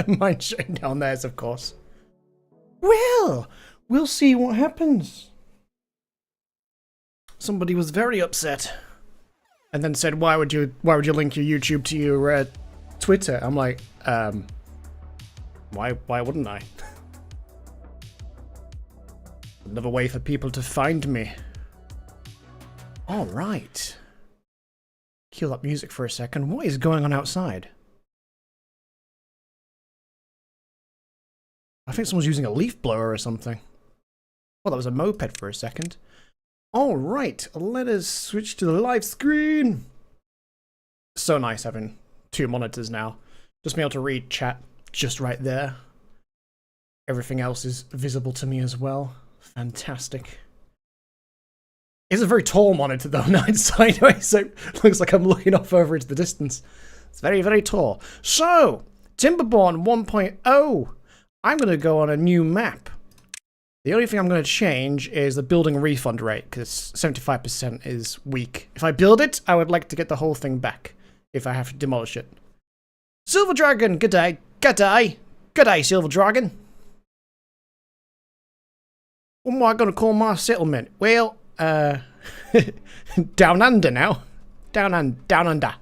Mine shutting down theirs, of course. Well, we'll see what happens. Somebody was very upset, and then said, "Why would you link your YouTube to your Twitter?" I'm like, why wouldn't I? Another way for people to find me. All right. Kill that music for a second. What is going on outside? I think someone's using a leaf blower or something. Well, that was a moped for a second. All right, let us switch to the live screen. So nice having two monitors now. Just being able to read chat just right there. Everything else is visible to me as well. Fantastic. It's a very tall monitor though, now it's sideways, so it looks like I'm looking off over into the distance. It's very, very tall. So, Timberborn 1.0. I'm going to go on a new map. The only thing I'm going to change is the building refund rate, because 75% is weak. If I build it, I would like to get the whole thing back, if I have to demolish it. Silver Dragon, good day. Good day. Good day, Silver Dragon. What am I going to call my settlement? Well, down under now. Down under.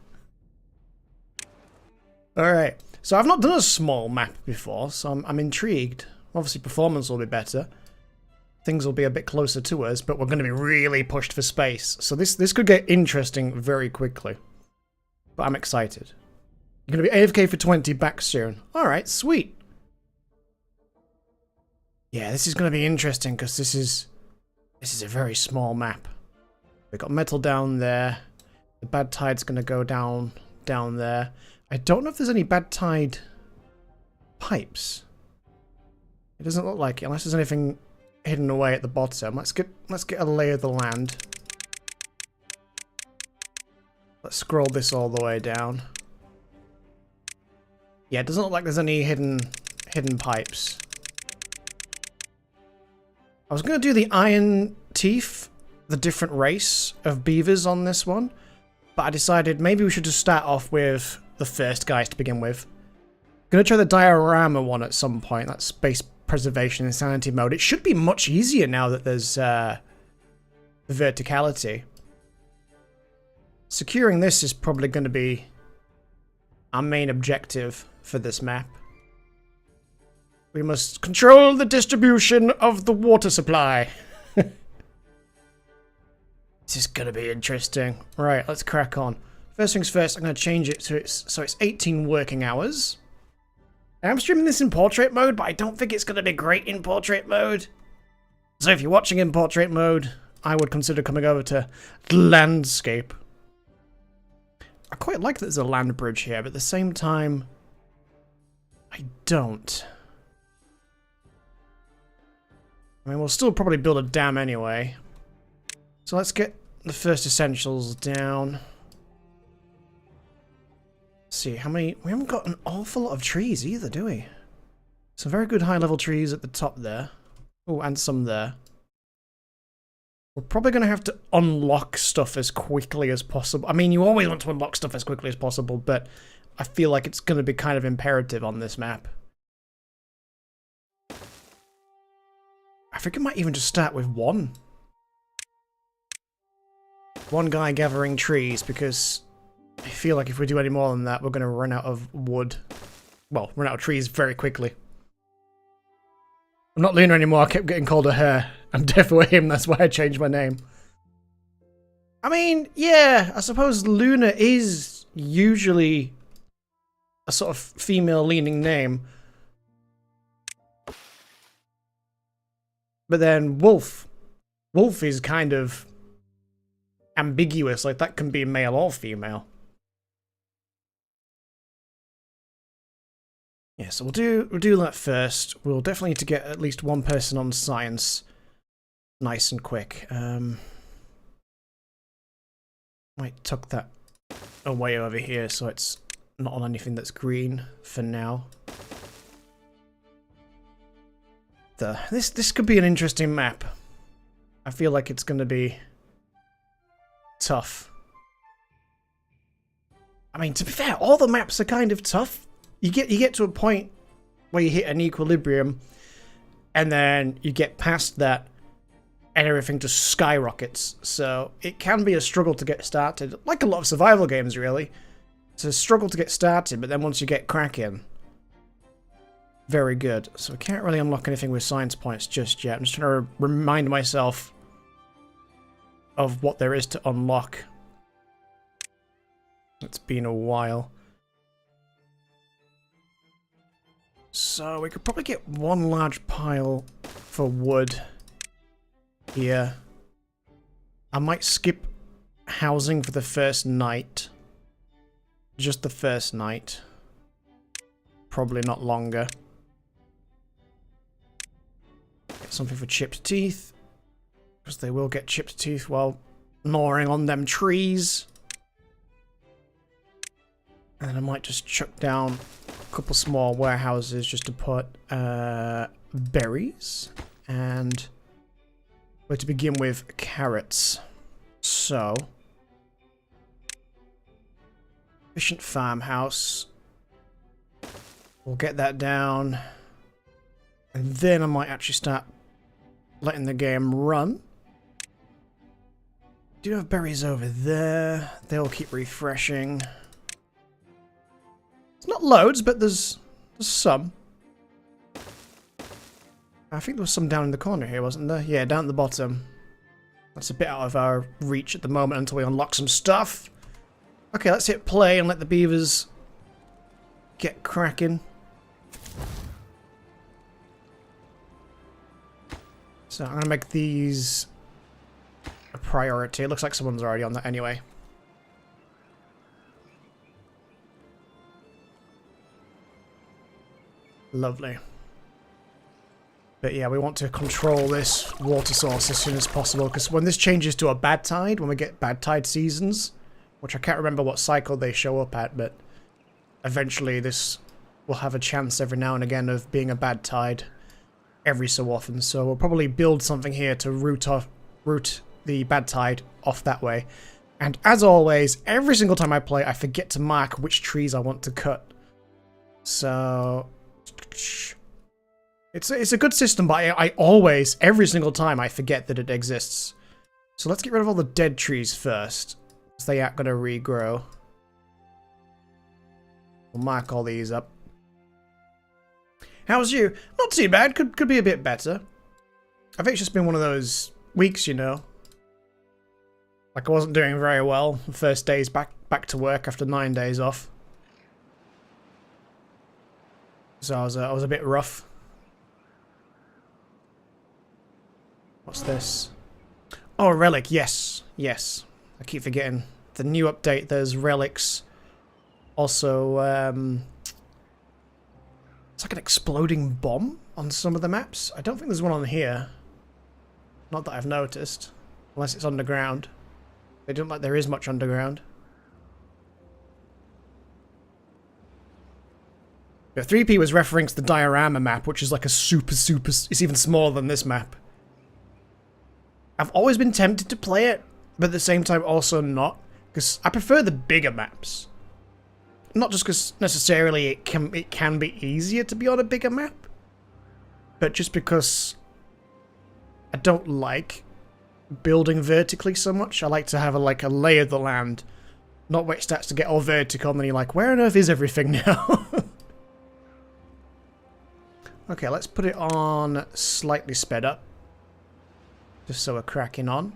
Alright, so I've not done a small map before, so I'm intrigued. Obviously performance will be better. Things will be a bit closer to us, but we're going to be really pushed for space. So this could get interesting very quickly. But I'm excited. You're going to be AFK for 20, back soon. Alright, sweet. Yeah, this is going to be interesting because this is a very small map. We've got metal down there. The bad tide's going to go down there. I don't know if there's any bad tide pipes. It doesn't look like it, unless there's anything hidden away at the bottom. Let's get a lay of the land. Let's scroll this all the way down. Yeah, it doesn't look like there's any hidden pipes. I was going to do the Iron Teeth, the different race of beavers on this one, but I decided maybe we should just start off with the first guys to begin with. Gonna try the diorama one at some point. That's space preservation insanity mode. It should be much easier now that there's verticality. Securing this is probably going to be our main objective for this map. We must control the distribution of the water supply. This is going to be interesting. Right, let's crack on. First things first, I'm going to change it to so it's 18 working hours. I'm streaming this in portrait mode, but I don't think it's going to be great in portrait mode. So if you're watching in portrait mode, I would consider coming over to landscape. I quite like that there's a land bridge here, but at the same time, I don't. I mean, we'll still probably build a dam anyway. So let's get the first essentials down. Let's see, how many... We haven't got an awful lot of trees either, do we? Some very good high-level trees at the top there. Oh, and some there. We're probably going to have to unlock stuff as quickly as possible. I mean, you always want to unlock stuff as quickly as possible, but I feel like it's going to be kind of imperative on this map. I think I might even just start with one. One guy gathering trees, because I feel like if we do any more than that, we're going to run out of wood. Well, run out of trees very quickly. I'm not Luna anymore, I kept getting called a her. I'm definitely him, that's why I changed my name. I mean, yeah, I suppose Luna is usually a sort of female-leaning name. But then Wolf. Wolf is kind of ambiguous, like that can be male or female. Yeah, so we'll do that first. We'll definitely need to get at least one person on science nice and quick. Might tuck that away over here so it's not on anything that's green for now. This could be an interesting map. I feel like it's going to be tough. I mean, to be fair, all the maps are kind of tough. you get to a point where you hit an equilibrium, and then you get past that, and everything just skyrockets. So it can be a struggle to get started, like a lot of survival games, really. It's a struggle to get started, but then once you get cracking, very good. So we can't really unlock anything with science points just yet. I'm just trying to remind myself of what there is to unlock. It's been a while. So we could probably get one large pile for wood here. I might skip housing for the first night. Just the first night. Probably not longer. Get something for chipped teeth. Because they will get chipped teeth while gnawing on them trees. And I might just chuck down a couple small warehouses just to put berries. And we're to begin with carrots. So efficient farmhouse. We'll get that down. And then I might actually start letting the game run. Do have berries over there. They'll keep refreshing. It's not loads, but there's some. I think there was some down in the corner here, wasn't there? Yeah, down at the bottom. That's a bit out of our reach at the moment until we unlock some stuff. Okay, let's hit play and let the beavers get cracking. So I'm going to make these a priority. It looks like someone's already on that anyway. Lovely. But yeah, we want to control this water source as soon as possible, because when this changes to a bad tide, when we get bad tide seasons, which I can't remember what cycle they show up at, but eventually this will have a chance every now and again of being a bad tide every so often. So we'll probably build something here to root the bad tide off that way. And as always, every single time I play, I forget to mark which trees I want to cut. So it's a good system, but I always, every single time, I forget that it exists. So let's get rid of all the dead trees first, because they aren't going to regrow. We'll mark all these up. How's you? Not too bad. Could be a bit better. I think it's just been one of those weeks, you know. Like I wasn't doing very well the first days back to work after 9 days off. So I was a bit rough. What's this? Oh, a relic. Yes. Yes. I keep forgetting. The new update, there's relics. Also, it's like an exploding bomb on some of the maps. I don't think there's one on here. Not that I've noticed. Unless it's underground. They don't like there is much underground. Yeah, 3P was referring to the diorama map, which is like a super... It's even smaller than this map. I've always been tempted to play it, but at the same time also not. Because I prefer the bigger maps. Not just because necessarily it can be easier to be on a bigger map, but just because I don't like building vertically so much. I like to have a lay of the land, not where it starts to get all vertical and then you're like, where on earth is everything now? Okay, let's put it on slightly sped up, just so we're cracking on.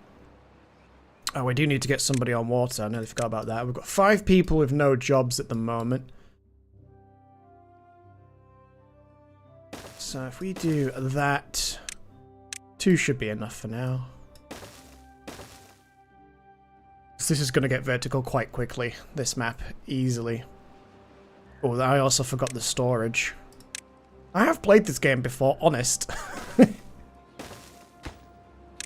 Oh, we do need to get somebody on water. I nearly forgot about that. We've got 5 people with no jobs at the moment. So if we do that, 2 should be enough for now. This is going to get vertical quite quickly, this map, easily. Oh, I also forgot the storage. I have played this game before, honest.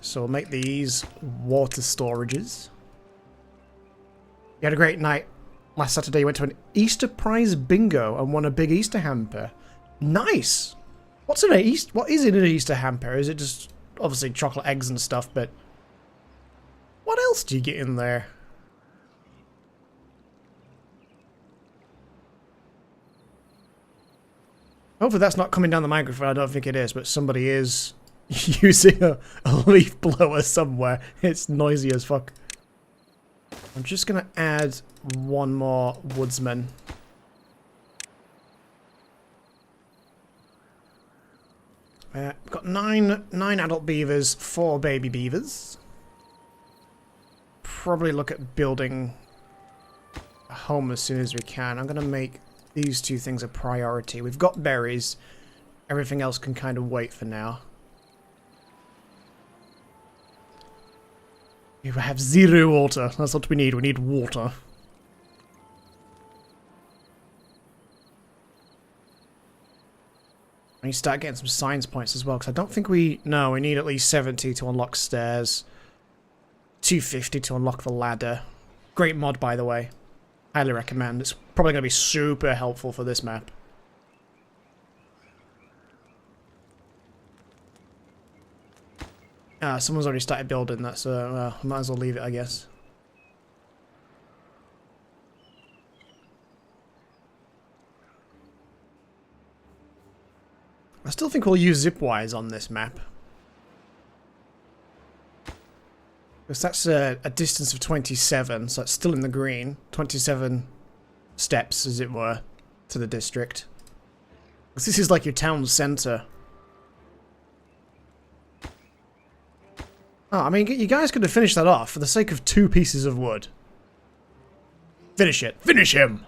So we'll make these water storages. You had a great night. Last Saturday you went to an Easter prize bingo and won a big Easter hamper. Nice! What is in an Easter hamper? Is it just obviously chocolate eggs and stuff, but what else do you get in there? Hopefully that's not coming down the microphone. I don't think it is, but somebody is using a leaf blower somewhere. It's noisy as fuck. I'm just going to add one more woodsman. We've got nine adult beavers, 4 baby beavers. Probably look at building a home as soon as we can. I'm going to make these 2 things a priority. We've got berries. Everything else can kind of wait for now. We have 0 water. That's what we need. We need water. I need to start getting some science points as well, because I don't think we... No, we need at least 70 to unlock stairs. 250 to unlock the ladder. Great mod, by the way. Highly recommend. It's probably going to be super helpful for this map. Someone's already started building that, so I might as well leave it, I guess. I still think we'll use zipwires on this map. Because that's a distance of 27, so it's still in the green. 27 steps, as it were, to the district. Because this is like your town centre. Oh, I mean, you guys could have finished that off for the sake of 2 pieces of wood. Finish it. Finish him!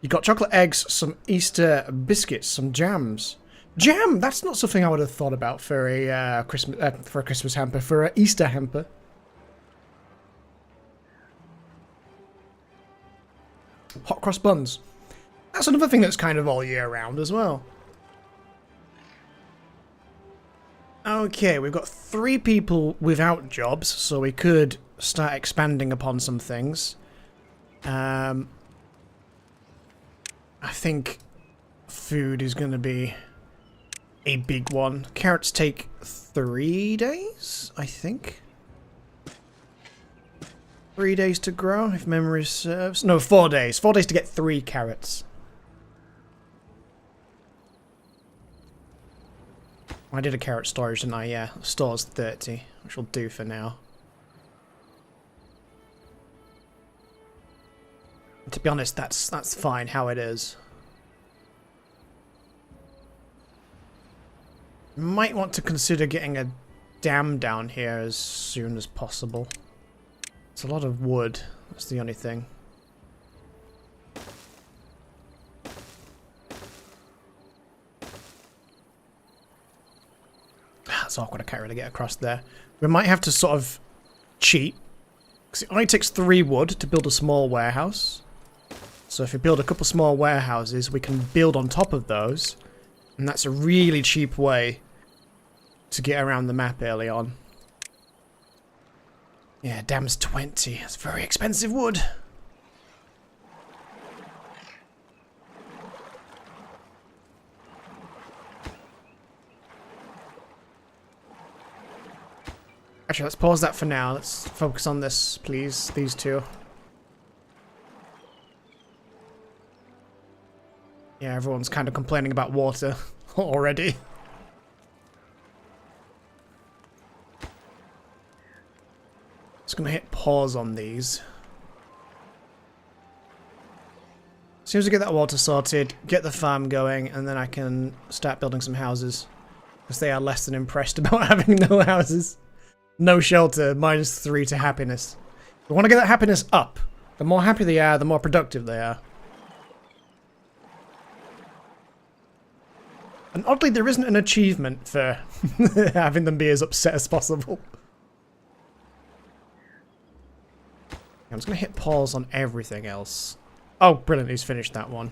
You got chocolate eggs, some Easter biscuits, some jams. Jam! That's not something I would have thought about for a Christmas hamper, for an Easter hamper. Hot cross buns. That's another thing that's kind of all year round as well. Okay, we've got 3 people without jobs, so we could start expanding upon some things. I think food is going to be a big one. Carrots take 3 days, I think. 3 days to grow, if memory serves. No, 4 days. 4 days to get 3 carrots. I did a carrot storage, didn't I? Yeah, store's 30, which will do for now. And to be honest, that's fine how it is. Might want to consider getting a dam down here as soon as possible. It's a lot of wood, that's the only thing. That's awkward, I can't really get across there. We might have to sort of cheat, because it only takes 3 wood to build a small warehouse. So if we build a couple small warehouses, we can build on top of those, and that's a really cheap way to get around the map early on. Yeah, dam's 20. That's very expensive wood. Actually, let's pause that for now. Let's focus on this, please. These 2. Yeah, everyone's kind of complaining about water already. Just gonna hit pause on these. As soon as we get that water sorted, get the farm going, and then I can start building some houses. Because they are less than impressed about having no houses. No shelter, -3 to happiness. We want to get that happiness up. The more happy they are, the more productive they are. And oddly, there isn't an achievement for having them be as upset as possible. I'm just going to hit pause on everything else. Oh, brilliant, he's finished that one.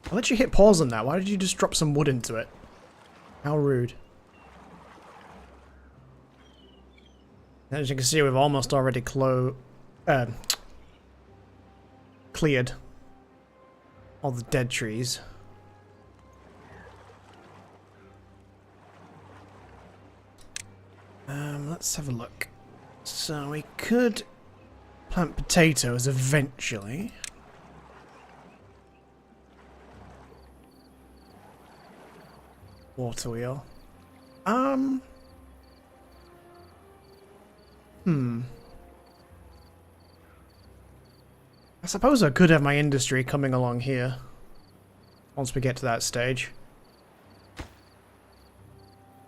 I'll let you hit pause on that. Why did you just drop some wood into it? How rude. As you can see, we've almost already cleared all the dead trees. Let's have a look. So we could plant potatoes eventually. Water wheel. I suppose I could have my industry coming along here. Once we get to that stage.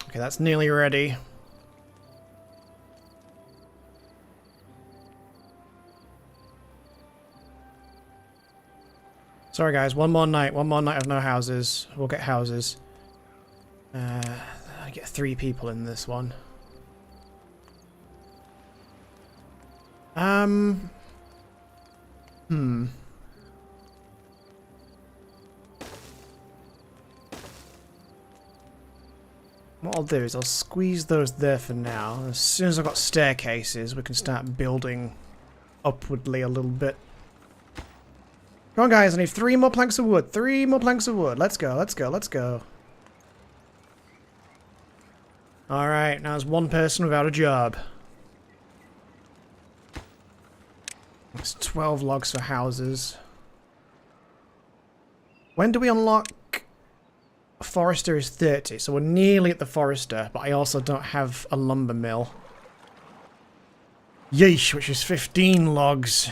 Okay, that's nearly ready. Sorry guys, one more night of no houses. We'll get houses. I get 3 people in this one. What I'll do is I'll squeeze those there for now. As soon as I've got staircases, we can start building upwardly a little bit. Come on guys, I need 3 more planks of wood. 3 more planks of wood. Let's go, let's go, let's go. Alright, now there's 1 person without a job. That's 12 logs for houses. When do we unlock? Forester is 30, so we're nearly at the forester, but I also don't have a lumber mill. Yeesh, which is 15 logs.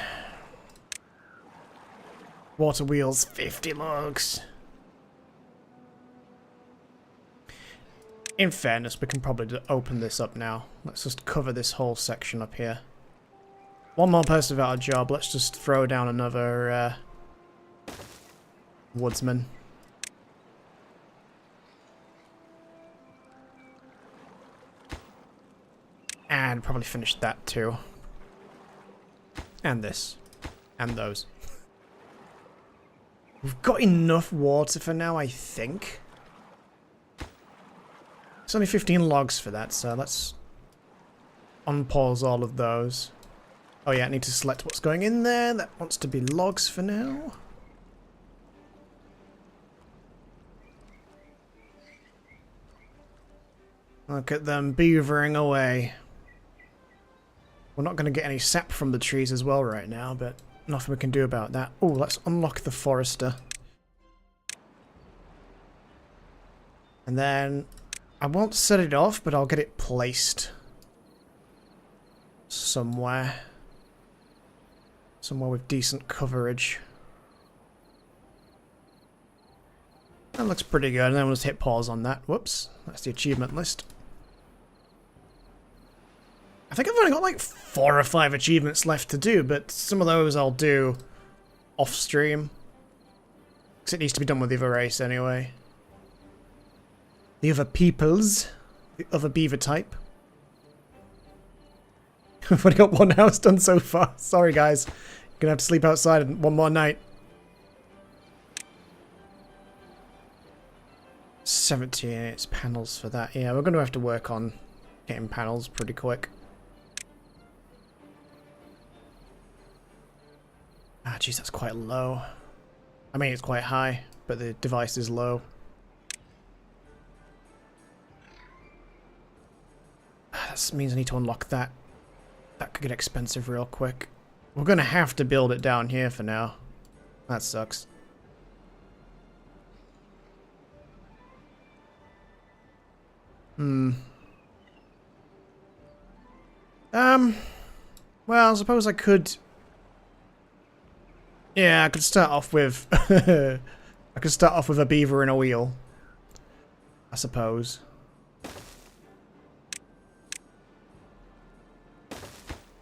Water wheels, 50 logs. In fairness, we can probably open this up now. Let's just cover this whole section up here. 1 more person without a job. Let's just throw down another woodsman. And probably finish that too. And this. And those. We've got enough water for now, I think. It's only 15 logs for that, so let's unpause all of those. Oh yeah, I need to select what's going in there. That wants to be logs for now. Look at them beavering away. We're not going to get any sap from the trees as well right now, but nothing we can do about that. Oh, let's unlock the forester. And then I won't set it off, but I'll get it placed somewhere. Somewhere with decent coverage. That looks pretty good, and then we'll just hit pause on that. Whoops, that's the achievement list. I think I've only got like 4 or 5 achievements left to do, but some of those I'll do off stream. Because it needs to be done with the other race anyway. The other peoples. The other beaver type. I've only got 1 house done so far. Sorry guys. Gonna have to sleep outside 1 more night. 78 panels for that. Yeah, we're gonna have to work on getting panels pretty quick. Ah, jeez, that's quite low. I mean, it's quite high, but the device is low. That means I need to unlock that. That could get expensive real quick. We're gonna have to build it down here for now. That sucks. Well, I suppose I could... Yeah, I could start off with... I could start off with a beaver and a wheel. I suppose.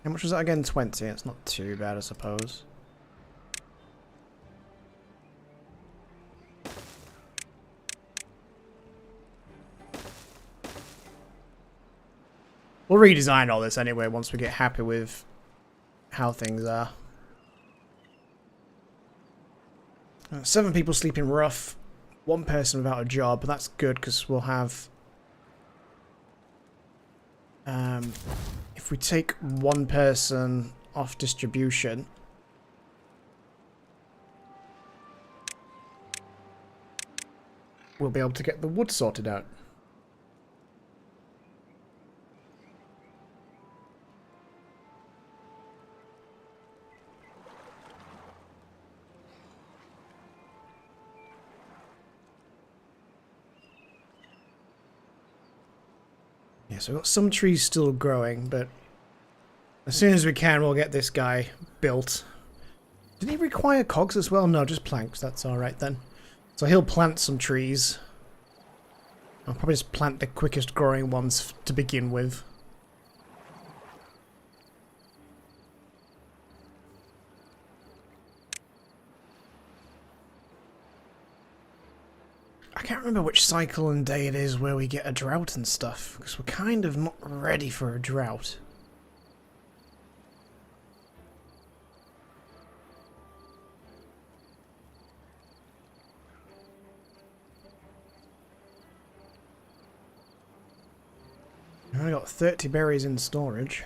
How much was that again? 20. It's not too bad, I suppose. We'll redesign all this anyway once we get happy with how things are. 7 people sleeping rough. 1 person without a job, but that's good because we'll have... if we take 1 person off distribution... we'll be able to get the wood sorted out. Yeah, so we've got some trees still growing, but as soon as we can, we'll get this guy built. Did he require cogs as well? No, just planks. That's alright then. So he'll plant some trees. I'll probably just plant the quickest growing ones to begin with. I can't remember which cycle and day it is where we get a drought and stuff, because we're kind of not ready for a drought. I only got 30 berries in storage.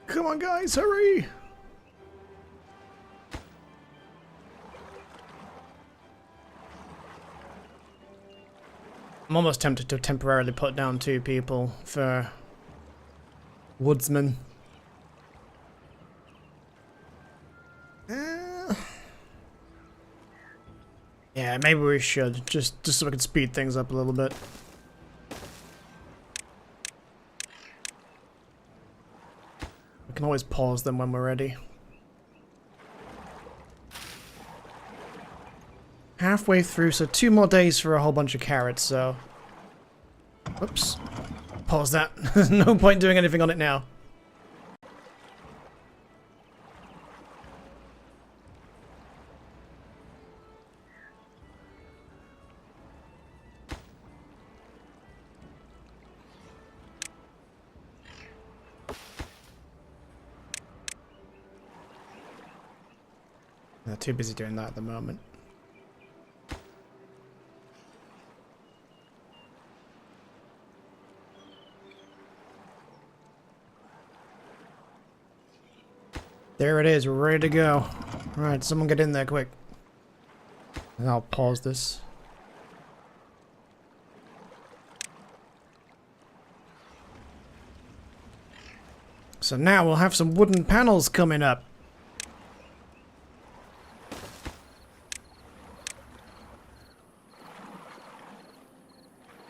Come on guys, hurry! I'm almost tempted to temporarily put down 2 people for woodsmen. Yeah, maybe we should, just so we can speed things up a little bit. We can always pause them when we're ready. Halfway through, so 2 more days for a whole bunch of carrots, so... Oops. Pause that. There's no point doing anything on it now. They're too busy doing that at the moment. There it is, we're ready to go. Alright, someone get in there quick. And I'll pause this. So now we'll have some wooden panels coming up.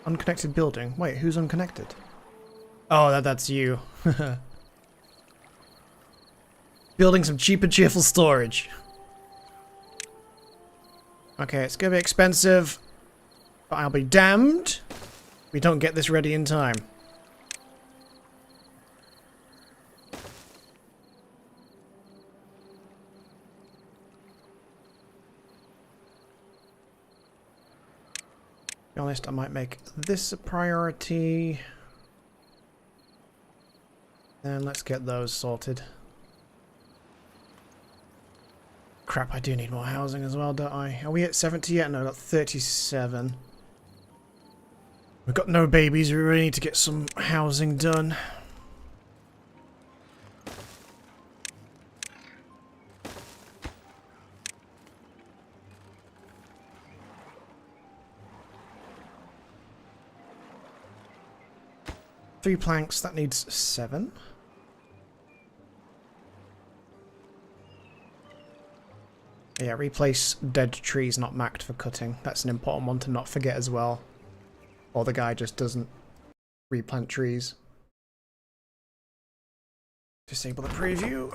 Unconnected building. Wait, who's unconnected? Oh, that's you. Building some cheap and cheerful storage. Okay, it's gonna be expensive, but I'll be damned if we don't get this ready in time. To be honest, I might make this a priority. Then let's get those sorted. Crap, I do need more housing as well, don't I? Are we at 70 yet? No, I've got 37. We've got no babies, we really need to get some housing done. Three planks, that needs 7. Yeah, replace dead trees not marked for cutting. That's an important one to not forget as well. Or the guy just doesn't replant trees. Disable the preview.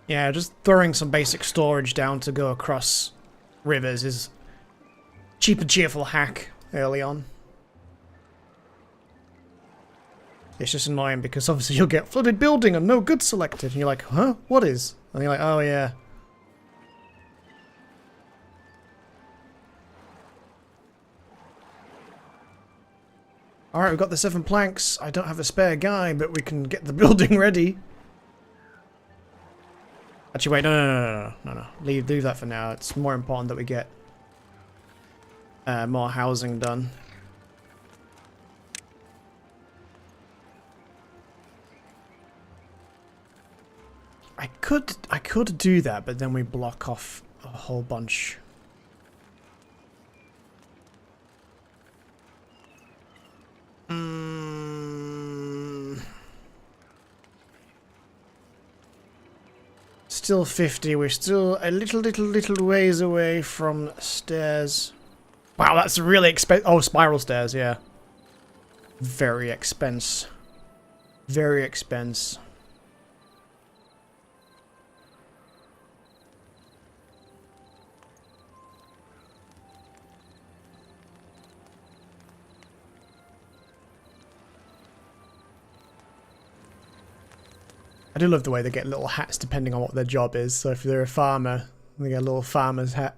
Yeah, just throwing some basic storage down to go across rivers is cheap and cheerful hack early on. It's just annoying because obviously you'll get flooded building and no goods selected. And you're like, huh? What is? And you're like, oh yeah. Alright, we've got the 7 planks. I don't have a spare guy, but we can get the building ready. Actually, wait, no. Leave that for now. It's more important that we get more housing done. I could do that, but then we block off a whole bunch. Still 50. We're still a little ways away from stairs. Wow, that's really expensive. Oh, spiral stairs, yeah. Very expensive. Very expensive. I do love the way they get little hats depending on what their job is. So if they're a farmer, they get a little farmer's hat.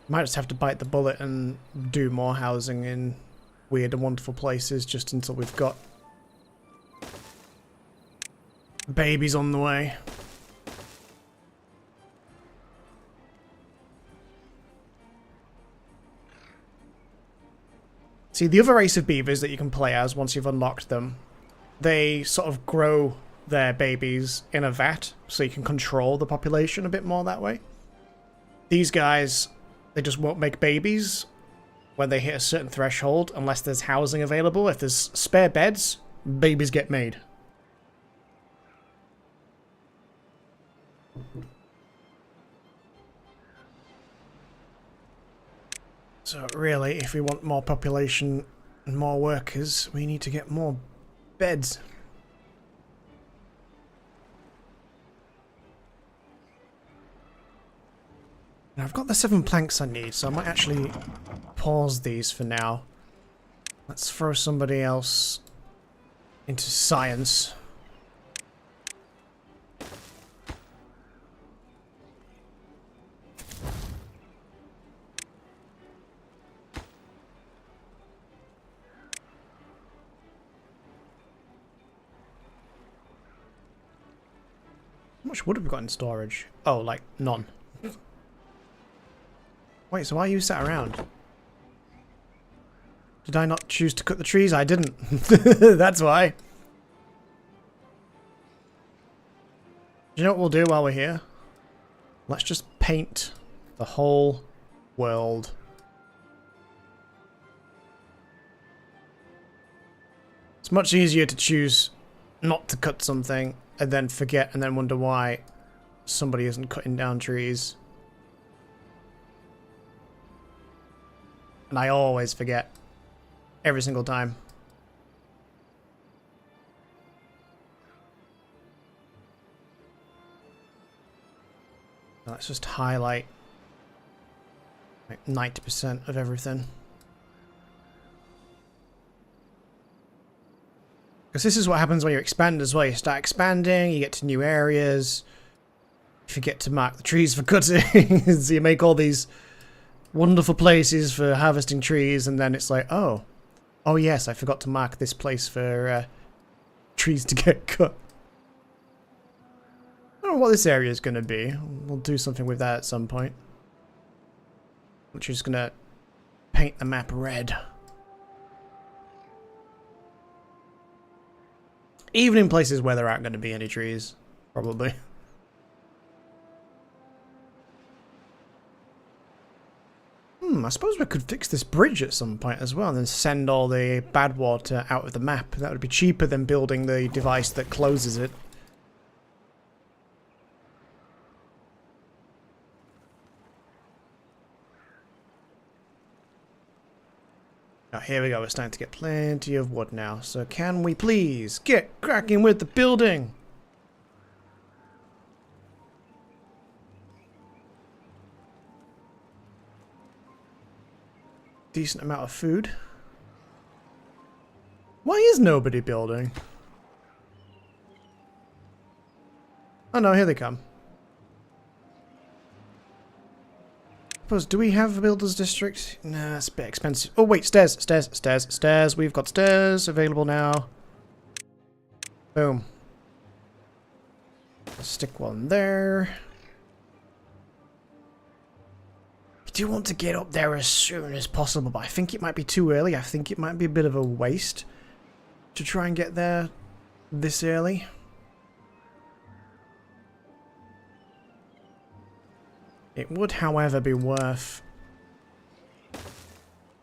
Might just have to bite the bullet and do more housing in weird and wonderful places just until we've got babies on the way. See, the other race of beavers that you can play as once you've unlocked them, they sort of grow their babies in a vat, so you can control the population a bit more that way. These guys, they just won't make babies when they hit a certain threshold unless there's housing available. If there's spare beds, babies get made. So really, if we want more population and more workers, we need to get more beds. Now I've got the 7 planks I need, so I might actually pause these for now. Let's throw somebody else into science. How much wood have we got in storage? Oh, like, none. Wait, so why are you sat around? Did I not choose to cut the trees? I didn't. That's why. Do you know what we'll do while we're here? Let's just paint the whole world. It's much easier to choose not to cut something and then forget and then wonder why somebody isn't cutting down trees. And I always forget. Every single time. Let's just highlight like 90% of everything. Because this is what happens when you expand as well. You start expanding, you get to new areas. You forget to mark the trees for cutting. So you make all these wonderful places for harvesting trees, and then it's like, oh yes, I forgot to mark this place for trees to get cut. I don't know what this area is going to be. We'll do something with that at some point. Which is going to paint the map red. Even in places where there aren't going to be any trees, probably. I suppose we could fix this bridge at some point as well and then send all the bad water out of the map. That would be cheaper than building the device that closes it. Oh, here we go. We're starting to get plenty of wood now. So can we please get cracking with the building? Decent amount of food. Why is nobody building? Oh no, here they come. Suppose, do we have a builder's district? Nah, it's a bit expensive. Oh wait, stairs. We've got stairs available now. Boom. Stick one there. do want to get up there as soon as possible, but I think it might be too early. I think it might be a bit of a waste to try and get there this early. It would, however, be worth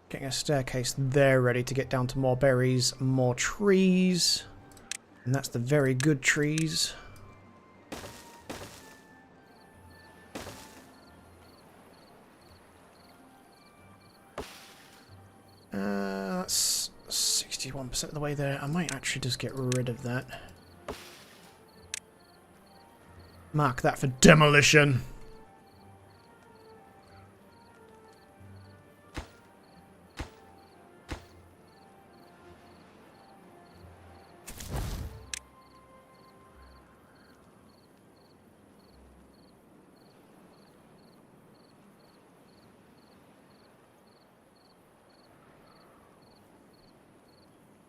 getting a staircase there ready to get down to more berries, more trees. And that's the very good trees. That's 61% of the way there. I might actually just get rid of that. Mark that for demolition.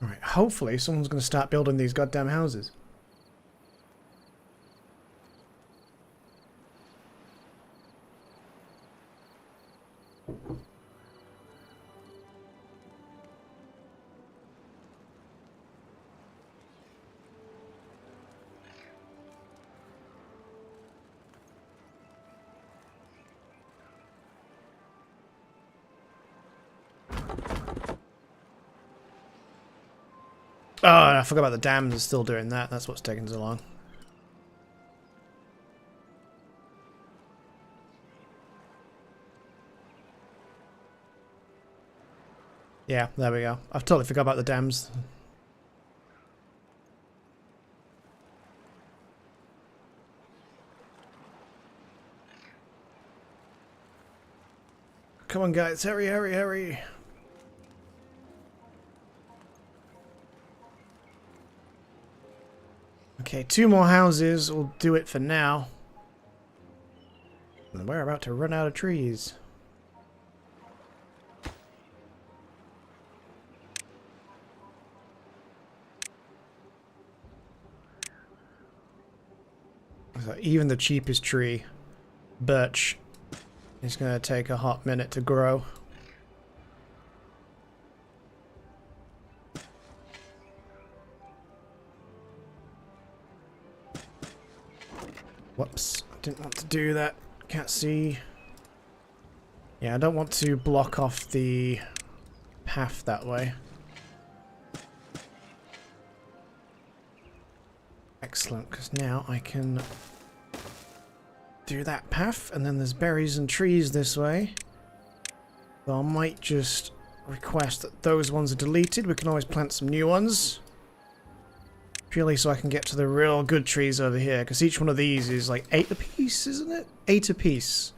Right, hopefully someone's going to start building these goddamn houses. Oh, I forgot about the dams are still doing that. That's what's taking so long. Yeah, there we go. I've totally forgot about the dams. Come on, guys. Hurry, hurry, hurry. Okay, 2 more houses will do it for now. And we're about to run out of trees. So even the cheapest tree, birch, is going to take a hot minute to grow. Whoops, I didn't want to do that. Can't see. Yeah, I don't want to block off the path that way. Excellent, because now I can do that path, and then there's berries and trees this way. So I might just request that those ones are deleted. We can always plant some new ones. Purely so I can get to the real good trees over here, because each one of these is like 8 apiece, isn't it? 8 apiece.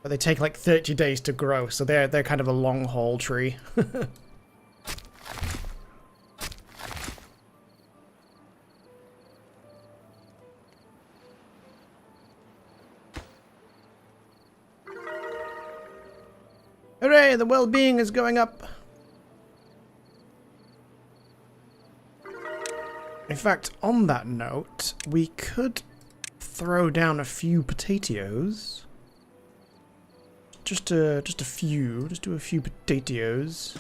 But they take like 30 days to grow, so they're kind of a long haul tree. Hooray, the well-being is going up. In fact, on that note, we could throw down a few potatoes. Just a few. Just do a few potatoes.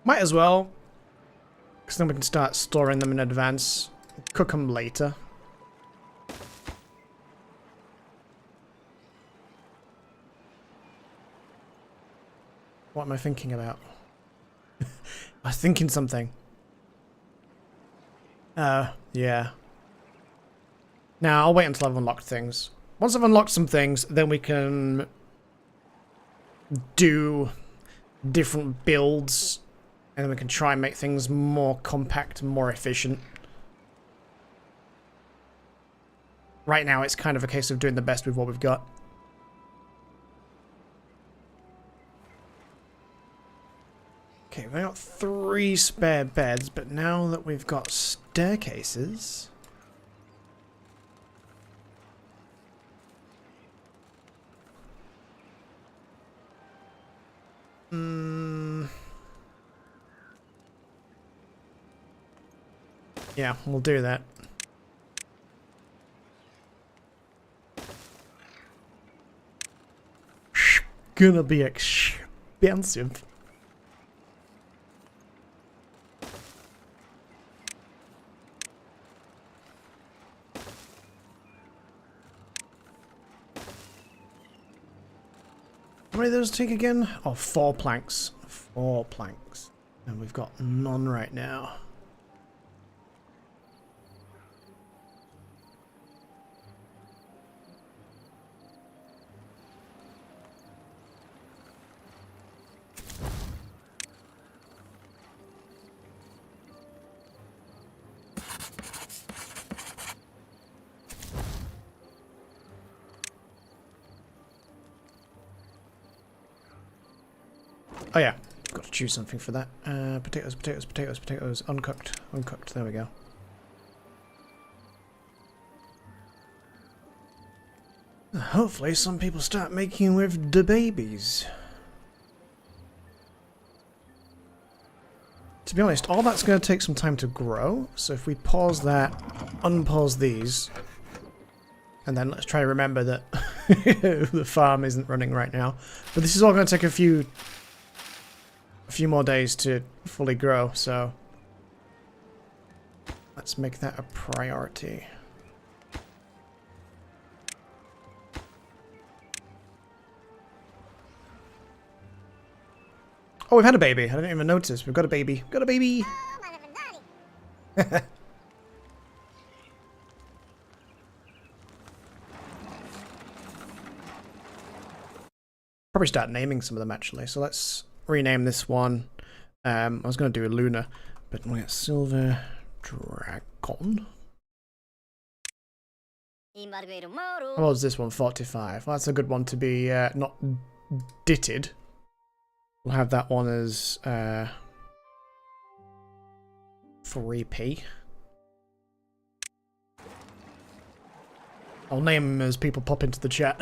Might as well, because then we can start storing them in advance. Cook them later. What am I thinking about? I was thinking something. Yeah. Now, I'll wait until I've unlocked things. Once I've unlocked some things, then we can do different builds, and then we can try and make things more compact and more efficient. Right now, it's kind of a case of doing the best with what we've got. Okay, we've got 3 spare beds, but now that we've got staircases... Yeah, we'll do that. Gonna be expensive. How many of those take again? Oh, 4 planks. 4 planks. And we've got none right now. Oh yeah, got to choose something for that. Potatoes, potatoes, potatoes, potatoes. Uncooked, uncooked. There we go. Hopefully some people start making with the babies. To be honest, all that's going to take some time to grow. So if we pause that, unpause these, and then let's try to remember that the farm isn't running right now. But this is all going to take a few more days to fully grow, so let's make that a priority. Oh, we've had a baby. I didn't even notice. We've got a baby. We've got a baby. Probably start naming some of them actually. So let's rename this one. I was going to do a Luna, but we'll get Silver Dragon. What was this one? 45. Well, that's a good one to be not ditted. We'll have that one as 3p. I'll name them as people pop into the chat.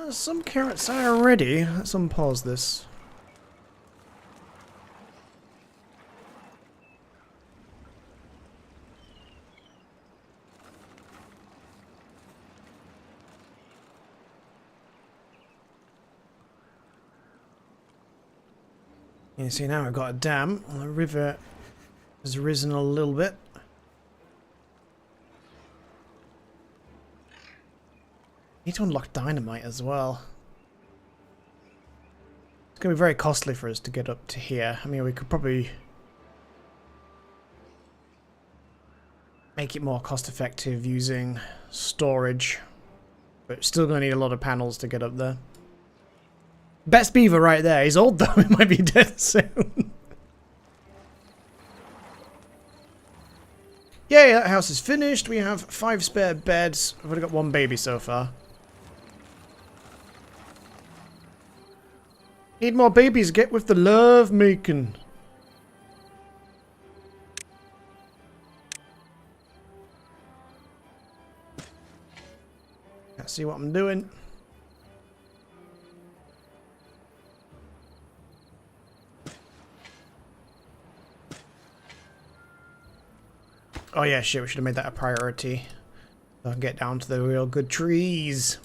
Some carrots are ready. Let's unpause this. You see now I've got a dam. The river has risen a little bit. Need to unlock dynamite as well. It's going to be very costly for us to get up to here. I mean, we could probably make it more cost effective using storage, but still going to need a lot of panels to get up there. Best beaver right there. He's old though. He might be dead soon. Yay, that house is finished. We have 5 spare beds. I've only got 1 baby so far. Need more babies, get with the love making. Can't see what I'm doing. Oh yeah, shit, we should have made that a priority. So I can get down to the real good trees.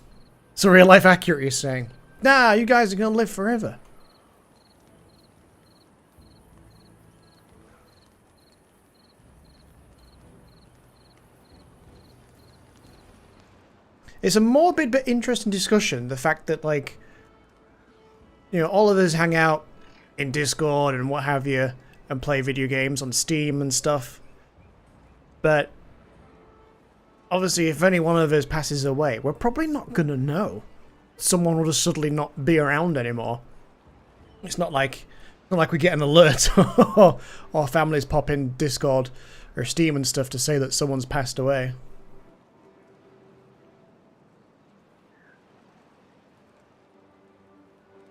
So real life accurate, you're saying. Nah, you guys are gonna live forever. It's a morbid but interesting discussion, the fact that, like, you know, all of us hang out in Discord and what have you, and play video games on Steam and stuff. But, obviously, if any one of us passes away, we're probably not gonna know. Someone will just suddenly not be around anymore. It's not like we get an alert or families pop in Discord or Steam and stuff to say that someone's passed away.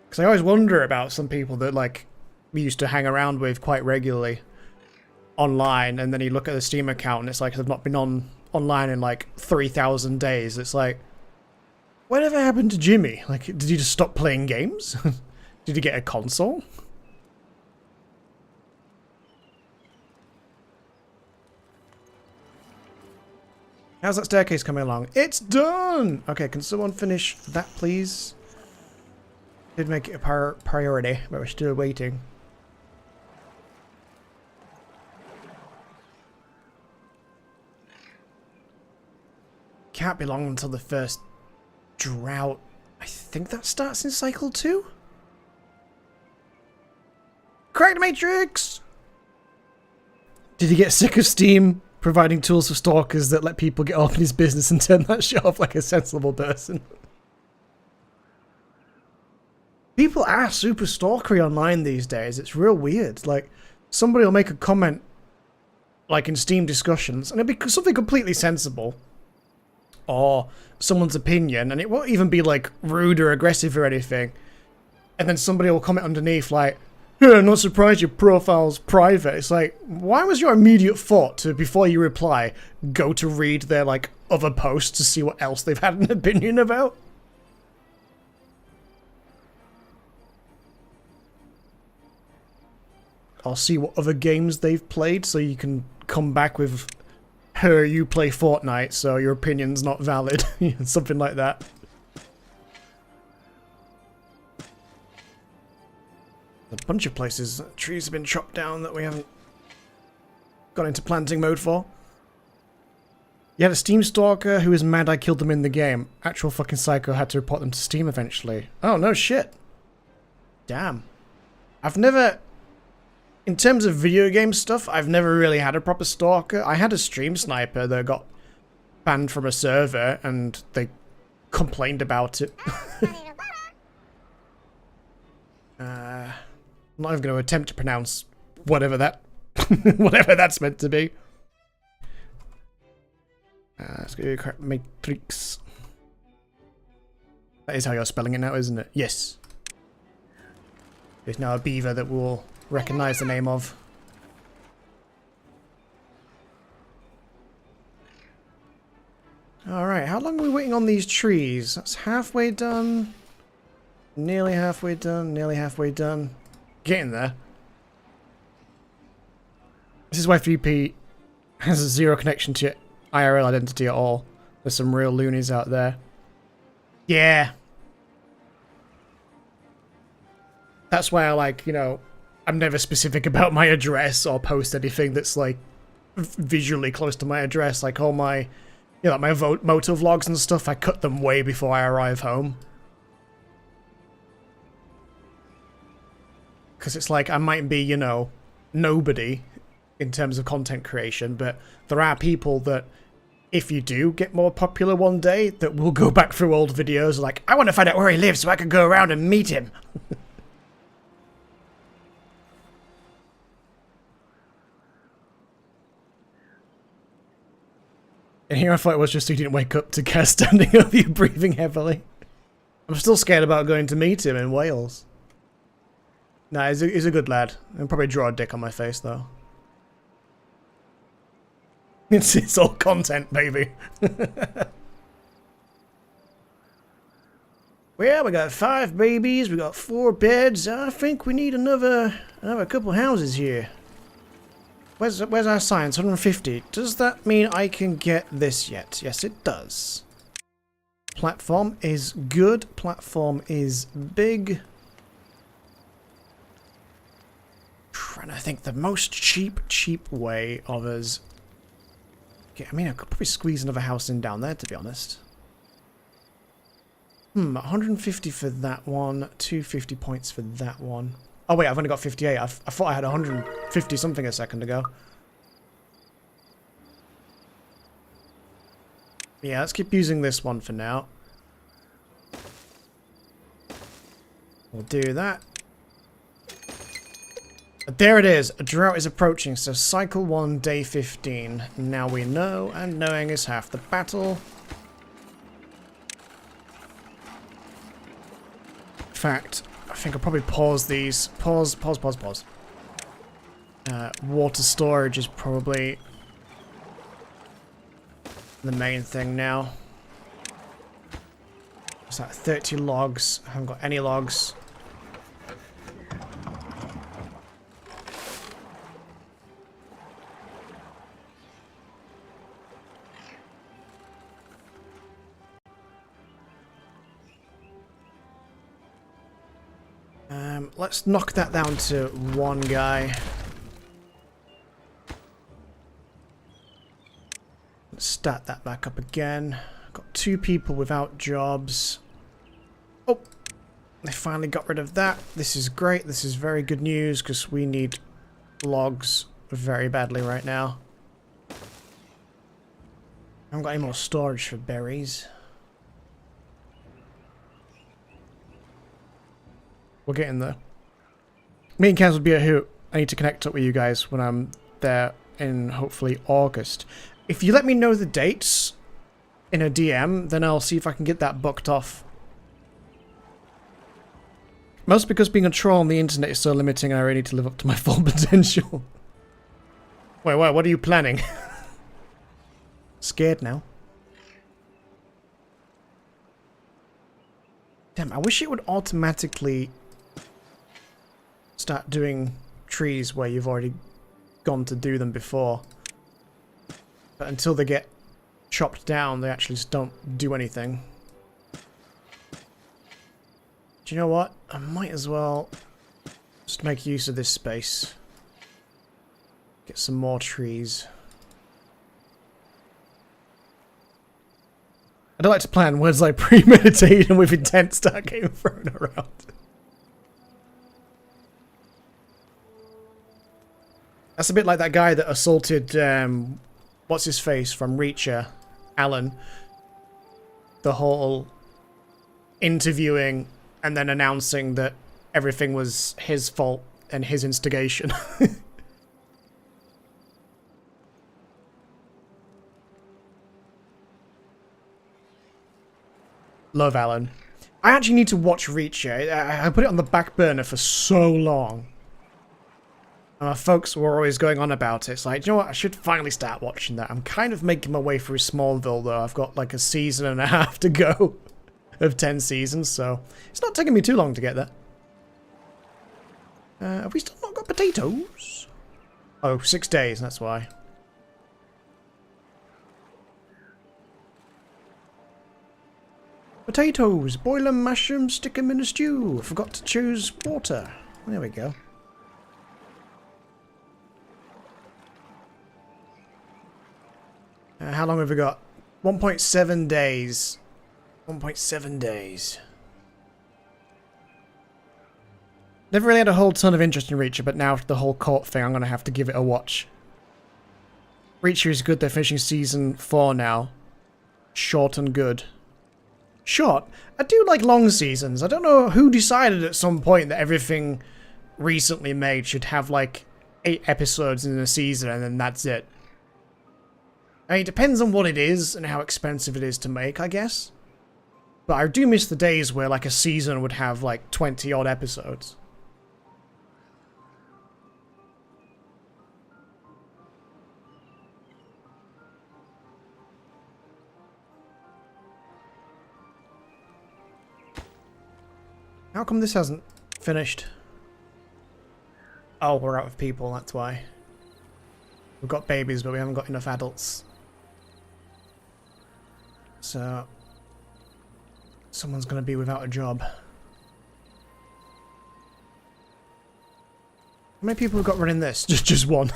Because I always wonder about some people that, like, we used to hang around with quite regularly. online, and then you look at the Steam account and it's like they've not been online in like 3,000 days. It's like, whatever happened to Jimmy? Like, did he just stop playing games? Did he get a console? How's that staircase coming along? It's done! Okay, can someone finish that, please? Did make it a priority, but we're still waiting. Can't be long until the first drought. I think that starts in cycle 2? Cracked Matrix! Did he get sick of Steam providing tools for stalkers that let people get off in his business and turn that shit off like a sensible person? People are super stalkery online these days. It's real weird. Like, somebody will make a comment, like in Steam discussions, and it'll be something completely sensible, or someone's opinion, and it won't even be like rude or aggressive or anything. And then somebody will comment underneath like, "Yeah, I'm not surprised your profile's private." It's like, why was your immediate thought to, before you reply, go to read their like other posts to see what else they've had an opinion about? I'll see what other games they've played so you can come back with, "Hey, you play Fortnite, so your opinion's not valid." Something like that. A bunch of places trees have been chopped down that we haven't got into planting mode for. You had a Steam stalker who was mad I killed them in the game. Actual fucking psycho had to report them to Steam eventually. Oh, no shit. Damn. I've never... In terms of video game stuff, I've never really had a proper stalker. I had a stream sniper that got banned from a server and they complained about it. I'm not even going to attempt to pronounce whatever that whatever that's meant to be. Let's go Matrix. That is how you're spelling it now, isn't it? Yes. There's now a beaver that we'll recognize the name of. Alright, how long are we waiting on these trees? That's halfway done. Nearly halfway done. Nearly halfway done. Getting there. This is why 3P has a zero connection to your IRL identity at all. There's some real loonies out there. Yeah. That's why I like, you know, I'm never specific about my address or post anything that's like visually close to my address. Like all my, you know, like my motor vlogs and stuff, I cut them way before I arrive home. Because it's like I might be, you know, nobody in terms of content creation, but there are people that, if you do get more popular one day, that will go back through old videos like, I want to find out where he lives so I can go around and meet him. And here I thought it was just he didn't wake up to Kaz standing over you breathing heavily. I'm still scared about going to meet him in Wales. Nah, he's a good lad. I'll probably draw a dick on my face though. It's all content, baby. Well, we got 5 babies, we got 4 beds. I think we need another couple houses here. Where's our science? 150. Does that mean I can get this yet? Yes, it does. Platform is good. Platform is big. Trying to think the most cheap way of us. Okay, I mean, I could probably squeeze another house in down there, to be honest. 150 for that one. 250 points for that one. Oh wait, I've only got 58. I thought I had 150 something a second ago. Yeah, let's keep using this one for now. We'll do that. But there it is. A drought is approaching, so cycle 1, day 15. Now we know, and knowing is half the battle. In fact, I think I'll probably pause these. Pause. Water storage is probably the main thing now. What's that? 30 logs. I haven't got any logs. Let's knock that down to one guy. Let's start that back up again. Got 2 people without jobs. Oh, they finally got rid of that. This is great. This is very good news because we need logs very badly right now. I haven't got any more storage for berries. We're getting there. Me and Kaz would be a hoot. I need to connect up with you guys when I'm there in hopefully August. If you let me know the dates in a DM, then I'll see if I can get that booked off. Mostly because being a troll on the internet is so limiting and I really need to live up to my full potential. Wait, what are you planning? Scared now. Damn, I wish it would automatically start doing trees where you've already gone to do them before. But until they get chopped down, they actually just don't do anything. Do you know what? I might as well just make use of this space. Get some more trees. I don't like to plan words like premeditated and with intent start getting thrown around. That's a bit like that guy that assaulted, what's his face from Reacher, Alan. The whole interviewing and then announcing that everything was his fault and his instigation. Love Alan. I actually need to watch Reacher. I put it on the back burner for so long. And my folks were always going on about it. It's like, you know what? I should finally start watching that. I'm kind of making my way through Smallville, though. I've got like a season and a half to go of 10 seasons, so it's not taking me too long to get there. Have we still not got potatoes? Oh, 6 days, that's why. Potatoes! Boil them, mash them, stick them in a stew. I forgot to choose water. There we go. How long have we got? 1.7 days. 1.7 days. Never really had a whole ton of interest in Reacher, but now after the whole court thing, I'm going to have to give it a watch. Reacher is good. They're finishing season 4 now. Short and good. Short? I do like long seasons. I don't know who decided at some point that everything recently made should have like 8 episodes in a season and then that's it. I mean, it depends on what it is and how expensive it is to make, I guess. But I do miss the days where like a season would have like 20 odd episodes. How come this hasn't finished? Oh, we're out of people, that's why. We've got babies, but we haven't got enough adults. So, someone's going to be without a job. How many people have got running this? Just one.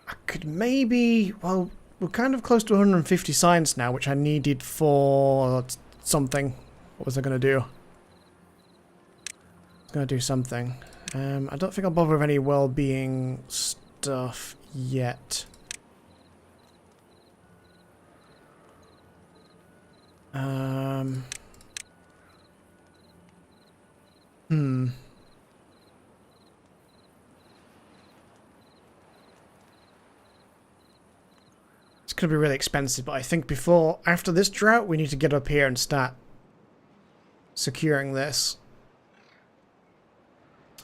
I could maybe... Well, we're kind of close to 150 science now, which I needed for something. What was I going to do? I was going to do something. I don't think I'll bother with any well-being stuff yet. It's going to be really expensive, but I think after this drought, we need to get up here and start securing this.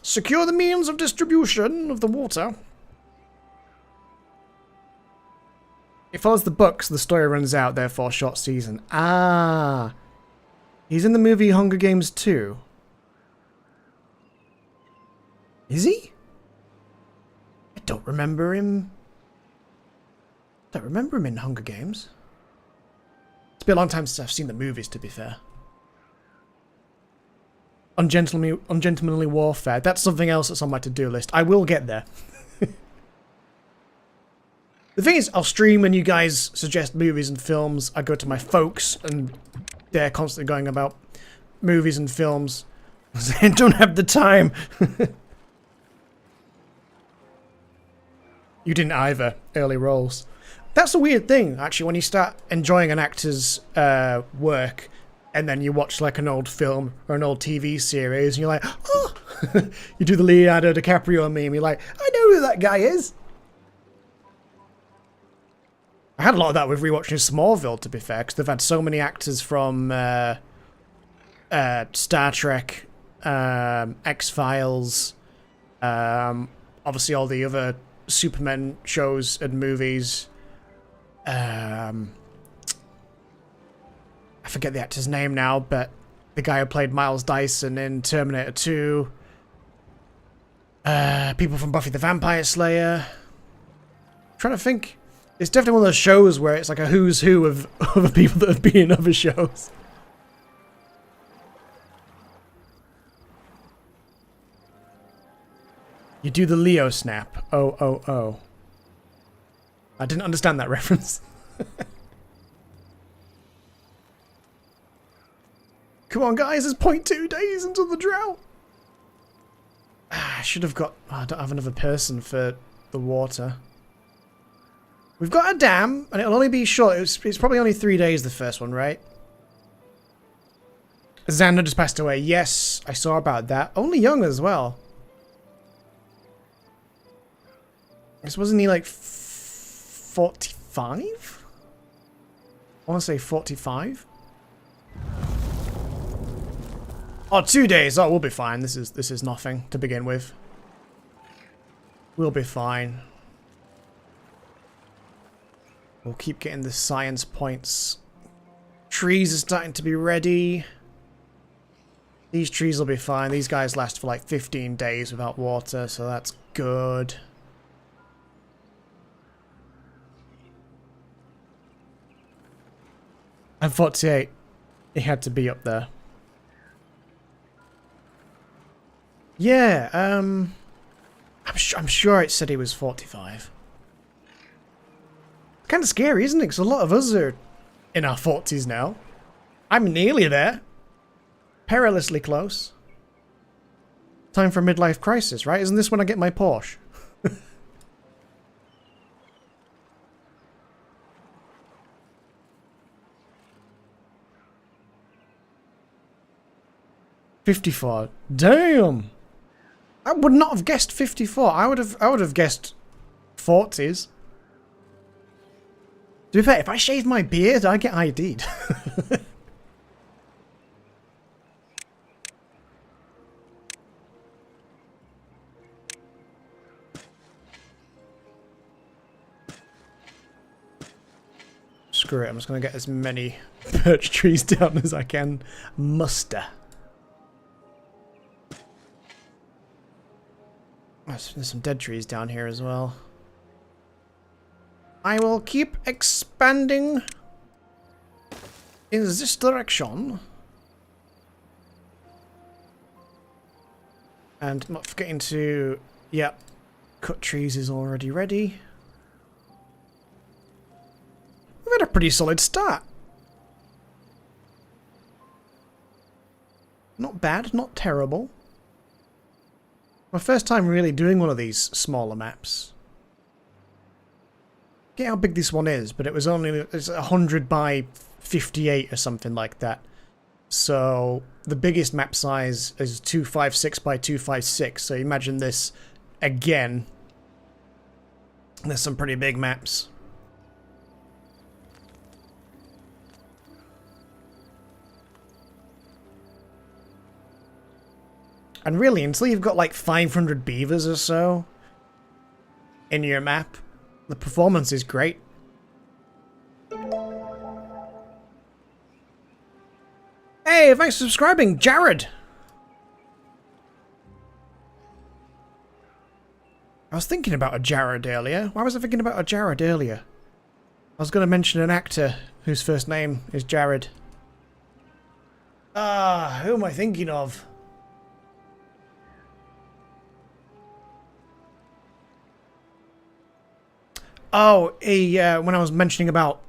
Secure the means of distribution of the water. It follows the books, the story runs out, therefore short season. Ah. He's in the movie Hunger Games 2. Is he? I don't remember him. Don't remember him in Hunger Games. It's been a long time since I've seen the movies, to be fair. Ungentlemanly warfare. That's something else that's on my to-do list. I will get there. The thing is, I'll stream when you guys suggest movies and films. I go to my folks, and they're constantly going about movies and films. I don't have the time. You didn't either. Early roles. That's a weird thing, actually, when you start enjoying an actor's work, and then you watch like an old film or an old TV series, and you're like, oh! You do the Leonardo DiCaprio meme, you're like, I know who that guy is. I had a lot of that with rewatching Smallville, to be fair, because they've had so many actors from Star Trek, X-Files, obviously all the other Superman shows and movies. I forget the actor's name now, but the guy who played Miles Dyson in Terminator 2. People from Buffy the Vampire Slayer. I'm trying to think. It's definitely one of those shows where it's like a who's who of other people that have been in other shows. You do the Leo snap. Oh, oh, oh. I didn't understand that reference. Come on, guys, it's 0.2 days until the drought. I should have got... Oh, I don't have another person for the water. We've got a dam, and it'll only be short. It's probably only 3 days, the first one, right? Xander just passed away. Yes, I saw about that. Only young as well. This wasn't he like 45? I want to say 45. Oh, 2 days. Oh, we'll be fine. This is nothing to begin with. We'll be fine. We'll keep getting the science points. Trees are starting to be ready. These trees will be fine. These guys last for like 15 days without water, so that's good. And 48. It had to be up there. Yeah, I'm sure it said he was 45. Kind of scary, isn't it? Because a lot of us are in our 40s now. I'm nearly there. Perilously close. Time for a midlife crisis, right? Isn't this when I get my Porsche? 54. Damn! I would not have guessed 54. I would have guessed 40s. To be fair, if I shave my beard, I get ID'd. Screw it, I'm just going to get as many birch trees down as I can muster. There's some dead trees down here as well. I will keep expanding in this direction. And not forgetting to, yeah, cut trees is already ready. We've had a pretty solid start. Not bad, not terrible. My first time really doing one of these smaller maps. I forget how big this one is, but it's 100 by 58 or something like that. So the biggest map size is 256 by 256. So imagine this again. There's some pretty big maps. And really, until you've got like 500 beavers or so in your map, the performance is great. Hey, thanks for subscribing, Jared! I was thinking about a Jared earlier. Why was I thinking about a Jared earlier? I was going to mention an actor whose first name is Jared. Who am I thinking of? Oh, when I was mentioning about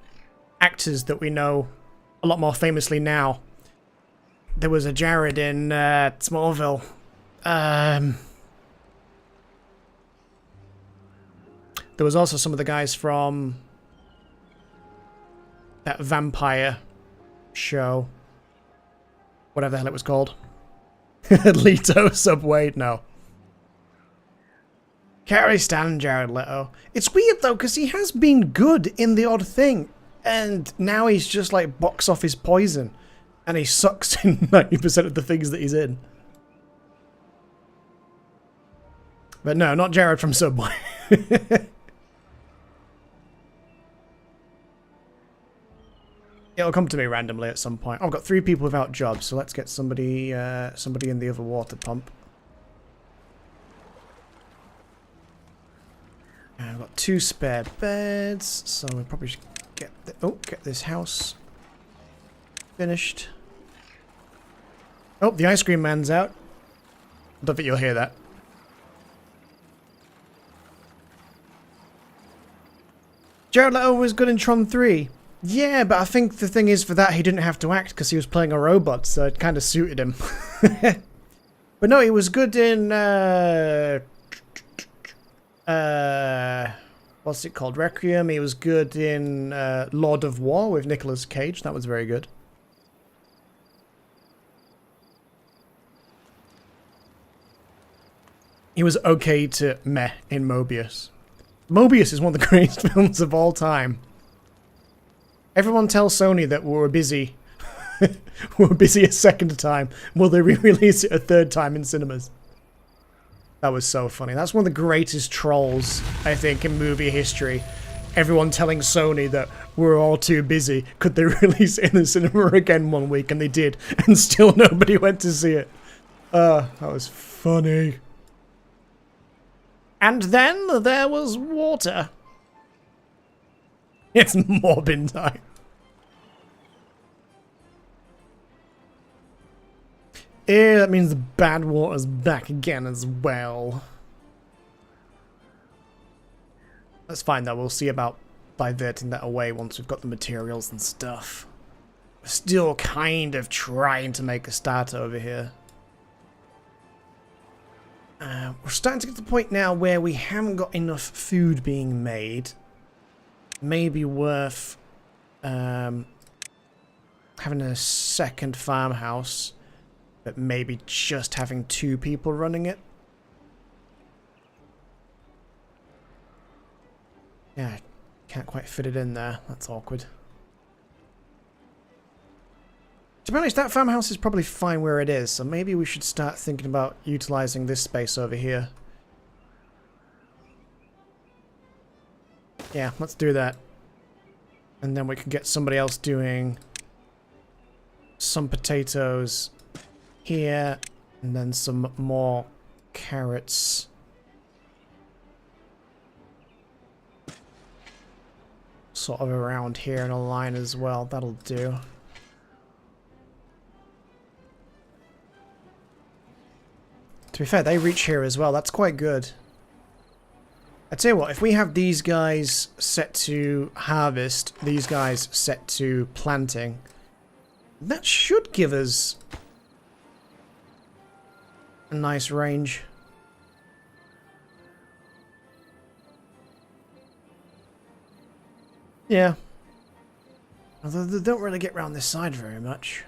actors that we know a lot more famously now, there was a Jared in Smallville. There was also some of the guys from that vampire show. Whatever the hell it was called. Leto Subway? No. Carrie Stan, Jared Leto. It's weird though, because he has been good in The Odd Thing. And now he's just like box office poison. And he sucks in 90% of the things that he's in. But no, not Jared from Subway. It'll come to me randomly at some point. Oh, I've got 3 people without jobs, so let's get somebody somebody in the other water pump. And I've got 2 spare beds, so we probably should get get this house finished. Oh, the ice cream man's out. I don't think you'll hear that. Jared Leto was good in Tron 3. Yeah, but I think the thing is for that he didn't have to act because he was playing a robot, so it kind of suited him. But no, he was good in what's it called? Requiem. He was good in Lord of War with Nicolas Cage. That was very good. He was okay to meh in Mobius. Mobius is one of the greatest films of all time. Everyone tells Sony that we're busy. We're busy a second time. Will they re-release it a third time in cinemas? That was so funny. That's one of the greatest trolls, I think, in movie history. Everyone telling Sony that we're all too busy. Could they release it in the cinema again one week? And they did. And still nobody went to see it. That was funny. And then there was water. It's Morbin time. Yeah, that means the bad water's back again as well. That's fine though, we'll see about diverting that away once we've got the materials and stuff. We're still kind of trying to make a start over here. We're starting to get to the point now where we haven't got enough food being made. Maybe worth having a second farmhouse, but maybe just having 2 people running it. Yeah, can't quite fit it in there. That's awkward. To be honest, that farmhouse is probably fine where it is, so maybe we should start thinking about utilizing this space over here. Yeah, let's do that. And then we can get somebody else doing some potatoes here, and then some more carrots. Sort of around here in a line as well. That'll do. To be fair, they reach here as well. That's quite good. I tell you what, if we have these guys set to harvest, these guys set to planting, that should give us a nice range. Yeah. Although they don't really get around this side very much.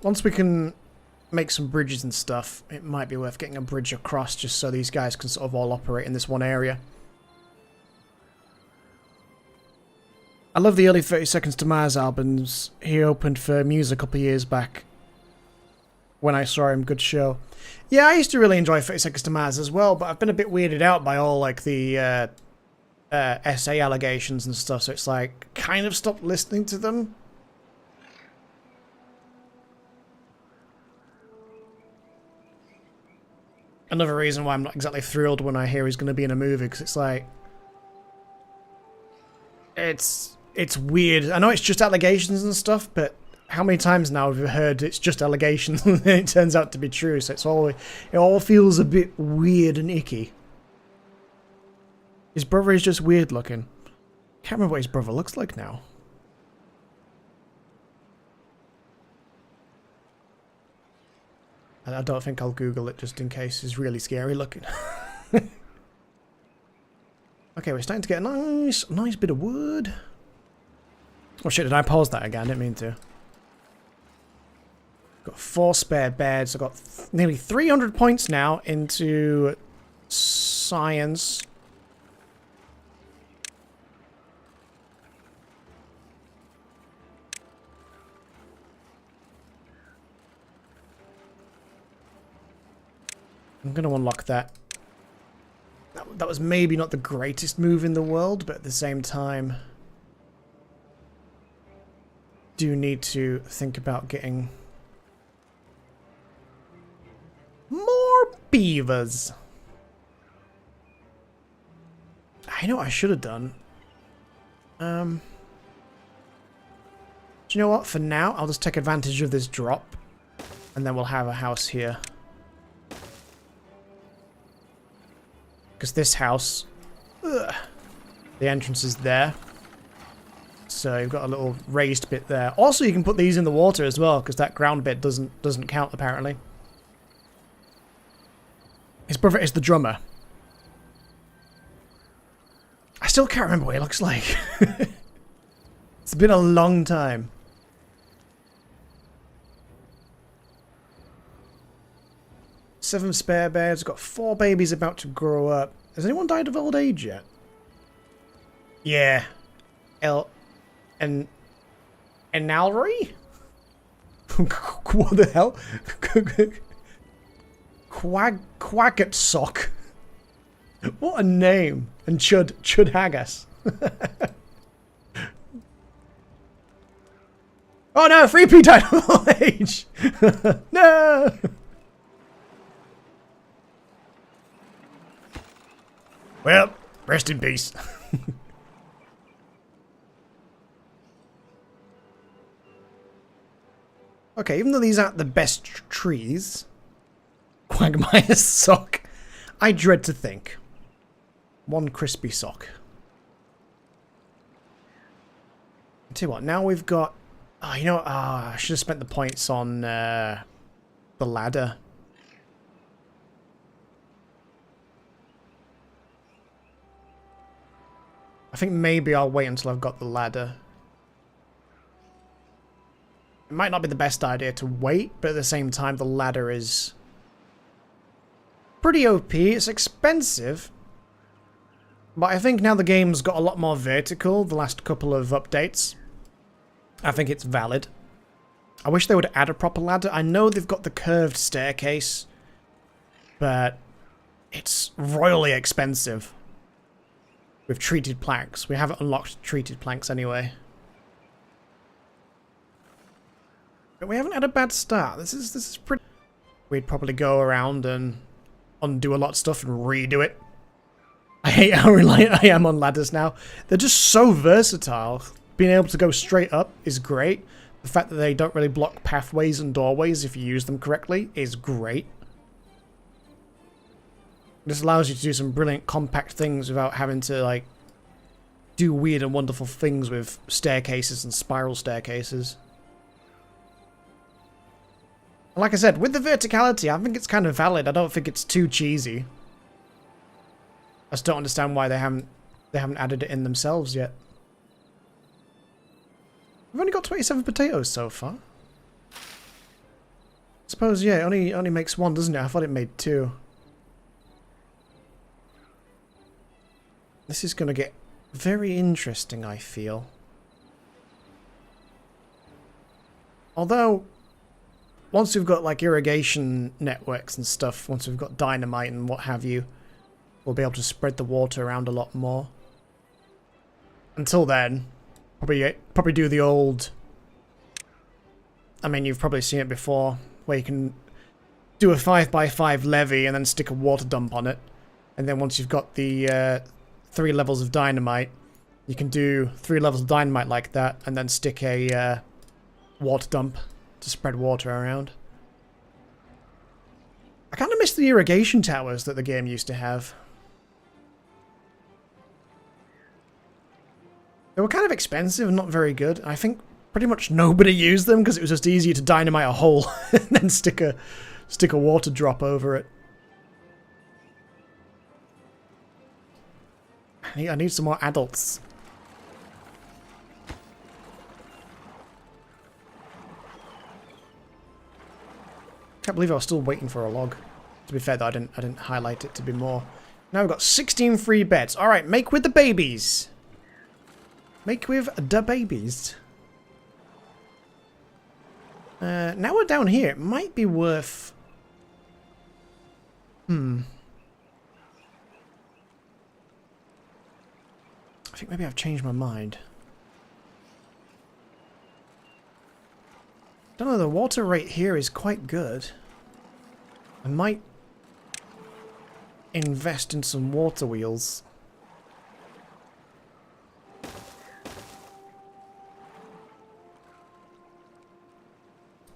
Once we can make some bridges and stuff, it might be worth getting a bridge across just so these guys can sort of all operate in this one area. I love the early 30 Seconds to Mars albums. He opened for Muse a couple of years back. When I saw him, good show. Yeah, I used to really enjoy 30 Seconds to Mars as well, but I've been a bit weirded out by all, like, the essay allegations and stuff, so it's like, kind of stopped listening to them. Another reason why I'm not exactly thrilled when I hear he's going to be in a movie, because it's like... It's weird. I know it's just allegations and stuff, but how many times now have we heard it's just allegations and then it turns out to be true, so it all feels a bit weird and icky. His brother is just weird looking. Can't remember what his brother looks like now. I don't think I'll Google it just in case he's really scary looking. Okay, we're starting to get a nice bit of wood. Oh shit, did I pause that again? I didn't mean to. Got 4 spare beds. I've got nearly 300 points now into science. I'm going to unlock that. That was maybe not the greatest move in the world, but at the same time, do need to think about getting more beavers. I know what I should have done. Do you know what? For now, I'll just take advantage of this drop, and then we'll have a house here. Because this house, the entrance is there. So you've got a little raised bit there. Also, you can put these in the water as well, because that ground bit doesn't count apparently. His brother is the drummer. I still can't remember what he looks like. It's been a long time. Seven spare beds. Got 4 babies about to grow up. Has anyone died of old age yet? Yeah. Enalry? What the hell? Quagget sock. What a name. And Chud Haggis. Oh no, 3P died of old age. No. Well, rest in peace. Okay, even though these aren't the best trees, Quagmire's sock, I dread to think. One crispy sock. I'll tell you what, now we've got... Oh, you know what? I should have spent the points on the ladder. I think maybe I'll wait until I've got the ladder. It might not be the best idea to wait, but at the same time the ladder is pretty OP. It's expensive, but I think now the game's got a lot more vertical the last couple of updates. I think it's valid. I wish they would add a proper ladder. I know they've got the curved staircase, but it's royally expensive. With treated planks. We haven't unlocked treated planks anyway. But we haven't had a bad start. This is pretty... We'd probably go around and undo a lot of stuff and redo it. I hate how reliant I am on ladders now. They're just so versatile. Being able to go straight up is great. The fact that they don't really block pathways and doorways if you use them correctly is great. This allows you to do some brilliant compact things without having to, like, do weird and wonderful things with staircases and spiral staircases. And like I said, with the verticality, I think it's kind of valid. I don't think it's too cheesy. I just don't understand why they haven't added it in themselves yet. We've only got 27 potatoes so far. I suppose, yeah, it only makes 1, doesn't it? I thought it made 2. This is going to get very interesting, I feel. Although, once we've got like irrigation networks and stuff, once we've got dynamite and what have you, we'll be able to spread the water around a lot more. Until then, probably do the old... I mean, you've probably seen it before, where you can do a 5x5 levee and then stick a water dump on it. And then once you've got the 3 levels of dynamite, you can do 3 levels of dynamite like that and then stick a water dump to spread water around. I kind of miss the irrigation towers that the game used to have. They were kind of expensive and not very good. I think pretty much nobody used them because it was just easier to dynamite a hole and then stick a water drop over it. I need some more adults. Can't believe I was still waiting for a log. To be fair though, I didn't highlight it to be more. Now we've got 16 free beds. Alright, make with the babies. Make with the babies. Now we're down here. It might be worth... I think maybe I've changed my mind. Don't know, the water rate here is quite good. I might invest in some water wheels.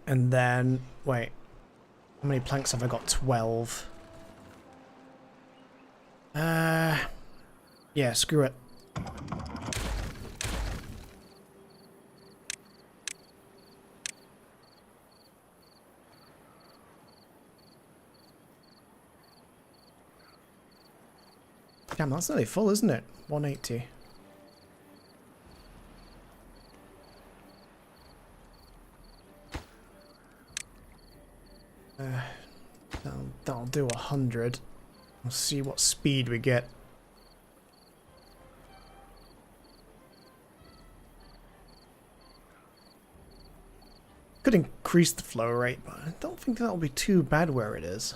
And then, wait, how many planks have I got? 12. Yeah, screw it. Damn, that's nearly full, isn't it? 180. That'll do 100. We'll see what speed we get. Could increase the flow rate, but I don't think that'll be too bad where it is.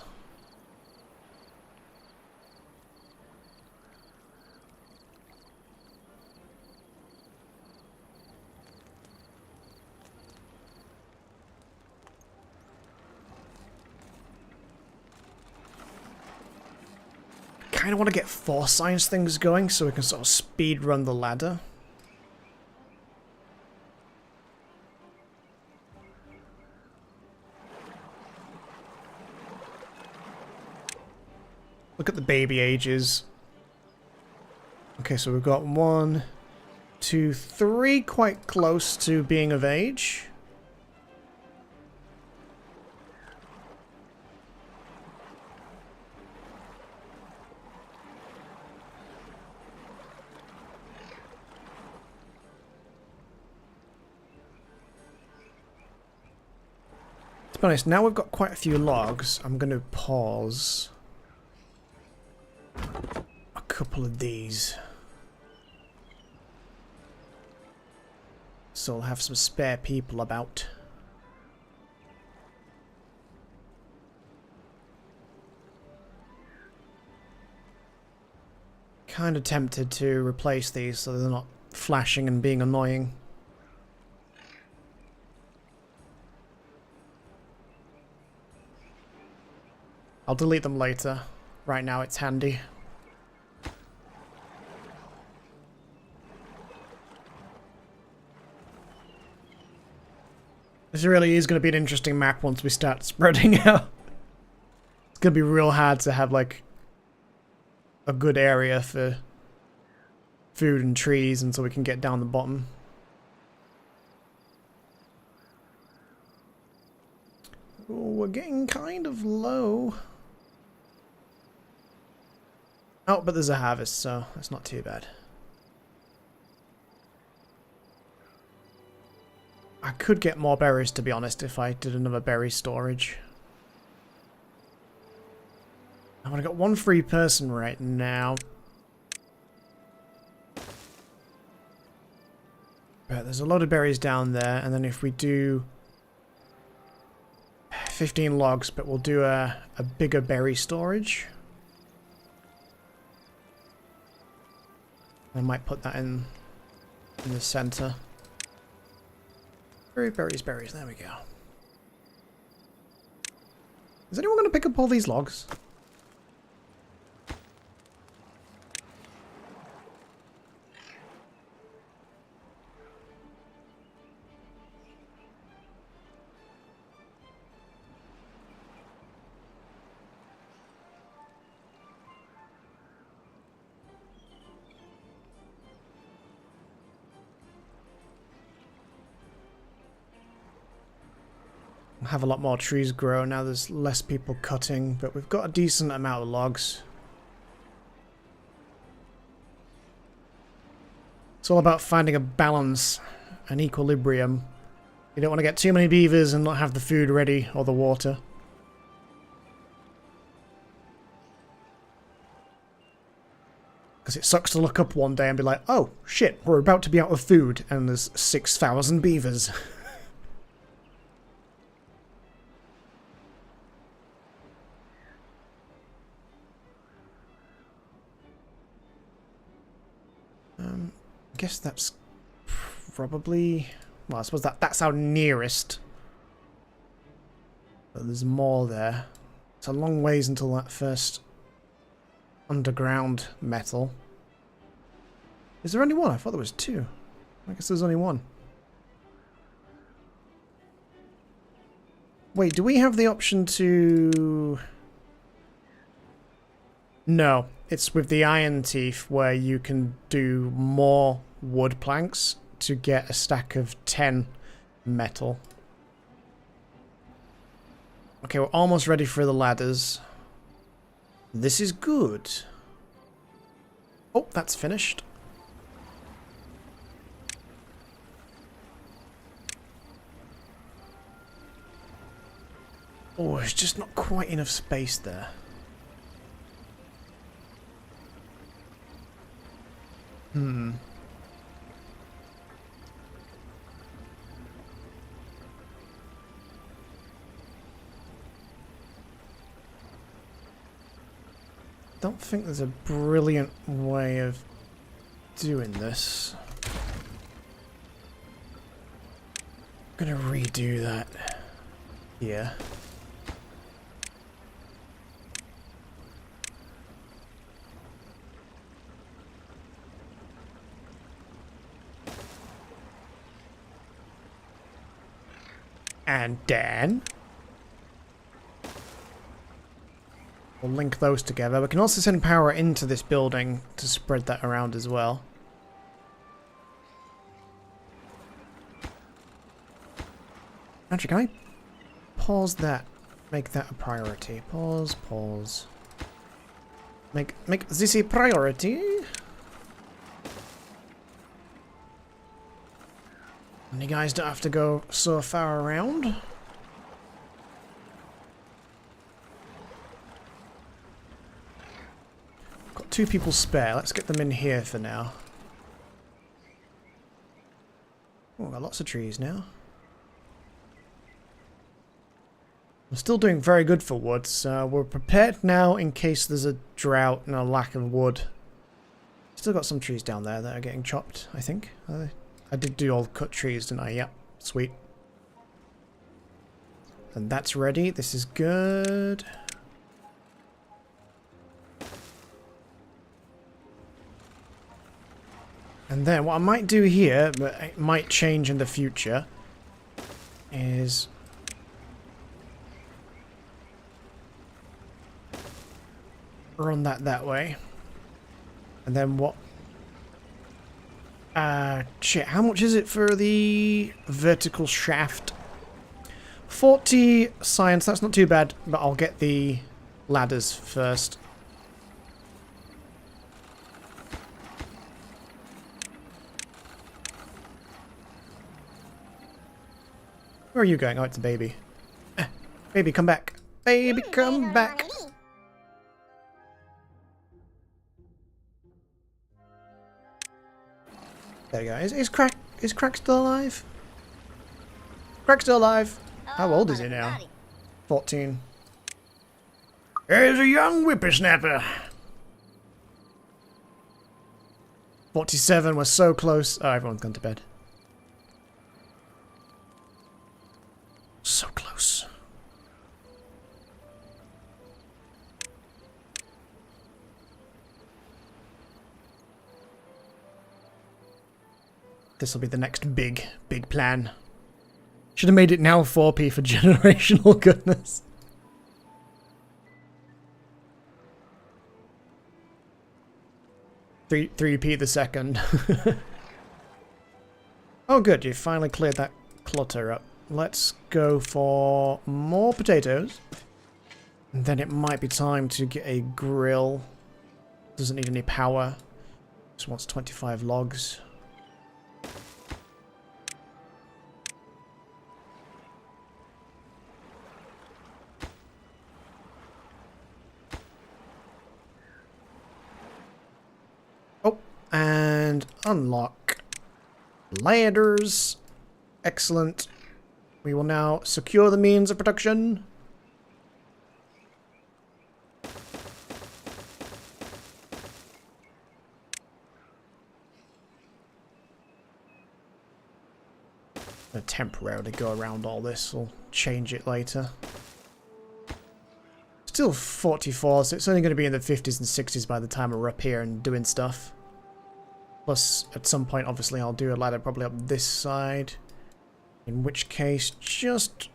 I kind of want to get 4 science things going so we can sort of speed run the ladder. Look at the baby ages. Okay, so we've got 1, 2, 3 quite close to being of age. To be honest, now we've got quite a few logs, I'm going to pause a couple of these. So I'll have some spare people about. Kind of tempted to replace these so they're not flashing and being annoying. I'll delete them later. Right now it's handy. This really is going to be an interesting map once we start spreading out. It's going to be real hard to have like a good area for food and trees until we can get down the bottom. Oh, we're getting kind of low. Oh, but there's a harvest, so that's not too bad. I could get more berries, to be honest, if I did another berry storage. I've only got 1 free person right now. But there's a lot of berries down there, and then if we do 15 logs, but we'll do a bigger berry storage. I might put that in the center. Berries, berries. There we go. Is anyone going to pick up all these logs? Have a lot more trees grow now. There's less people cutting, but we've got a decent amount of logs. It's all about finding a balance, an equilibrium. You don't want to get too many beavers and not have the food ready or the water. Because it sucks to look up one day and be like, oh shit, we're about to be out of food and there's 6,000 beavers. I guess that's probably... Well, I suppose that's our nearest. But there's more there. It's a long ways until that first underground metal. Is there only one? I thought there was two. I guess there's only one. Wait, do we have the option to... No, it's with the iron teeth where you can do more wood planks to get a stack of 10 metal. Okay, we're almost ready for the ladders. This is good. Oh, that's finished. Oh, there's just not quite enough space there. Don't think there's a brilliant way of doing this. I'm gonna redo that here. And then we'll link those together. We can also send power into this building to spread that around as well. Actually, can I pause that? Make that a priority. Pause, pause. Make this a priority. And you guys don't have to go so far around. Got 2 people spare. Let's get them in here for now. Oh, got lots of trees now. I'm still doing very good for wood, so we're prepared now in case there's a drought and a lack of wood. Still got some trees down there that are getting chopped, I think. I did do all the cut trees, didn't I? Yep, sweet. And that's ready. This is good. And then what I might do here, but it might change in the future, is run that way. And then what? Shit, how much is it for the vertical shaft? 40 science, that's not too bad, but I'll get the ladders first. Where are you going? Oh, it's a baby. Baby, come back. Baby, come back. There you go. Is Crack still alive? Crack's still alive. How old is he now? 14. There's a young whippersnapper. 47, we're so close. Oh, everyone's gone to bed. So close. This will be the next big plan. Should have made it now 4p for generational goodness. Three p the second. Oh good, you finally cleared that clutter up. Let's go for more potatoes. And then it might be time to get a grill. Doesn't need any power. Just wants 25 logs. Oh, and unlock ladders. Excellent. We will now secure the means of production. I'm gonna temporarily go around all this. We'll change it later. Still 44, so it's only going to be in the 50s and 60s by the time we're up here and doing stuff. Plus, at some point, obviously, I'll do a ladder probably up this side. In which case, just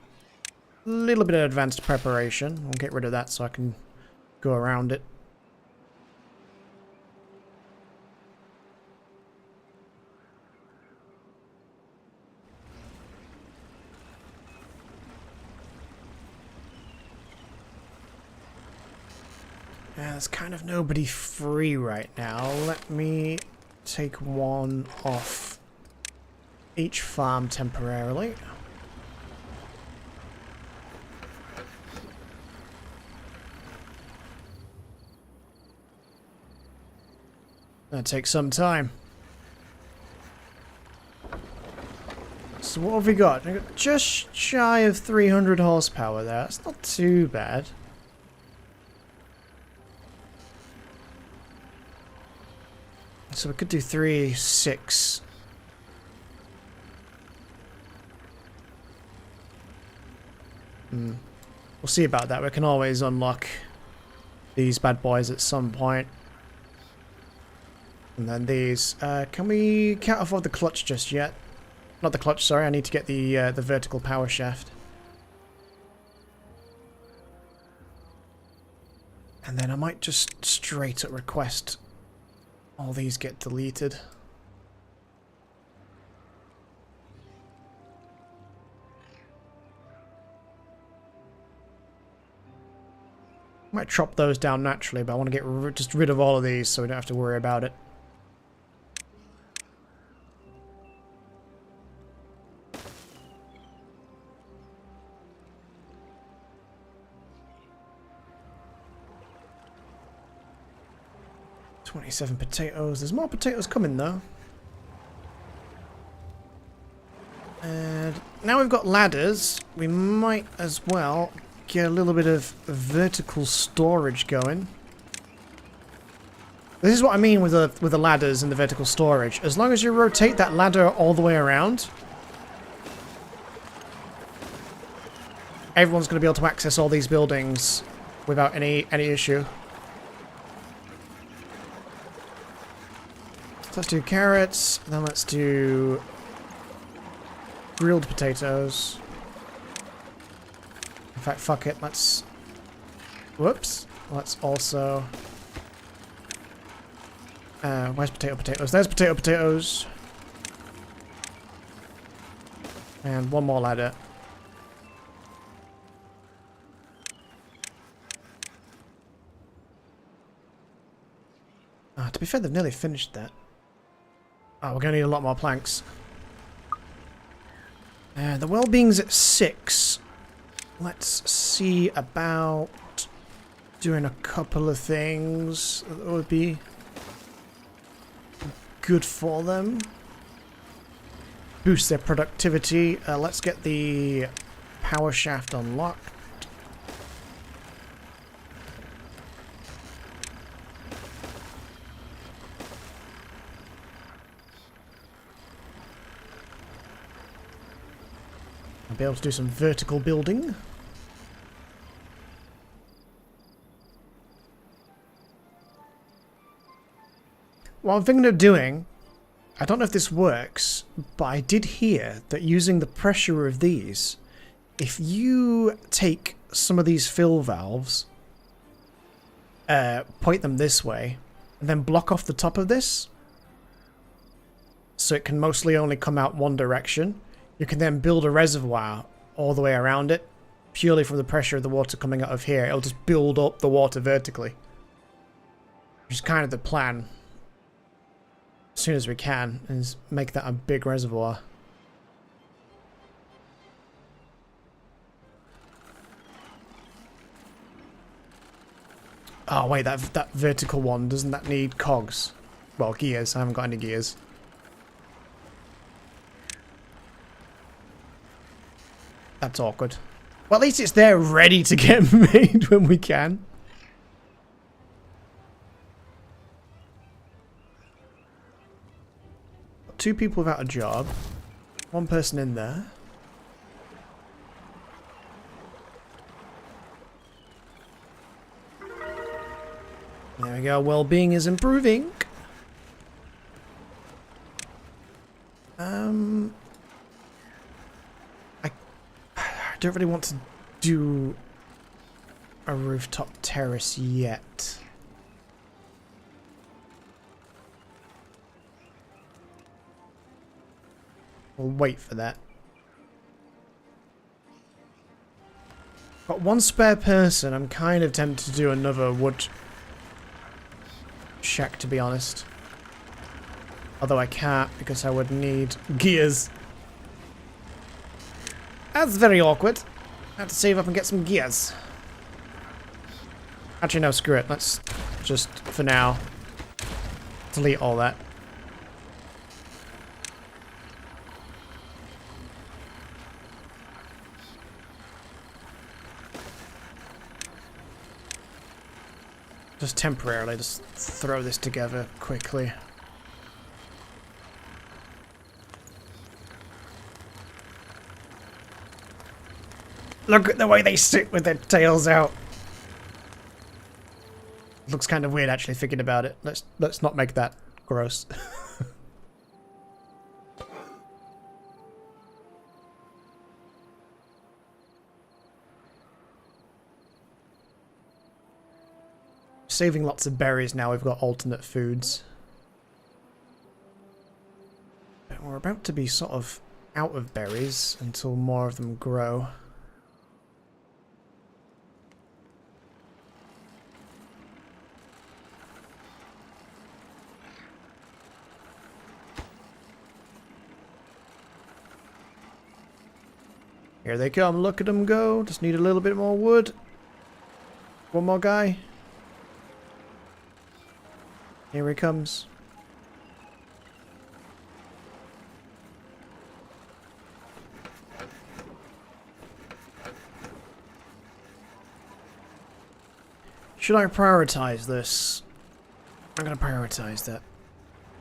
a little bit of advanced preparation. I'll get rid of that so I can go around it. There's kind of nobody free right now. Let me take one off each farm temporarily. That'll take some time. So what have we got? I got just shy of 300 horsepower there. That's not too bad. So we could do 3, 6. We'll see about that. We can always unlock these bad boys at some point. And then these. Can we can't afford the clutch just yet? Not the clutch, sorry. I need to get the vertical power shaft. And then I might just straight up request all these get deleted. Might chop those down naturally, but I want to get just rid of all of these so we don't have to worry about it. "27 potatoes. There's more potatoes coming though. And now we've got ladders, we might as well get a little bit of vertical storage going. This is what I mean with the ladders and the vertical storage. As long as you rotate that ladder all the way around, everyone's going to be able to access all these buildings without any issue. So let's do carrots, then let's do grilled potatoes. In fact, fuck it, let's... Whoops. Let's also... where's potatoes? There's potatoes. And one more ladder. To be fair, they've nearly finished that. Oh, we're going to need a lot more planks. The well-being's at 6. Let's see about doing a couple of things that would be good for them. Boost their productivity. Let's get the power shaft unlocked. I'll be able to do some vertical building. What I'm thinking of doing, I don't know if this works, but I did hear that using the pressure of these, if you take some of these fill valves, point them this way, and then block off the top of this, so it can mostly only come out one direction, you can then build a reservoir all the way around it, purely from the pressure of the water coming out of here. It'll just build up the water vertically, which is kind of the plan. As soon as we can, is make that a big reservoir. Oh wait, that vertical one, doesn't that need cogs? Well, gears. I haven't got any gears. That's awkward. Well, at least it's there ready to get made when we can. Two people without a job. One person in there. There we go. Well-being is improving. I don't really want to do a rooftop terrace yet. We'll wait for that. Got one spare person. I'm kind of tempted to do another wood shack, to be honest. Although I can't because I would need gears. That's very awkward. I have to save up and get some gears. Actually, no, screw it. Let's just, for now, delete all that. Just temporarily, just throw this together quickly. Look at the way they sit with their tails out. Looks kind of weird, actually, thinking about it. Let's not make that gross. Saving lots of berries now. We've got alternate foods. But we're about to be sort of out of berries until more of them grow. Here they come, look at them go. Just need a little bit more wood. One more guy. Here he comes. Should I prioritize this? I'm gonna prioritize that.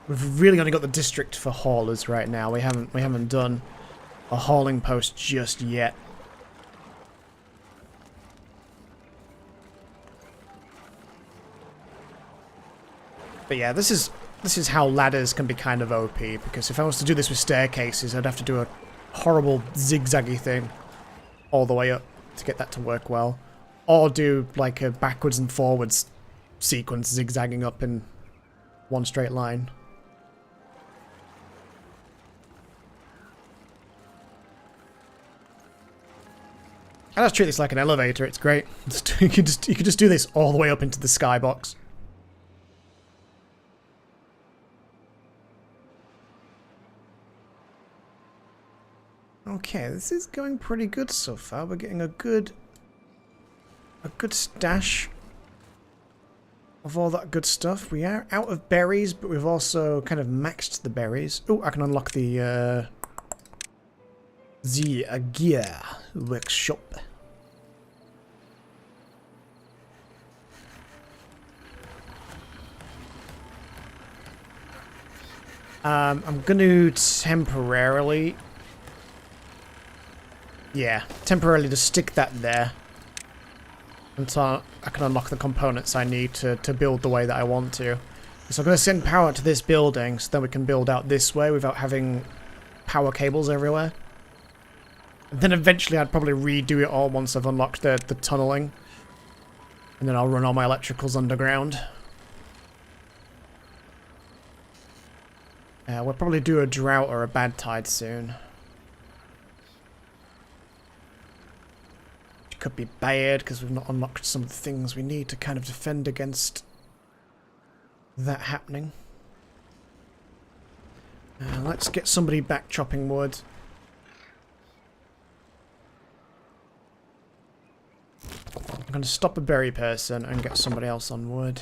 We've really only got the district for haulers right now. We haven't done a hauling post just yet. But yeah, this is how ladders can be kind of OP, because if I was to do this with staircases, I'd have to do a horrible zigzaggy thing all the way up to get that to work well. Or do like a backwards and forwards sequence zigzagging up in one straight line. And let's treat this like an elevator, it's great. You could just do this all the way up into the skybox. Okay, this is going pretty good so far. We're getting a good stash of all that good stuff. We are out of berries, but we've also kind of maxed the berries. Oh, I can unlock the gear workshop. I'm going to temporarily Yeah, temporarily just stick that there. Until I can unlock the components I need to build the way that I want to. So I'm going to send power to this building so then we can build out this way without having power cables everywhere. And then eventually I'd probably redo it all once I've unlocked the tunneling. And then I'll run all my electricals underground. We'll probably do a drought or a bad tide soon. It could be bad because we've not unlocked some of the things we need to kind of defend against that happening. Let's get somebody back chopping wood. I'm going to stop a berry person and get somebody else on wood.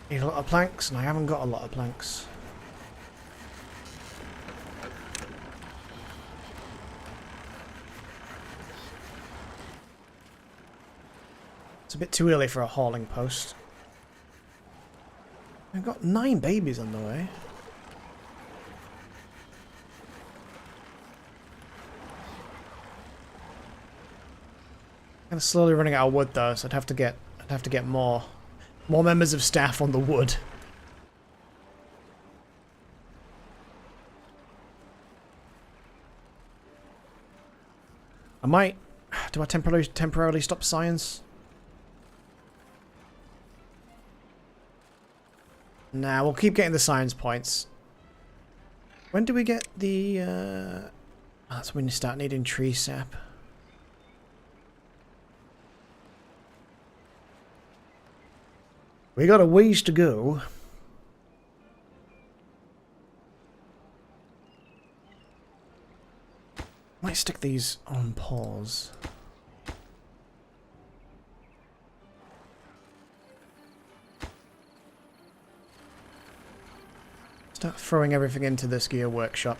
Need a lot of planks, and I haven't got a lot of planks. It's a bit too early for a hauling post. I've got 9 babies on the way. Kind of slowly running out of wood though, so I'd have to get more members of staff on the wood. I might. Do I temporarily stop science? Nah, we'll keep getting the science points. When do we get the... Oh, that's when you start needing tree sap. We got a ways to go. Might stick these on pause. Start throwing everything into this gear workshop.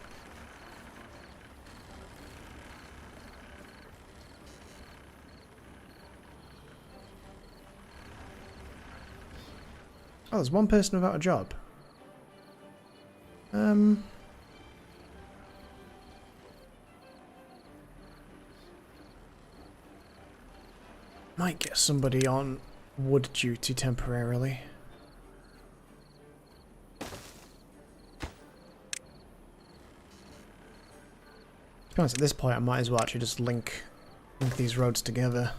Oh, there's one person without a job. Might get somebody on wood duty temporarily. To be honest, at this point I might as well actually just link these roads together.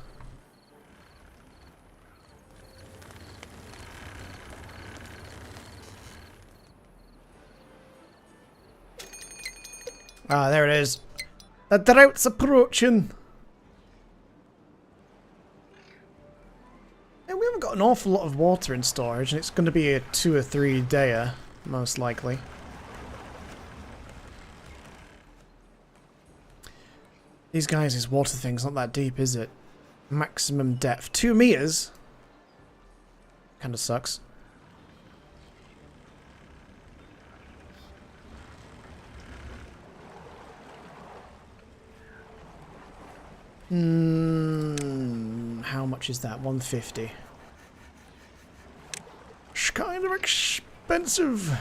Ah, there it is. The drought's approaching. Yeah, we haven't got an awful lot of water in storage, and it's going to be a 2 or 3 dayer, most likely. These guys' water thing's not that deep, is it? Maximum depth. 2 meters? Kinda sucks. How much is that? 150. It's kind of expensive.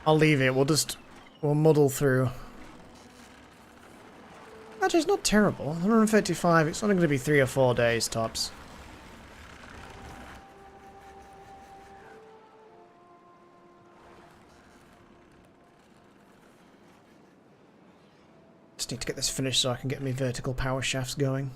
I'll leave it. We'll muddle through. Actually, it's not terrible. 135. It's only going to be 3 or 4 days tops. Just need to get this finished so I can get my vertical power shafts going.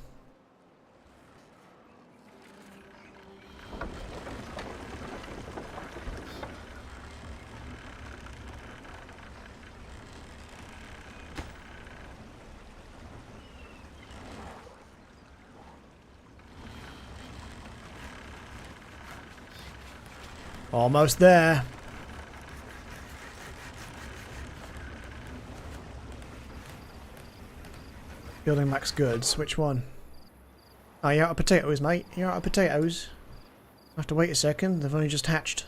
Almost there. Building max goods. Which one? Oh, you're out of potatoes, mate. You're out of potatoes. I have to wait a second. They've only just hatched.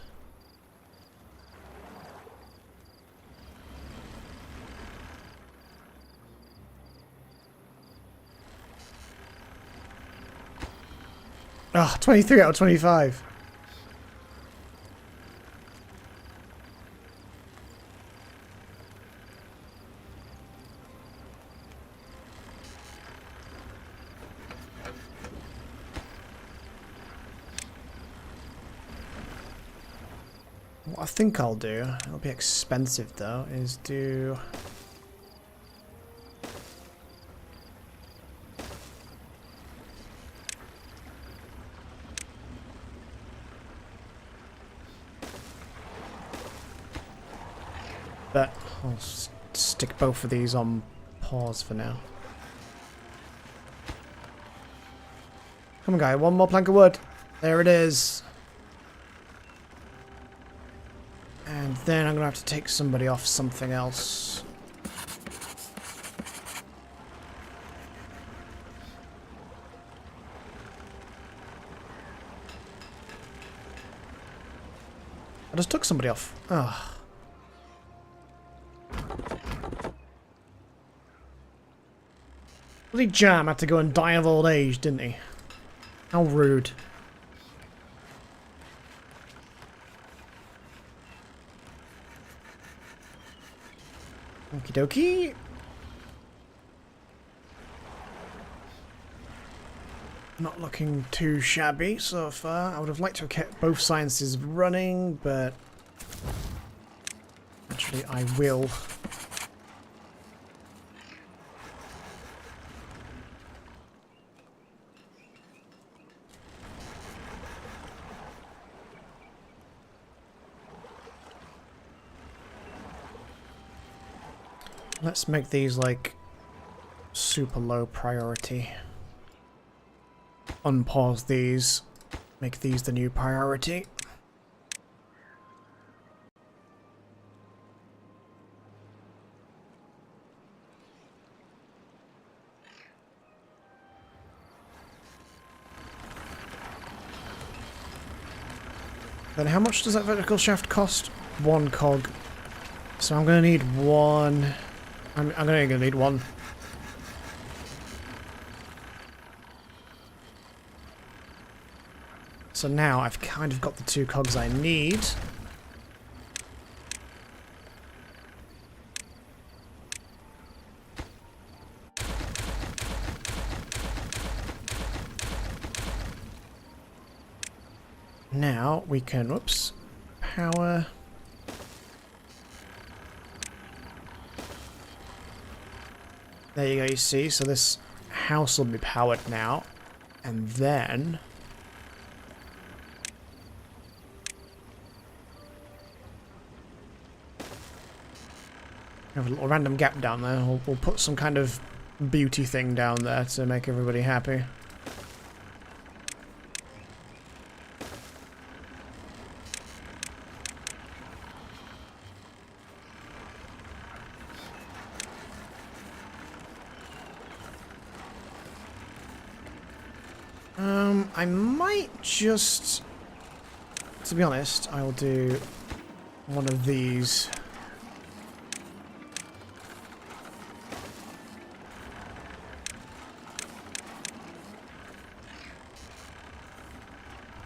Ah, 23 out of 25. What I think I'll do, it'll be expensive though, is do... But I'll stick both of these on pause for now. Come on, guy, one more plank of wood. There it is. And then I'm gonna have to take somebody off something else. I just took somebody off. Ah. Bloody Jam had to go and die of old age, didn't he? How rude. Okie dokie. Not looking too shabby so far. I would have liked to have kept both sciences running, but actually I will. Let's make these like super low priority. Unpause these. Make these the new priority. Then how much does that vertical shaft cost? 1 cog. So I'm gonna need one. I'm gonna need one. So now I've kind of got the 2 cogs I need. Now we can, whoops, power. There you go, you see, so this house will be powered now, and then we have a little random gap down there. We'll put some kind of beauty thing down there to make everybody happy. I might just, to be honest, I'll do one of these.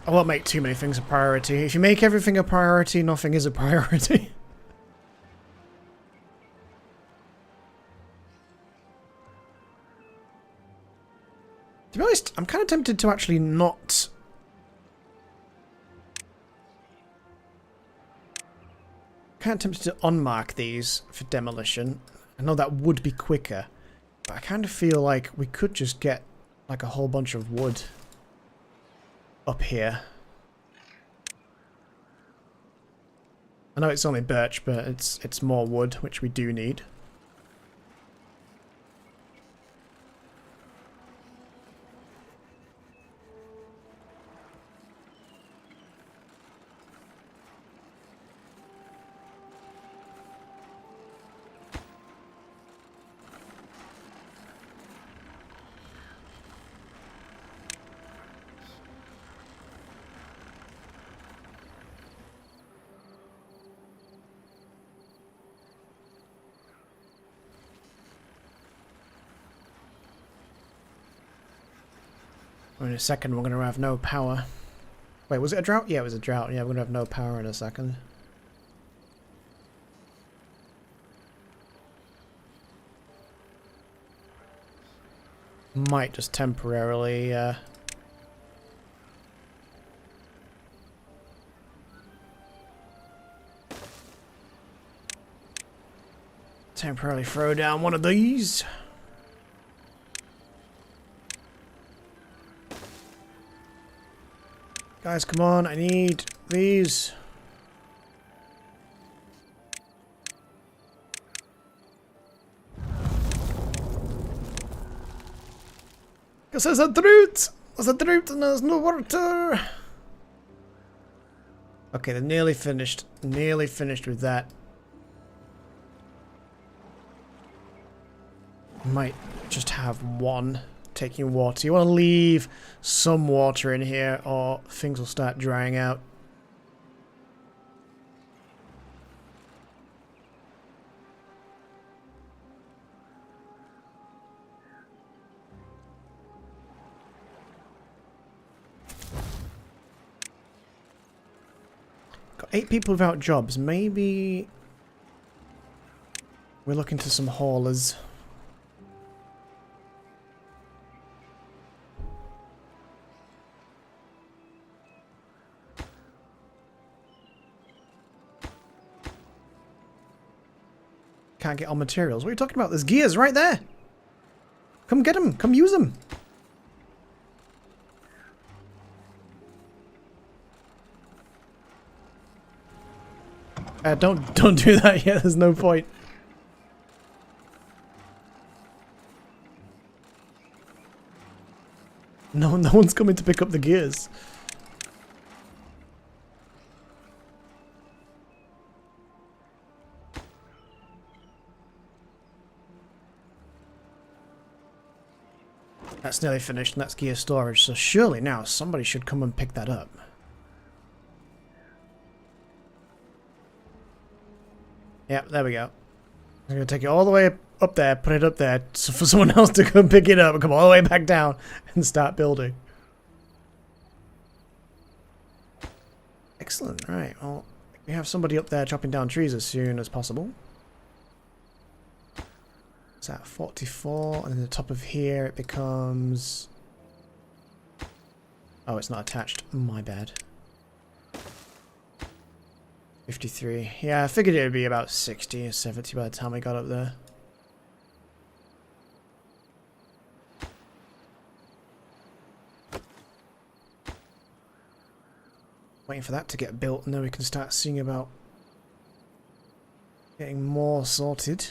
I won't make too many things a priority. If you make everything a priority, nothing is a priority. To be honest, I'm kind of tempted to actually not... kind of tempted to unmark these for demolition. I know that would be quicker, but I kind of feel like we could just get like a whole bunch of wood up here. I know it's only birch, but it's more wood, which we do need. In a second, we're going to have no power. Wait, was it a drought? Yeah, it was a drought. Yeah, we're going to have no power in a second. Might just temporarily, temporarily throw down one of these. Guys, come on, I need these. Because there's a drought! There's a drought and there's no water! Okay, they're nearly finished. Nearly finished with that. Might just have one taking water. You want to leave some water in here or things will start drying out. Got 8 people without jobs. Maybe we're looking to some haulers. Can't get on materials. What are you talking about? There's gears right there. Come get them. Come use them. Don't do that yet. There's no point. No one's coming to pick up the gears. That's nearly finished, and that's gear storage, so surely now somebody should come and pick that up. Yep, there we go. I'm going to take it all the way up there, put it up there, so for someone else to come pick it up and come all the way back down and start building. Excellent, right, well, we have somebody up there chopping down trees as soon as possible. It's at 44, and then the top of here it becomes... Oh, it's not attached. My bad. 53. Yeah, I figured it would be about 60 or 70 by the time we got up there. Waiting for that to get built, and then we can start seeing about getting more sorted.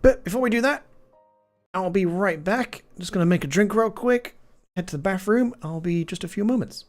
But before we do that, I'll be right back. I'm just going to make a drink real quick, head to the bathroom. I'll be just a few moments.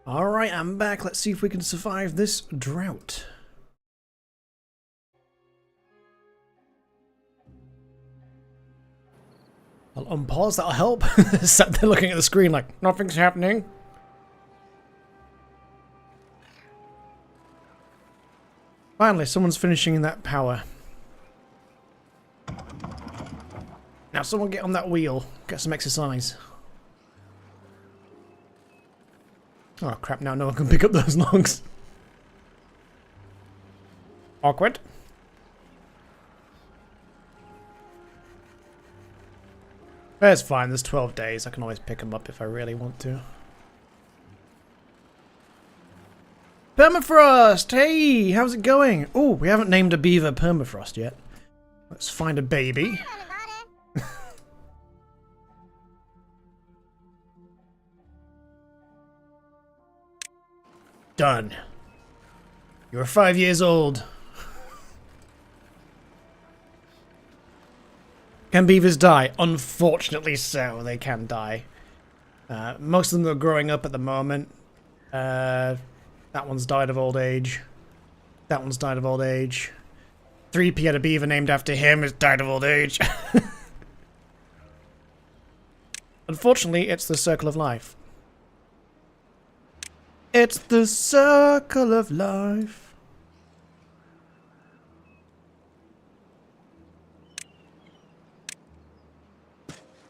Alright, I'm back. Let's see if we can survive this drought. I'll unpause, that'll help. Sat there looking at the screen like, nothing's happening. Finally, someone's finishing that power. Now someone get on that wheel. Get some exercise. Oh crap, now no one can pick up those logs. Awkward. That's fine, there's 12 days. I can always pick them up if I really want to. Permafrost! Hey, how's it going? Oh, we haven't named a beaver Permafrost yet. Let's find a baby. Done. You're 5 years old. Can beavers die? Unfortunately so, they can die. Most of them are growing up at the moment. That one's died of old age. That one's died of old age. 3P had a beaver named after him, has died of old age. Unfortunately, it's the circle of life. It's the circle of life.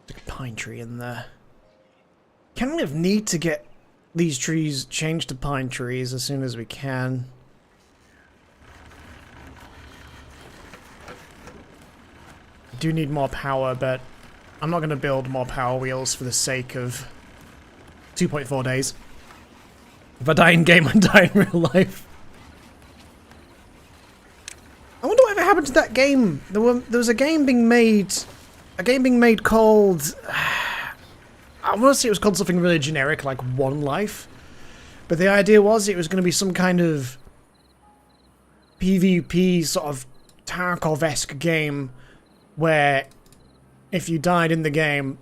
There's a pine tree in there. Kind of need to get these trees changed to pine trees as soon as we can. I do need more power, but I'm not going to build more power wheels for the sake of 2.4 days. If I die in game, I die in real life. I wonder whatever happened to that game. There was a game being made. A game being made called. I want to say it was called something really generic, like One Life. But the idea was it was going to be some kind of PvP sort of Tarkov-esque game where if you died in the game,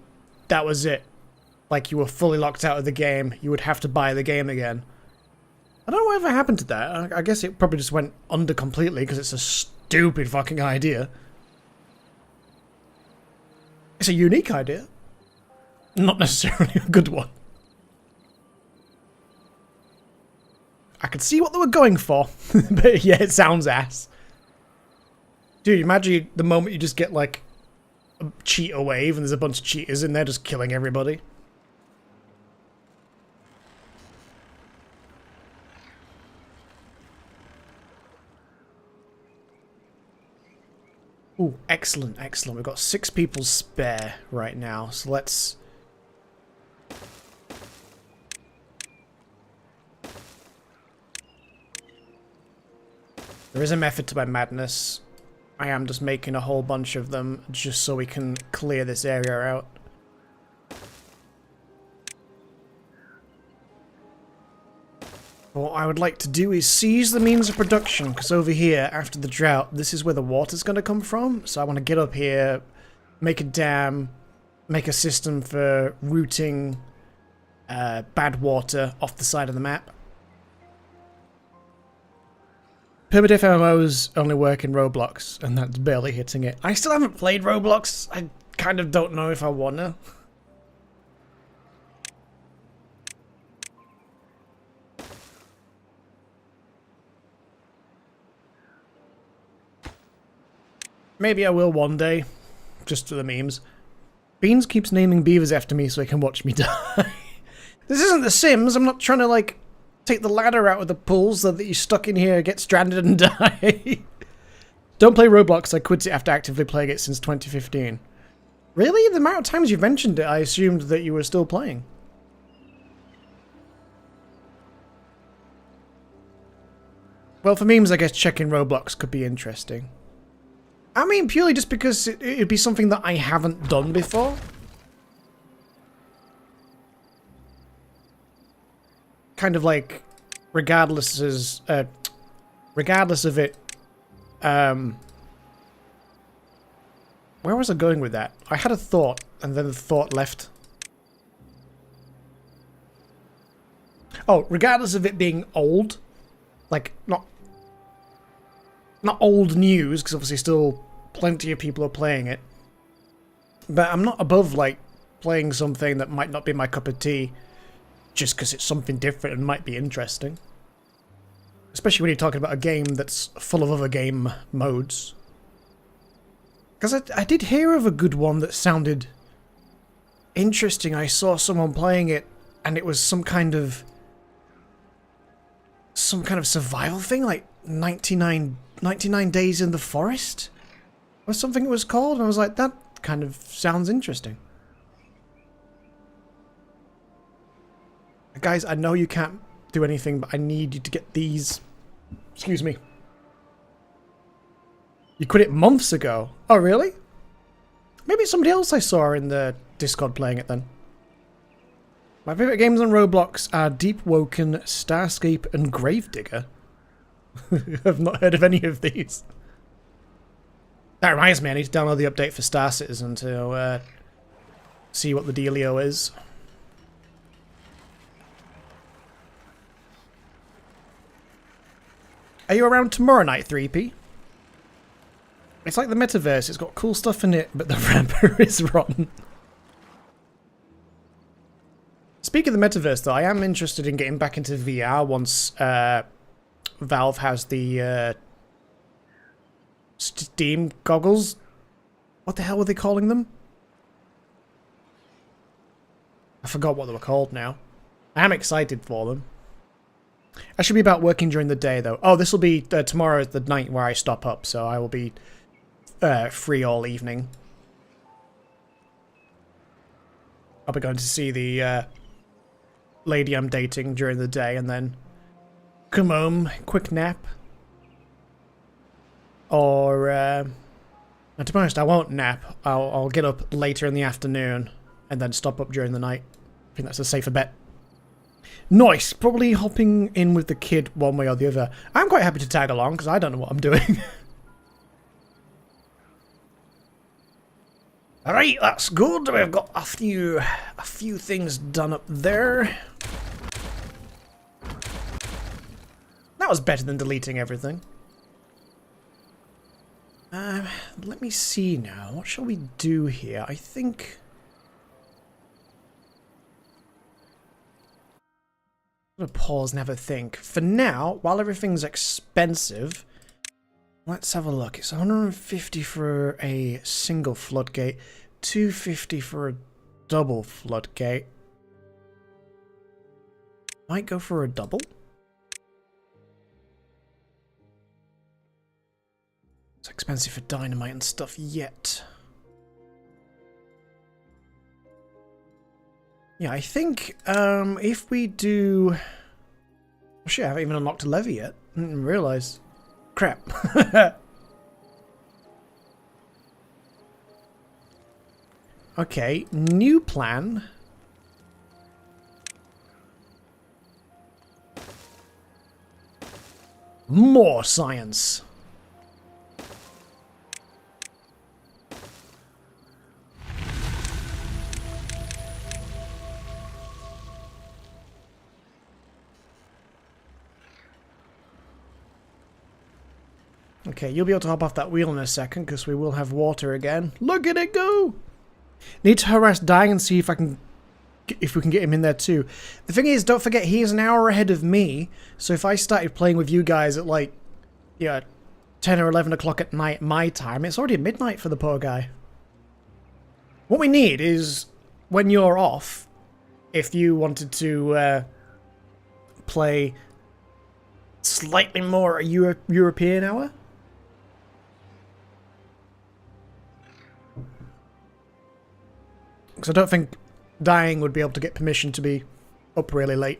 that was it. Like you were fully locked out of the game, you would have to buy the game again. I don't know whatever happened to that. I guess it probably just went under completely because it's a stupid fucking idea. It's a unique idea. Not necessarily a good one. I could see what they were going for, but yeah, it sounds ass. Dude, imagine the moment you just get like a cheetah wave and there's a bunch of cheetahs in there just killing everybody. Ooh, excellent, excellent. We've got 6 people spare right now, so let's... There is a method to my madness. I am just making a whole bunch of them just so we can clear this area out. What I would like to do is seize the means of production, because over here, after the drought, this is where the water's going to come from. So I want to get up here, make a dam, make a system for routing bad water off the side of the map. Permadeath MMOs only work in Roblox, and that's barely hitting it. I still haven't played Roblox. I kind of don't know if I wanna. Maybe I will one day, just for the memes. Beans keeps naming beavers after me so he can watch me die. This isn't The Sims. I'm not trying to, like, take the ladder out of the pool so that you're stuck in here, get stranded and die. Don't play Roblox. I quit it after actively playing it since 2015. Really? The amount of times you mentioned it, I assumed that you were still playing. Well, for memes, I guess checking Roblox could be interesting. I mean, purely just because it'd be something that I haven't done before. Kind of like, regardless of it, where was I going with that? I had a thought, and then the thought left. Oh, regardless of it being old, like, not old news, because obviously still plenty of people are playing it, but I'm not above, like, playing something that might not be my cup of tea just because it's something different and might be interesting. Especially when you're talking about a game that's full of other game modes. Because I did hear of a good one that sounded interesting. I saw someone playing it, and it was some kind of survival thing, like 99 Days in the Forest? Or something it was called, and I was like, that kind of sounds interesting. Guys, I know you can't do anything, but I need you to get these. Excuse me. You quit it months ago. Oh, really? Maybe it's somebody else I saw in the Discord playing it then. My favourite games on Roblox are Deep Woken, Starscape, and Gravedigger. I've not heard of any of these. That reminds me, I need to download the update for Star Citizen to see what the dealio is. Are you around tomorrow night, 3P? It's like the metaverse, it's got cool stuff in it, but the wrapper is rotten. Speaking of the metaverse, though, I am interested in getting back into VR once Valve has the Steam goggles. What the hell were they calling them? I forgot what they were called now. I am excited for them. I should be about working during the day, though. Oh, this will be tomorrow is the night where I stop up, so I will be free all evening. I'll be going to see the lady I'm dating during the day, and then come home, quick nap. Or, and to be honest, I won't nap. I'll get up later in the afternoon, and then stop up during the night. I think that's a safer bet. Nice! Probably hopping in with the kid one way or the other. I'm quite happy to tag along, because I don't know what I'm doing. Alright, that's good. We've got a few things done up there. That was better than deleting everything. Let me see now. What shall we do here? I think... I'm gonna pause and have a think. For now, while everything's expensive, let's have a look. It's 150 for a single floodgate, 250 for a double floodgate. Might go for a double. It's expensive for dynamite and stuff yet. Yeah, I think if we do... Oh shit, I haven't even unlocked a levy yet. I didn't realise. Crap. Okay, new plan. More science. Okay, you'll be able to hop off that wheel in a second, because we will have water again. Look at it go! Need to harass Dying and see if we can get him in there too. The thing is, don't forget, he is an hour ahead of me, so if I started playing with you guys at like, yeah, 10 or 11 o'clock at night my time, it's already midnight for the poor guy. What we need is, when you're off, if you wanted to play slightly more European hour. Because I don't think Dying would be able to get permission to be up really late.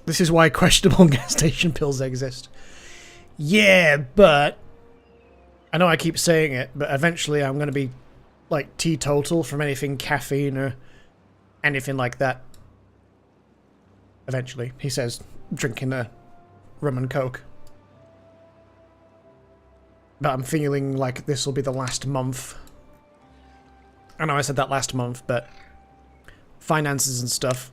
This is why questionable gas station pills exist. Yeah, but... I know I keep saying it, but eventually I'm going to be, like, teetotal from anything caffeine or anything like that. Eventually. He says, drinking a rum and coke. But I'm feeling like this will be the last month. I know I said that last month, but finances and stuff.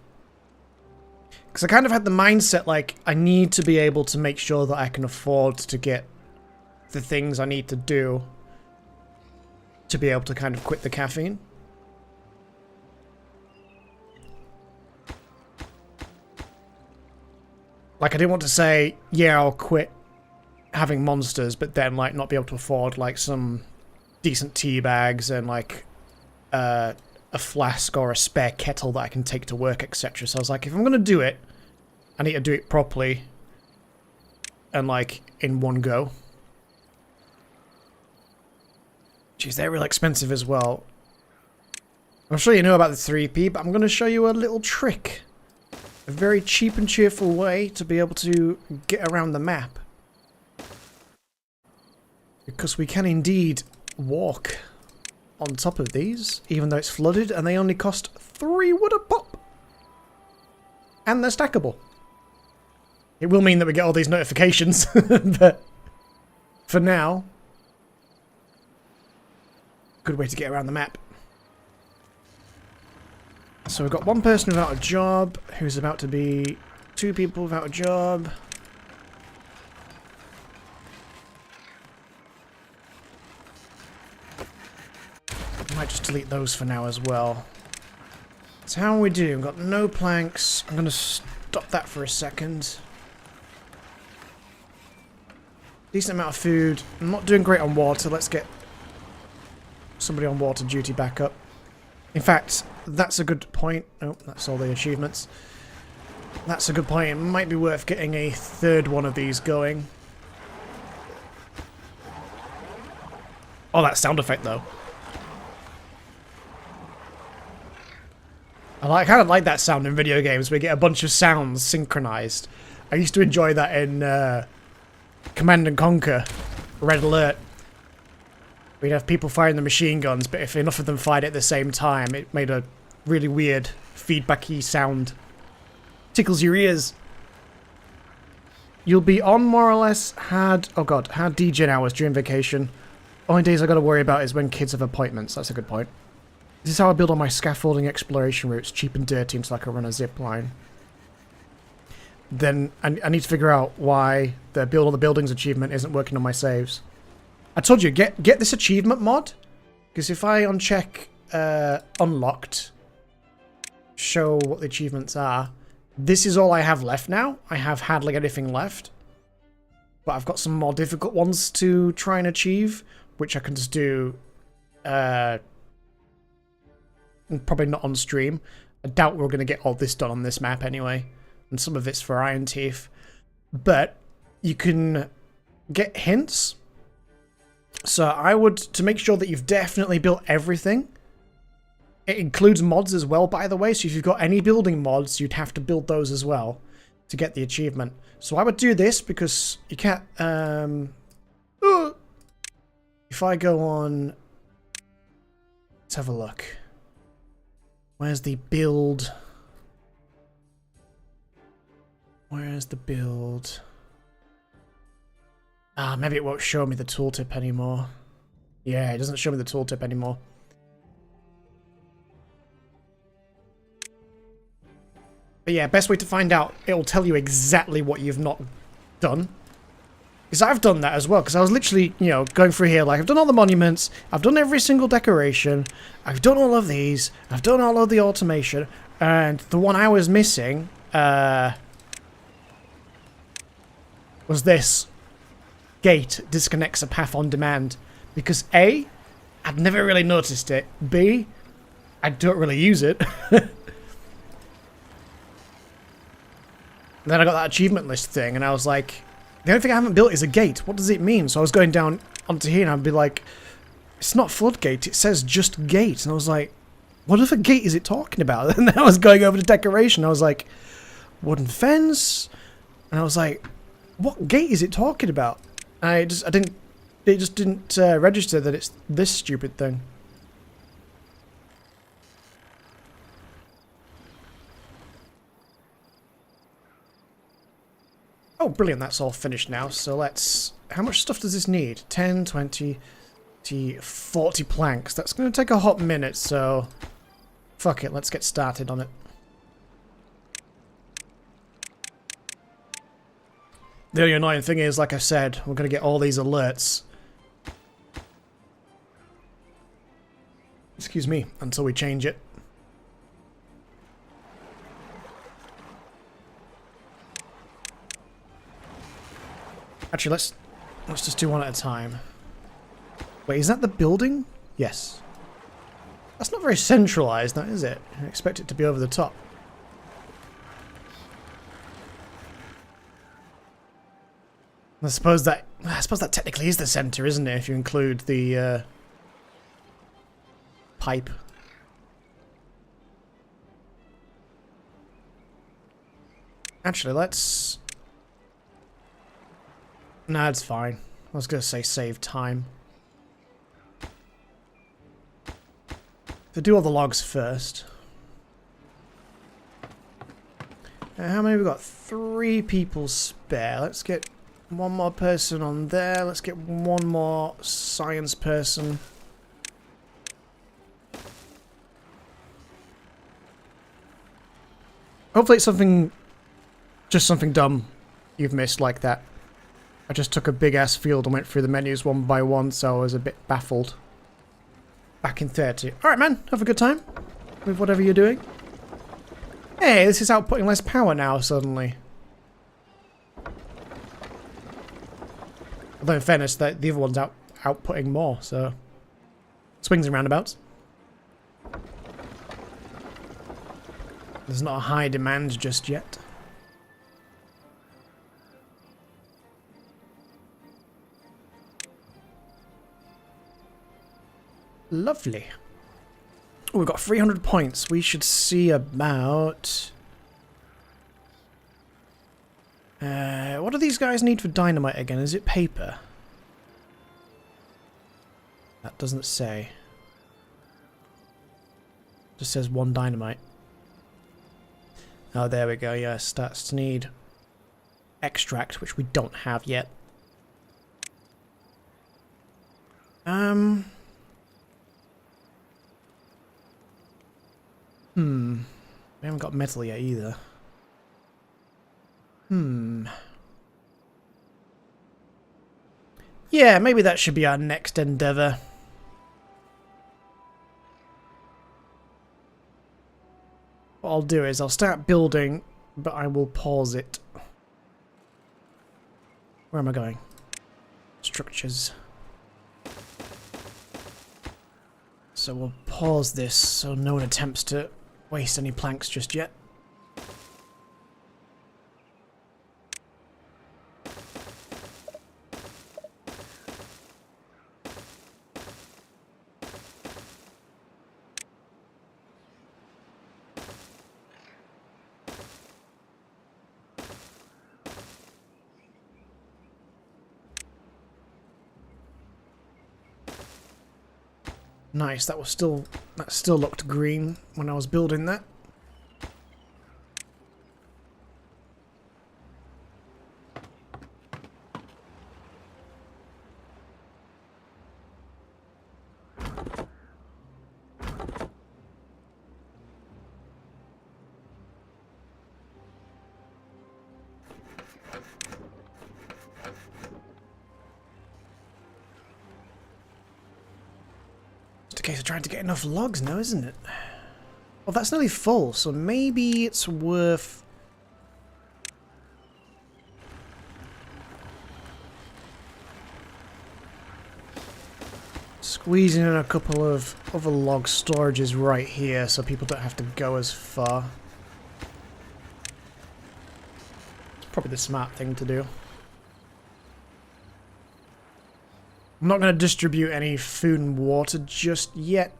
Because I kind of had the mindset, like, I need to be able to make sure that I can afford to get the things I need to do to be able to kind of quit the caffeine. Like, I didn't want to say, yeah, I'll quit having monsters, but then, like, not be able to afford, like, some decent tea bags and, like, a flask or a spare kettle that I can take to work, etc. So I was like, if I'm going to do it, I need to do it properly and, like, in one go. Jeez, they're real expensive as well. I'm sure you know about the 3p, but I'm going to show you a little trick. A very cheap and cheerful way to be able to get around the map. Because we can indeed walk on top of these, even though it's flooded, and they only cost 3 wood a pop. And they're stackable. It will mean that we get all these notifications, but for now, good way to get around the map. So we've got one person without a job, who's about to be 2 people without a job. I might just delete those for now as well. So how are we doing? We've got no planks. I'm going to stop that for a second. Decent amount of food. I'm not doing great on water. Let's get somebody on water duty back up. In fact, that's a good point. Oh, that's all the achievements. That's a good point. It might be worth getting a 3rd one of these going. Oh, that sound effect, though. I kind of like that sound in video games where you get a bunch of sounds synchronized. I used to enjoy that in Command & Conquer, Red Alert. We'd have people firing the machine guns, but if enough of them fired at the same time, it made a really weird feedbacky sound. Tickles your ears. You'll be on more or less hard degen hours during vacation. Only days I gotta worry about is when kids have appointments. That's a good point. This is how I build all my scaffolding exploration routes, cheap and dirty, until I can run a zip line. Then I need to figure out why the build all the buildings achievement isn't working on my saves. I told you, get this achievement mod, because if I uncheck unlocked, show what the achievements are, this is all I have left now. I have hardly anything left. But I've got some more difficult ones to try and achieve, which I can just do probably not on stream. I doubt we're going to get all this done on this map anyway. And some of it's for Iron Teeth. But you can get hints. So I would, to make sure that you've definitely built everything. It includes mods as well, by the way. So if you've got any building mods, you'd have to build those as well to get the achievement. So I would do this because you can't... if I go on... Let's have a look. Where's the build? Where's the build? Ah, maybe it won't show me the tooltip anymore. Yeah, it doesn't show me the tooltip anymore. But yeah, best way to find out, it'll tell you exactly what you've not done. Because I've done that as well, because I was literally, you know, going through here, like, I've done all the monuments, I've done every single decoration, I've done all of these, I've done all of the automation, and the one I was missing, was this. Gate disconnects a path on demand. Because A, I'd never really noticed it, B, I don't really use it. Then I got that achievement list thing, and I was like, the only thing I haven't built is a gate. What does it mean? So I was going down onto here, and I'd be like, it's not floodgate, it says just gate. And I was like, what other gate is it talking about? And then I was going over the decoration, I was like, wooden fence? And I was like, what gate is it talking about? And it just didn't register that it's this stupid thing. Oh, brilliant, that's all finished now. So let's... How much stuff does this need? 10, 20, 40 planks. That's going to take a hot minute, so... Fuck it, let's get started on it. The only annoying thing is, like I said, we're going to get all these alerts. Excuse me, until we change it. Actually, let's just do one at a time. Wait, is that the building? Yes. That's not very centralized, that is it? I expect it to be over the top. I suppose that technically is the center, isn't it? If you include the pipe. Actually, let's... Nah, it's fine. I was gonna say save time. To do all the logs first. How many have we got? 3 people spare. Let's get one more person on there. Let's get one more science person. Hopefully it's something... just something dumb you've missed like that. I just took a big-ass field and went through the menus one by one, so I was a bit baffled. Back in 30. Alright, man. Have a good time with whatever you're doing. Hey, this is outputting less power now, suddenly. Although, in fairness, the other one's outputting more, so... Swings and roundabouts. There's not a high demand just yet. Lovely. Oh, we've got 300 points. We should see about... what do these guys need for dynamite again? Is it paper? That doesn't say. Just says 1 dynamite. Oh, there we go. Yes, that's need extract, which we don't have yet. We haven't got metal yet either. Yeah, maybe that should be our next endeavour. What I'll do is I'll start building, but I will pause it. Where am I going? Structures. So we'll pause this so no one attempts to waste any planks just yet. Nice, that still looked green when I was building that. Case of trying to get enough logs now, isn't it? Well, that's nearly full, so maybe it's worth... squeezing in a couple of other log storages right here so people don't have to go as far. It's probably the smart thing to do. I'm not going to distribute any food and water just yet.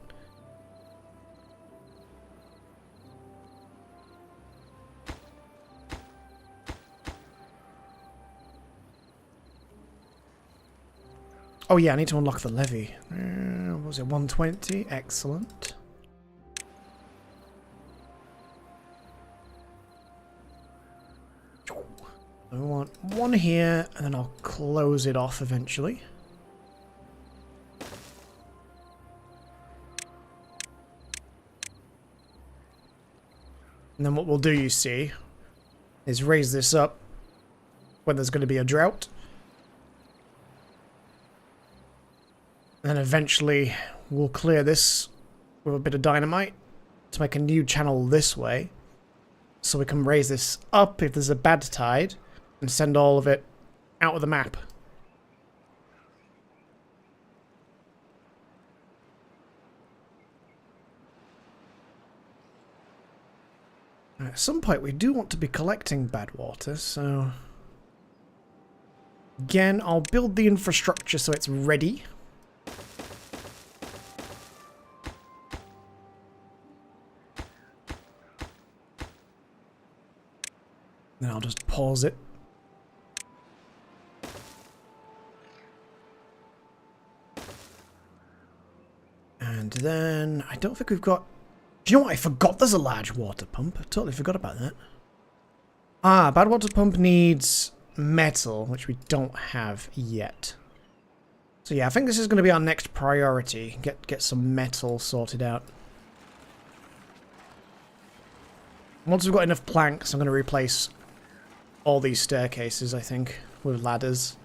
Oh yeah, I need to unlock the levy. What was it, 120? Excellent. I want one here, and then I'll close it off eventually. And then what we'll do, you see, is raise this up when there's going to be a drought. And then eventually we'll clear this with a bit of dynamite to make a new channel this way. So we can raise this up if there's a bad tide and send all of it out of the map. At some point we do want to be collecting bad water, so... Again, I'll build the infrastructure so it's ready. Then I'll just pause it. And then, I don't think we've got... Do you know what? I forgot there's a large water pump. I totally forgot about that. Ah, bad water pump needs metal, which we don't have yet. So yeah, I think this is going to be our next priority. Get some metal sorted out. Once we've got enough planks, I'm going to replace all these staircases, I think, with ladders.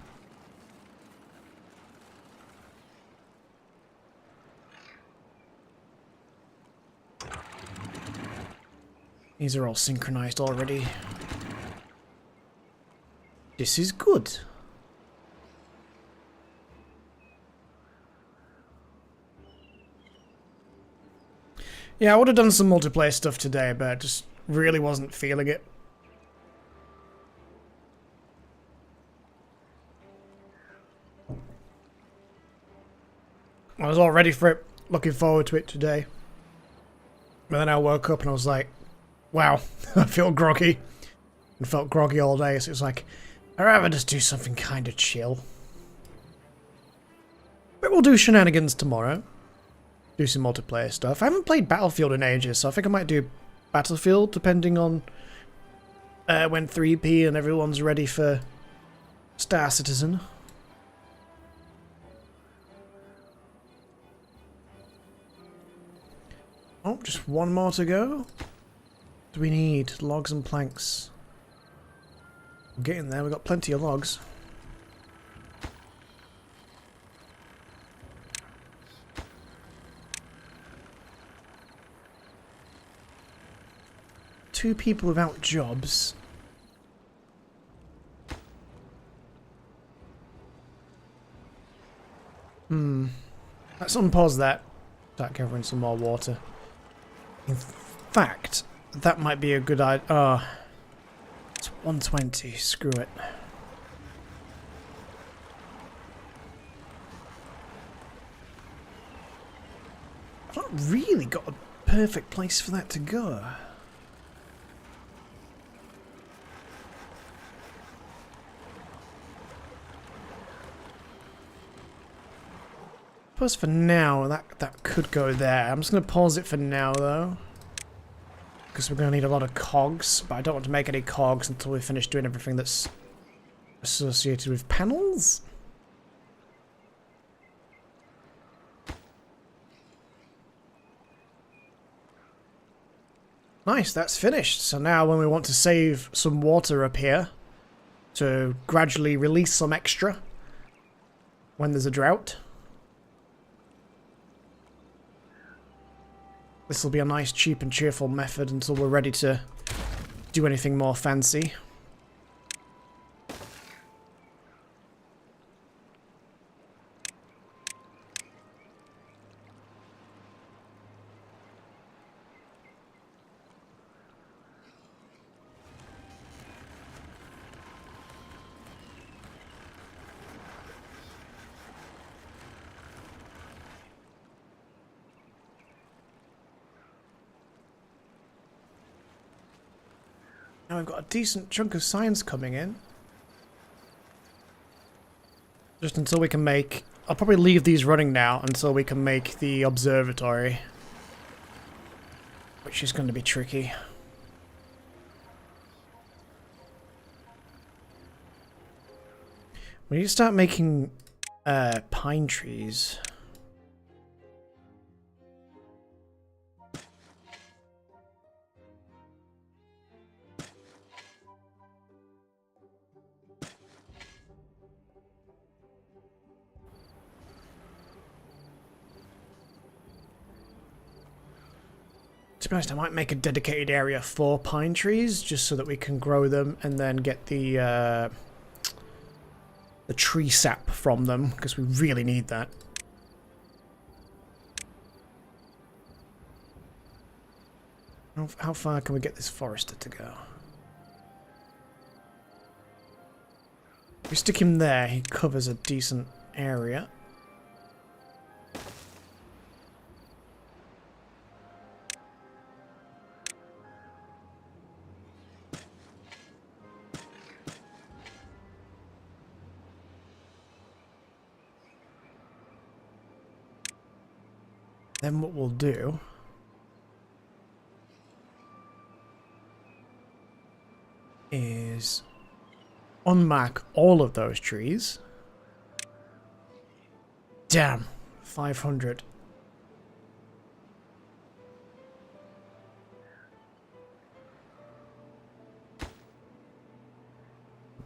These are all synchronized already. This is good. Yeah, I would have done some multiplayer stuff today, but I just really wasn't feeling it. I was all ready for it, looking forward to it today. But then I woke up and I was like, wow, I feel groggy. And felt groggy all day, so it was like, I'd rather just do something kind of chill. But we'll do shenanigans tomorrow. Do some multiplayer stuff. I haven't played Battlefield in ages, so I think I might do Battlefield, depending on when 3P and everyone's ready for Star Citizen. Oh, just one more to go. Do we need logs and planks? We're getting there, we've got plenty of logs. Two people without jobs. Let's unpause that. Start covering some more water. In fact, that might be a good idea. Oh, it's 120. Screw it. I've not really got a perfect place for that to go. I suppose for now, that could go there. I'm just going to pause it for now, though. Because we're going to need a lot of cogs, but I don't want to make any cogs until we finish doing everything that's associated with panels. Nice, that's finished. So now when we want to save some water up here to gradually release some extra when there's a drought, this will be a nice, cheap and cheerful method until we're ready to do anything more fancy. Now we've got a decent chunk of science coming in. Just until we can make... I'll probably leave these running now until we can make the observatory. Which is going to be tricky. We need to start making pine trees. be honest, I might make a dedicated area for pine trees, just so that we can grow them and then get the tree sap from them, because we really need that. How far can we get this forester to go? If we stick him there, he covers a decent area. Then what we'll do is unmark all of those trees. Damn, 500.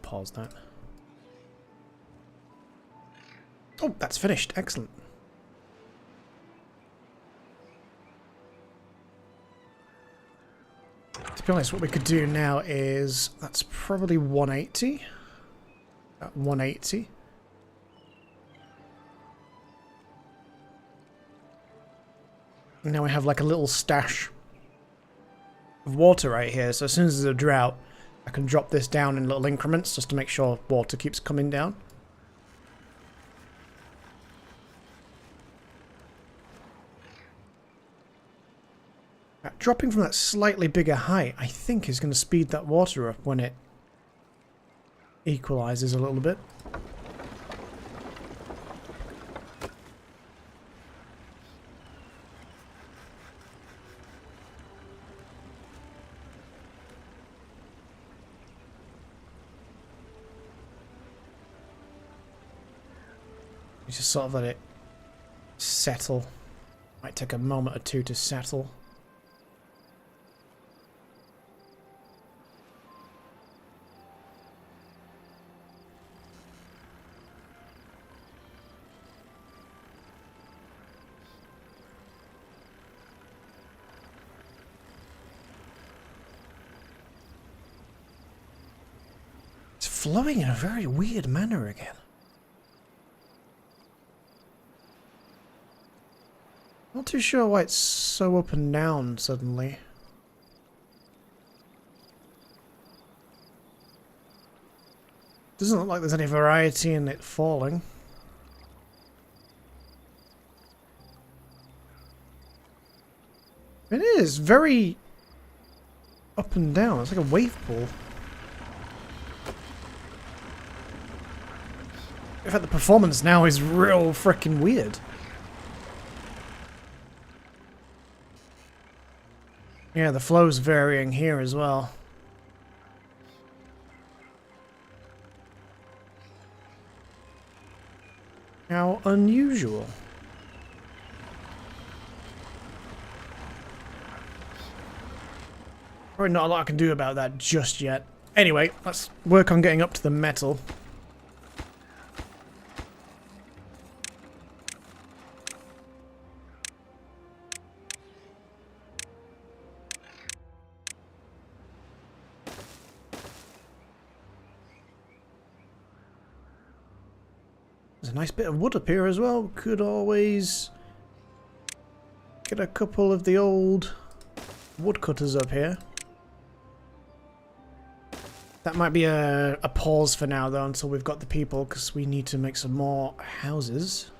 Pause that. Oh, that's finished. Excellent. To be honest, what we could do now is, that's probably 180. At 180. And now we have like a little stash of water right here, so as soon as there's a drought, I can drop this down in little increments just to make sure water keeps coming down. Dropping from that slightly bigger height, I think, is going to speed that water up when it equalizes a little bit. You just sort of let it settle. Might take a moment or two to settle. Flowing in a very weird manner again. Not too sure why it's so up and down suddenly. Doesn't look like there's any variety in it falling. It is very up and down. It's like a wave pool. In fact, the performance now is real freaking weird. Yeah, the flow's varying here as well. How unusual. Probably not a lot I can do about that just yet. Anyway, let's work on getting up to the metal. There's a nice bit of wood up here as well. Could always get a couple of the old woodcutters up here. That might be a pause for now though, until we've got the people, because we need to make some more houses.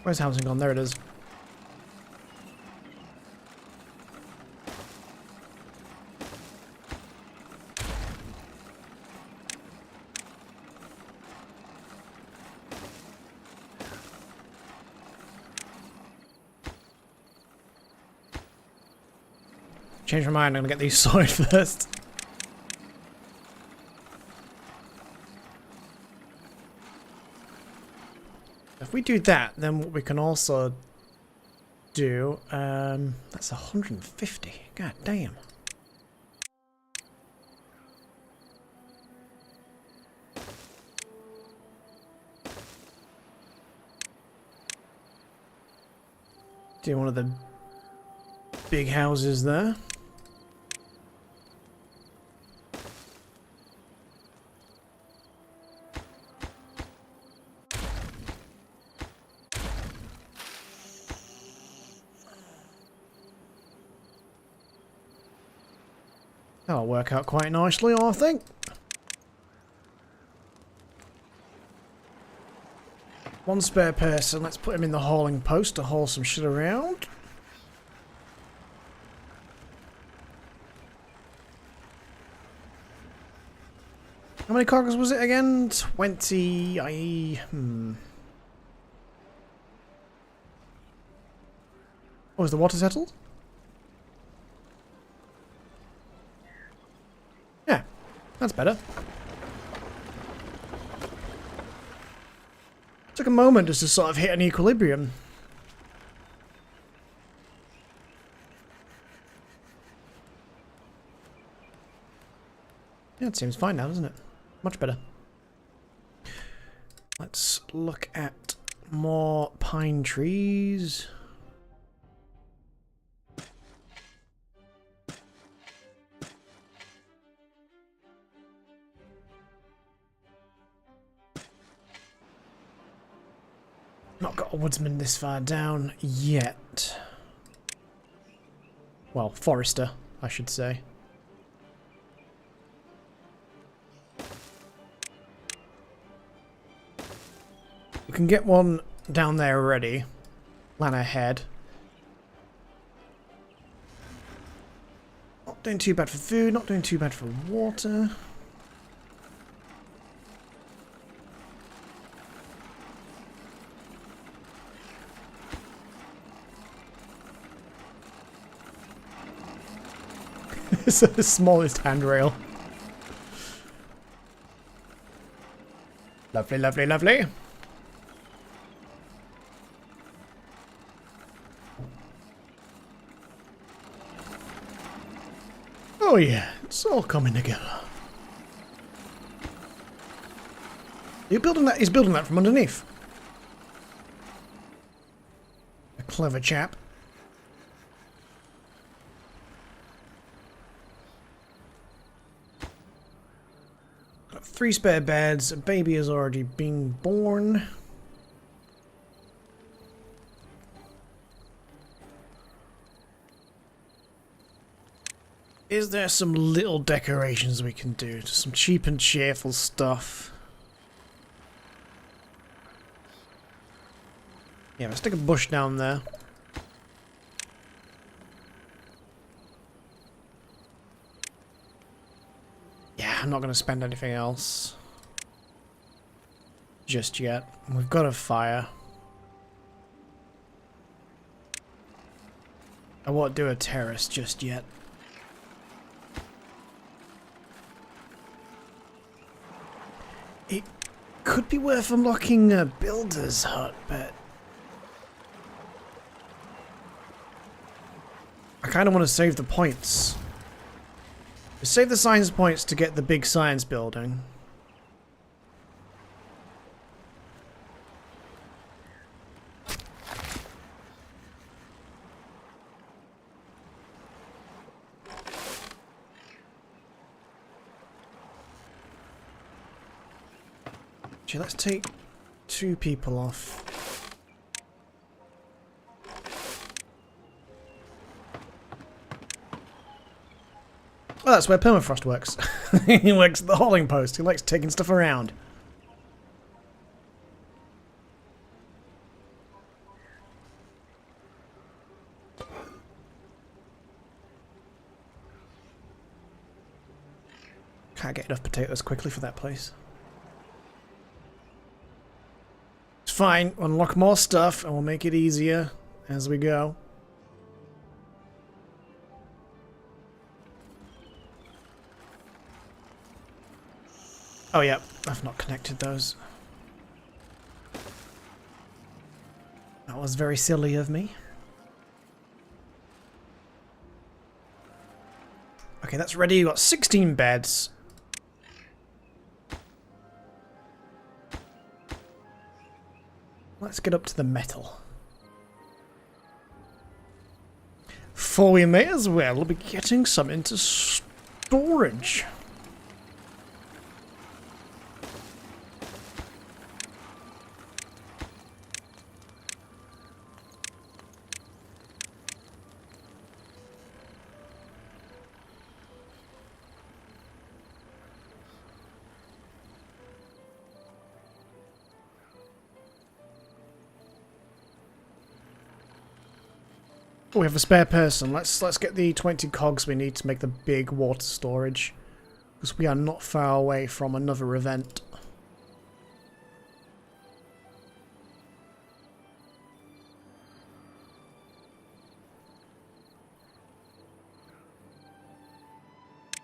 Where's housing gone? There it is. Change my mind, I'm gonna get these sorted first. if we do that, then what we can also do, that's 150. God damn. Do one of the big houses there. That'll work out quite nicely, I think. One spare person, let's put him in the hauling post to haul some shit around. How many cargoes was it again? 20... Oh, is the water settled? Yeah, that's better. Took a moment just to sort of hit an equilibrium. Yeah, it seems fine now, doesn't it? Much better. Let's look at more pine trees. Not got a woodsman this far down yet. Well, forester, I should say. We can get one down there already. Plan ahead. Not doing too bad for food, not doing too bad for water. It's the smallest handrail. Lovely, lovely, lovely. Oh yeah, it's all coming together. You're building that? He's building that from underneath. A clever chap. Got 3 spare beds. A baby has already been born. Is there some little decorations we can do? Just some cheap and cheerful stuff. Yeah, let's stick a bush down there. Yeah, I'm not going to spend anything else just yet. We've got a fire. I won't do a terrace just yet. It could be worth unlocking a builder's hut, but I kind of want to save the points. Save the science points to get the big science building. Actually, let's take 2 people off. Oh, that's where permafrost works. He works at the hauling post. He likes taking stuff around. Can't get enough potatoes quickly for that place. It's fine. We'll unlock more stuff and we'll make it easier as we go. Oh yeah, I've not connected those. was very silly of me. Okay, that's ready. We've got 16 beds. Let's get up to the metal. For we may as well be getting some into storage. Oh, we have a spare person. Let's get the 20 cogs we need to make the big water storage. Because we are not far away from another event.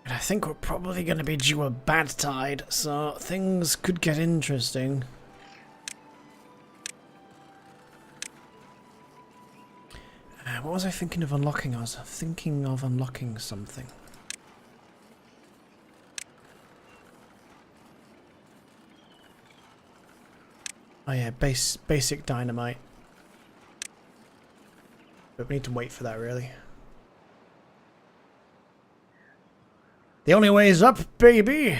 And I think we're probably going to be due a bad tide, so things could get interesting. What was I thinking of unlocking? I was thinking of unlocking something. Oh yeah, basic dynamite. But we need to wait for that, really. The only way is up, baby!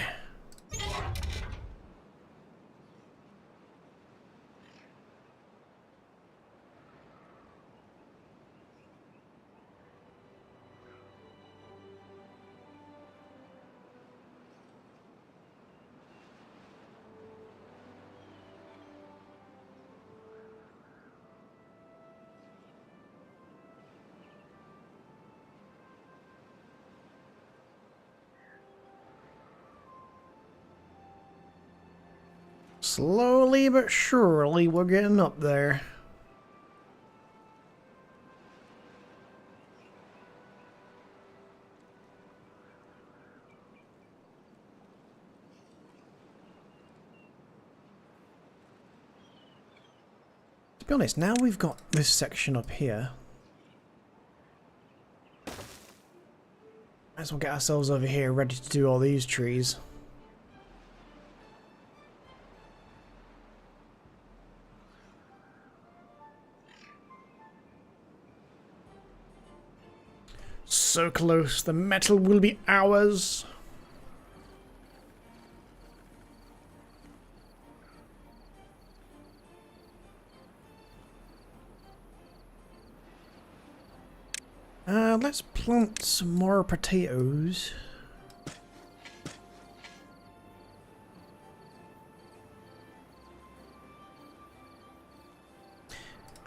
Slowly but surely we're getting up there. To be honest, now we've got this section up here. Might as well get ourselves over here ready to do all these trees. So close, the metal will be ours. Let's plant some more potatoes.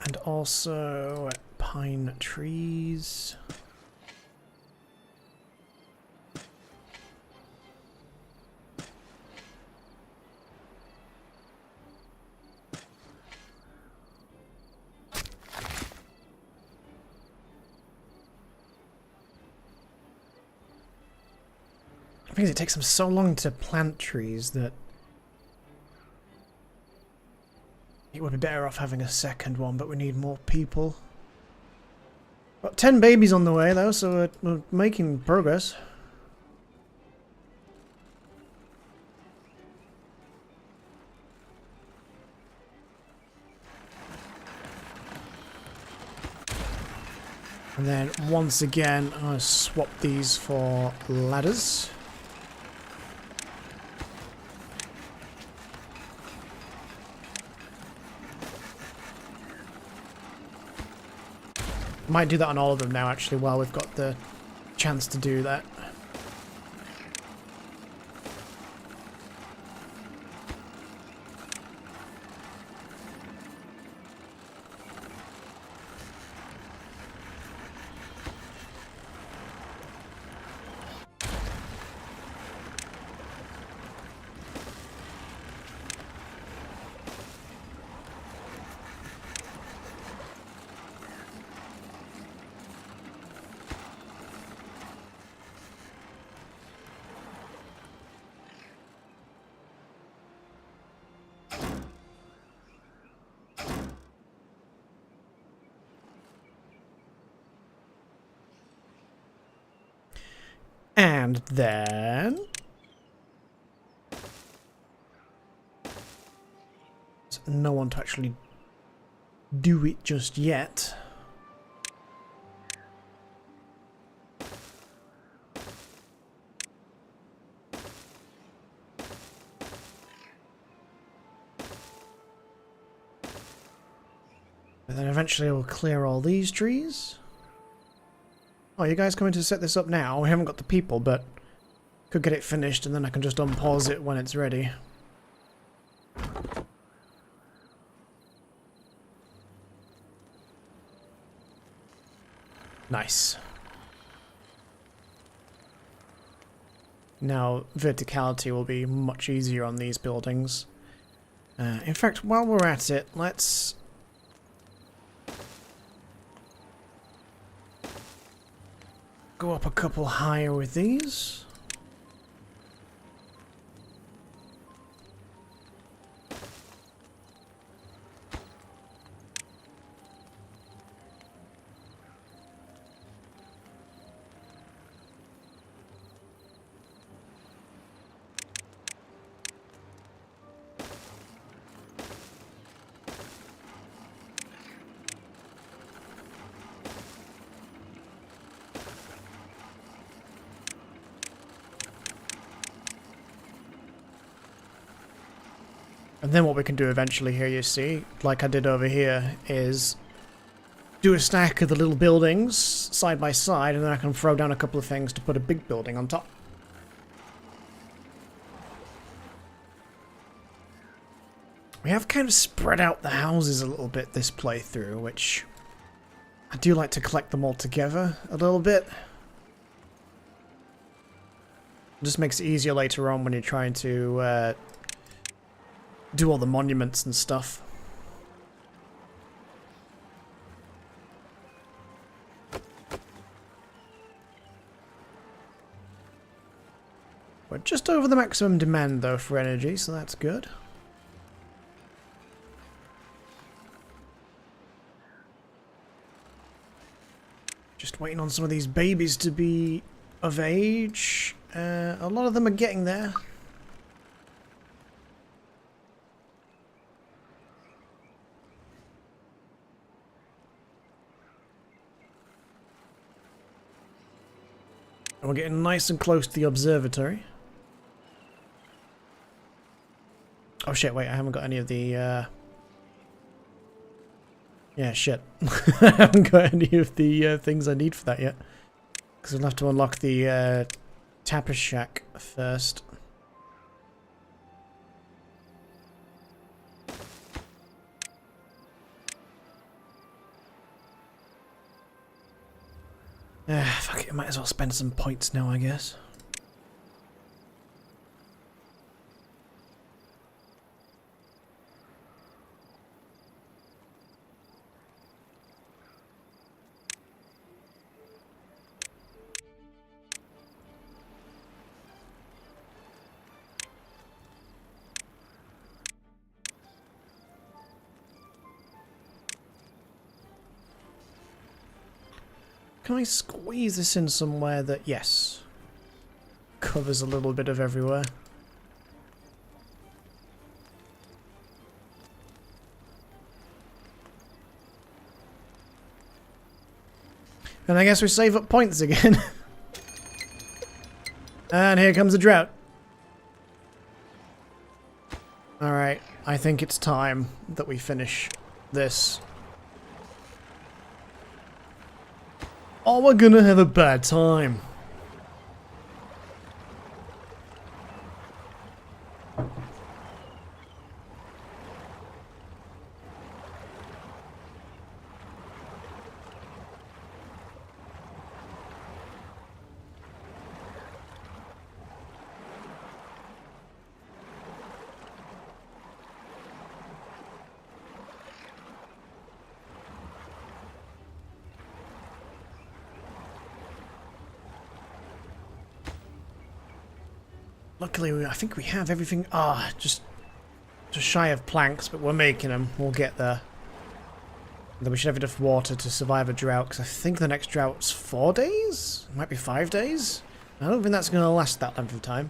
And also pine trees. Because it takes them so long to plant trees that it would be better off having a second one, but we need more people. Got 10 babies on the way though, so we're making progress. And then once again, I'm going to swap these for ladders. Might do that on all of them now, actually, while we've got the chance to do that. And then... no one to actually do it just yet. And then eventually we'll clear all these trees. Oh, you guys coming to set this up now? We haven't got the people, but could get it finished and then I can just unpause it when it's ready. Nice. Now, verticality will be much easier on these buildings. In fact, while we're at it, let's... go up a couple higher with these. And then what we can do eventually here, you see, like I did over here, is do a stack of the little buildings side by side, and then I can throw down a couple of things to put a big building on top. We have kind of spread out the houses a little bit this playthrough, which I do like to collect them all together a little bit. It just makes it easier later on when you're trying to do all the monuments and stuff. We're just over the maximum demand though for energy, so that's good. Just waiting on some of these babies to be of age. A lot of them are getting there. And we're getting nice and close to the observatory. Oh shit, wait, I haven't got any of the, yeah, shit. I haven't got any of the things I need for that yet. Because I'll have to unlock the Tapper Shack first. Fuck it, I might as well spend some points now, I guess. Can I squeeze this in somewhere that, yes, covers a little bit of everywhere? And I guess we save up points again. And here comes the drought. Alright, I think it's time that we finish this. Oh, we're gonna have a bad time. Luckily, I think we have everything. Just shy of planks, but we're making them. We'll get there. And then we should have enough water to survive a drought, because I think the next drought's 4 days? It might be 5 days? I don't think that's going to last that length of time.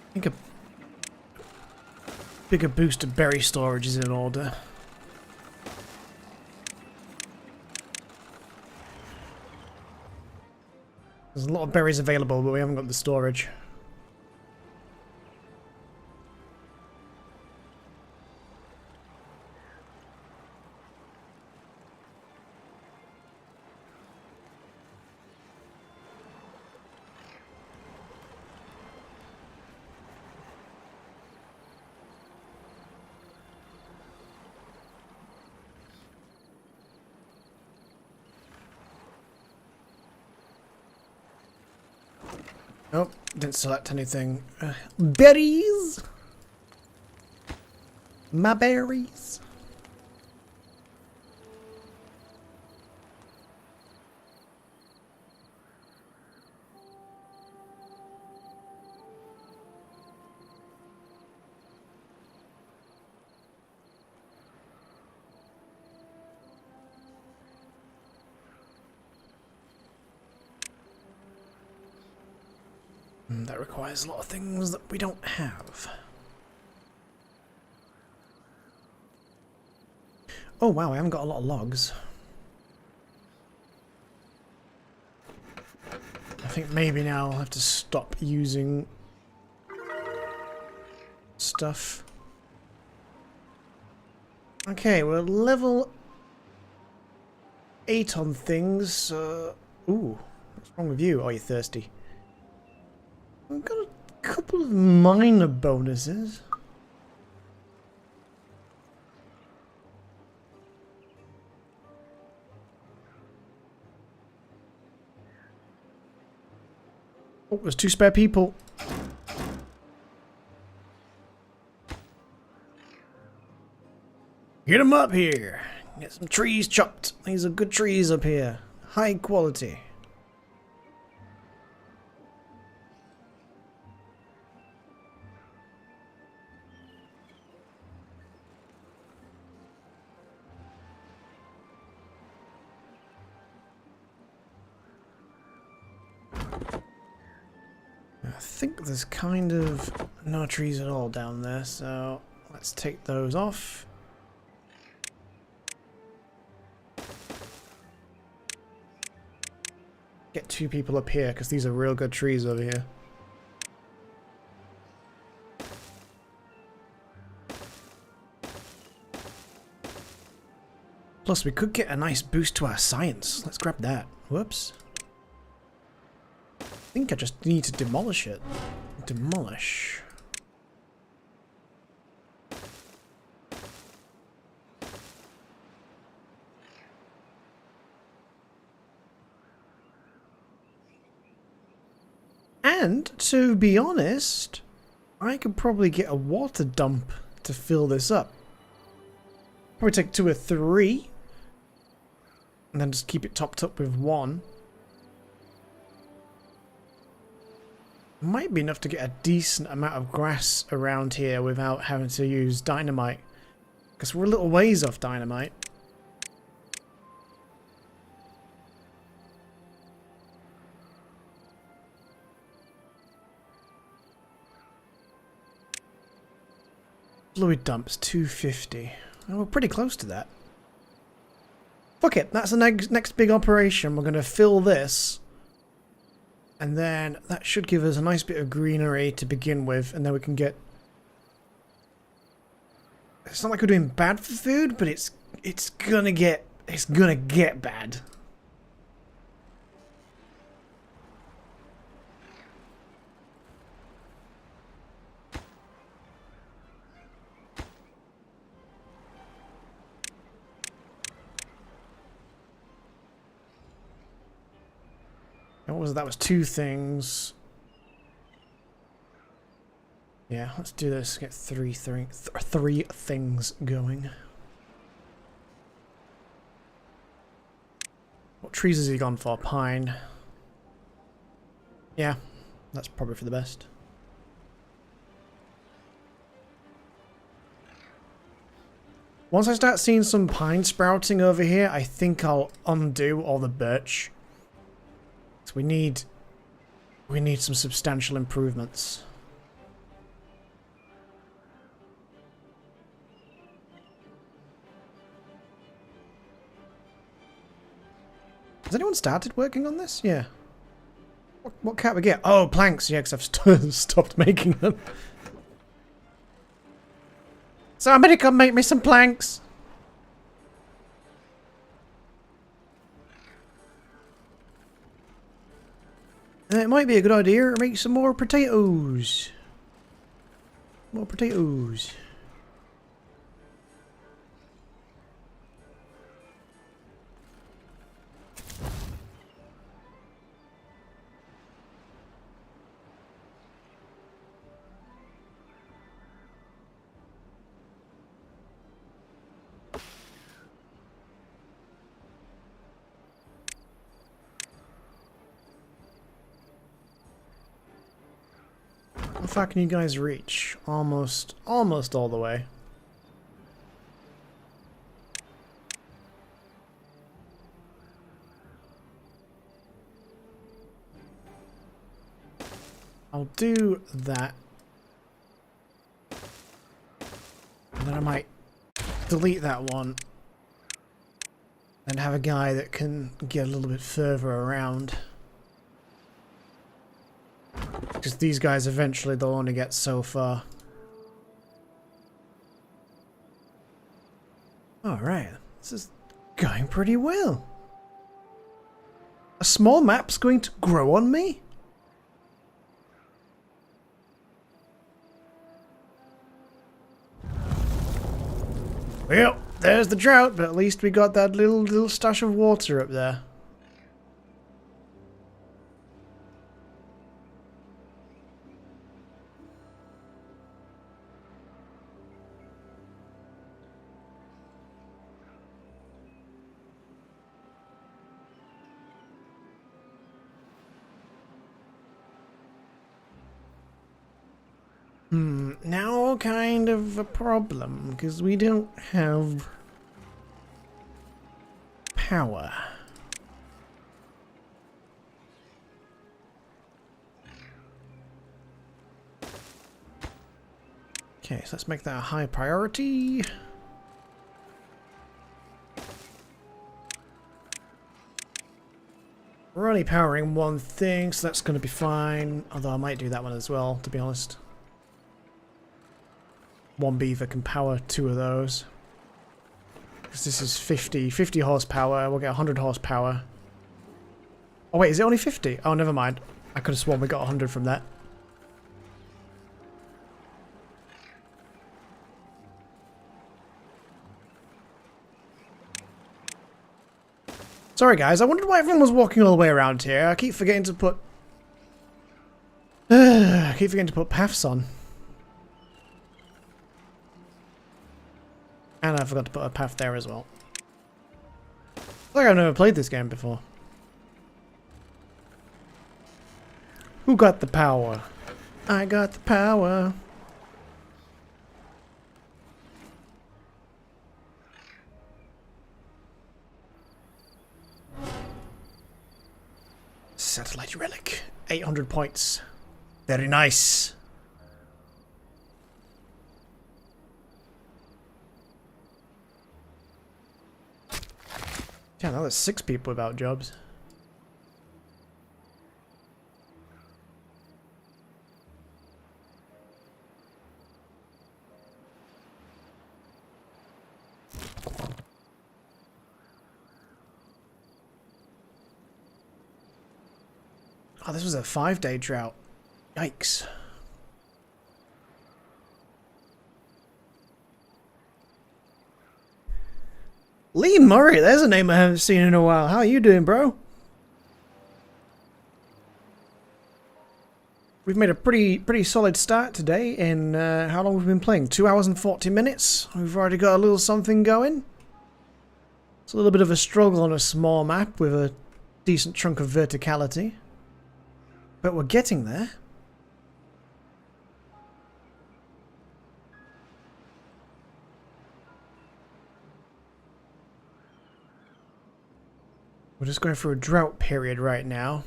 I think a bigger boost of berry storage is in order. There's a lot of berries available, but we haven't got the storage. Nope, didn't select anything. Berries! My berries! That requires a lot of things that we don't have. Oh wow, I haven't got a lot of logs. I think maybe now I'll have to stop using stuff. Okay, we're level 8 on things. Ooh, what's wrong with you? Oh, you're thirsty. I've got a couple of minor bonuses. Oh, there's 2 spare people. Get them up here. Get some trees chopped. These are good trees up here. High quality. I think there's kind of no trees at all down there, so let's take those off. Get 2 people up here, because these are real good trees over here. Plus, we could get a nice boost to our science. Let's grab that. Whoops. I think I just need to demolish it. Demolish. And, to be honest, I could probably get a water dump to fill this up. Probably take 2 or 3. And then just keep it topped up with 1. Might be enough to get a decent amount of grass around here without having to use dynamite. Because we're a little ways off dynamite. Fluid dumps 250. Oh, we're pretty close to that. Fuck it, that's the next big operation. We're going to fill this. And then that should give us a nice bit of greenery to begin with. And then we can get... It's not like we're doing bad for food, but it's gonna get bad. What was it? That was 2 things. Yeah, let's do this. Get three things going. What trees has he gone for? Pine. Yeah, that's probably for the best. Once I start seeing some pine sprouting over here, I think I'll undo all the birch. So we need some substantial improvements. Has anyone started working on this? Yeah. What can't we get? Oh, planks. Yeah, because I've stopped making them. Somebody come make me some planks. It might be a good idea to make some more potatoes. More potatoes. How far can you guys reach? Almost all the way. I'll do that. And then I might delete that one. And have a guy that can get a little bit further around. Because these guys eventually they'll only get so far. Alright, this is going pretty well. A small map's going to grow on me? Well, there's the drought, but at least we got that little stash of water up there. Now kind of a problem, because we don't have power. Okay, so let's make that a high priority. We're only powering one thing, so that's going to be fine. Although I might do that one as well, to be honest. One beaver can power two of those. Because this is 50 horsepower. We'll get 100 horsepower. Oh wait, is it only 50? Oh, never mind. I could have sworn we got 100 from that. Sorry guys, I wondered why everyone was walking all the way around here. I keep forgetting to put... paths on. And I forgot to put a path there as well. Like I've never played this game before. Who got the power? I got the power. Satellite relic. 800 points. Very nice. Yeah, now there's 6 people without jobs. Oh, this was a 5-day drought. Yikes. Lee Murray, there's a name I haven't seen in a while. How are you doing, bro? We've made a pretty solid start today in, how long have we been playing? 2 hours and 40 minutes. We've already got a little something going. It's a little bit of a struggle on a small map with a decent chunk of verticality. But we're getting there. We're just going through a drought period right now.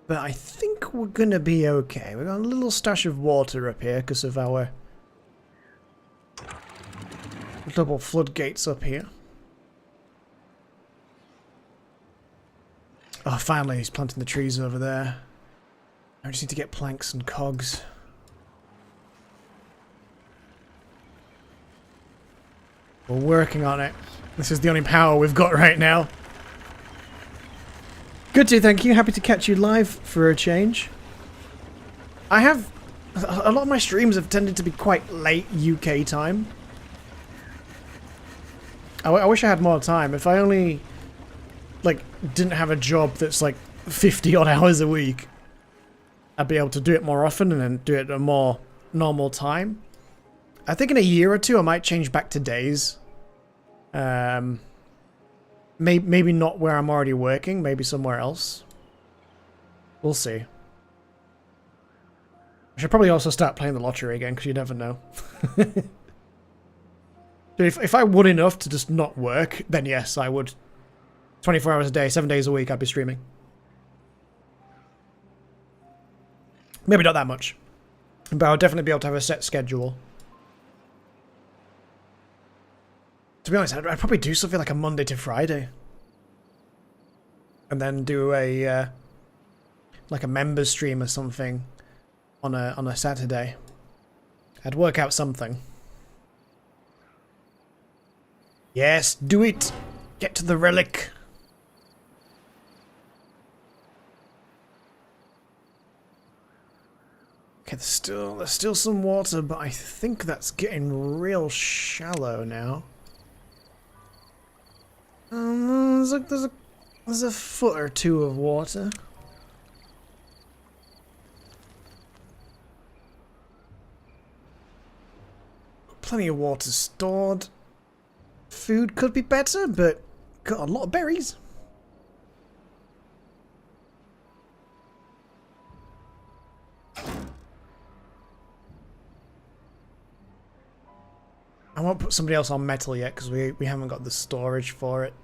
But I think we're gonna be okay. We've got a little stash of water up here because of our double floodgates up here. Oh, finally he's planting the trees over there. I just need to get planks and cogs. We're working on it. This is the only power we've got right now. Good to, thank you. Happy to catch you live for a change. I have... A lot of my streams have tended to be quite late UK time. I wish I had more time. If I only, like, didn't have a job that's like 50 odd hours a week, I'd be able to do it more often and then do it at a more normal time. I think in a year or two I might change back to days. Maybe not where I'm already working, maybe somewhere else. We'll see. I should probably also start playing the lottery again, because you never know. If I won enough to just not work, then yes, I would. 24 hours a day, 7 days a week, I'd be streaming. Maybe not that much. But I would definitely be able to have a set schedule. To be honest, I'd probably do something like a Monday to Friday. And then do a, like a members stream or something on a Saturday. I'd work out something. Yes, do it! Get to the relic! Okay, there's still some water, but I think that's getting real shallow now. There's a foot or two of water. Plenty of water stored. Food could be better, but got a lot of berries. I won't put somebody else on metal yet because we haven't got the storage for it.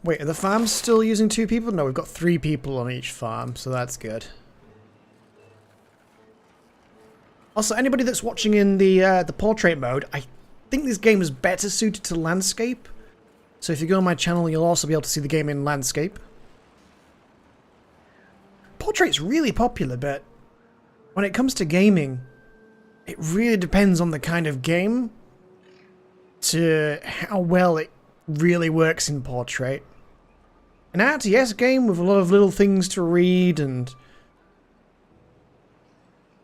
Wait, are the farms still using 2 people? No, we've got 3 people on each farm, so that's good. Also, anybody that's watching in the portrait mode, I think this game is better suited to landscape. So if you go on my channel, you'll also be able to see the game in landscape. Portrait's really popular, but when it comes to gaming, it really depends on the kind of game to how well it really works in portrait. An RTS game with a lot of little things to read and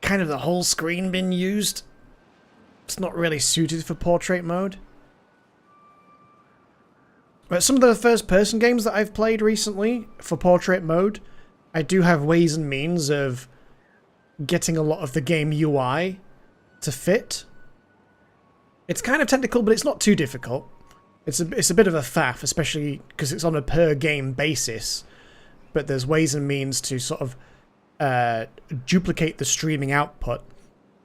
kind of the whole screen being used, it's not really suited for portrait mode. But some of the first-person games that I've played recently for portrait mode, I do have ways and means of getting a lot of the game UI to fit. It's kind of technical, but it's not too difficult. It's a bit of a faff, especially because it's on a per-game basis. But there's ways and means to sort of duplicate the streaming output,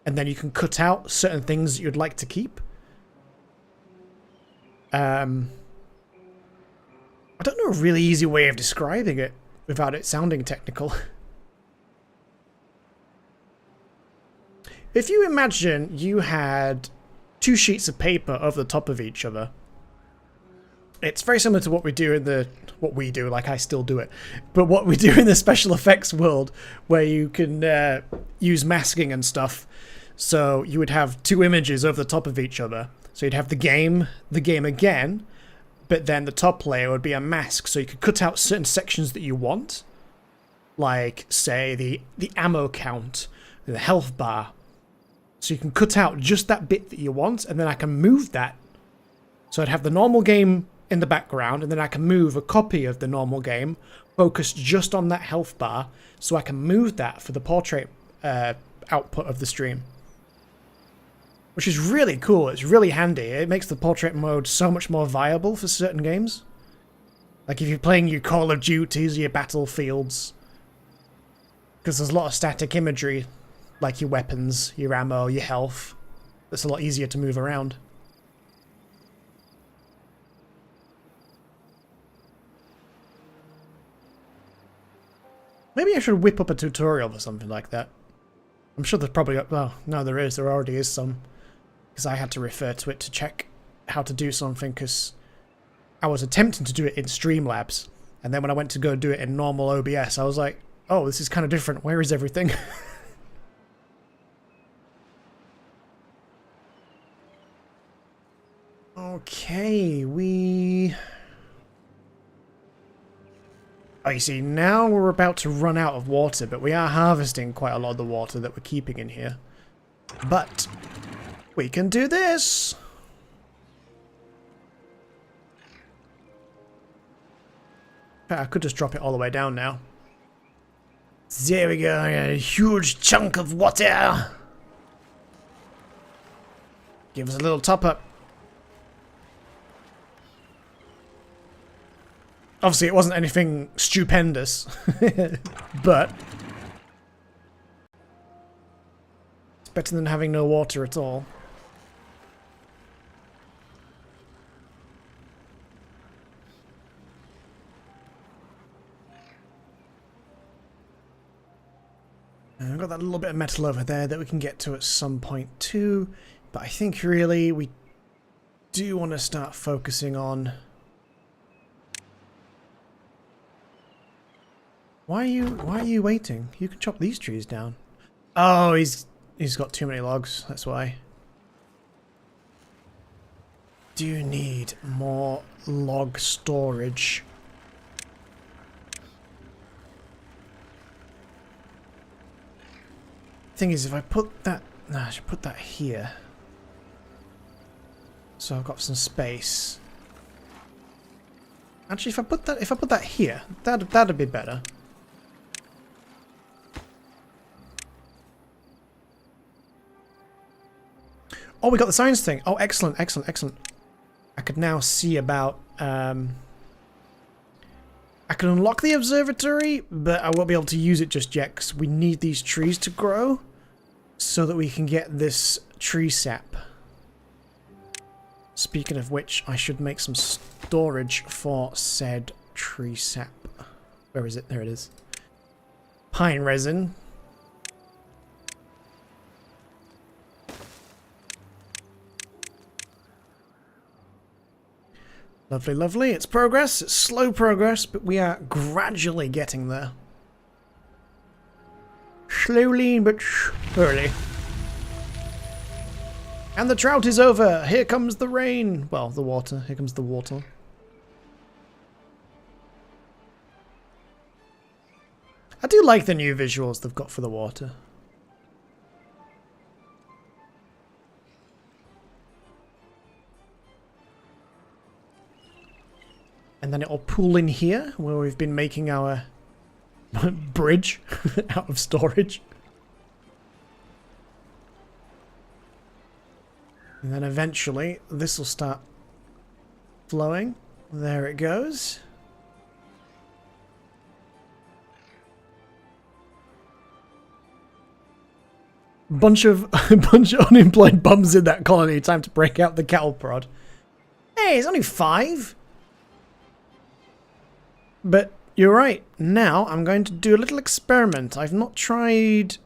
and then you can cut out certain things that you'd like to keep. I don't know a really easy way of describing it without it sounding technical. If you imagine you had 2 sheets of paper over the top of each other, it's very similar to what we do in the... What we do, like I still do it. But what we do in the special effects world, where you can use masking and stuff. So you would have 2 images over the top of each other. So you'd have the game again, but then the top layer would be a mask. So you could cut out certain sections that you want. Like, say, the ammo count, the health bar. So you can cut out just that bit that you want, and then I can move that. So I'd have the normal game in the background, and then I can move a copy of the normal game focused just on that health bar, so I can move that for the portrait output of the stream. Which is really cool, it's really handy. It makes the portrait mode so much more viable for certain games. Like if you're playing your Call of Duties, your Battlefields, because there's a lot of static imagery, like your weapons, your ammo, your health. It's a lot easier to move around. Maybe I should whip up a tutorial for something like that. I'm sure there's probably... Well, no, there is. There already is some. Because I had to refer to it to check how to do something, because I was attempting to do it in Streamlabs. And then when I went to go do it in normal OBS, I was like, oh, this is kind of different. Where is everything? Okay, we... Oh, you see, now we're about to run out of water, but we are harvesting quite a lot of the water that we're keeping in here. But we can do this! I could just drop it all the way down now. There we go, a huge chunk of water! Give us a little top up. Obviously, it wasn't anything stupendous, but it's better than having no water at all. And I've got that little bit of metal over there that we can get to at some point too, but I think really we do want to start focusing on... Why are you waiting? You can chop these trees down. Oh, he's got too many logs, that's why. Do you need more log storage? Thing is, if I put that... No, I should put that here. So I've got some space. Actually, if I put that here, that'd be better. Oh, we got the science thing. Oh, excellent, excellent, excellent. I could now see about... I can unlock the observatory, but I won't be able to use it just yet because we need these trees to grow so that we can get this tree sap. Speaking of which, I should make some storage for said tree sap. Where is it? There it is. Pine resin. Lovely, lovely. It's progress. It's slow progress, but we are gradually getting there. Slowly but surely. And the drought is over. Here comes the rain. Well, the water. Here comes the water. I do like the new visuals they've got for the water. And then it'll pool in here, where we've been making our bridge out of storage. And then eventually, this will start flowing. There it goes. Bunch of unemployed bums in that colony. Time to break out the cattle prod. Hey, it's only 5. But you're right. Now I'm going to do a little experiment. I've not tried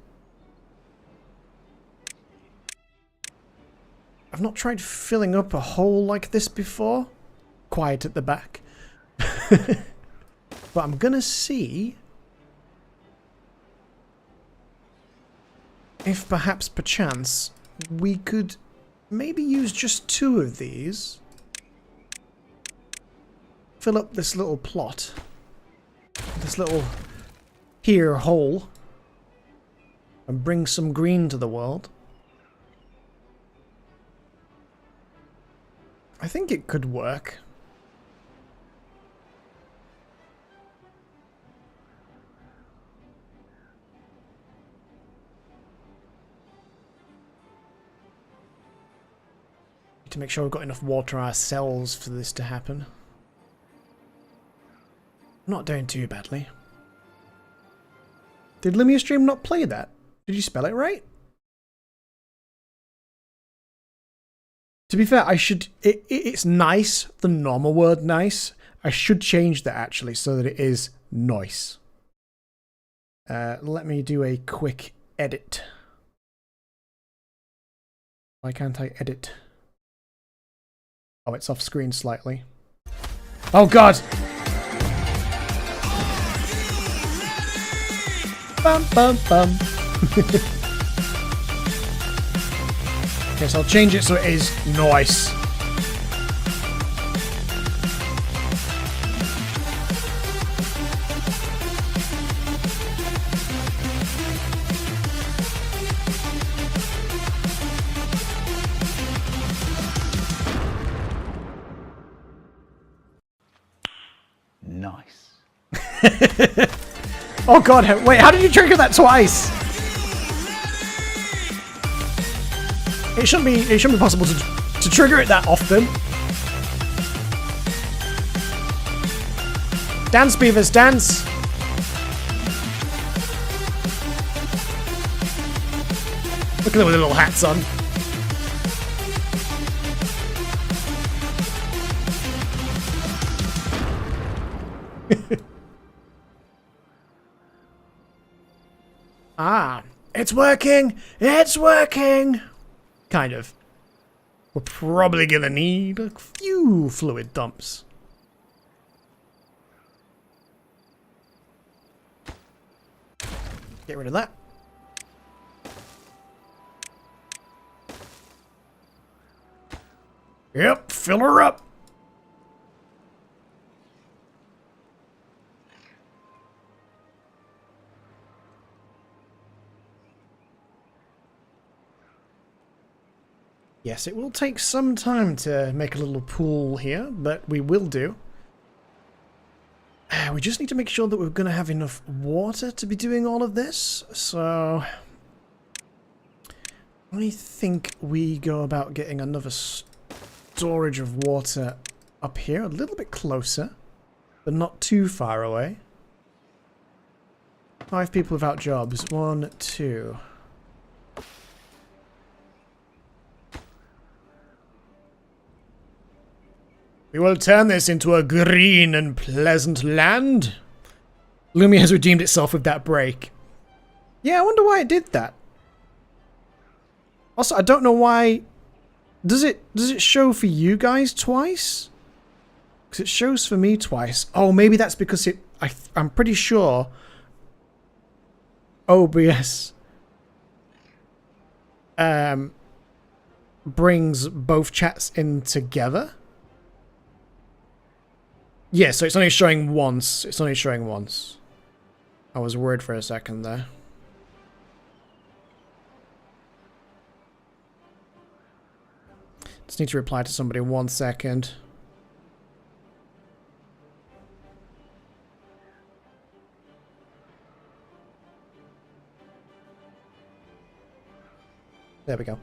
filling up a hole like this before. Quiet at the back. But I'm gonna see if perhaps perchance we could maybe use just 2 of these. Fill up this little plot. This little here hole. And bring some green to the world. I think it could work. Need to make sure we've got enough water ourselves for this to happen. Not doing too badly. Did Lumia Stream not play that? Did you spell it right? To be fair, I should... It's nice, the normal word nice. I should change that actually so that it is nice. Let me do a quick edit. Why can't I edit? Oh, it's off screen slightly. Oh god! Bum bum bum. Okay, so I'll change it so it is nice. Nice. Oh god, wait, how did you trigger that twice? It shouldn't be possible to trigger it that often. Dance, beavers, dance! Look at them with their little hats on. Ah, it's working! It's working! Kind of. We're probably gonna need a few fluid dumps. Get rid of that. Yep, fill her up. Yes, it will take some time to make a little pool here, but we will do. We just need to make sure that we're going to have enough water to be doing all of this, so I think we go about getting another storage of water up here, a little bit closer, but not too far away. 5 people without jobs. 1, 2... We will turn this into a green and pleasant land. Lumia has redeemed itself with that break. Yeah, I wonder why it did that. Also, I don't know why... Does it show for you guys twice? Because it shows for me twice. Oh, maybe that's because I'm pretty sure OBS brings both chats in together. Yeah, so it's only showing once. It's only showing once. I was worried for a second there. Just need to reply to somebody 1 second. There we go.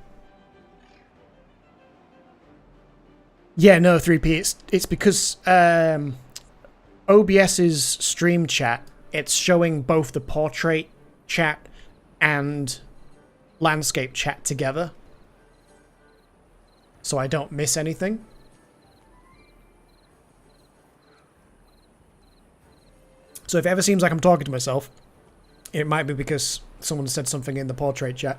Yeah, no, 3P. It's because OBS's stream chat, it's showing both the portrait chat and landscape chat together. So I don't miss anything. So if it ever seems like I'm talking to myself, it might be because someone said something in the portrait chat.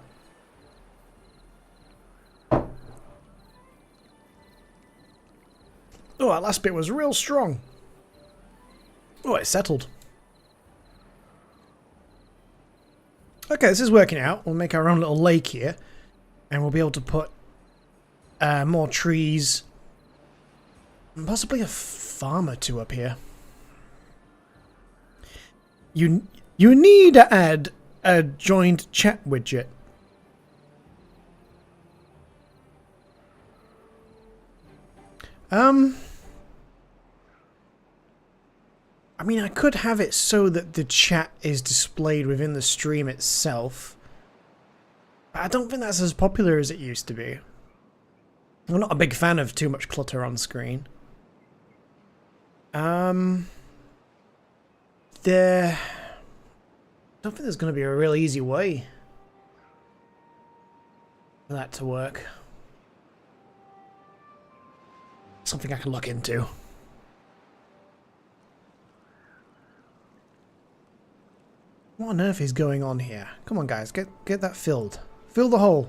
Oh, that last bit was real strong. Oh, it settled. Okay, this is working out. We'll make our own little lake here. And we'll be able to put more trees. And possibly a farm or two up here. You need to add a joined chat widget. I mean, I could have it so that the chat is displayed within the stream itself. But I don't think that's as popular as it used to be. I'm not a big fan of too much clutter on screen. I don't think there's going to be a real easy way for that to work. Something I can look into. What on earth is going on here? Come on, guys, get that filled. Fill the hole.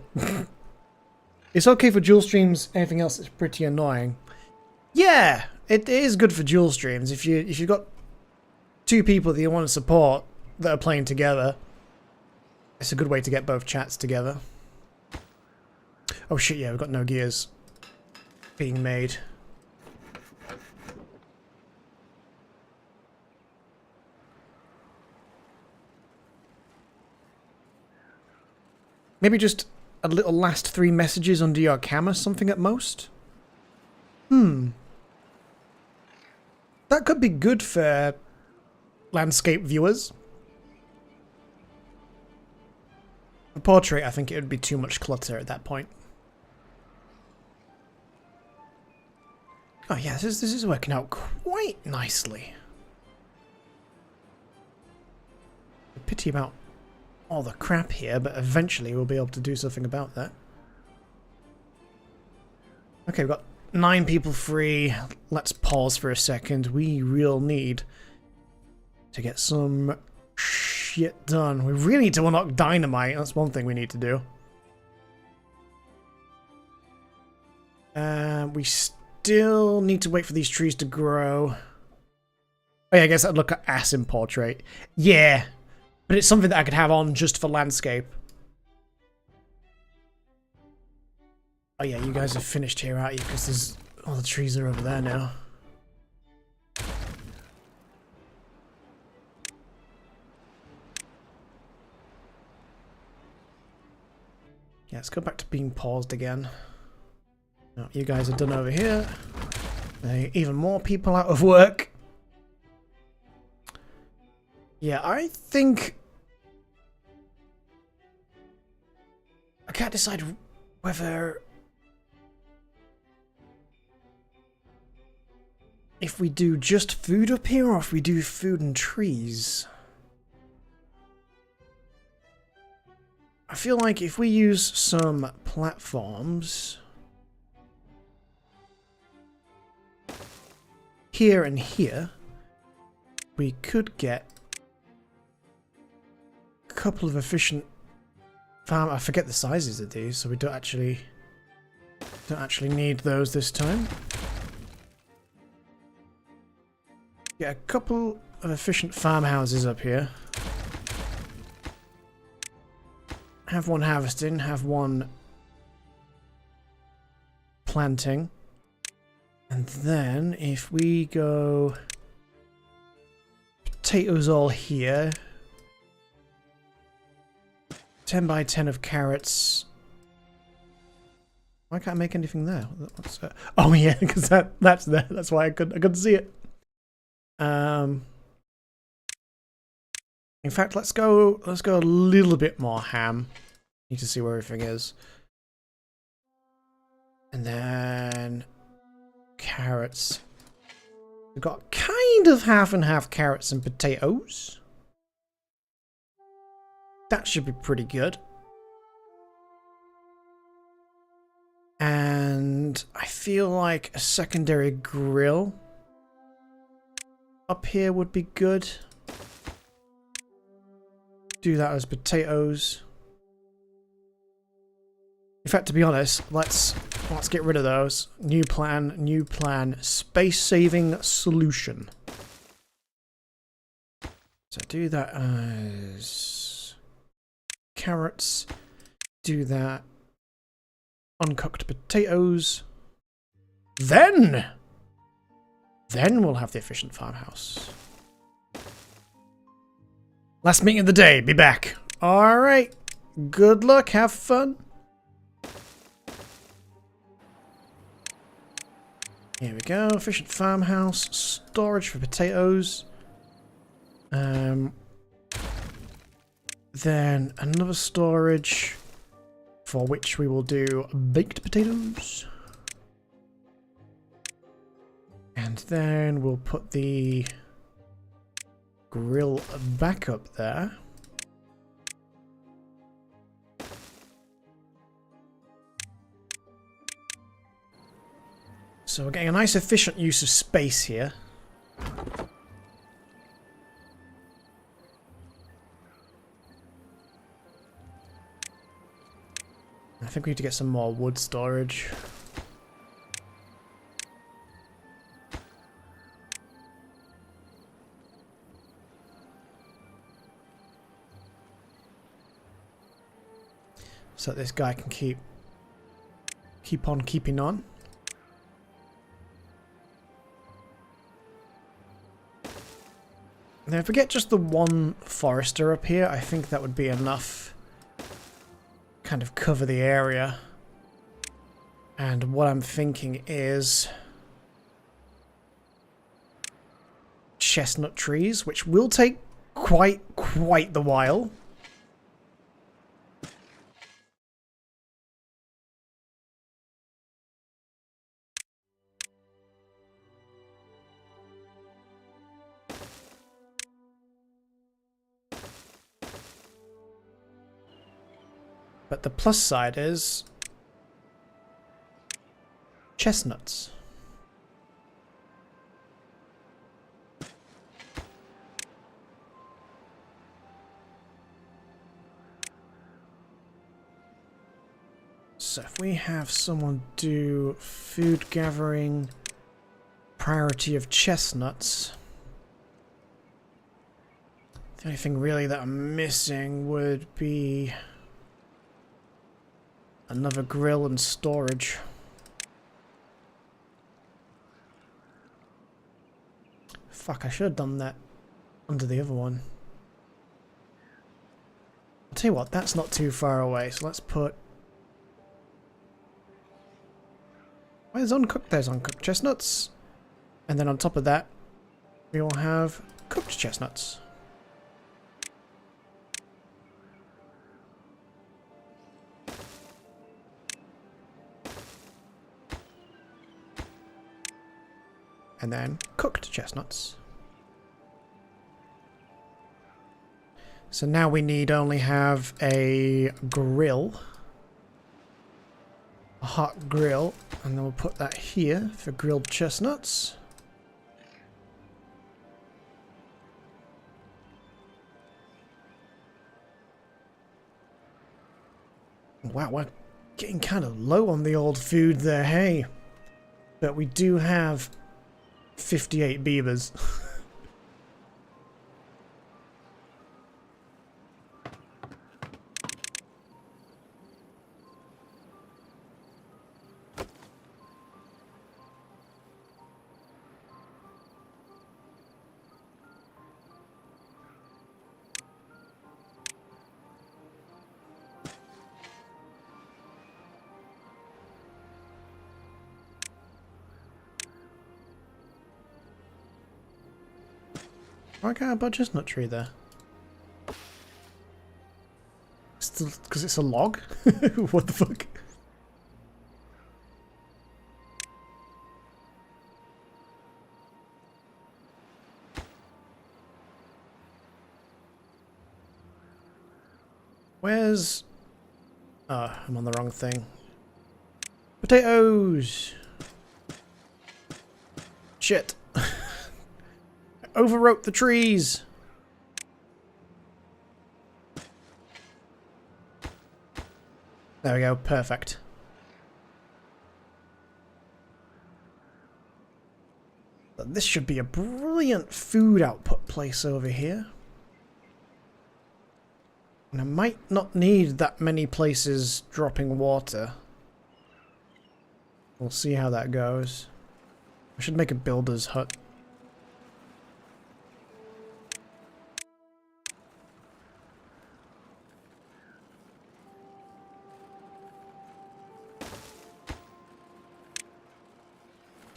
It's okay for dual streams. Anything else is pretty annoying. Yeah, it is good for dual streams. If you've got two people that you want to support that are playing together, it's a good way to get both chats together. Oh shit, yeah, we've got no gears being made. Maybe just a little last 3 messages under your cam or something at most? That could be good for landscape viewers. A portrait, I think it would be too much clutter at that point. Oh yeah, this is working out quite nicely. A pity about all the crap here, but eventually we'll be able to do something about that. Okay, we've got 9 people free. Let's pause for a second. We real need to get some shit done. We really need to unlock dynamite. That's one thing we need to do. We still need to wait for these trees to grow. Oh yeah, I guess I'd look at ass in portrait. Yeah, but it's something that I could have on just for landscape. Oh yeah, you guys have finished here, aren't you? Because there's all the trees are over there now. Yeah, let's go back to being paused again. No, you guys are done over here. Even more people out of work. Yeah, I think... I can't decide whether... if we do just food up here or if we do food and trees. I feel like if we use some platforms here and here, we could get a couple of efficient farm. I forget the sizes of these, so we don't actually need those this time. Get a couple of efficient farmhouses up here. Have one harvesting, have one planting. And then if we go potatoes all here, 10 by 10 of carrots. Why can't I make anything there? What's that? Oh yeah, because that's there. That's why I couldn't see it. In fact, let's go a little bit more ham. Need to see where everything is. And then carrots. We've got kind of half and half carrots and potatoes. That should be pretty good. And I feel like a secondary grill up here would be good. Do that as potatoes. In fact, to be honest, let's get rid of those. New plan, space-saving solution. So do that as carrots. Do that uncooked potatoes. Then we'll have the efficient farmhouse. Last meeting of the day. Be back. All right. Good luck. Have fun. Here we go. Efficient farmhouse. Storage for potatoes. Then another storage for which we will do baked potatoes. And then we'll put the grill back up there. So we're getting a nice efficient use of space here. I think we need to get some more wood storage. So that this guy can keep on keeping on. Now if we get just the one forester up here, I think that would be enough. Kind of cover the area. And what I'm thinking is chestnut trees, which will take quite the while. But the plus side is chestnuts. So if we have someone do food gathering, priority of chestnuts. The only thing really that I'm missing would be another grill and storage. Fuck, I should have done that under the other one. I'll tell you what, that's not too far away, so let's put... There's uncooked chestnuts. And then on top of that, we will have cooked chestnuts. And then cooked chestnuts. So now we need only have a grill. A hot grill. And then we'll put that here for grilled chestnuts. Wow, we're getting kind of low on the old food there, hey? But we do have 58 beavers. Why can't I buy a chestnut tree there? Still, because it's a log? What the fuck? Where's... Oh, I'm on the wrong thing. Potatoes! Shit. Overwrote the trees. There we go, perfect. But this should be a brilliant food output place over here. And I might not need that many places dropping water. We'll see how that goes. I should make a builder's hut.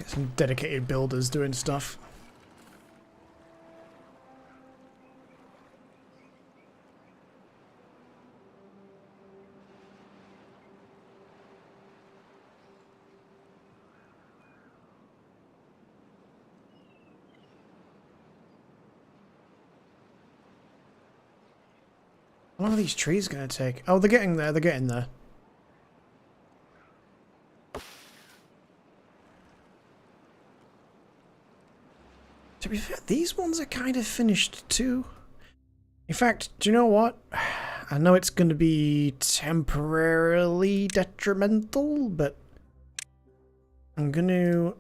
Some dedicated builders doing stuff. How long are these trees going to take? Oh, they're getting there, they're getting there. To be fair, these ones are kind of finished too. In fact, do you know what? I know it's going to be temporarily detrimental, but I'm going to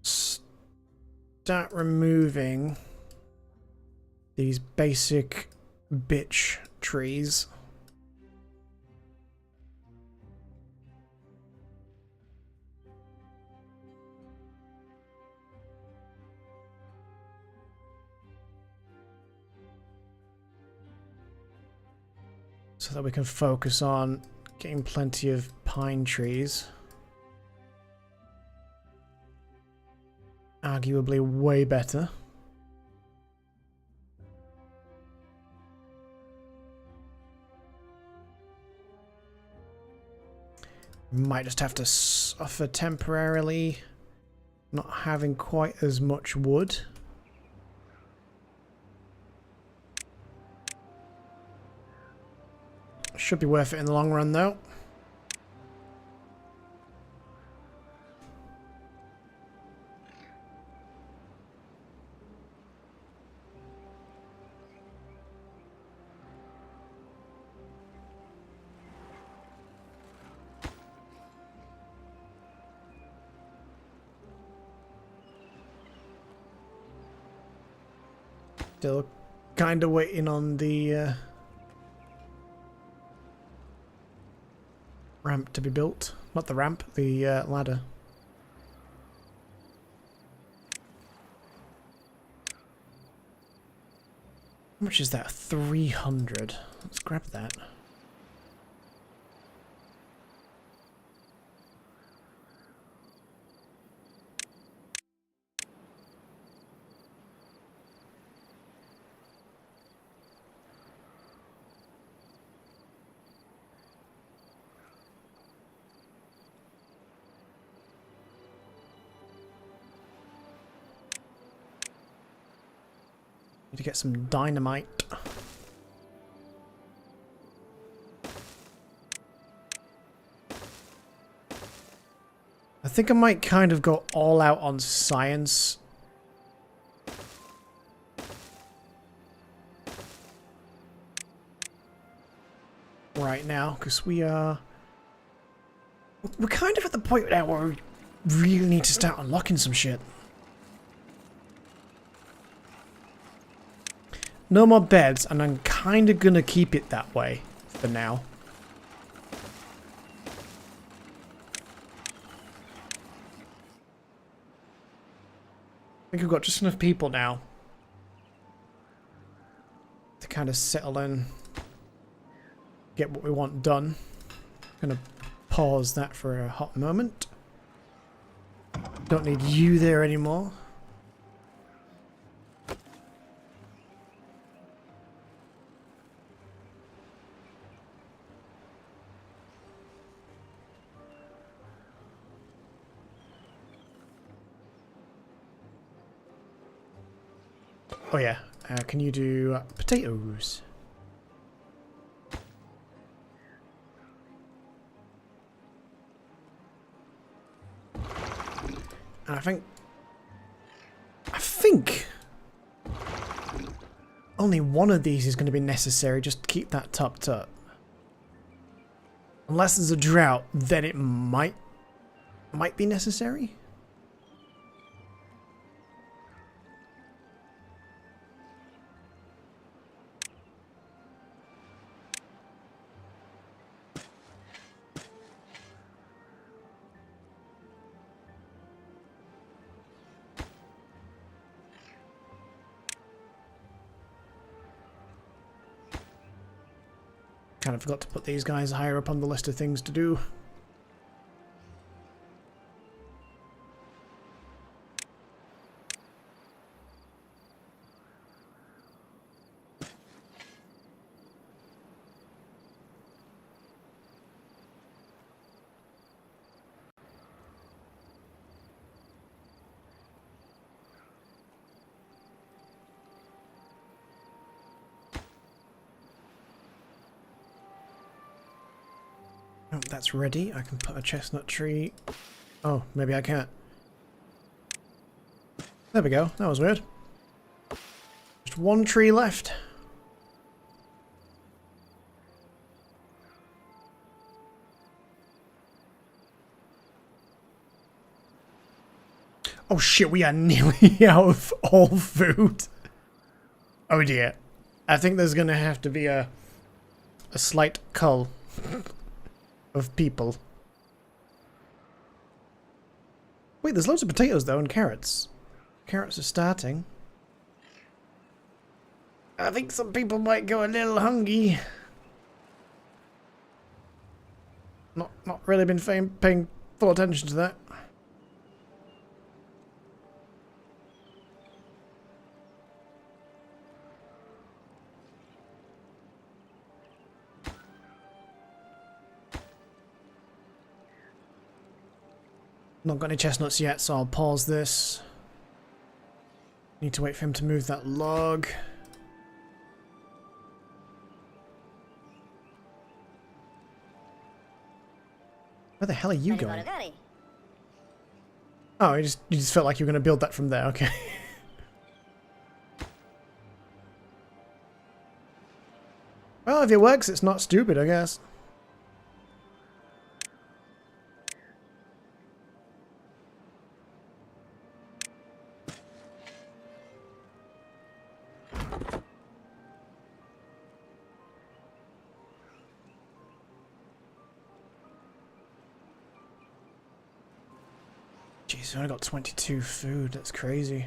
start removing these basic bitch trees. So that we can focus on getting plenty of pine trees. Arguably way better. Might just have to suffer temporarily not having quite as much wood. Should be worth it in the long run, though. Still kind of waiting on the ramp to be built. Not the ramp, the ladder. How much is that? 300. Let's grab that. Need to get some dynamite. I think I might kind of go all out on science. Right now, because we're kind of at the point now where we really need to start unlocking some shit. No more beds, and I'm kind of gonna keep it that way for now. I think we've got just enough people now to kind of settle in, get what we want done. Gonna pause that for a hot moment. Don't need you there anymore. Oh yeah, can you do potatoes? And I think only one of these is going to be necessary just to keep that topped up. Unless there's a drought, then it might be necessary. Kind of forgot to put these guys higher up on the list of things to do. Oh, that's ready. I can put a chestnut tree. Oh, maybe I can't. There we go. That was weird. Just one tree left. Oh shit, we are nearly out of all food. Oh dear. I think there's gonna have to be a slight cull of people. Wait, there's loads of potatoes though and carrots. Carrots are starting. I think some people might go a little hungry. Not really been paying full attention to that. Not got any chestnuts yet, so I'll pause this. Need to wait for him to move that log. Where the hell are you going? Oh, you just felt like you were going to build that from there, okay. Well, if it works, it's not stupid, I guess. Jeez, I only got 22 food. That's crazy.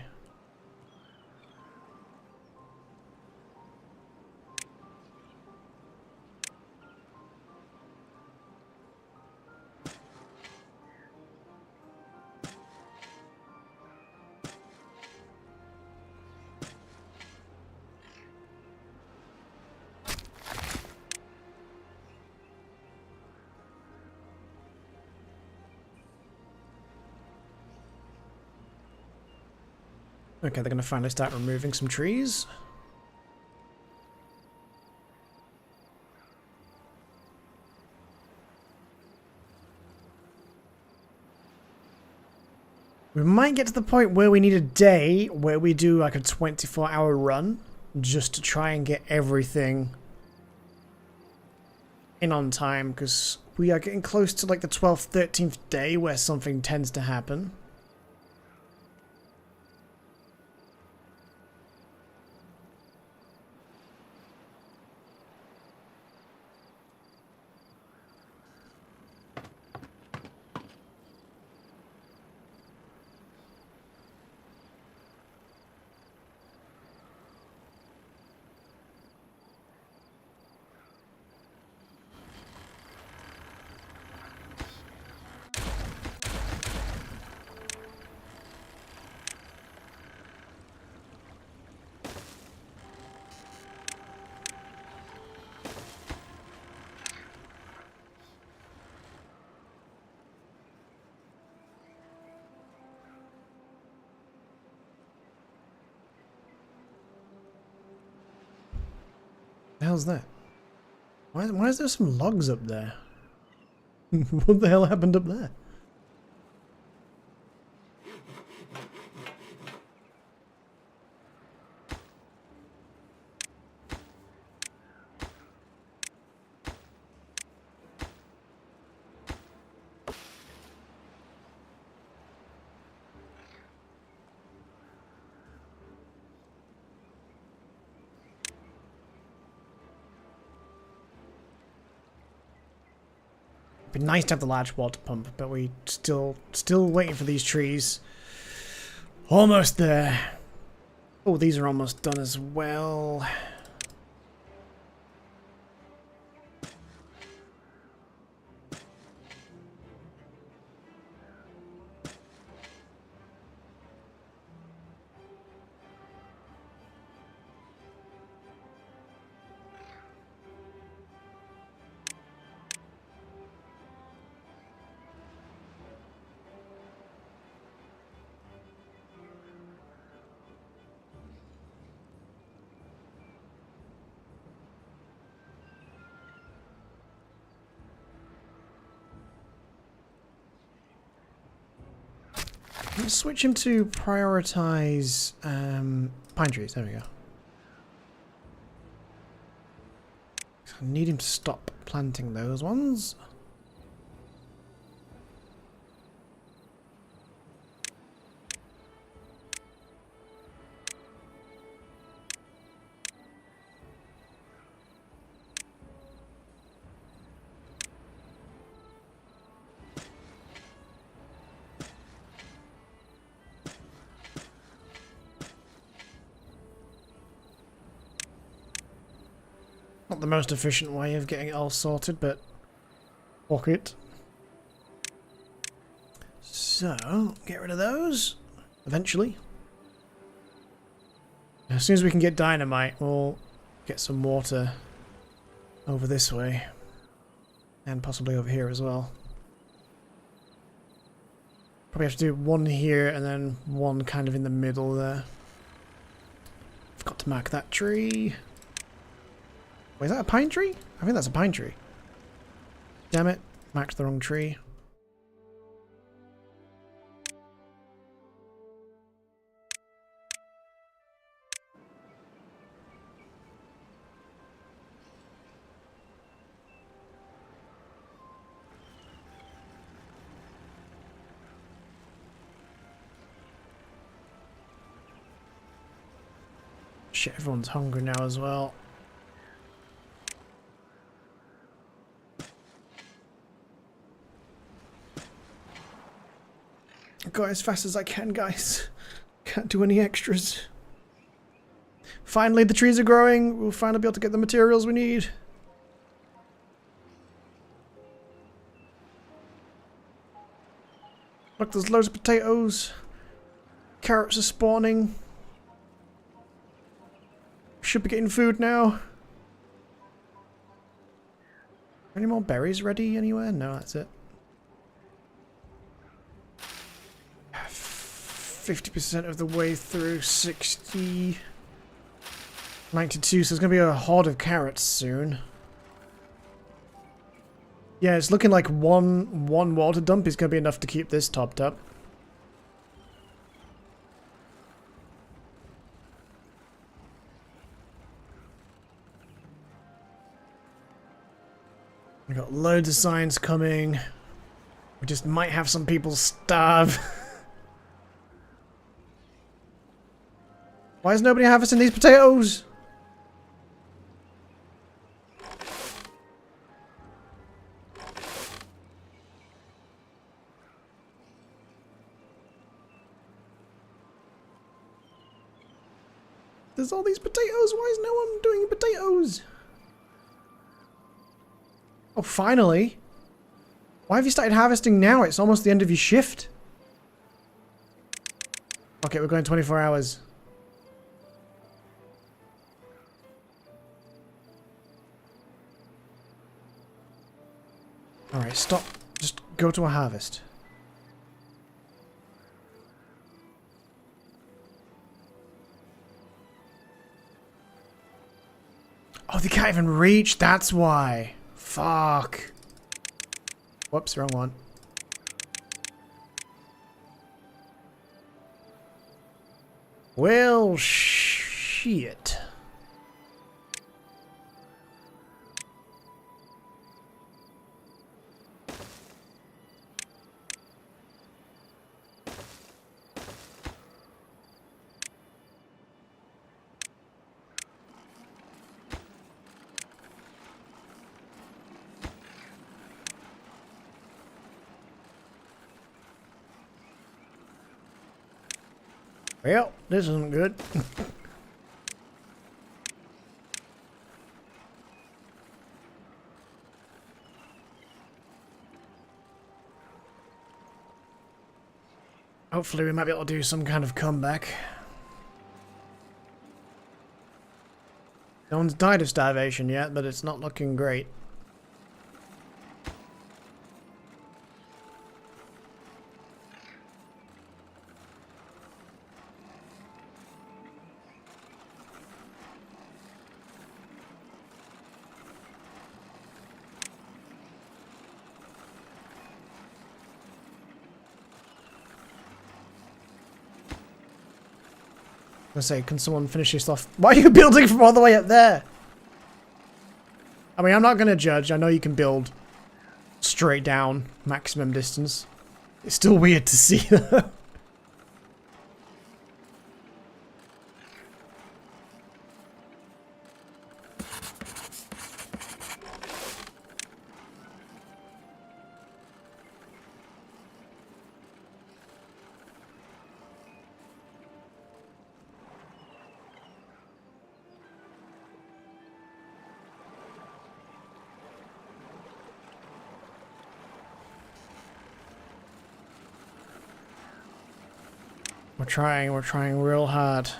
Okay, they're going to finally start removing some trees. We might get to the point where we need a day where we do like a 24-hour run just to try and get everything in on time, because we are getting close to like the 12th, 13th day where something tends to happen. The hell's that? Why is there some logs up there? What the hell happened up there? It'd be nice to have the large water pump, but we still waiting for these trees. Almost there. Oh, these are almost done as well. Let's switch him to prioritize pine trees. There we go. I need him to stop planting those ones. Not the most efficient way of getting it all sorted, but fuck it. So, get rid of those, eventually. As soon as we can get dynamite, we'll get some water over this way. And possibly over here as well. Probably have to do one here and then one kind of in the middle there. Forgot to mark that tree. Wait, is that a pine tree? I think that's a pine tree. Damn it. Marked the wrong tree. Shit, everyone's hungry now as well. Go as fast as I can, guys. Can't do any extras. Finally, the trees are growing. We'll finally be able to get the materials we need. Look, there's loads of potatoes. Carrots are spawning. Should be getting food now. Any more berries ready anywhere? No, that's it. 50% of the way through, 60, 92, so there's going to be a horde of carrots soon. Yeah, it's looking like one water dump is going to be enough to keep this topped up. We got loads of signs coming. We just might have some people starve. Why is nobody harvesting these potatoes? There's all these potatoes. Why is no one doing potatoes? Oh, finally. Why have you started harvesting now? It's almost the end of your shift. Okay, we're going 24 hours. Alright, stop. Just go to a harvest. Oh, they can't even reach, that's why. Fuck. Whoops, wrong one. Well, shit. Well, this isn't good. Hopefully we might be able to do some kind of comeback. No one's died of starvation yet, but it's not looking great. I say, can someone finish this off? Why are you building from all the way up there? I mean, I'm not going to judge. I know you can build straight down maximum distance. It's still weird to see though. We're trying real hard.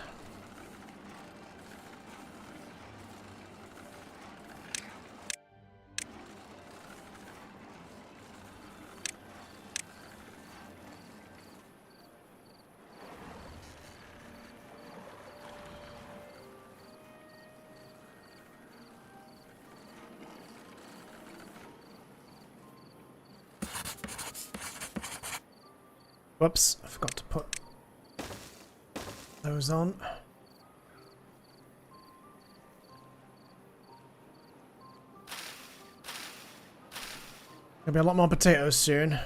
Whoops, I forgot to put those on. There'll be a lot more potatoes soon.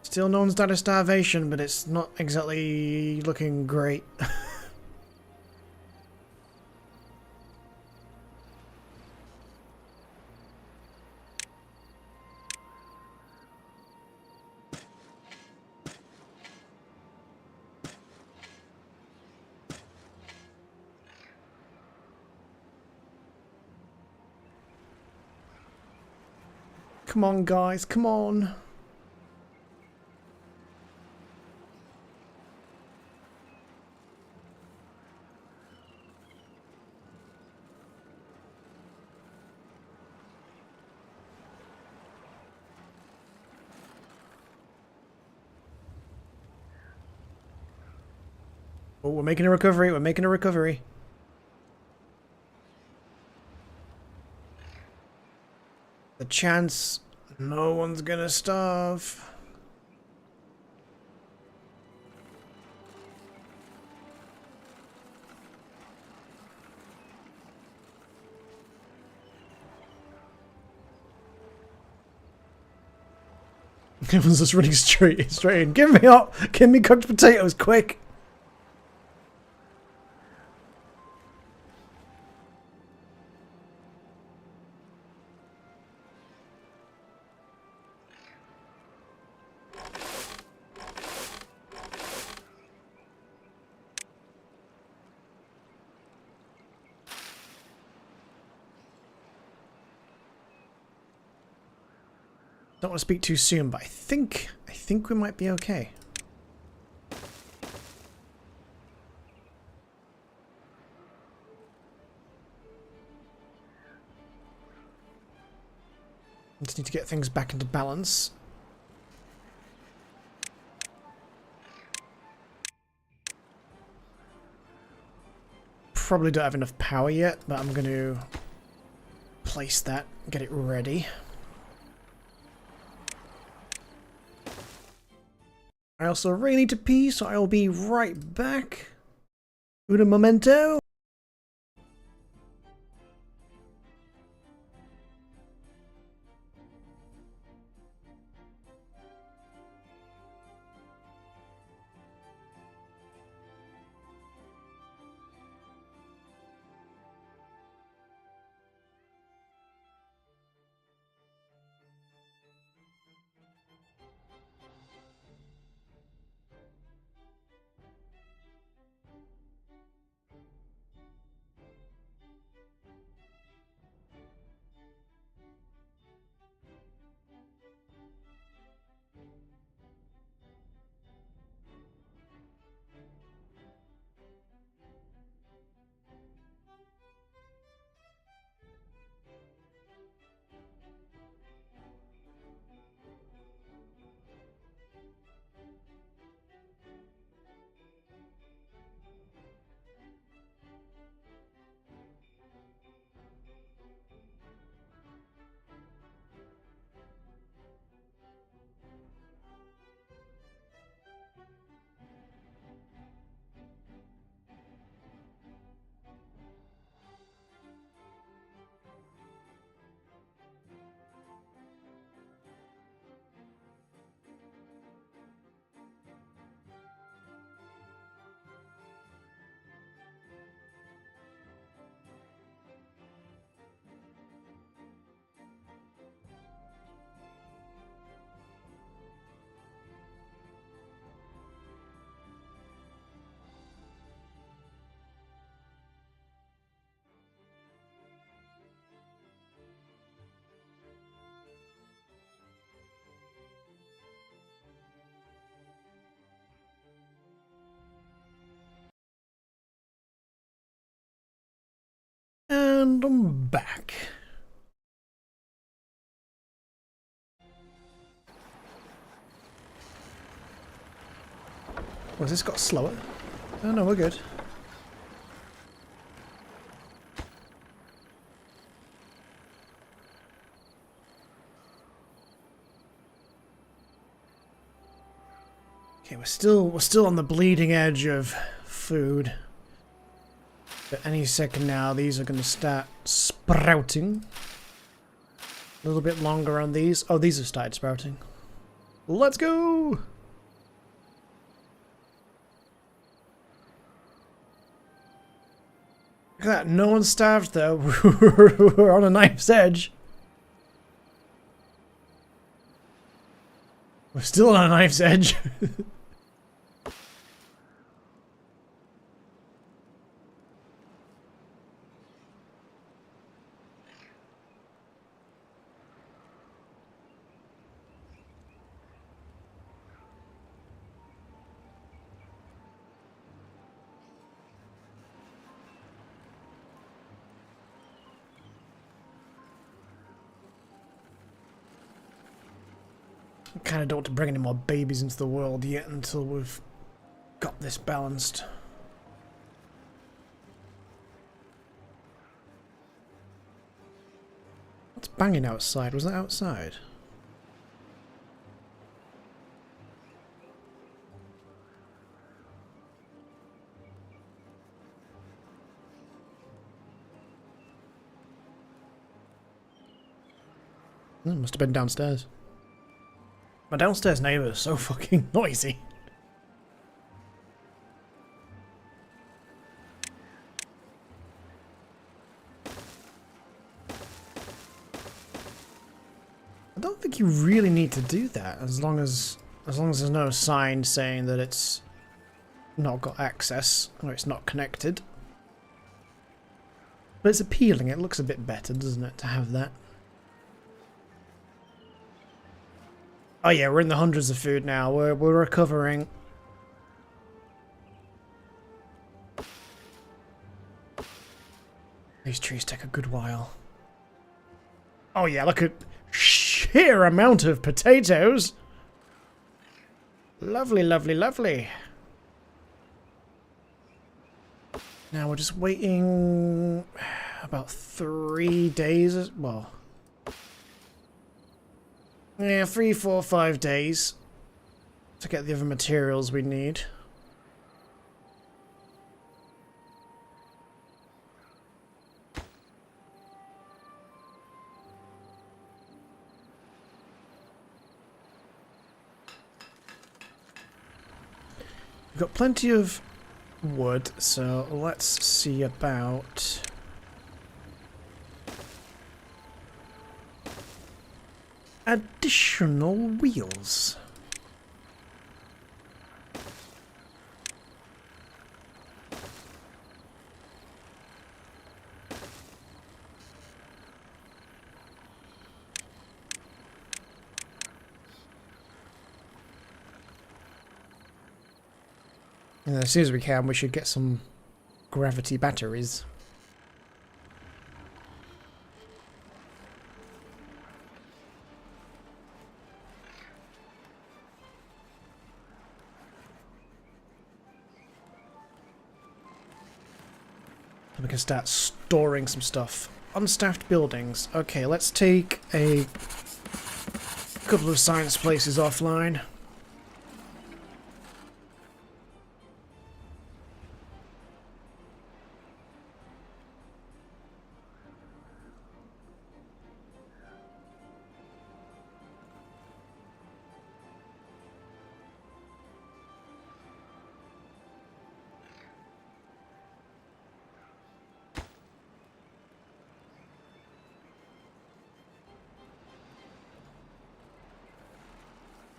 Still no one's died of starvation, but it's not exactly looking great. Come on, guys, come on. Oh, we're making a recovery, we're making a recovery. The chance no one's gonna starve. Everyone's just running straight in. Give me up! Give me cooked potatoes, quick! Don't want to speak too soon, but I think we might be okay. Just need to get things back into balance. Probably don't have enough power yet, but I'm going to place that, get it ready. I also really need to pee, so I will be right back. Un momento. And I'm back. Oh, has this got slower? Oh no, we're good. Okay, we're still on the bleeding edge of food. But any second now, these are going to start sprouting. A little bit longer on these. Oh, these have started sprouting. Let's go! Look at that, no one's starved though. We're on a knife's edge. We're still on a knife's edge. I kind of don't want to bring any more babies into the world yet until we've got this balanced. What's banging outside? Was that outside? Must have been downstairs. My downstairs neighbour is so fucking noisy. I don't think you really need to do that as long as there's no sign saying that it's not got access or it's not connected. But it's appealing, it looks a bit better, doesn't it, to have that? Oh yeah, we're in the hundreds of food now. We're recovering. These trees take a good while. Oh yeah, look at sheer amount of potatoes. Lovely, lovely, lovely. Now we're just waiting about 3 days. Well, yeah, 3, 4, 5 days to get the other materials we need. We've got plenty of wood, so let's see about additional wheels. And as soon as we can, we should get some gravity batteries. We can start storing some stuff. Unstaffed buildings. Okay, let's take a couple of science places offline.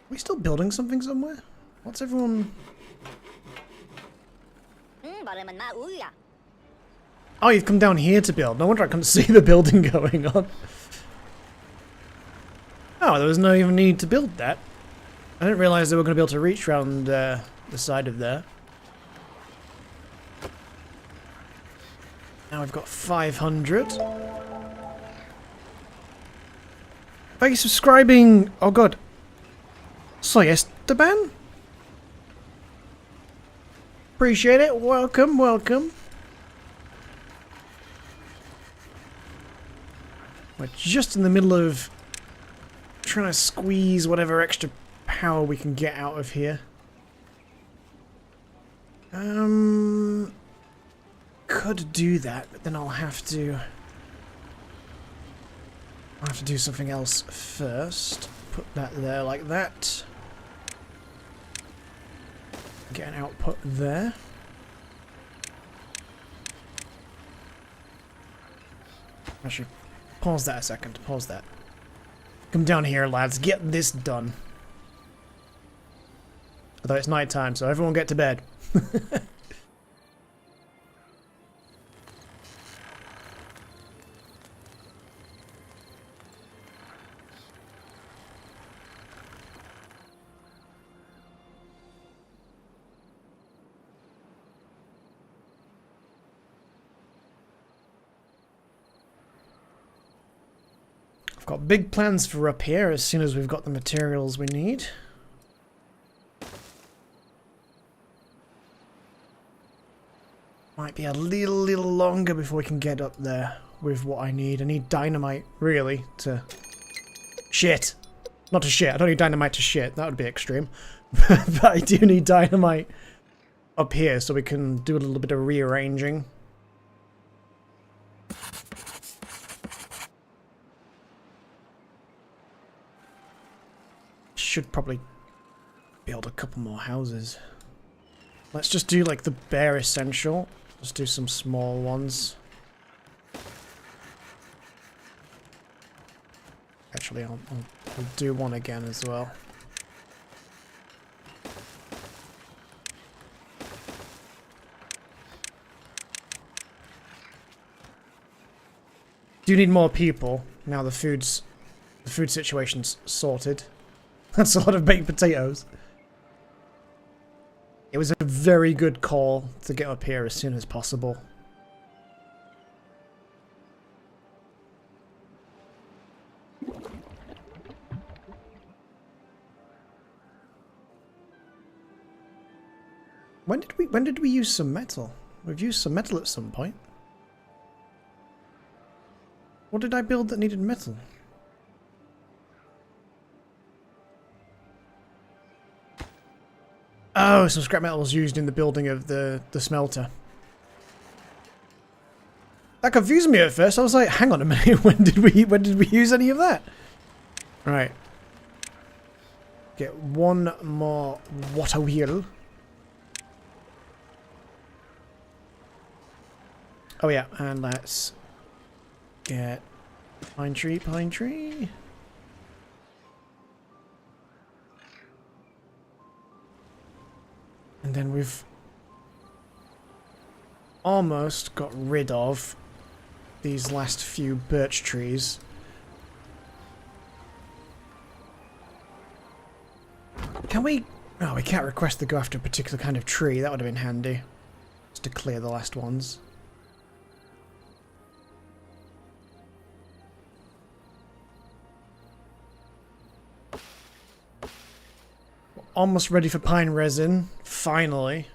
Are we still building something somewhere? What's everyone... Oh, you've come down here to build. No wonder I couldn't see the building going on. Oh, there was no even need to build that. I didn't realise they were going to be able to reach around the side of there. Now we've got 500. Thank you for subscribing. Oh god. So yes, the ban. Appreciate it. Welcome, welcome. We're just in the middle of trying to squeeze whatever extra power we can get out of here. Could do that, but then I'll have to do something else first. Put that there like that. Get an output there. Actually, pause that a second. Pause that. Come down here, lads. Get this done. Although it's night time, so everyone get to bed. I've got big plans for up here as soon as we've got the materials we need. Might be a little longer before we can get up there with what I need. I need dynamite, really, to... Shit! Not to shit. I don't need dynamite to shit. That would be extreme. But I do need dynamite up here so we can do a little bit of rearranging. Should probably build a couple more houses. Let's just do like the bare essential. Let's do some small ones. Actually, I'll do one again as well. Do need more people now. The food situation's sorted. That's a lot of baked potatoes. It was a very good call to get up here as soon as possible. When did we use some metal? We've used some metal at some point. What did I build that needed metal? Oh, some scrap metal was used in the building of the smelter. That confused me at first. I was like, hang on a minute, when did we use any of that? Right. Get one more water wheel. Oh yeah, and let's get pine tree, pine tree. And then we've almost got rid of these last few birch trees. Can we... Oh, we can't request to go after a particular kind of tree. That would have been handy. Just to clear the last ones. Almost ready for pine resin. Finally.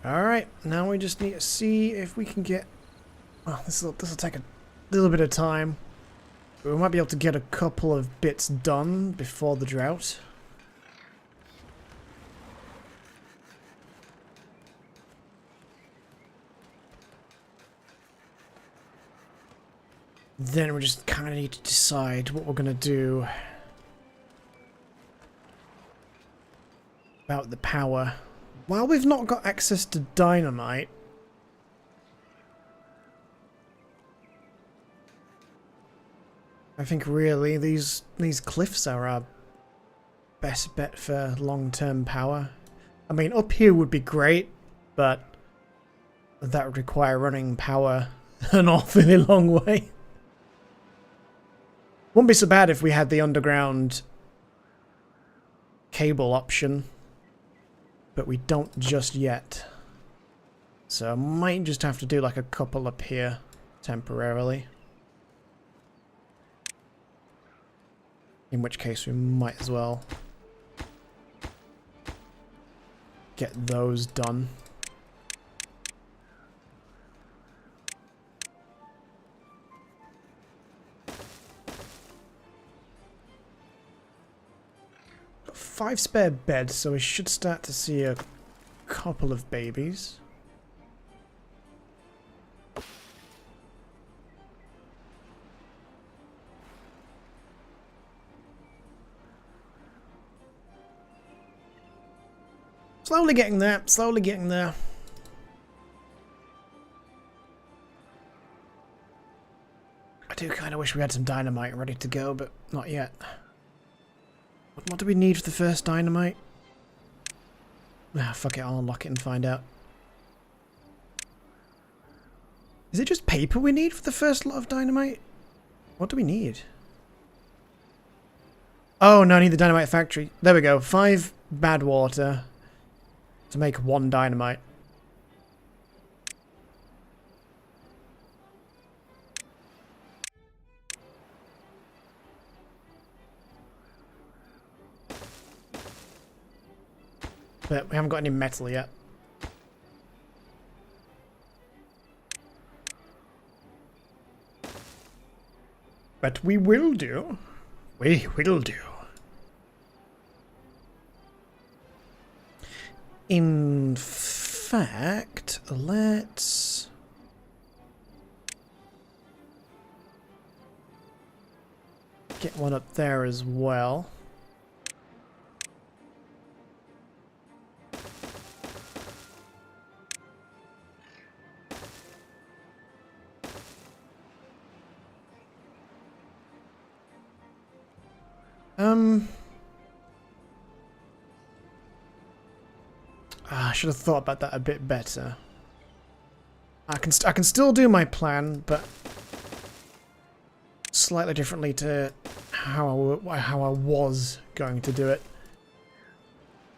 Alright, now we just need to see if we can get... Well, this will take a little bit of time. But we might be able to get a couple of bits done before the drought. Then we just kind of need to decide what we're going to do about the power. While we've not got access to dynamite, I think really these cliffs are our best bet for long-term power. I mean, up here would be great, but that would require running power an awfully long way. Wouldn't be so bad if we had the underground cable option, but we don't just yet. So I might just have to do like a couple up here temporarily. In which case we might as well get those done. Got 5 spare beds, so we should start to see a couple of babies. Slowly getting there, slowly getting there. I do kind of wish we had some dynamite ready to go, but not yet. What do we need for the first dynamite? Ah, fuck it, I'll unlock it and find out. Is it just paper we need for the first lot of dynamite? What do we need? Oh, no, I need the dynamite factory. There we go. 5 bad water to make 1 dynamite. But we haven't got any metal yet. But we will do. We will do. In fact, let's... get one up there as well. I should have thought about that a bit better. I can still do my plan, but slightly differently to how I was going to do it.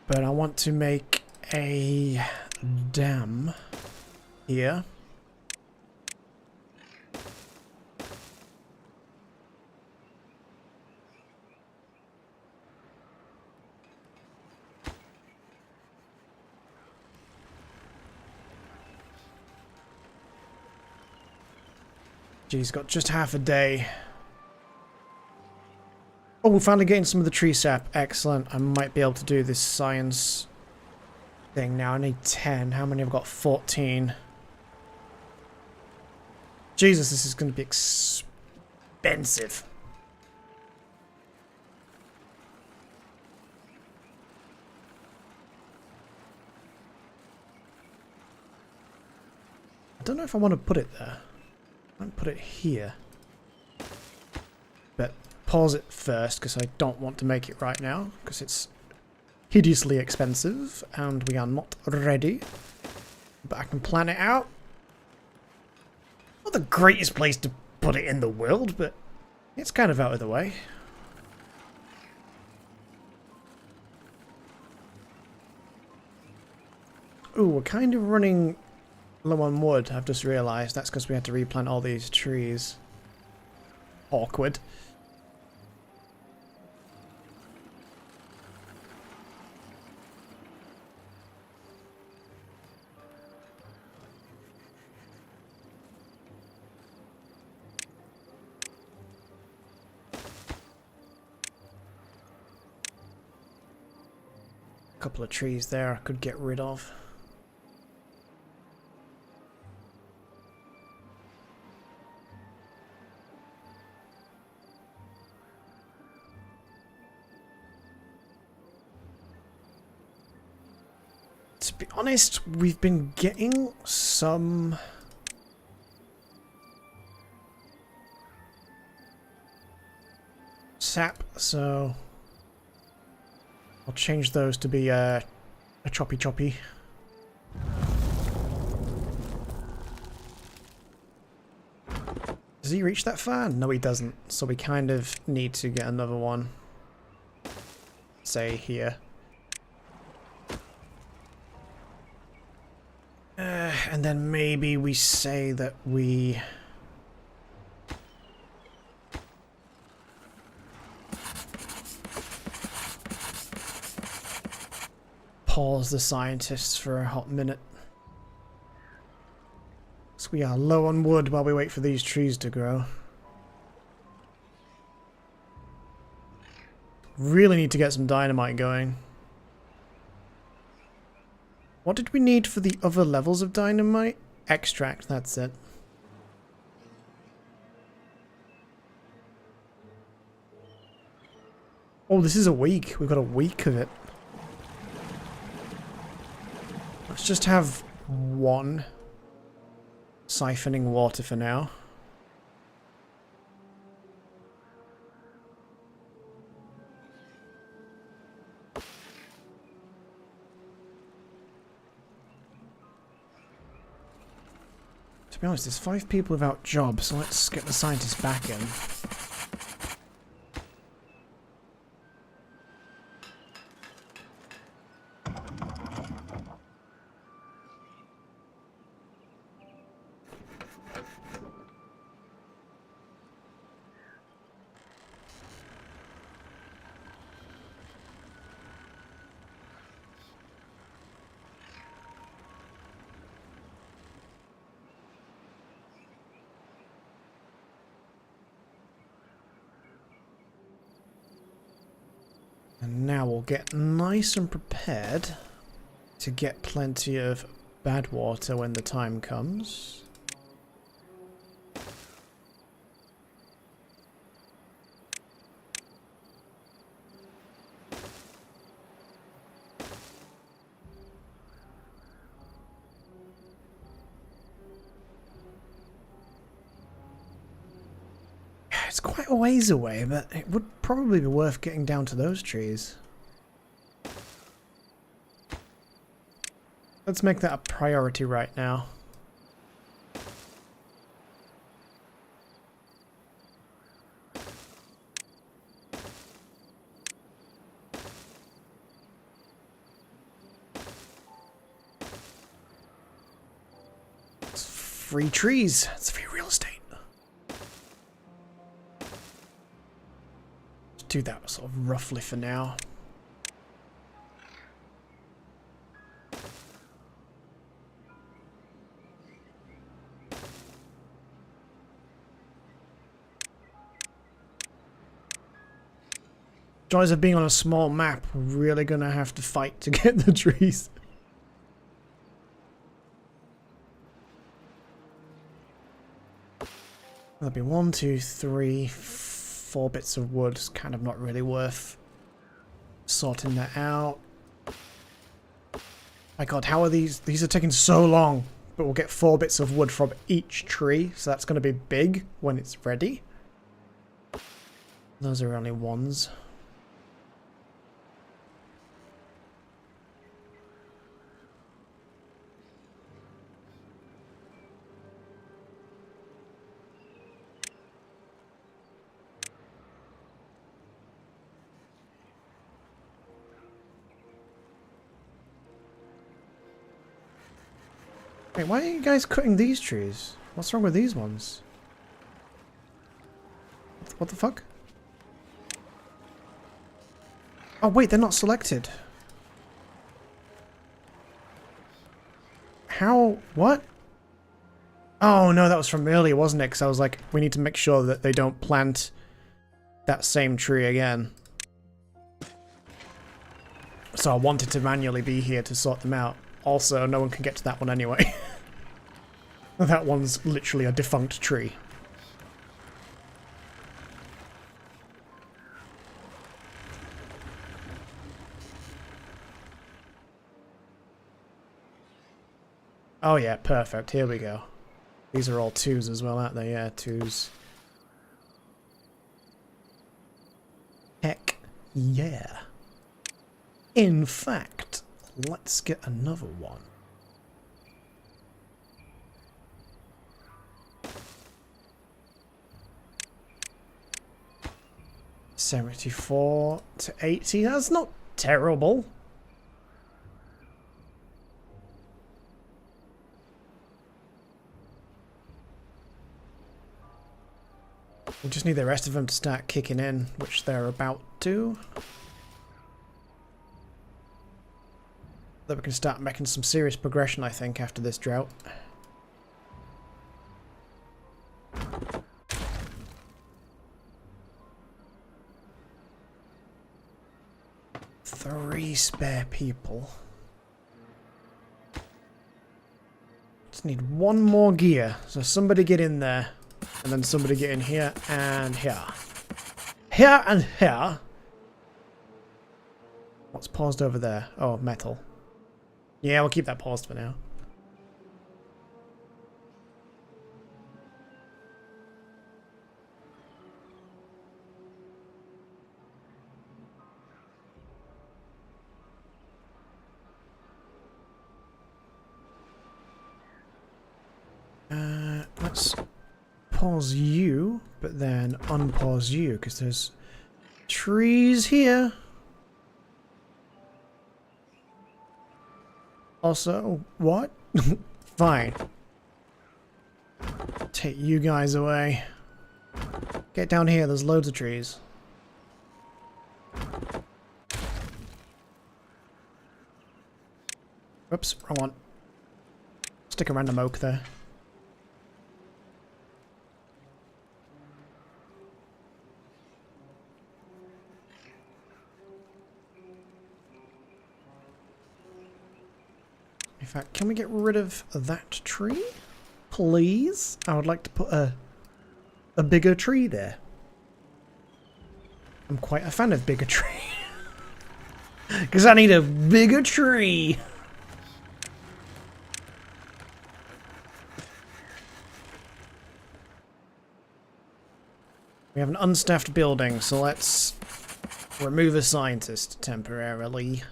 But I want to make a dam here. Geez, got just half a day. Oh, we're finally getting some of the tree sap. Excellent. I might be able to do this science thing now. I need 10. How many have I got? 14. Jesus, this is going to be expensive. I don't know if I want to put it there. I might put it here. But pause it first, because I don't want to make it right now, because it's hideously expensive, and we are not ready. But I can plan it out. Not the greatest place to put it in the world, but it's kind of out of the way. Ooh, we're kind of running low on wood, I've just realised. That's because we had to replant all these trees. Awkward. A couple of trees there I could get rid of. To be honest, we've been getting some sap, so I'll change those to be a choppy choppy. Does he reach that far? No, he doesn't. So we kind of need to get another one. Say here. And then maybe we say that we... pause the scientists for a hot minute. So we are low on wood while we wait for these trees to grow. Really need to get some dynamite going. What did we need for the other levels of dynamite? Extract, that's it. Oh, this is a week. We've got a week of it. Let's just have one siphoning water for now. To be honest, there's 5 people without jobs, so let's get the scientists back in. And now we'll get nice and prepared to get plenty of bad water when the time comes. It's quite a ways away, but it would probably be worth getting down to those trees. Let's make that a priority right now. It's free trees. It's free real estate. Do that sort of roughly for now. Joys of being on a small map, we're really gonna have to fight to get the trees. That'll be 1, 2, 3, 4 bits of wood. It's kind of not really worth sorting that out. My god, how are these? These are taking so long. But we'll get 4 bits of wood from each tree, so that's going to be big when it's ready. Those are only ones. Wait, why are you guys cutting these trees? What's wrong with these ones? What the fuck? Oh wait, they're not selected. How? What? Oh no, that was from earlier, wasn't it? Because I was like, we need to make sure that they don't plant that same tree again. So I wanted to manually be here to sort them out. Also, no one can get to that one anyway. That one's literally a defunct tree. Oh yeah, perfect. Here we go. These are all 2s as well, aren't they? Yeah, 2s. Heck yeah. In fact, let's get another one. $74 to $80. That's not terrible. We just need the rest of them to start kicking in, which they're about to. That we can start making some serious progression, I think, after this drought. Three spare people. Just need one more gear. So somebody get in there. And then somebody get in here and here. Here and here. What's paused over there? Oh, metal. Yeah, we'll keep that paused for now. Let's pause you, but then unpause you, because there's trees here. Also, what? Fine. Take you guys away. Get down here, there's loads of trees. Oops, wrong one. Stick a random oak there. In fact, can we get rid of that tree? Please? I would like to put a bigger tree there. I'm quite a fan of bigger tree. Because I need a bigger tree. We have an unstaffed building, so let's remove a scientist temporarily.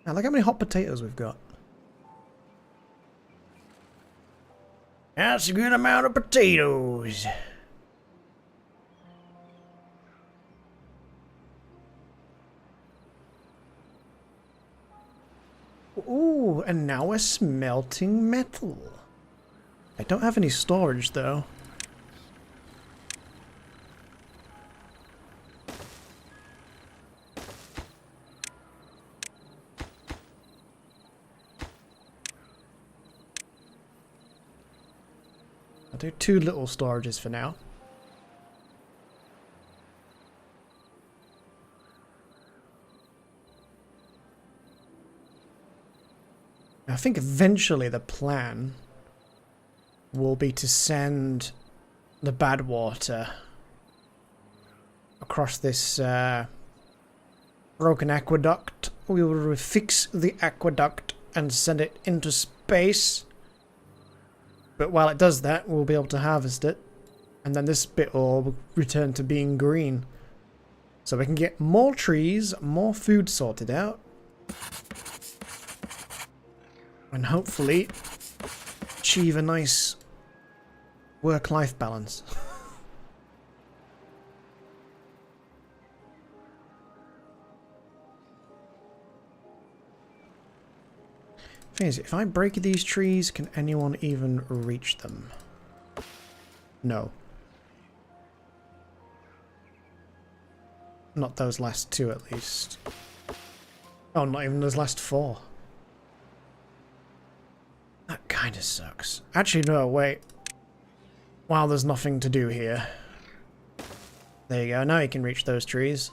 Now, look how many hot potatoes we've got. That's a good amount of potatoes. Ooh, and now we're smelting metal. I don't have any storage, though. I'll do 2 little storages for now. I think eventually the plan will be to send the bad water across this broken aqueduct. We will fix the aqueduct and send it into space. But while it does that, we'll be able to harvest it. And then this bit will return to being green. So we can get more trees, more food sorted out. And hopefully achieve a nice work-life balance. Thing is, if I break these trees, can anyone even reach them? No. Not those last 2 at least. Oh, not even those last 4. That kinda sucks. Actually, no, wait. Wow, there's nothing to do here. There you go, now you can reach those trees.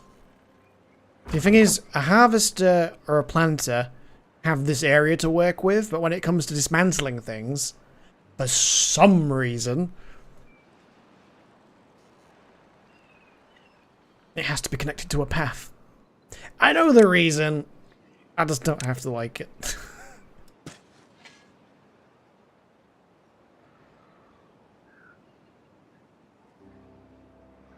The thing is, a harvester or a planter have this area to work with, but when it comes to dismantling things, for some reason, it has to be connected to a path. I know the reason, I just don't have to like it.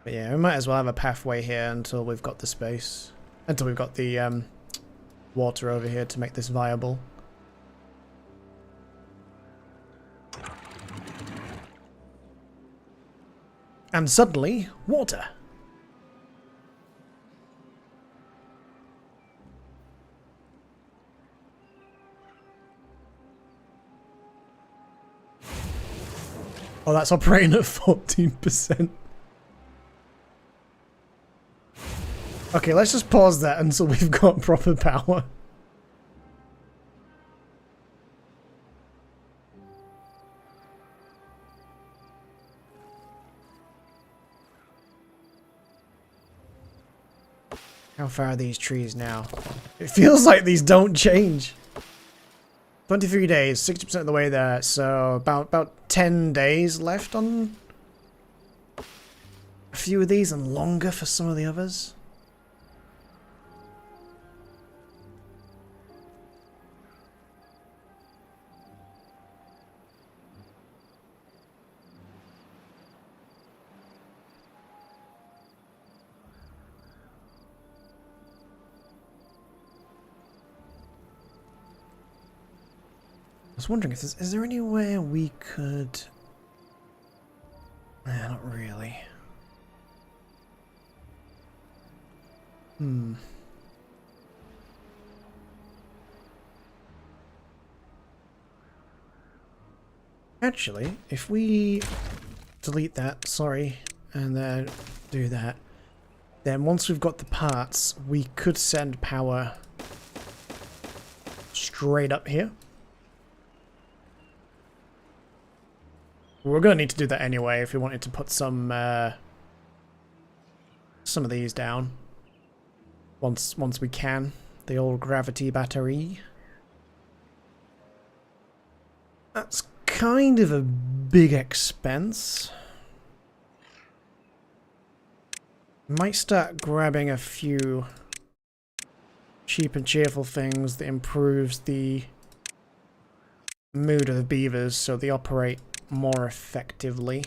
But yeah, we might as well have a pathway here until we've got the space. Until we've got the water over here to make this viable. And suddenly, water. Oh, that's operating at 14%. Okay, let's just pause that until we've got proper power. How far are these trees now? It feels like these don't change. 23 days, 60% of the way there, so about 10 days left on a few of these and longer for some of the others. I was wondering if is there anywhere we could... not really. Actually, if we delete that, sorry, and then do that, then once we've got the parts, we could send power straight up here. We're going to need to do that anyway if we wanted to put some of these down. Once we can. The old gravity battery. That's kind of a big expense. Might start grabbing a few cheap and cheerful things that improves the mood of the beavers so they operate more effectively.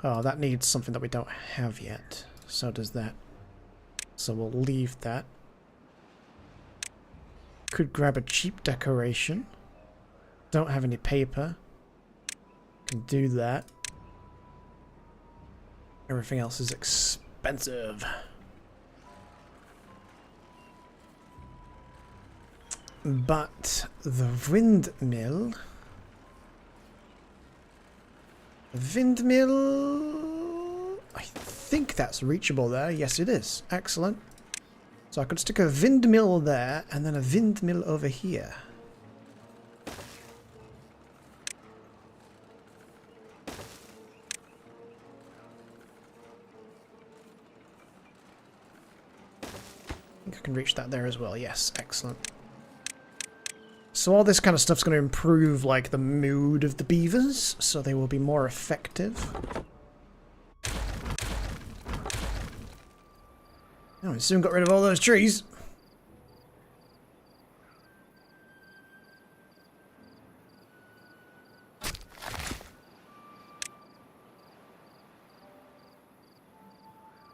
Oh, that needs something that we don't have yet. So does that. So we'll leave that. Could grab a cheap decoration. Don't have any paper. Can do that. Everything else is expensive. But the windmill... I think that's reachable there. Yes, it is. Excellent. So I could stick a windmill there and then a windmill over here. I think I can reach that there as well. Yes, excellent. So all this kind of stuff's going to improve, like, the mood of the beavers, so they will be more effective. Oh, we soon got rid of all those trees.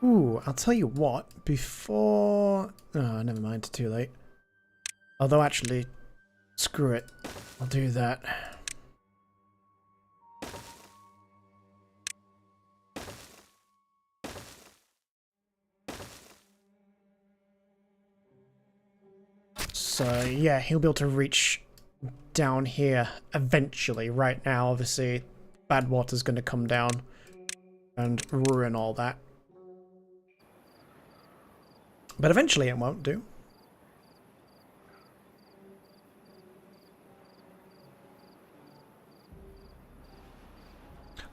Ooh, I'll tell you what, before... Oh, never mind, too late. Although, actually... Screw it. I'll do that. So, yeah, he'll be able to reach down here eventually. Right now, obviously, bad water's going to come down and ruin all that. But eventually it won't do.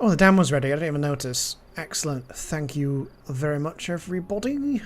Oh, the dam was ready. I didn't even notice. Excellent. Thank you very much, everybody.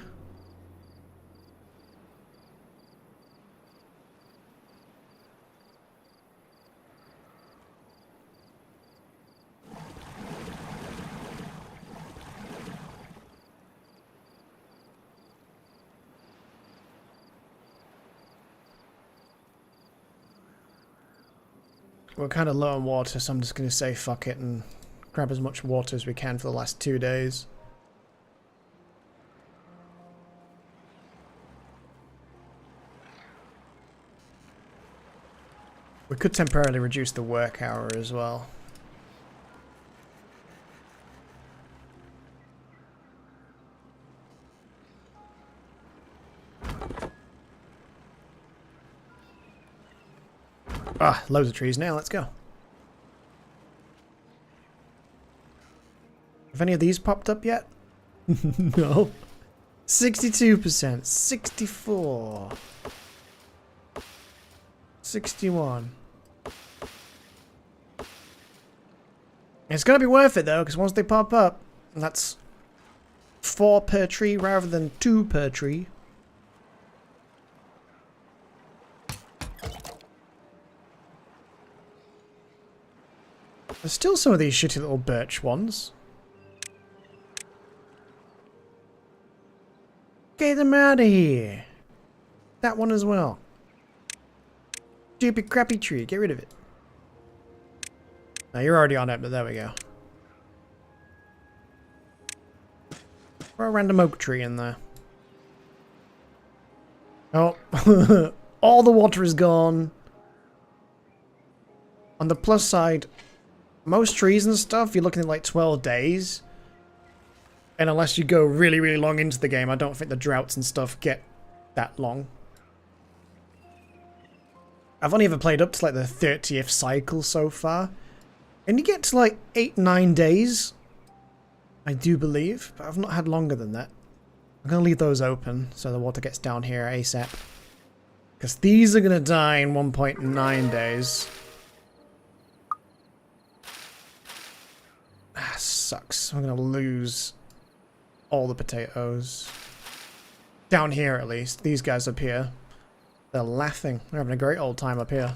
We're kind of low on water, so I'm just going to say fuck it and grab as much water as we can for the last 2 days. We could temporarily reduce the work hour as well. Ah, loads of trees now, let's go. Have any of these popped up yet? No. 62%, 64, 61. It's gonna be worth it though, because once they pop up, that's 4 per tree rather than 2 per tree. There's still some of these shitty little birch ones. Get them out of here. That one as well. Stupid crappy tree, get rid of it. Now you're already on it, but there we go. Throw a random oak tree in there. Oh, all the water is gone. On the plus side, most trees and stuff, you're looking at like 12 days. And unless you go really, really long into the game, I don't think the droughts and stuff get that long. I've only ever played up to like the 30th cycle so far. And you get to like 8-9 days, I do believe, but I've not had longer than that. I'm going to leave those open so the water gets down here ASAP. Because these are going to die in 1.9 days. Ah, sucks. I'm going to lose all the potatoes. Down here at least. These guys up here, they're laughing. They're having a great old time up here.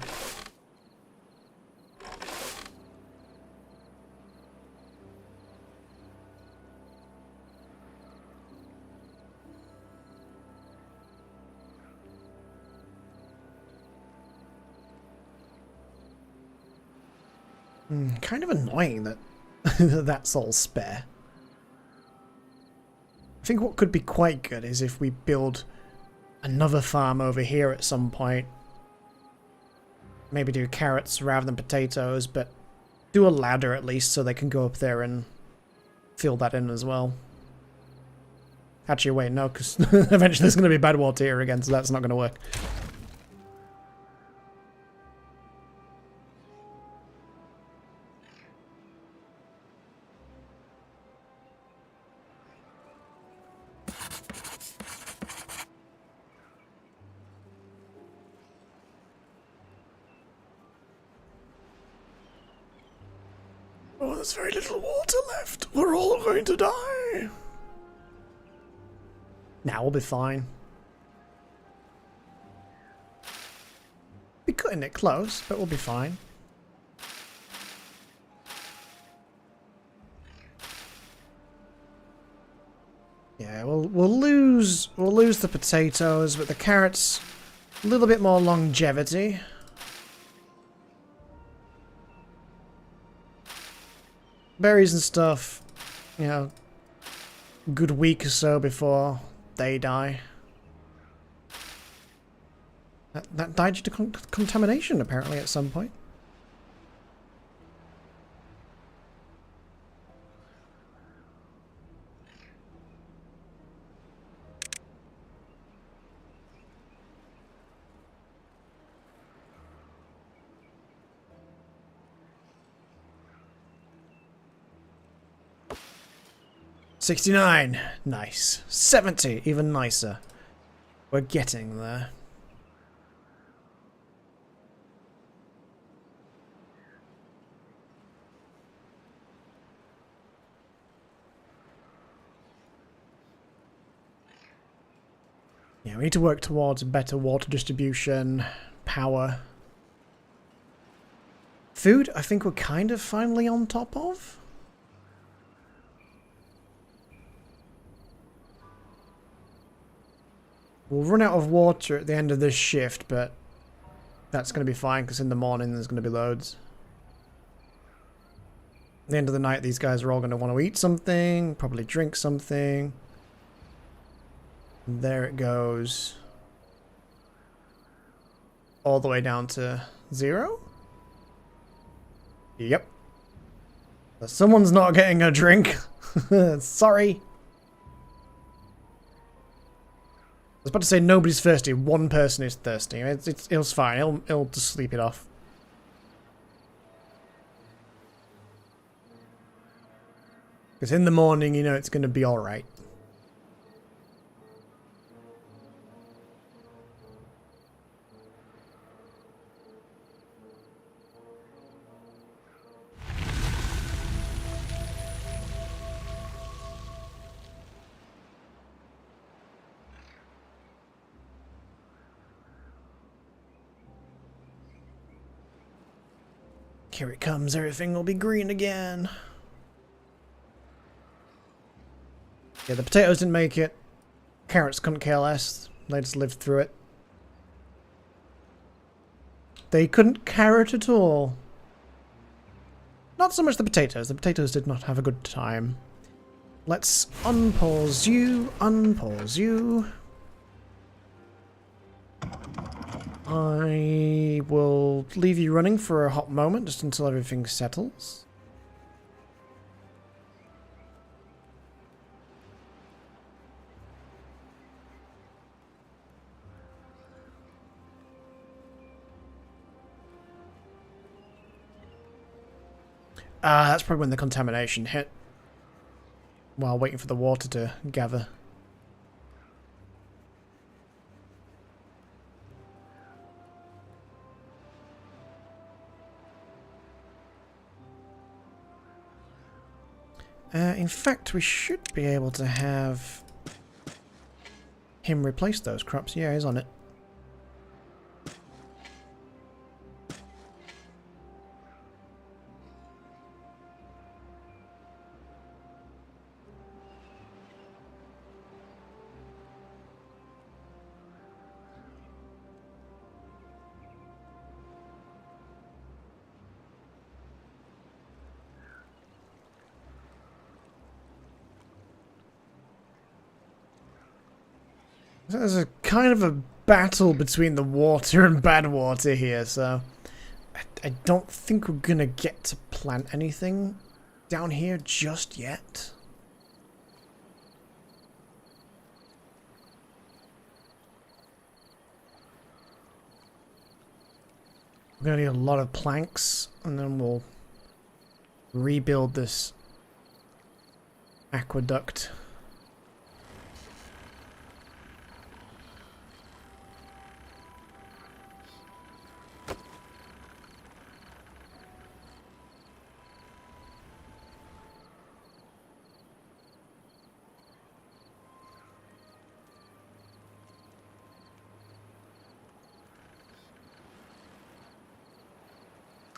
Kind of annoying that that's all spare. I think what could be quite good is if we build another farm over here at some point. Maybe do carrots rather than potatoes, but do a ladder at least so they can go up there and fill that in as well. Actually, wait, no, because eventually there's going to be bad water here again, so that's not going to work. Oh, there's very little water left. We're all going to die. Now we'll be fine. Be cutting it close, but we'll be fine. Yeah, we'll lose the potatoes, but the carrots, a little bit more longevity. Berries and stuff, you know, good week or so before they die. That died due to contamination, apparently, at some point. $69. Nice. 70. Even nicer. We're getting there. Yeah, we need to work towards better water distribution, power. Food, I think we're kind of finally on top of. We'll run out of water at the end of this shift, but that's going to be fine because in the morning there's going to be loads. At the end of the night, these guys are all going to want to eat something, probably drink something. And there it goes. All the way down to 0? Yep. Someone's not getting a drink. Sorry. I was about to say nobody's thirsty. One person is thirsty. It's fine. He'll just sleep it off. Because in the morning, you know it's going to be alright. Here it comes. Everything will be green again. Yeah, the potatoes didn't make it. Carrots couldn't care less. They just lived through it. They couldn't carrot at all. Not so much the potatoes. The potatoes did not have a good time. Let's unpause you. Unpause you. I will leave you running for a hot moment, just until everything settles. That's probably when the contamination hit. While waiting for the water to gather. In fact, we should be able to have him replace those crops. Yeah, he's on it. There's a kind of a battle between the water and bad water here, so I don't think we're gonna get to plant anything down here just yet. We're gonna need a lot of planks, and then we'll rebuild this aqueduct.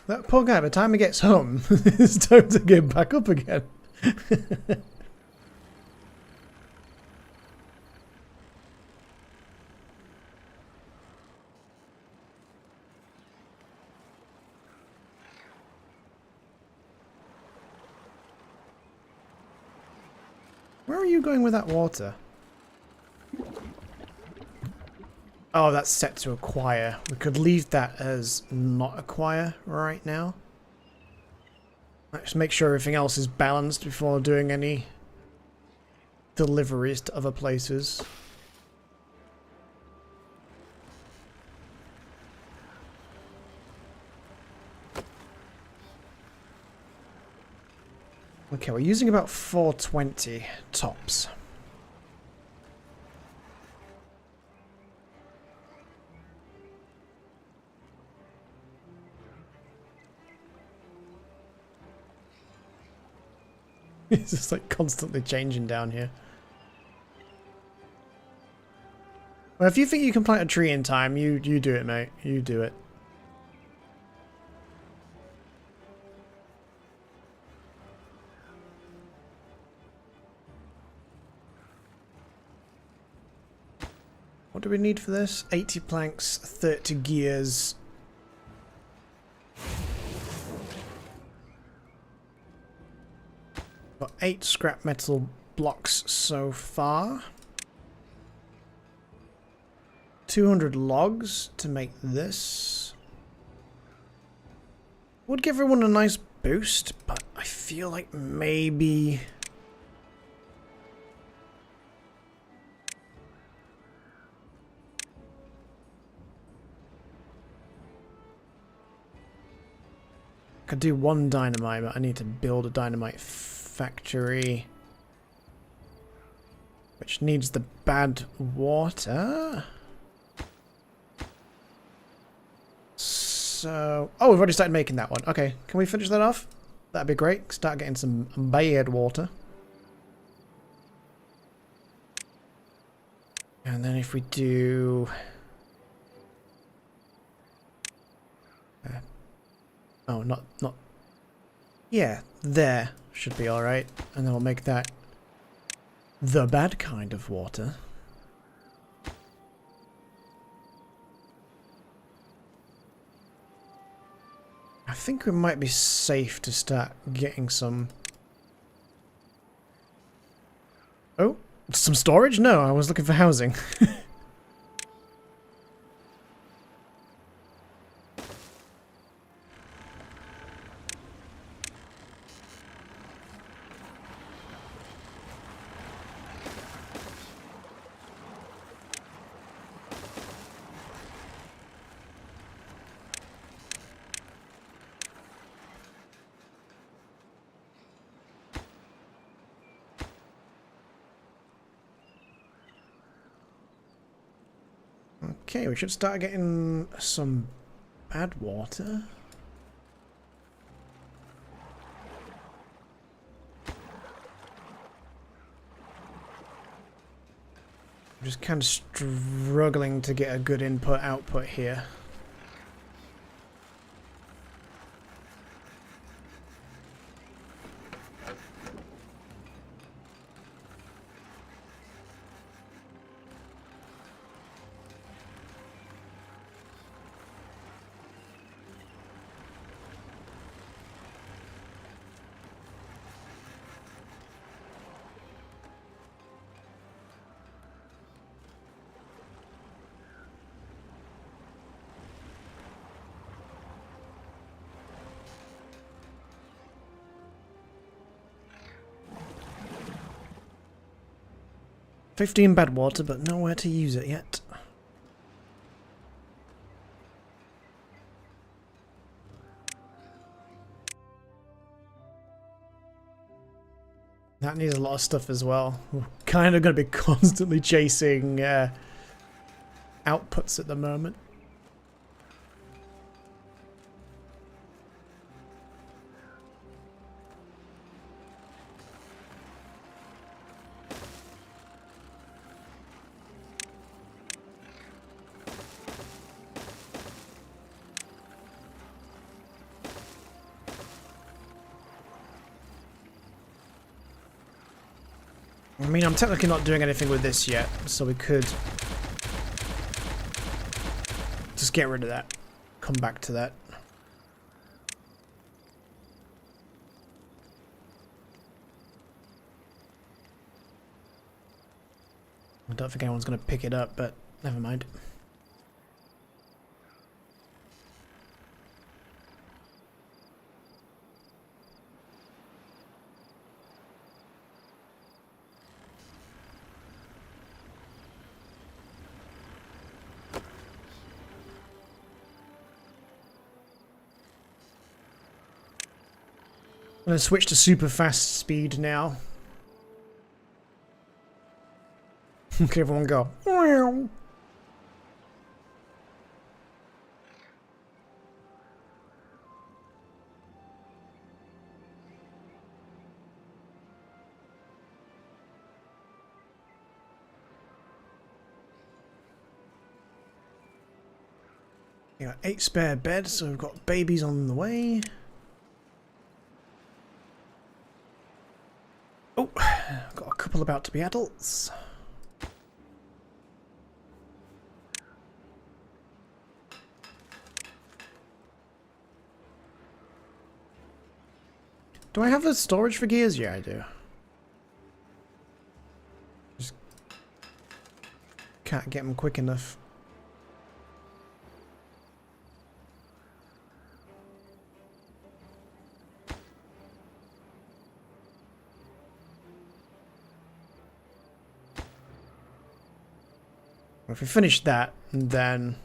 That poor guy, by the time he gets home, it's time to get back up again. Where are you going with that water? Oh, that's set to acquire. We could leave that as not acquire right now. Let's make sure everything else is balanced before doing any deliveries to other places. Okay, we're using about 420 tops. It's just like constantly changing down here. Well, if you think you can plant a tree in time, you do it, mate. You do it. What do we need for this? 80 planks, 30 gears. Got 8 scrap metal blocks so far. 200 logs to make this. Would give everyone a nice boost, but I feel like maybe... I could do 1 dynamite, but I need to build a dynamite factory. Which needs the bad water. So... Oh, we've already started making that one. Okay, can we finish that off? That'd be great. Start getting some bad water. And then if we do... oh, not... Yeah, there should be alright. And then we'll make that the bad kind of water. I think we might be safe to start getting some... Oh, some storage? No, I was looking for housing. 'kay, we should start getting some bad water. I'm just kind of struggling to get a good input-output here. $15 bad water, but nowhere to use it yet. That needs a lot of stuff as well. We're kind of going to be constantly chasing outputs at the moment. I mean, I'm technically not doing anything with this yet, so we could just get rid of that. Come back to that. I don't think anyone's going to pick it up, but never mind. I'm going to switch to super fast speed now. Okay, everyone go. We got 8 spare beds, so we've got babies on the way. Oh, got a couple about to be adults. Do I have a storage for gears? Yeah, I do. Just can't get them quick enough. If we finish that, then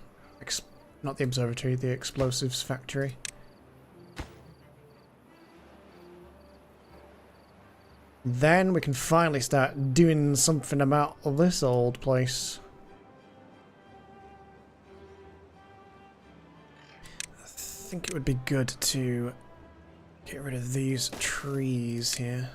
not the observatory, the explosives factory. Then we can finally start doing something about this old place. I think it would be good to get rid of these trees here.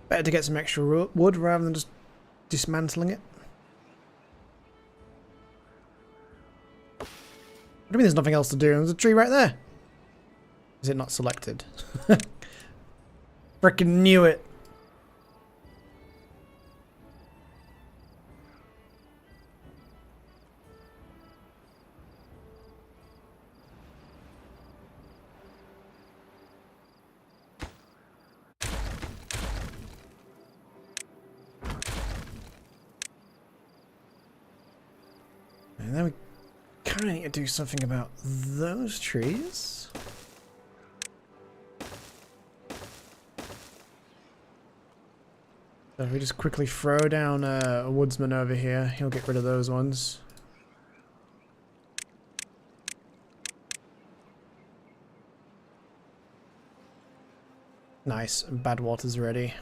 Better to get some extra wood rather than just dismantling it. What do you mean there's nothing else to do? There's a tree right there. Is it not selected? Frickin' knew it. And then we kind of need to do something about those trees. So if we just quickly throw down a woodsman over here, he'll get rid of those ones. Nice, bad water's ready.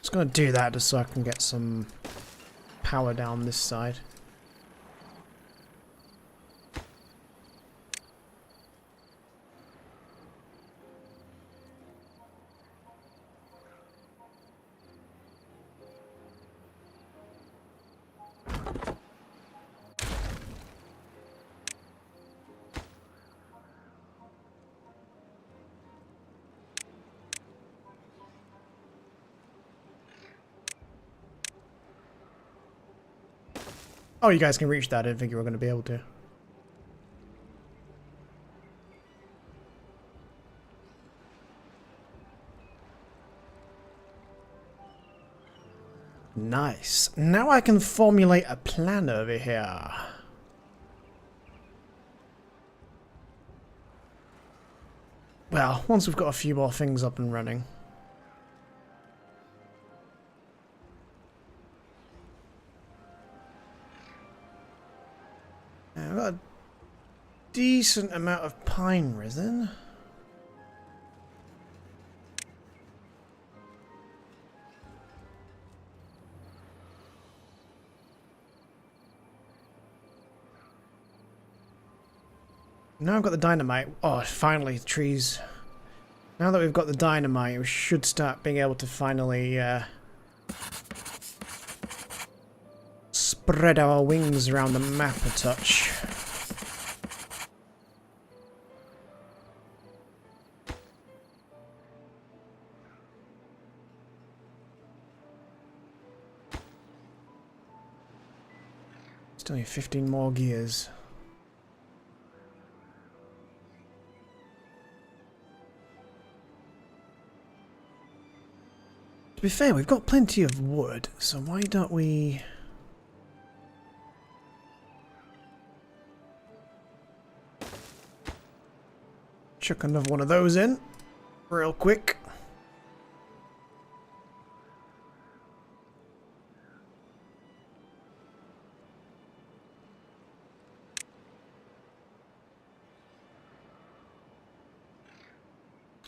Just gonna do that just so I can get some power down this side. Oh, you guys can reach that. I didn't think you were going to be able to. Nice. Now I can formulate a plan over here. Well, once we've got a few more things up and running. I've got a decent amount of pine resin. Now I've got the dynamite. Oh, finally, trees. Now that we've got the dynamite, we should start being able to finally spread our wings around the map a touch. Still need 15 more gears. To be fair, we've got plenty of wood, so why don't we... chuck another one of those in, real quick.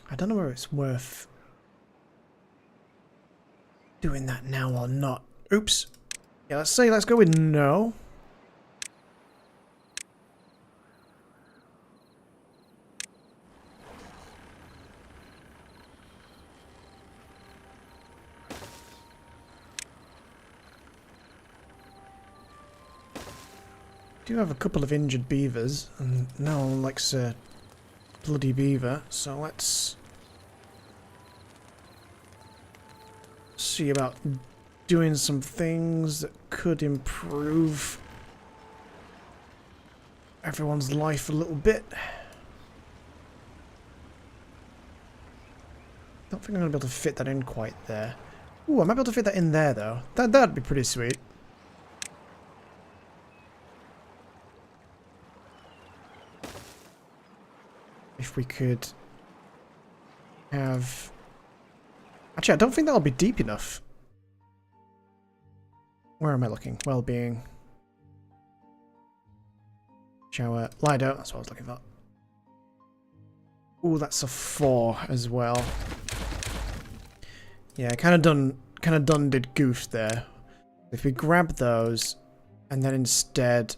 I don't know whether it's worth doing that now or not. Oops. Yeah, let's go with no. Do have a couple of injured beavers, and no one likes a bloody beaver, so let's see about doing some things that could improve everyone's life a little bit. Don't think I'm going to be able to fit that in quite there. Ooh, I might be able to fit that in there, though. That'd be pretty sweet. If we could have... Actually, I don't think that'll be deep enough. Where am I looking? Well-being. Shower. Lido. That's what I was looking for. Ooh, that's a 4 as well. Yeah, kind of done did goof there. If we grab those and then instead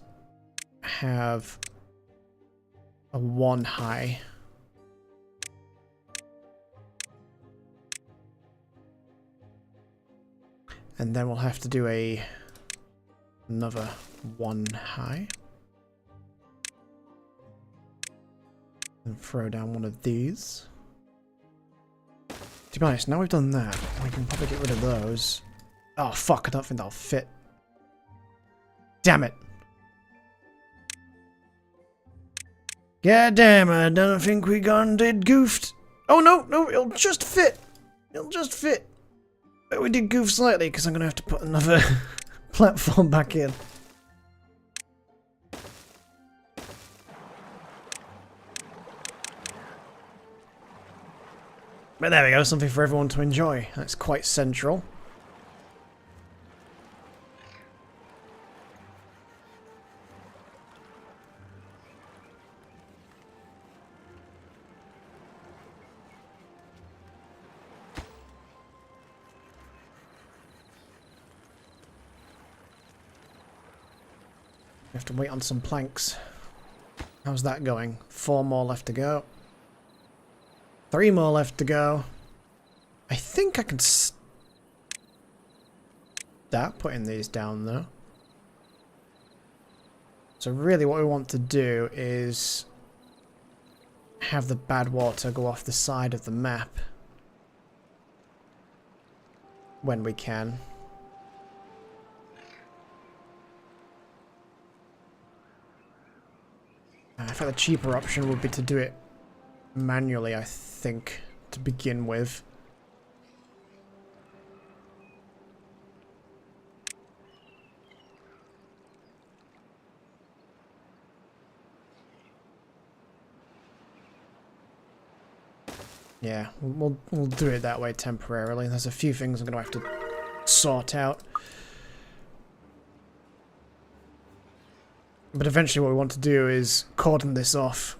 have a 1 high. And then we'll have to do another 1 high. And throw down one of these. To be honest, now we've done that, we can probably get rid of those. Oh fuck, I don't think that'll fit. Damn it. God damn, I don't think we gone did goofed. Oh no, no, it'll just fit. It'll just fit. But we did goof slightly because I'm going to have to put another platform back in. But there we go, something for everyone to enjoy. That's quite central. We have to wait on some planks. How's that going? 4 more left to go. 3 more left to go. I think I can start putting these down though. So really what we want to do is have the bad water go off the side of the map when we can. I think the cheaper option would be to do it manually, I think, to begin with. Yeah, we'll do it that way temporarily. There's a few things I'm going to have to sort out. But eventually what we want to do is cordon this off.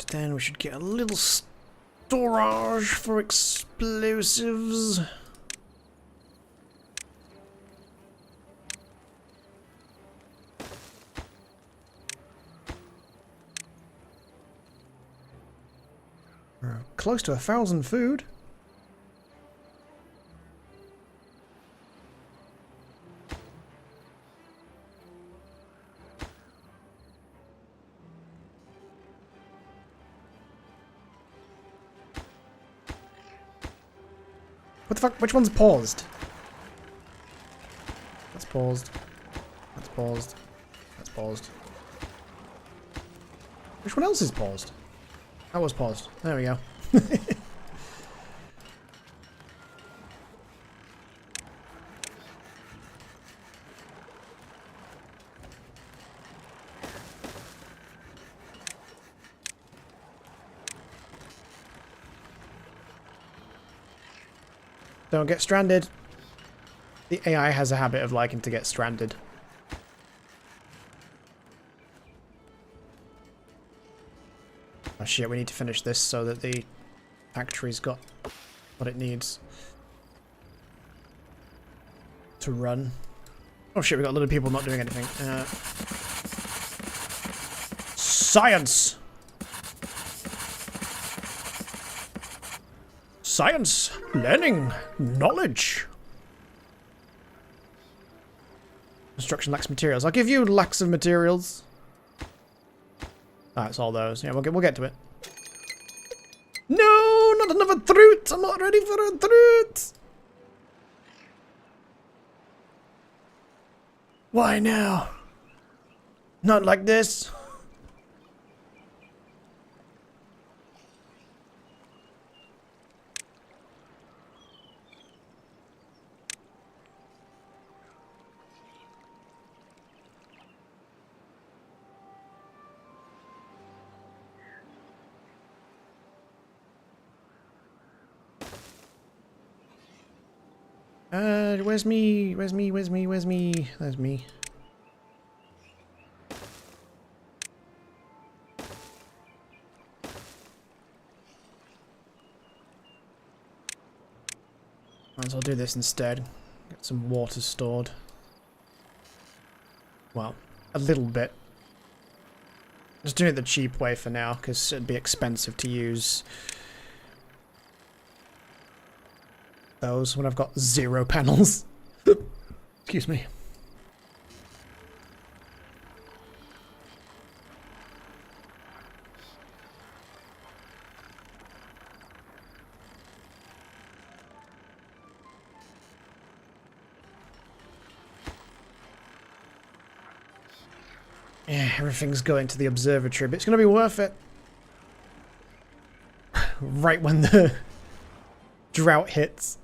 Then we should get a little storage for explosives. We're close to 1,000 food. What the fuck? Which one's paused? That's paused. That's paused. That's paused. Which one else is paused? That was paused. There we go. Don't get stranded. The AI has a habit of liking to get stranded. shit, we need to finish this so that the factory's got what it needs to run. Oh shit, we got a lot of people not doing anything. Science! Science! Learning! Knowledge! Construction lacks materials. I'll give you lacks of materials. Ah, it's all those. Yeah, we'll get to it. No, not another fruit! I'm not ready for a fruit! Why now? Not like this. Where's me? Where's me? Where's me? Where's me? There's me. Might as well do this instead. Get some water stored. Well, a little bit. Just doing it the cheap way for now, because it'd be expensive to use those when I've got 0 panels. Excuse me. Yeah, everything's going to the observatory, but it's going to be worth it. Right when the drought hits.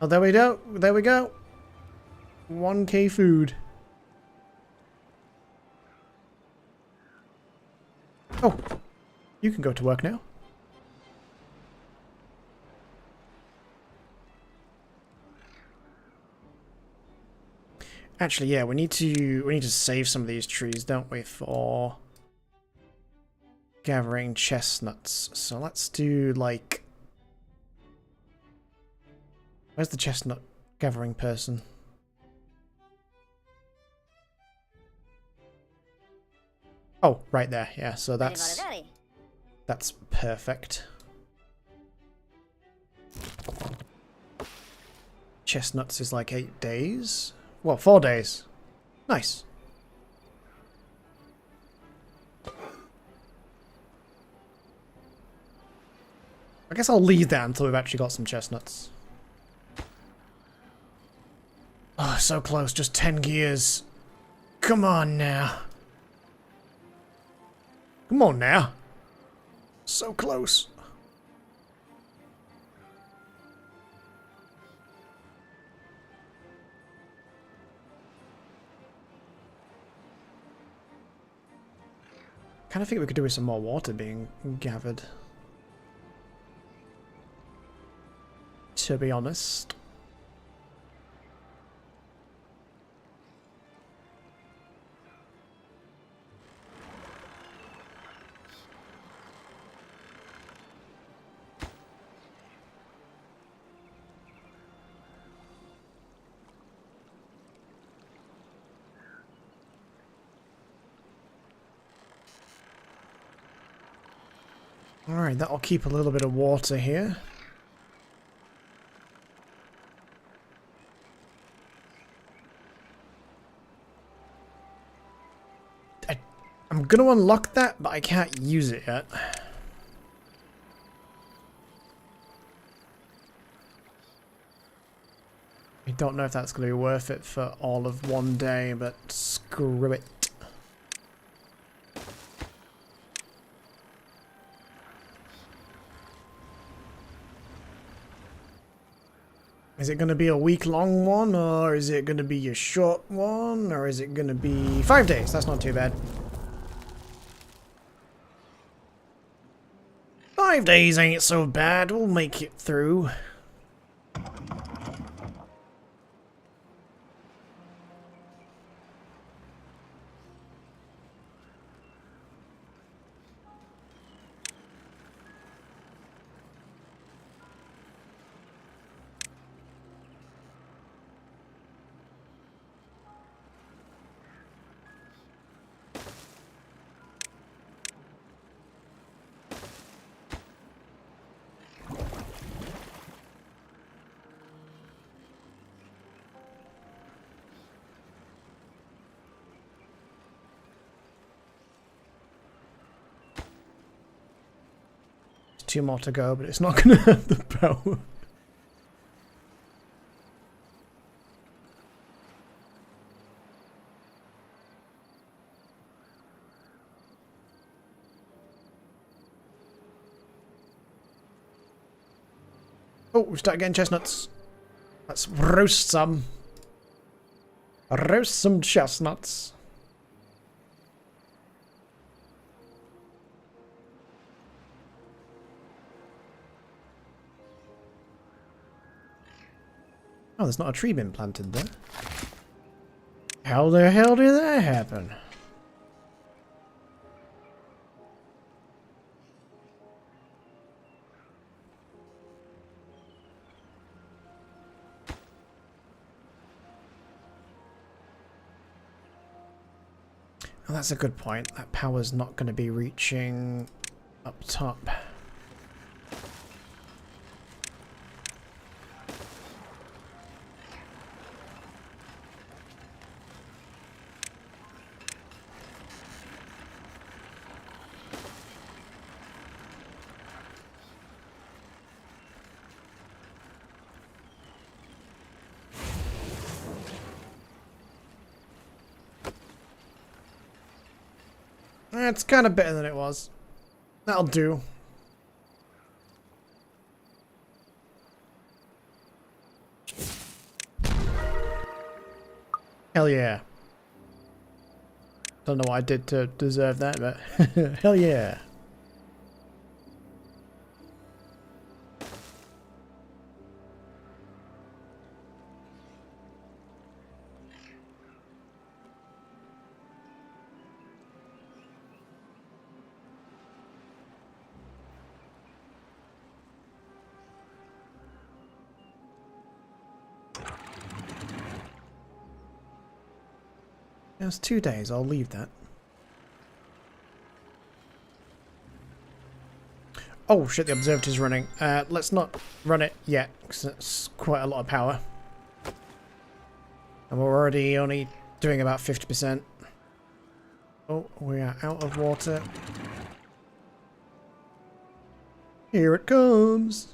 Oh, there we go. There we go. 1K food. Oh, you can go to work now. Actually, yeah, we need to save some of these trees, don't we, for gathering chestnuts. So let's do like, where's the chestnut gathering person? Oh, right there. Yeah, so that's perfect. Chestnuts is like 8 days. Well, 4 days. Nice. I guess I'll leave that until we've actually got some chestnuts. Oh, so close. Just 10 gears. Come on now. Come on now. So close. Kind of think we could do with some more water being gathered. To be honest. Alright, that'll keep a little bit of water here. I'm gonna unlock that, but I can't use it yet. I don't know if that's gonna be worth it for all of one day, but screw it. Is it going to be a week-long one, or is it going to be a short one, or is it going to be 5 days? That's not too bad. 5 days ain't so bad. We'll make it through. 2 more to go, but it's not going to have the power. Oh, we start getting chestnuts. Let's roast some. Roast some chestnuts. Oh, there's not a tree been planted there. How the hell did that happen? Oh, that's a good point. That power's not going to be reaching up top. It's kind of better than it was. That'll do. Hell yeah. Don't know what I did to deserve that, but hell yeah. It was 2 days, I'll leave that. Oh shit, the observatory's running. Let's not run it yet, because it's quite a lot of power. And we're already only doing about 50%. Oh, we are out of water. Here it comes!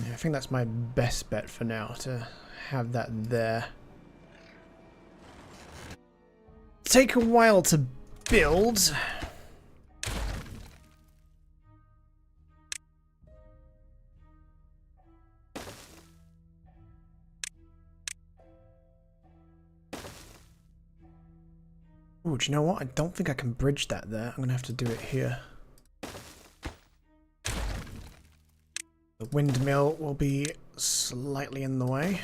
Yeah, I think that's my best bet for now, to have that there. Take a while to build. Ooh, do you know what? I don't think I can bridge that there. I'm going to have to do it here. The windmill will be slightly in the way.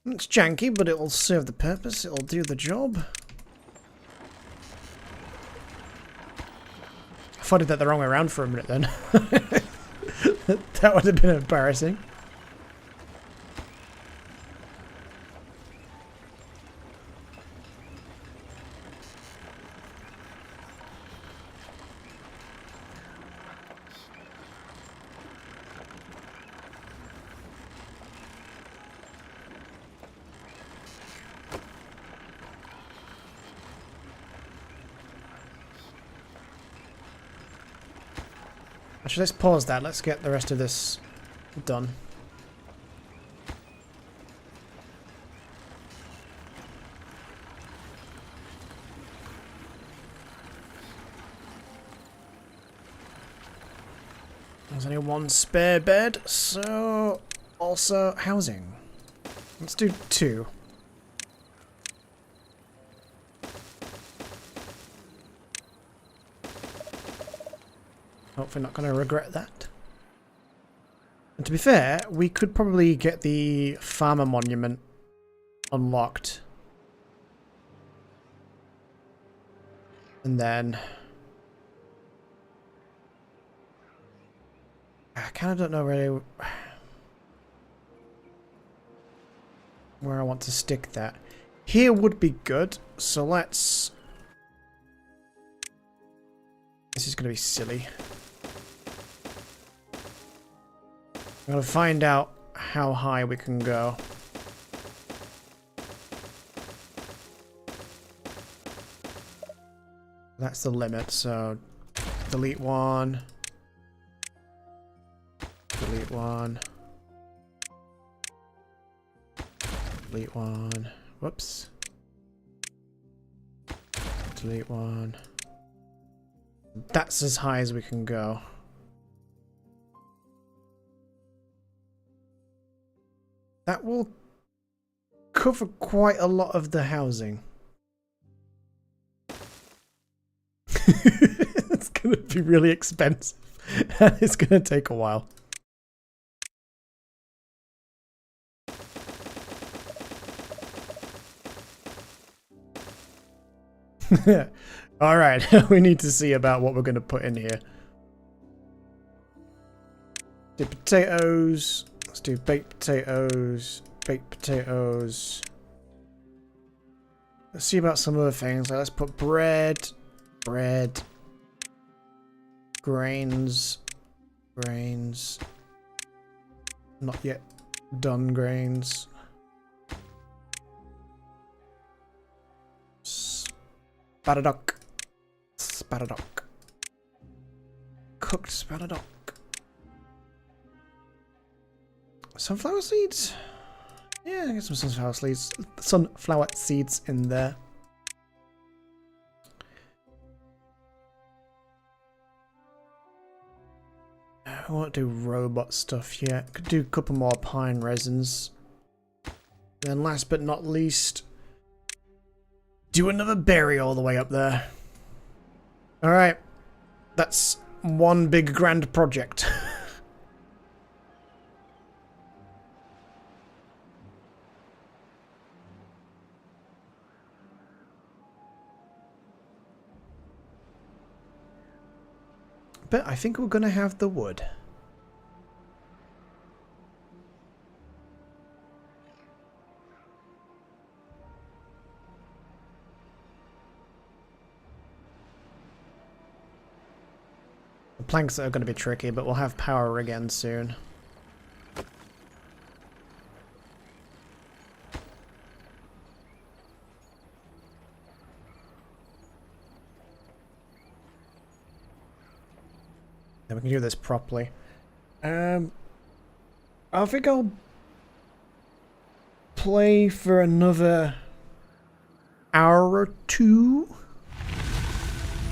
It's janky, but it'll serve the purpose. It'll do the job. If I did that the wrong way around for a minute then. That would have been embarrassing. Actually, let's pause that. Let's get the rest of this done. There's only one spare bed, so also housing. Let's do 2. Hopefully not going to regret that. And to be fair, we could probably get the farmer monument unlocked. And then I kind of don't know really where I want to stick that. Here would be good, so let's... This is going to be silly. I'm going to find out how high we can go. That's the limit, so delete 1. Delete 1. Delete 1. Whoops. Delete 1. That's as high as we can go. That will cover quite a lot of the housing. It's going to be really expensive. And it's going to take a while. Alright, we need to see about what we're going to put in here. Do potatoes. Let's do baked potatoes. Baked potatoes. Let's see about some other things. Like let's put bread. Bread. Grains. Grains. Not yet done grains. Sparadoc. Sparadoc. Cooked sparadoc. Sunflower seeds? Yeah, get some sunflower seeds in there. I won't do robot stuff yet. Could do a couple more pine resins. Then last but not least, do another berry all the way up there. Alright. That's one big grand project. But I think we're gonna have the wood. The planks are gonna be tricky, but we'll have power again soon. Then we can do this properly. I think I'll play for another hour or 2.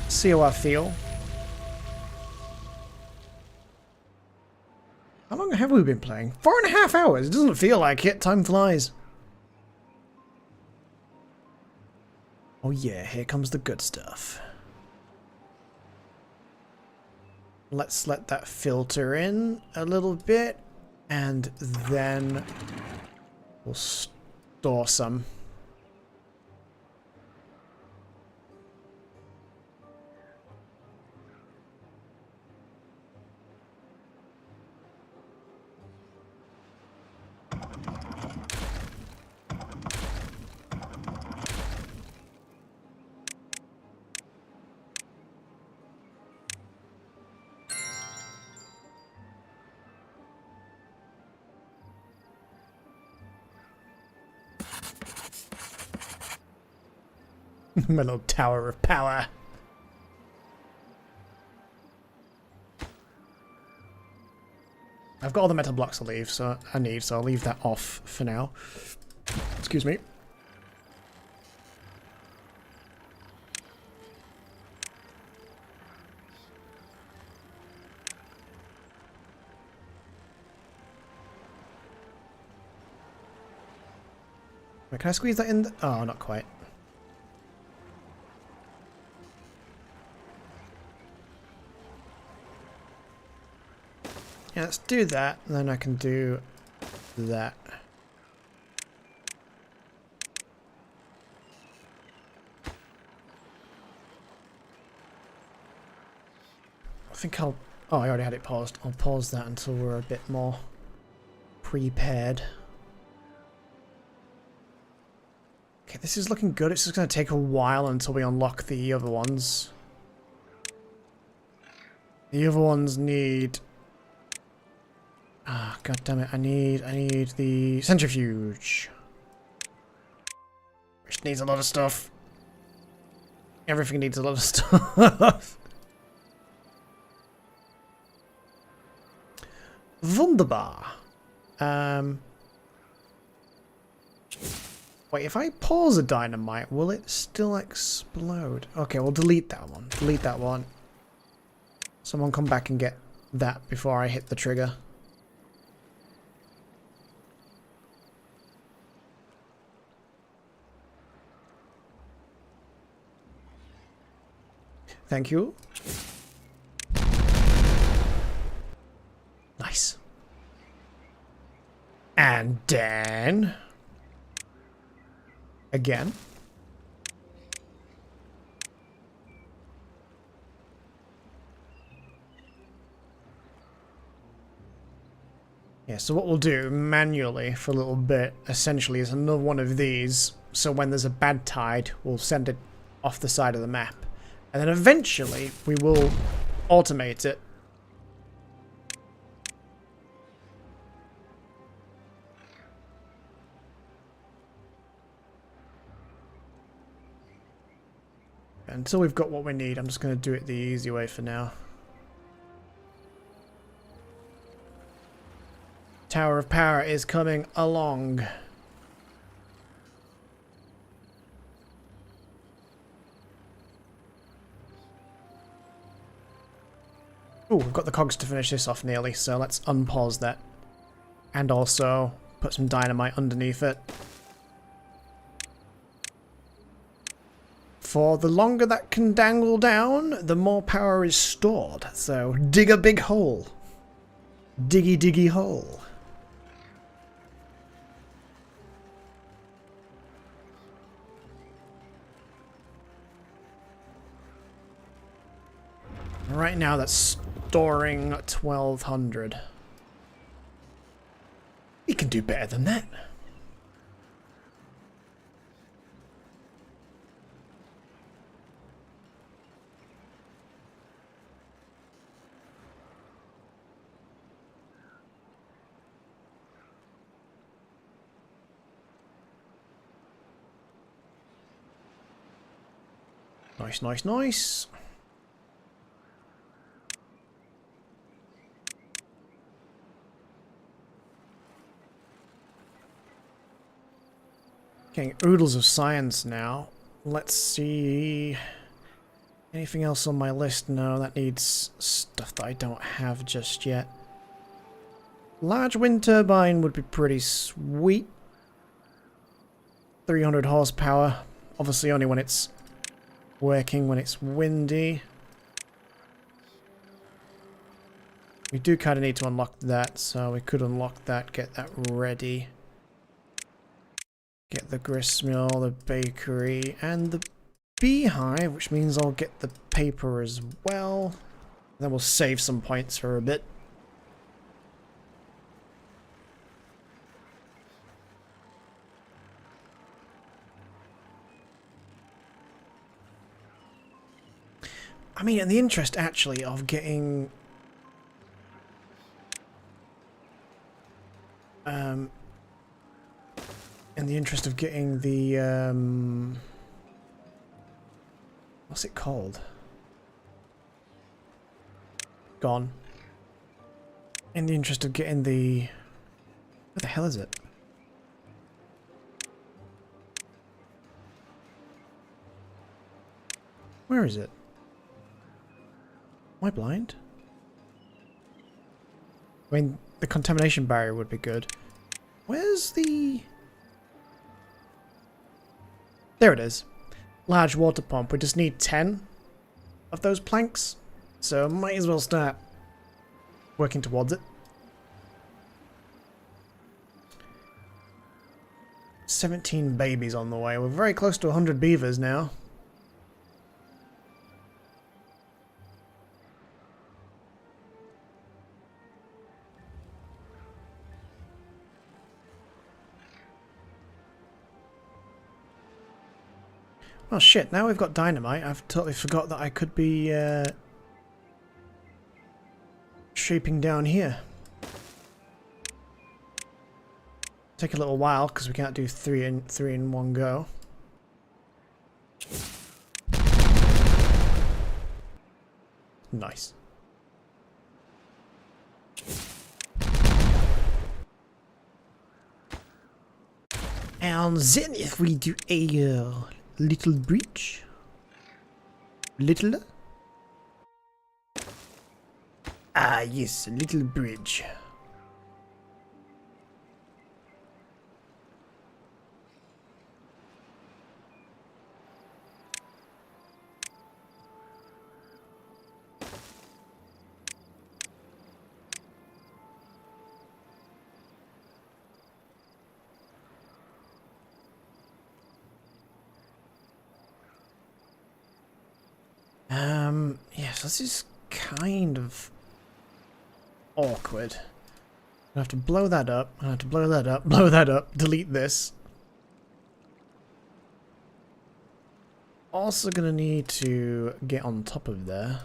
See how I feel. How long have we been playing? 4.5 hours. It doesn't feel like it. Time flies. Oh yeah, here comes the good stuff. Let's let that filter in a little bit, and then we'll store some. My little tower of power. I've got all the metal blocks to leave, so I need, so I'll leave that off for now. Excuse me. Wait, can I squeeze that in? Oh, not quite. Yeah, let's do that, and then I can do that. I think I'll... Oh, I already had it paused. I'll pause that until we're a bit more prepared. Okay, this is looking good. It's just going to take a while until we unlock the other ones. The other ones need... Ah, god damn it! I need the centrifuge, which needs a lot of stuff. Everything needs a lot of stuff. Wunderbar. Wait, if I pause a dynamite, will it still explode? Okay, we'll delete that one. Delete that one. Someone come back and get that before I hit the trigger. Thank you. Nice. And then... again. Yeah, so what we'll do manually for a little bit, essentially, is another one of these. So when there's a bad tide, we'll send it off the side of the map. And then eventually, we will automate it. Until we've got what we need, I'm just going to do it the easy way for now. Tower of Power is coming along. Ooh, we've got the cogs to finish this off nearly, so let's unpause that. And also put some dynamite underneath it. For the longer that can dangle down, the more power is stored. So dig a big hole. Diggy diggy hole. Right now that's storing 1200. We can do better than that. Nice, nice, nice. Getting oodles of science now. Let's see. Anything else on my list? No, that needs stuff that I don't have just yet. Large wind turbine would be pretty sweet. 300 horsepower. Obviously only when it's working, when it's windy. We do kind of need to unlock that, so we could unlock that, get that ready. Get the gristmill, the bakery, and the beehive, which means I'll get the paper as well. Then we'll save some points for a bit. I mean, in the interest, actually, of getting... in the interest of getting the, what's it called? Gone. In the interest of getting the... Where the hell is it? Where is it? Am I blind? I mean, the contamination barrier would be good. Where's the... There it is. Large water pump. We just need 10 of those planks. So might as well start working towards it. 17 babies on the way. We're very close to 100 beavers now. Oh shit, now we've got dynamite. I've totally forgot that I could be shaping down here. Take a little while because we can't do three in one go. Nice. And then if we do a little bridge. Little? Ah yes, a little bridge. Yes, this is kind of awkward. I have to blow that up, I have to blow that up, blow that up, delete this. Also gonna need to get on top of there.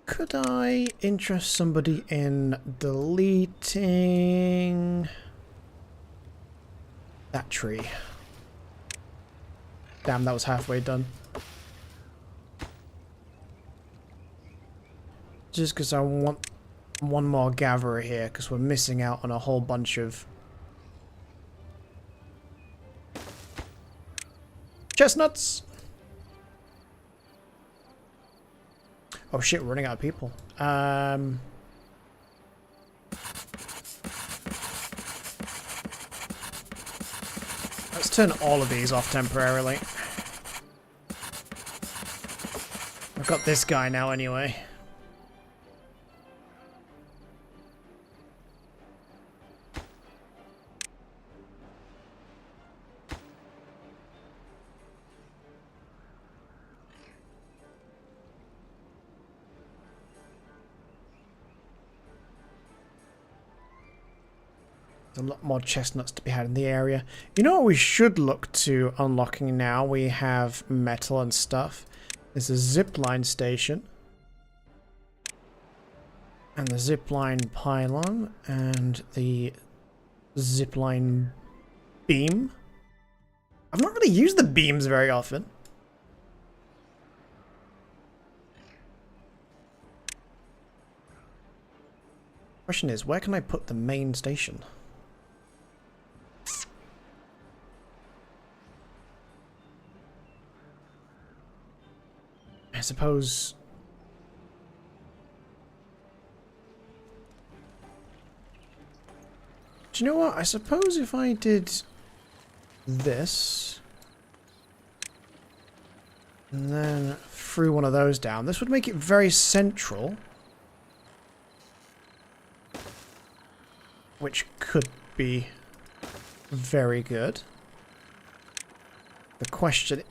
Could I interest somebody in deleting that tree? Damn, that was halfway done. Just because I want one more gatherer here, because we're missing out on a whole bunch of chestnuts. Oh shit, we're running out of people. Let's turn all of these off temporarily. I've got this guy now anyway. A lot more chestnuts to be had in the area. You know what we should look to unlocking now? We have metal and stuff. There's a zipline station. And the zipline pylon. And the zipline beam. I've not really used the beams very often. Question is, where can I put the main station? I suppose... Do you know what? I suppose if I did this and then threw one of those down, this would make it very central, which could be very good. The question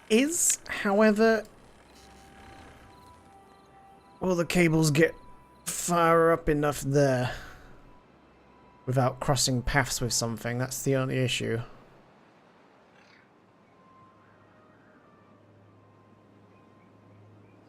is, however, will the cables get far up enough there without crossing paths with something? That's the only issue.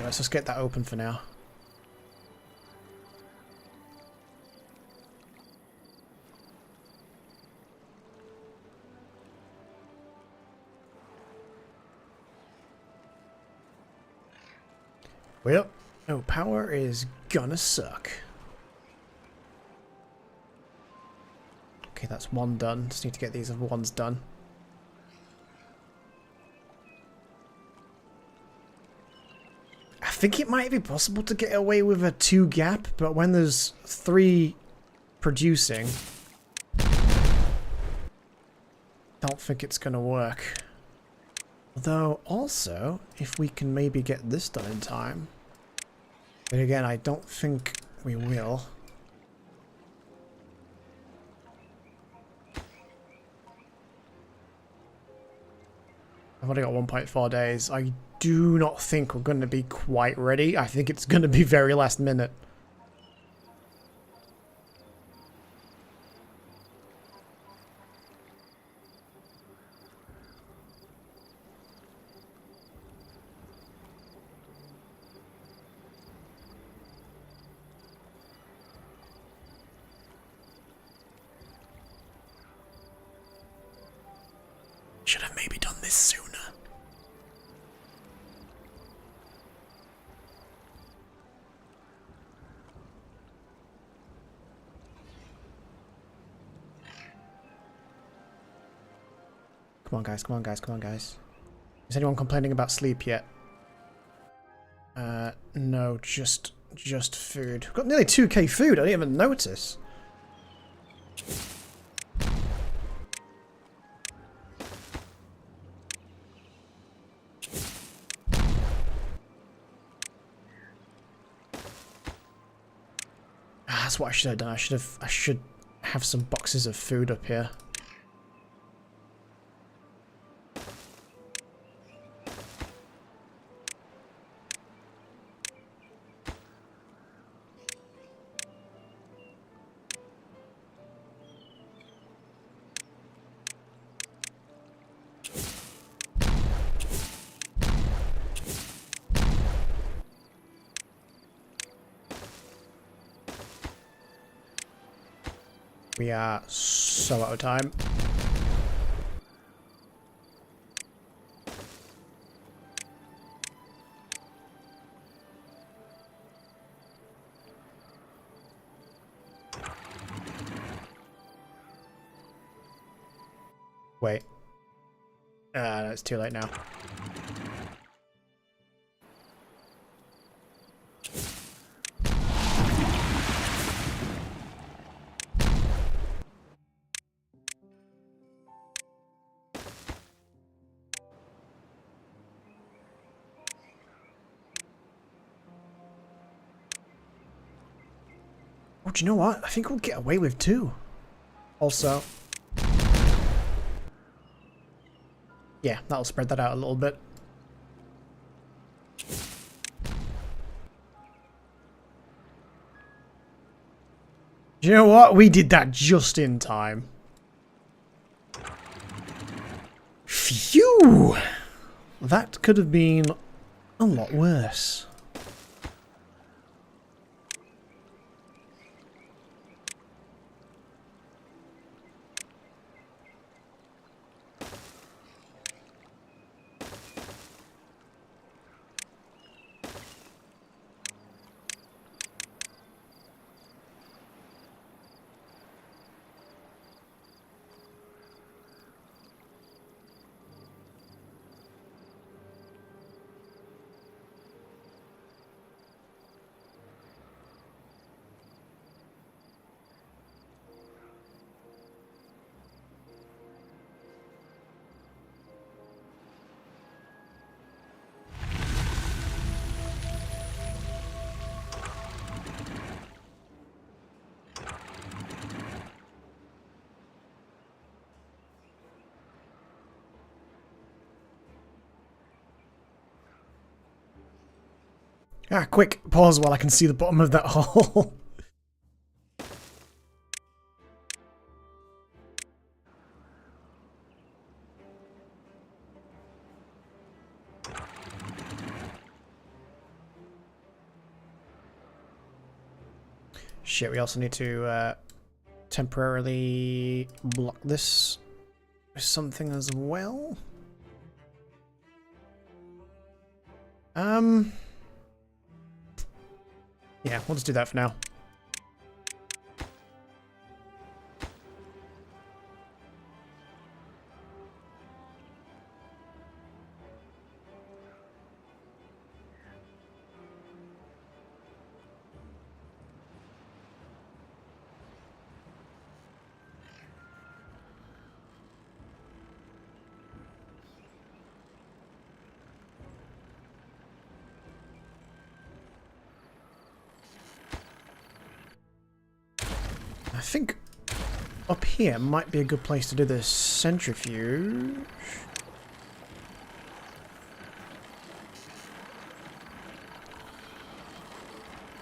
Actually, let's just get that open for now. Well, no power is gonna suck. Okay, that's one done. Just need to get these other ones done. I think it might be possible to get away with a 2 gap, but when there's 3 producing, don't think it's gonna work. Although, also, if we can maybe get this done in time. But again, I don't think we will. I've only got 1.4 days. I do not think we're going to be quite ready. I think it's going to be very last minute. Should have maybe done this sooner. Come on, guys. Come on, guys. Come on, guys. Is anyone complaining about sleep yet? No, just food. We've got nearly 2k food. I didn't even notice. That's what I should have done. I should have some boxes of food up here. We are so out of time. Wait. No, it's too late now. Oh, do you know what? I think we'll get away with 2. Also. Yeah, that'll spread that out a little bit. Do you know what? We did that just in time. Phew! That could have been a lot worse. Ah, quick, pause while I can see the bottom of that hole. Shit, we also need to temporarily block this with something as well. Yeah, we'll just do that for now. I think up here might be a good place to do the centrifuge.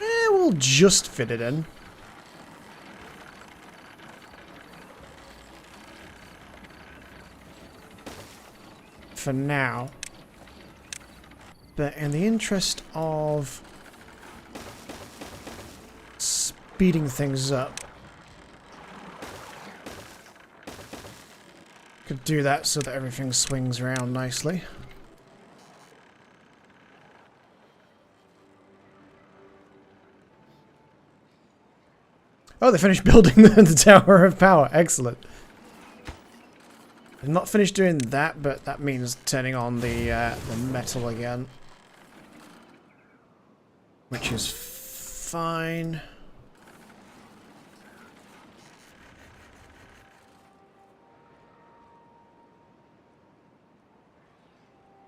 We'll just fit it in. For now. But in the interest of speeding things up, could do that so that everything swings around nicely. Oh, they finished building the Tower of Power. Excellent. I've not finished doing that, but that means turning on the metal again. Which is fine.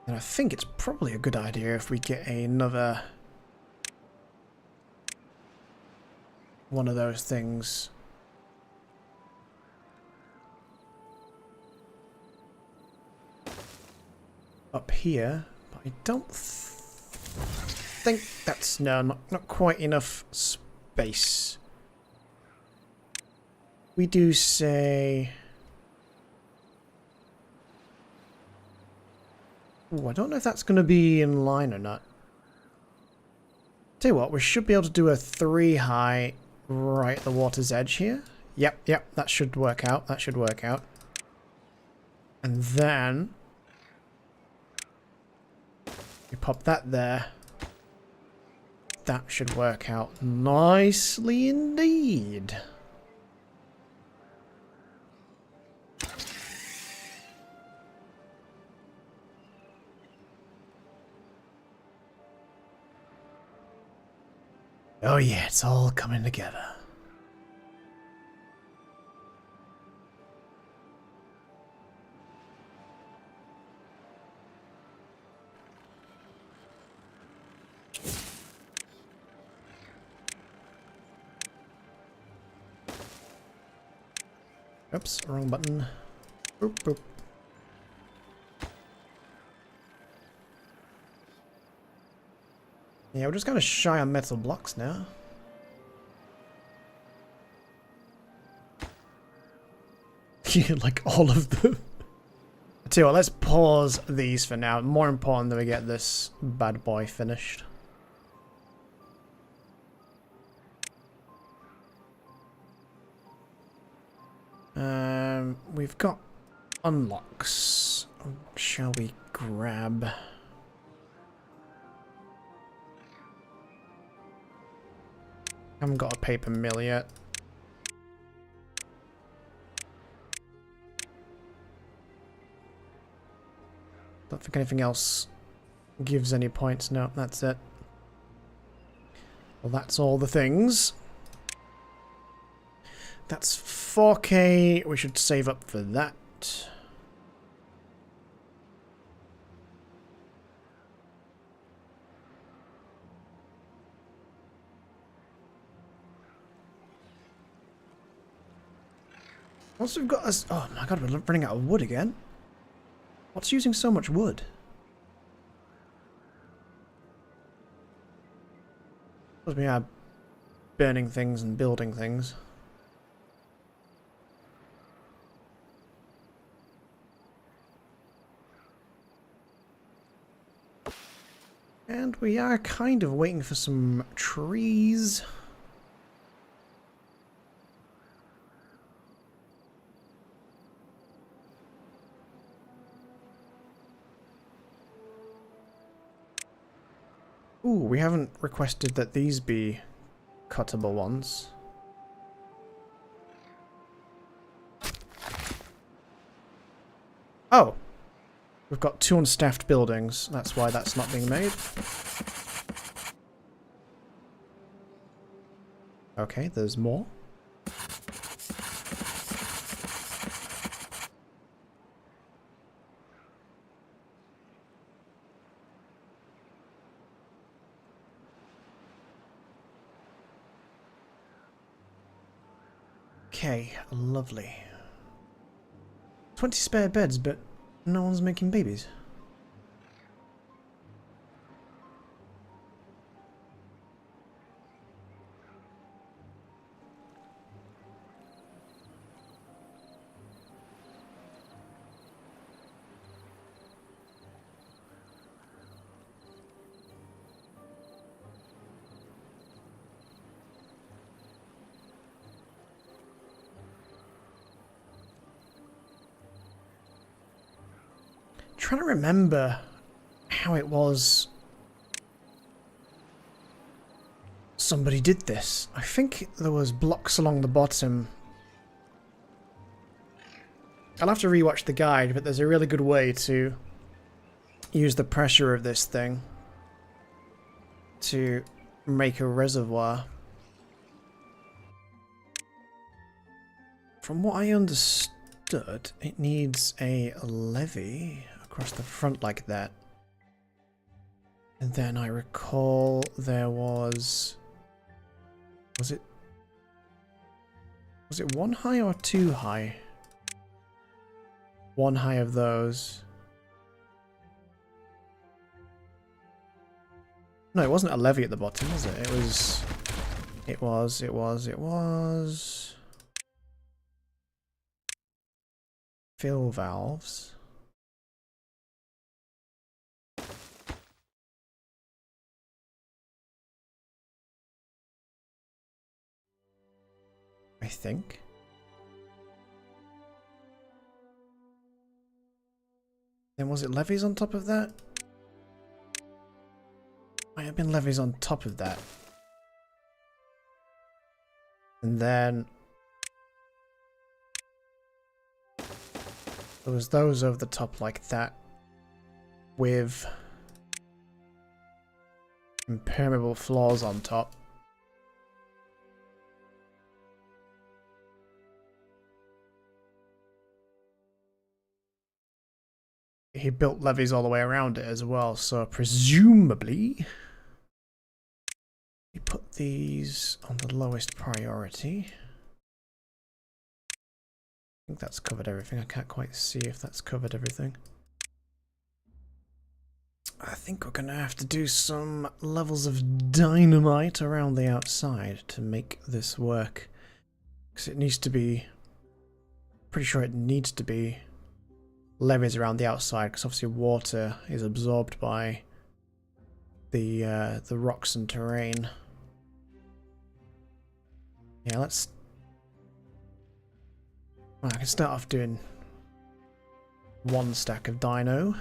And I think it's probably a good idea if we get another one of those things. Up here, but I don't think that's not quite enough space. We do say. Ooh, I don't know if that's going to be in line or not. Tell you what, we should be able to do a 3 high right at the water's edge here. Yep, that should work out. That should work out. And then we pop that there. That should work out nicely indeed. Oh yeah, it's all coming together. Oops, wrong button. Boop, boop. Yeah, we're just kind of shy on metal blocks now. Like all of them. I tell you what, let's pause these for now. More important that we get this bad boy finished. We've got unlocks. Shall we grab? Haven't got a paper mill yet. Don't think anything else gives any points. No, that's it. Well, that's all the things. That's 4K. We should save up for that. Once we've got us... Oh my god, we're running out of wood again. What's using so much wood? Suppose we are burning things and building things. And we are kind of waiting for some trees. Ooh, we haven't requested that these be cuttable ones. Oh! We've got 2 unstaffed buildings. That's why that's not being made. Okay, there's more. Okay, lovely. 20 spare beds, but no one's making babies. Trying to remember how it was somebody did this. I think there was blocks along the bottom. I'll have to rewatch the guide, but there's a really good way to use the pressure of this thing to make a reservoir. From what I understood, it needs a levee across the front like that. And then I recall there was it 1 high or 2 high? 1 high of those. No, it wasn't a levee at the bottom, was it? It was fill valves. I think. Then was it levees on top of that? Might have been levees on top of that. And then there was those over the top like that with impermeable floors on top. He built levees all the way around it as well, so presumably he put these on the lowest priority. I think that's covered everything. I can't quite see if that's covered everything. I think we're gonna have to do some levels of dynamite around the outside to make this work. Because it needs to be... pretty sure it needs to be levees around the outside, because obviously water is absorbed by the rocks and terrain. Yeah, let's... well, I can start off doing 1 stack of dino.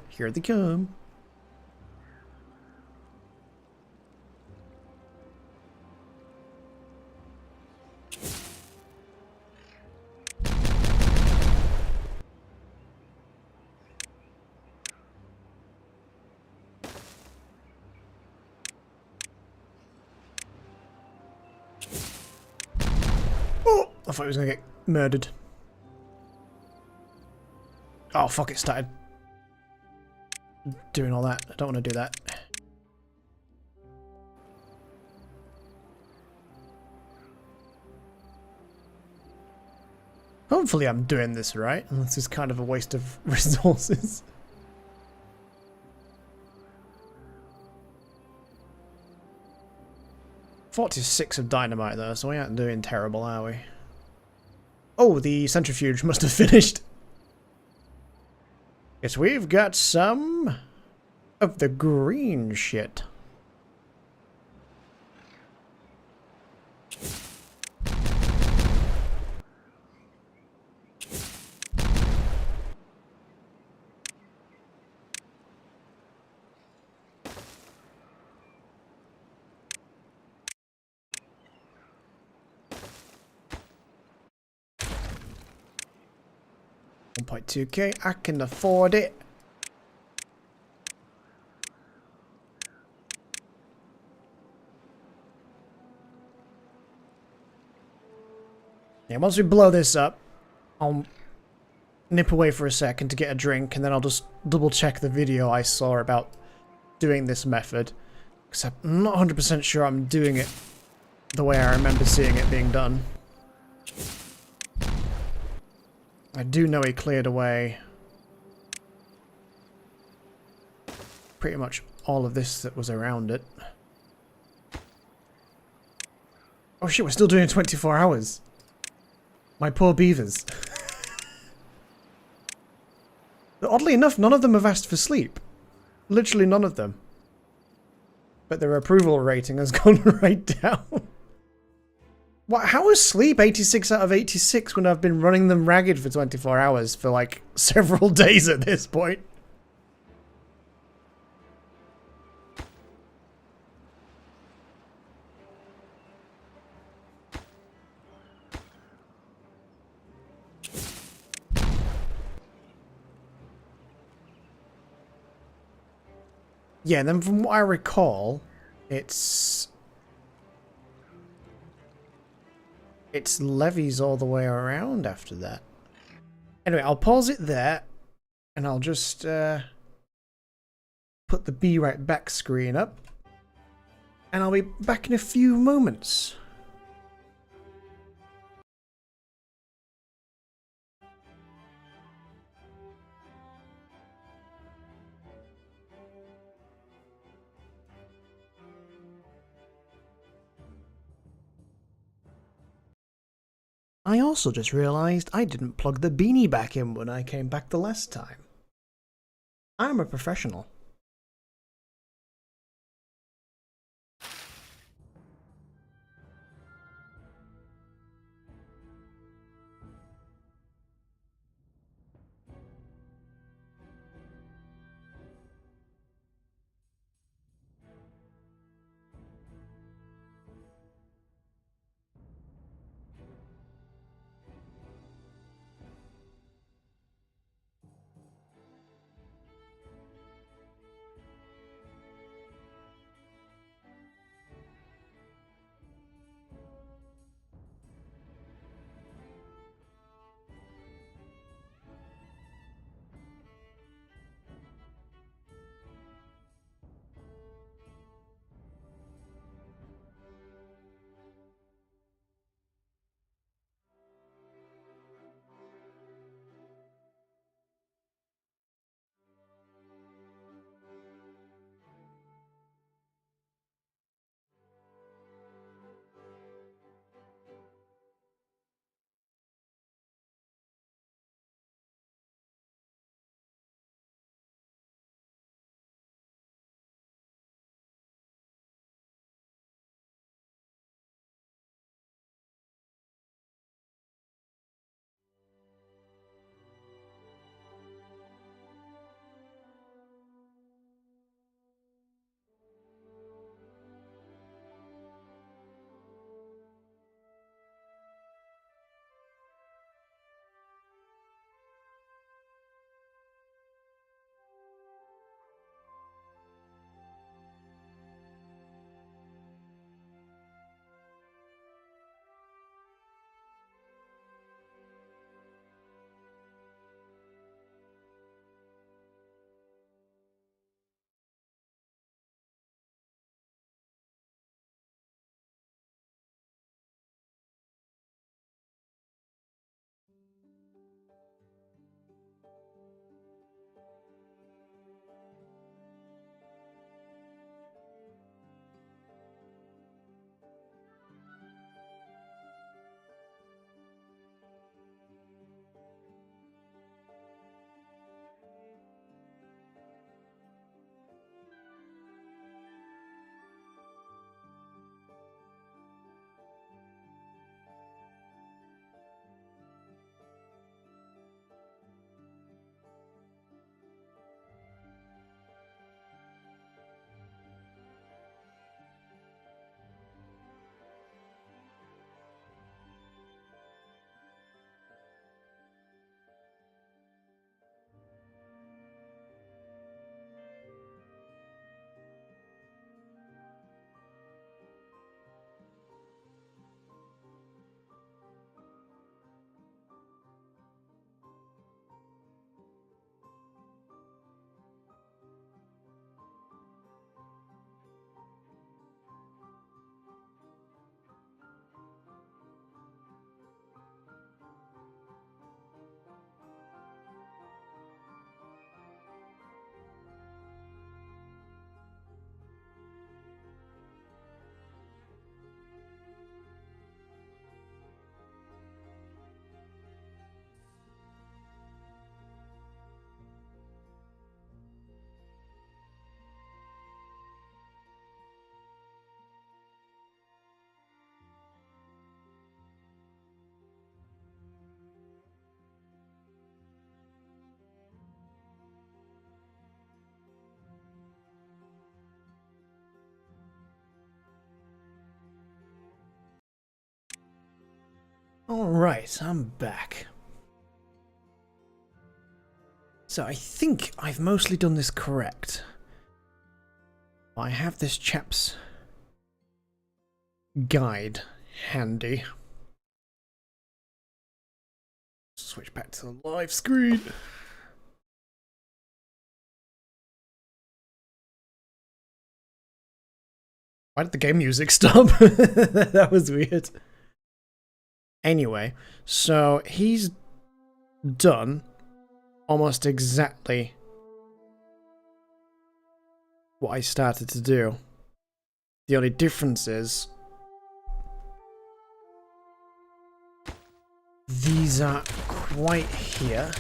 Here they come. Oh, I thought he was gonna get murdered. Oh fuck, it started doing all that. I don't want to do that. Hopefully I'm doing this right. This is kind of a waste of resources. $46 of dynamite though, so we aren't doing terrible, are we? Oh, the centrifuge must have finished. Yes, we've got some of the green shit. 1.2k, I can afford it. Yeah, once we blow this up, I'll nip away for a second to get a drink, and then I'll just double check the video I saw about doing this method. Because I'm not 100% sure I'm doing it the way I remember seeing it being done. I do know he cleared away pretty much all of this that was around it. Oh shit, we're still doing 24 hours. My poor beavers. But oddly enough, none of them have asked for sleep. Literally none of them. But their approval rating has gone right down. What? How is sleep 86 out of 86 when I've been running them ragged for 24 hours for like several days at this point? Yeah, then from what I recall, it's levies all the way around after that. Anyway, I'll pause it there, and I'll just put the Be Right Back screen up, and I'll be back in a few moments. I also just realised I didn't plug the beanie back in when I came back the last time. I'm a professional. Alright, I'm back. So I think I've mostly done this correct. I have this chap's guide handy. Switch back to the live screen. Why did the game music stop? That was weird. Anyway, so he's done almost exactly what I started to do. The only difference is these aren't quite here.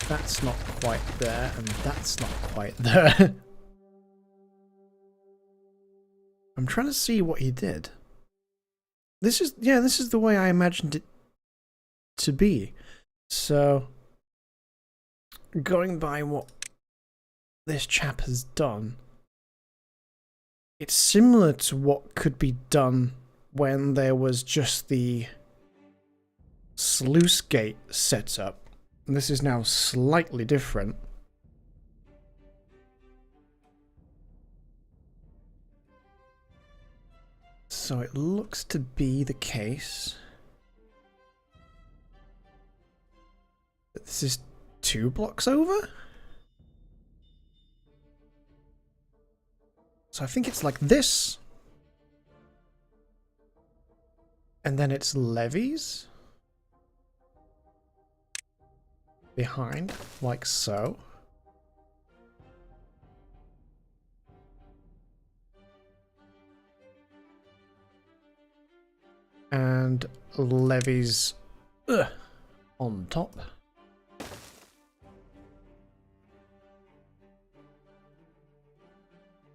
That's not quite there, and that's not quite there. I'm trying to see what he did. This is the way I imagined it to be. So, going by what this chap has done, it's similar to what could be done when there was just the sluice gate set up. And this is now slightly different. So it looks to be the case that this is 2 blocks over? So I think it's like this. And then it's levees behind, like so. And levees on top.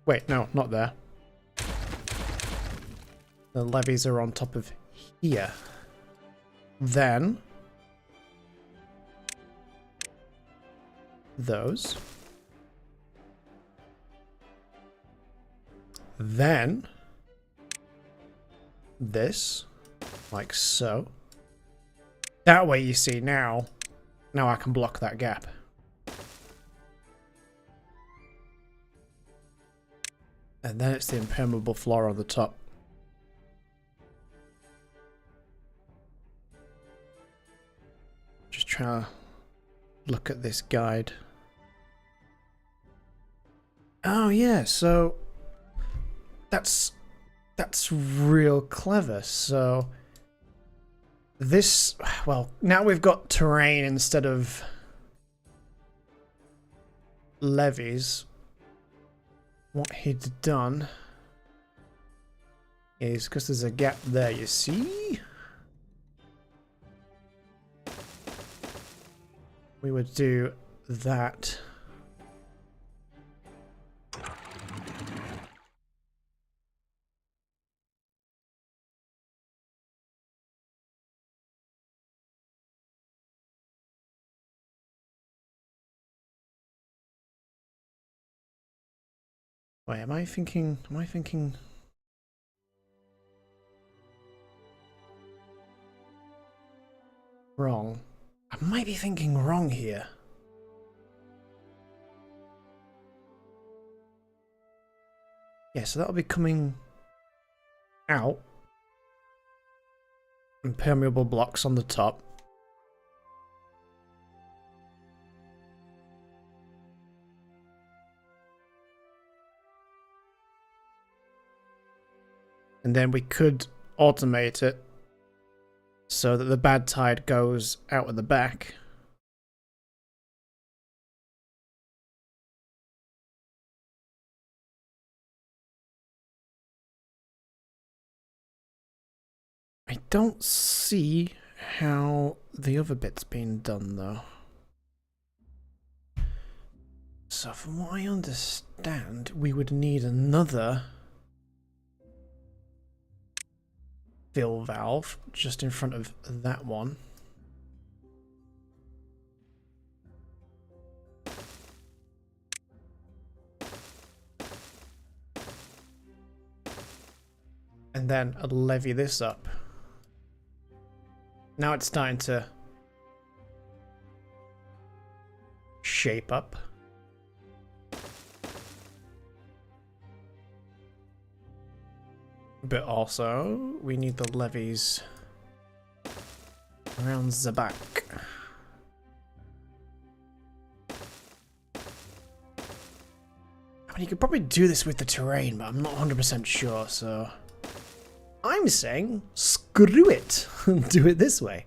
Wait, no, not there. The levees are on top of here. Then those. Then this, like so. That way, you see, now I can block that gap. And then it's the impermeable floor on the top. Just trying to look at this guide. Oh yeah, so that's real clever. So this, well, now we've got terrain instead of levees. What he'd done is, because there's a gap there, you see? We would do that. Wait, am I thinking wrong? I might be thinking wrong here. Yeah, so that'll be coming out. Impermeable blocks on the top. And then we could automate it so that the bad tide goes out at the back. I don't see how the other bit's been done though. So from what I understand, we would need another fill valve just in front of that one. And And then levy this up. Now it's starting to shape up. But also, we need the levies around the back. I mean, you could probably do this with the terrain, but I'm not 100% sure, so... I'm saying, screw it, and do it this way.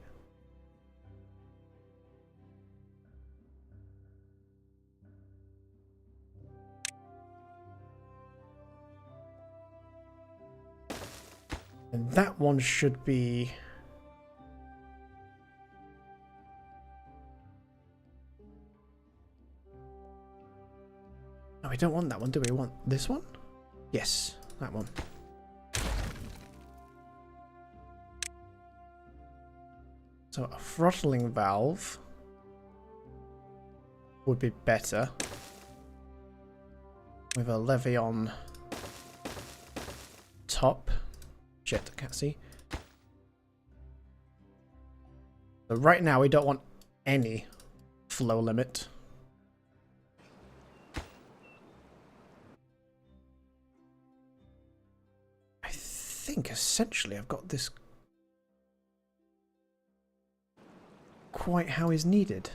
And that one should be... Oh, we don't want that one, do we? We want this one? Yes, that one. So a throttling valve would be better with a levy on top. Shit, I can't see. So right now we don't want any flow limit. I think essentially I've got this quite how is needed.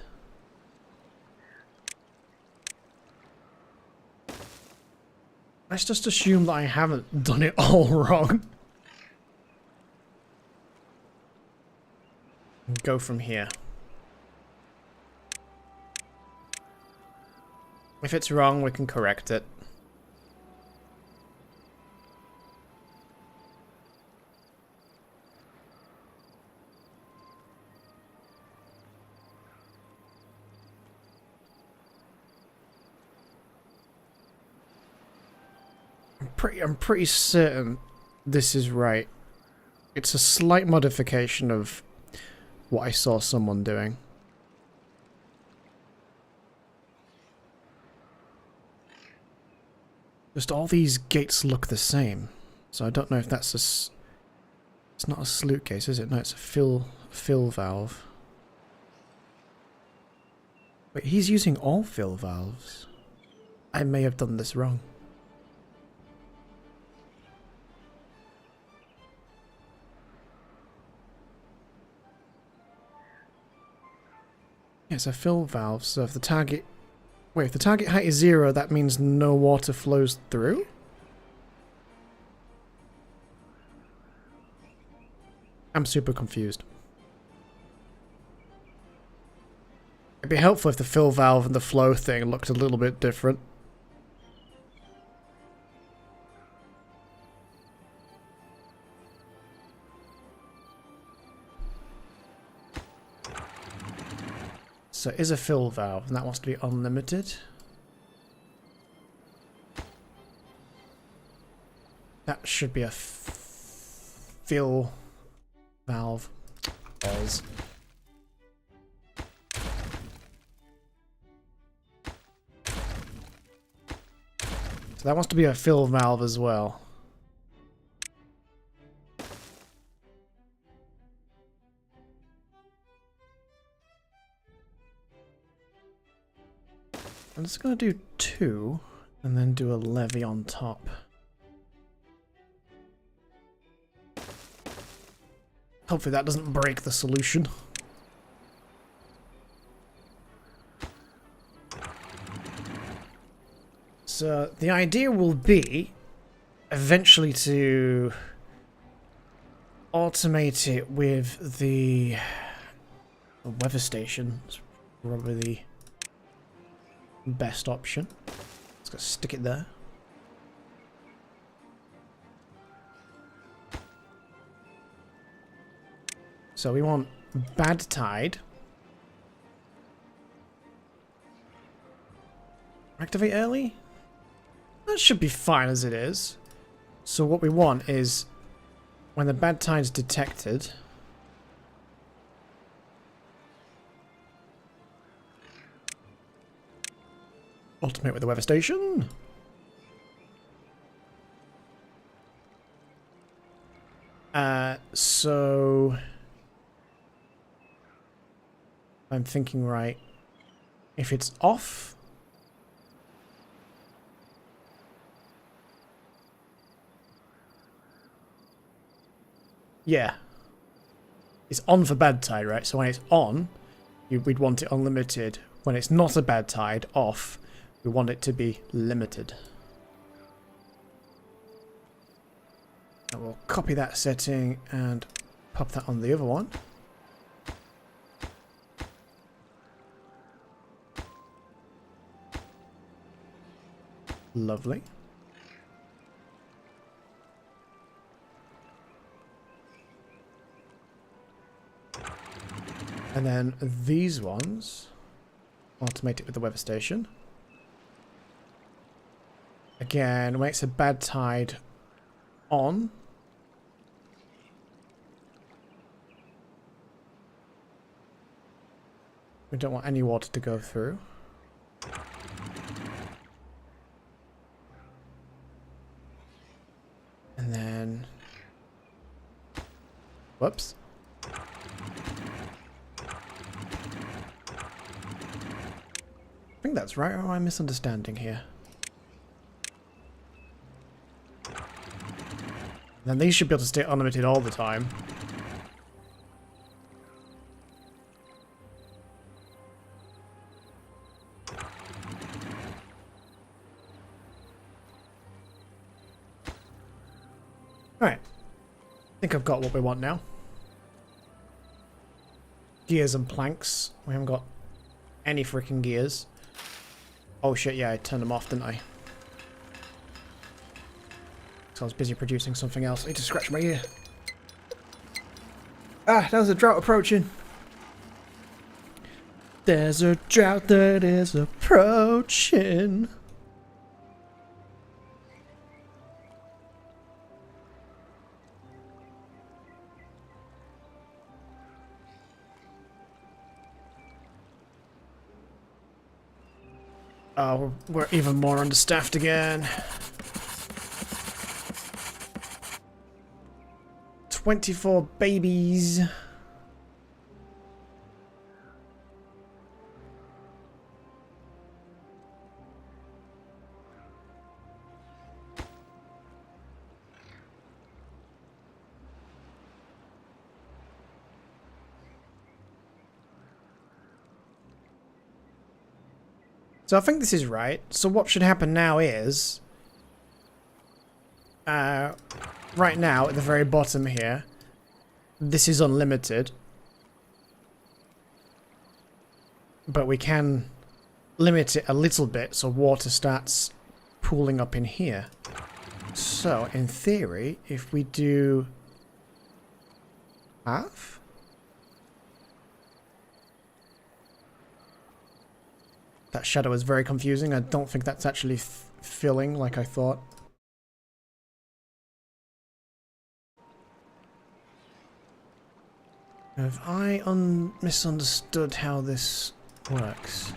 Let's just assume that I haven't done it all wrong. Go from here. If it's wrong, we can correct it. I'm pretty certain this is right. It's a slight modification of what I saw someone doing. Just all these gates look the same, so I don't know if that's a... It's not a slute case, is it? No, it's a fill valve. Wait, he's using all fill valves. I may have done this wrong. Yeah, it's a fill valve, so if the target... Wait, if the target height is 0, that means no water flows through? I'm super confused. It'd be helpful if the fill valve and the flow thing looked a little bit different. So it is a fill valve, and that wants to be unlimited. That should be a fill valve. Balls. So that wants to be a fill valve as well. I'm just going to do 2, and then do a levy on top. Hopefully that doesn't break the solution. So the idea will be eventually to automate it with the weather station. It's probably the best option. Let's go stick it there. So we want bad tide. Activate early? That should be fine as it is. So what we want is when the bad tide's detected, alternate with the weather station. So I'm thinking, right, if it's off, yeah, it's on for bad tide, right? So when it's on, we'd want it unlimited. When it's not a bad tide, off, we want it to be limited. And we'll copy that setting and pop that on the other one. Lovely. And then these ones, automate it with the weather station. Again, when it's a bad tide, on. We don't want any water to go through. And then... whoops. I think that's right, or am I misunderstanding here? Then these should be able to stay unlimited all the time. Alright. I think I've got what we want now. Gears and planks. We haven't got any freaking gears. Oh shit, yeah, I turned them off, didn't I? So I was busy producing something else. I need to scratch my ear. Ah, there's a drought approaching. There's a drought that is approaching. Oh, we're even more understaffed again. 24 babies. So I think this is right. So what should happen now is... right now, at the very bottom here, this is unlimited. But we can limit it a little bit so water starts pooling up in here. So, in theory, if we do half? That shadow is very confusing. I don't think that's actually filling like I thought. Have I misunderstood how this works?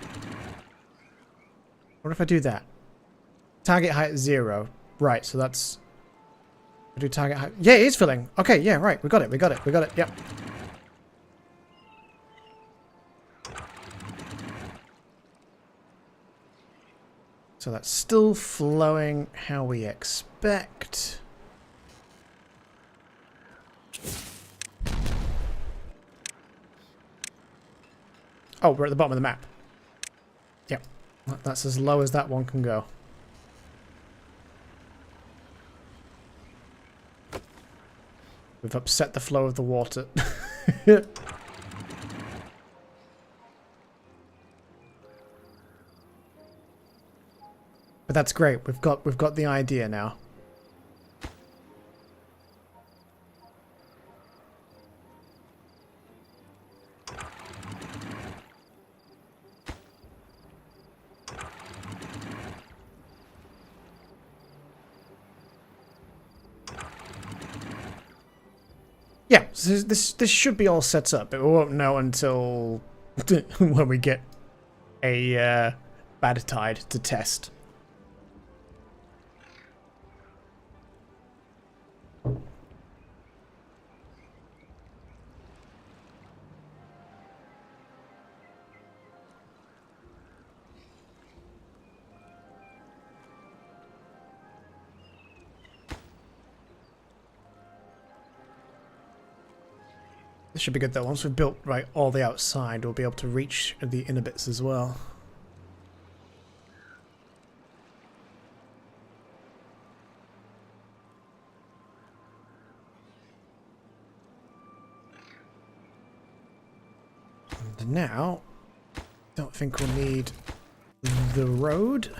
What if I do that? Target height 0. Right, so that's... I do target height... Yeah, it is filling! Okay, yeah, right. We got it, we got it, we got it. Yep. So that's still flowing how we expect. Oh, we're at the bottom of the map. Yep. That's as low as that one can go. We've upset the flow of the water. But that's great. We've got the idea now. Yeah, so this should be all set up, but we won't know until when we get a bad tide to test. This should be good though. Once we've built right all the outside, we'll be able to reach the inner bits as well. And now, don't think we'll need the road.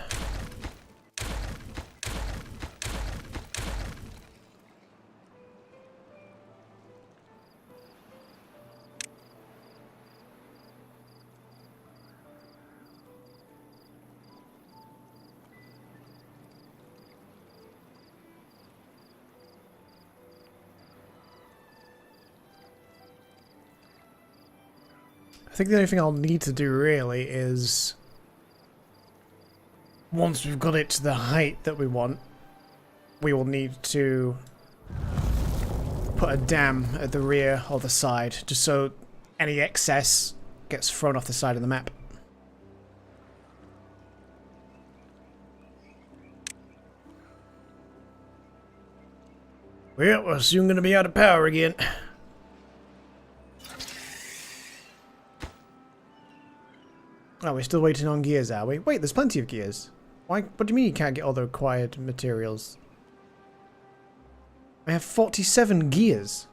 I think the only thing I'll need to do really is, once we've got it to the height that we want, we will need to put a dam at the rear or the side, just so any excess gets thrown off the side of the map. Well, we're soon going to be out of power again. Oh, we're still waiting on gears, are we? Wait, there's plenty of gears. Why? What do you mean you can't get all the required materials? I have 47 gears.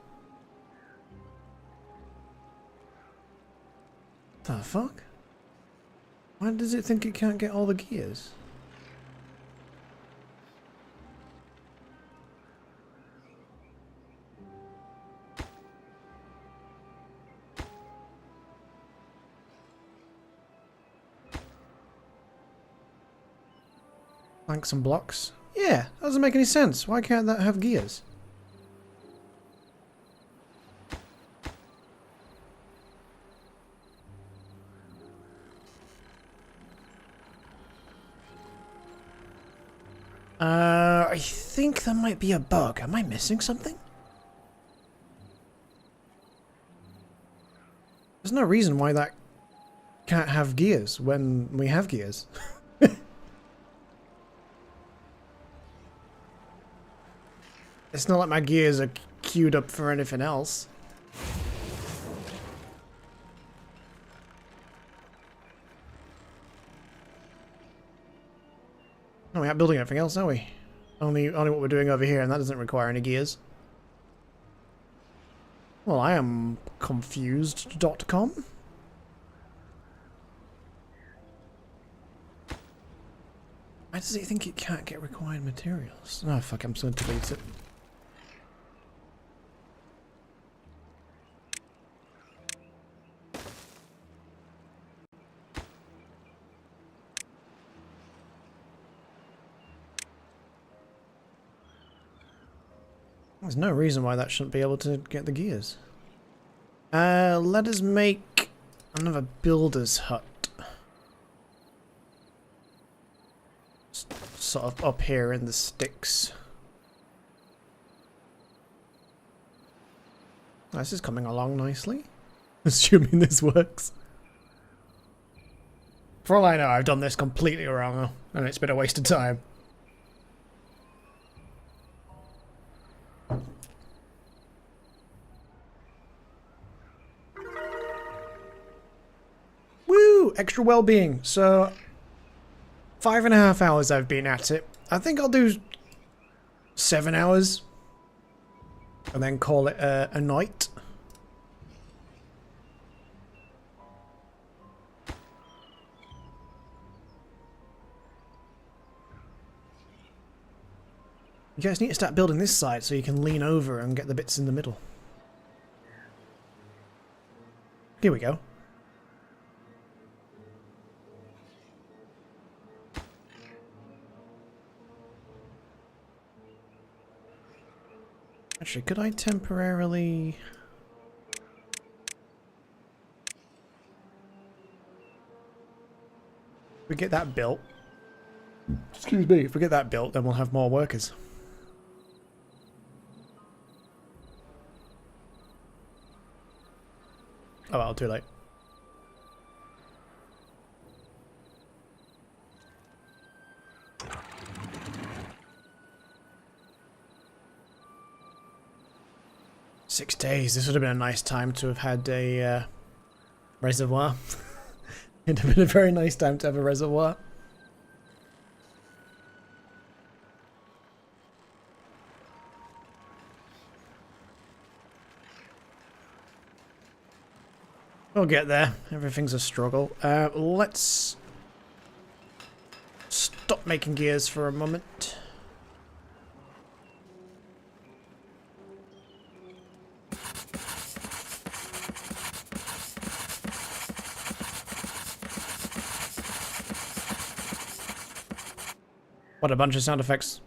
The fuck? Why does it think it can't get all the gears? Planks and blocks? Yeah, that doesn't make any sense. Why can't that have gears? I think there might be a bug. Am I missing something? There's no reason why that can't have gears when we have gears. It's not like my gears are queued up for anything else. No, we're not building anything else, are we? Only what we're doing over here, and that doesn't require any gears. Well, I am confused.com. Why does it think it can't get required materials? Oh, fuck, I'm just going to delete it. There's no reason why that shouldn't be able to get the gears. Let us make another builder's hut. Sort of up here in the sticks. This is coming along nicely. Assuming this works. For all I know, I've done this completely wrong, and it's been a waste of time. Woo! Extra well-being. So, 5.5 hours I've been at it. I think I'll do 7 hours. And then call it a night. You guys need to start building this side so you can lean over and get the bits in the middle. Here we go. Actually, could I temporarily... If we get that built... Excuse me. If we get that built, then we'll have more workers. Oh well, too late. 6 days. This would have been a nice time to have had a reservoir. It'd have been a very nice time to have a reservoir. We'll get there. Everything's a struggle. Let's stop making gears for a moment. What a bunch of sound effects.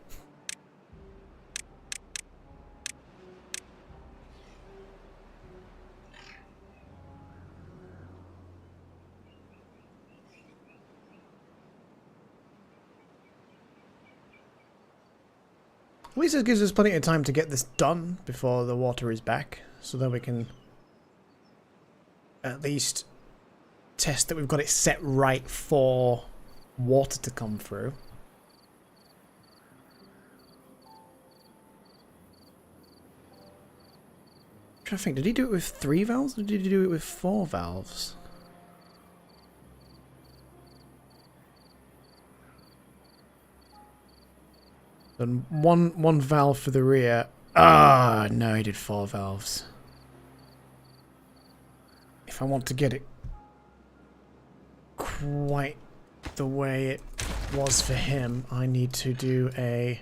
At least this gives us plenty of time to get this done before the water is back, so that we can at least test that we've got it set right for water to come through. I'm trying to think, did he do it with 3 valves or did he do it with 4 valves? And one valve for the rear. Ah, no, he did 4 valves. If I want to get it quite the way it was for him, I need to do a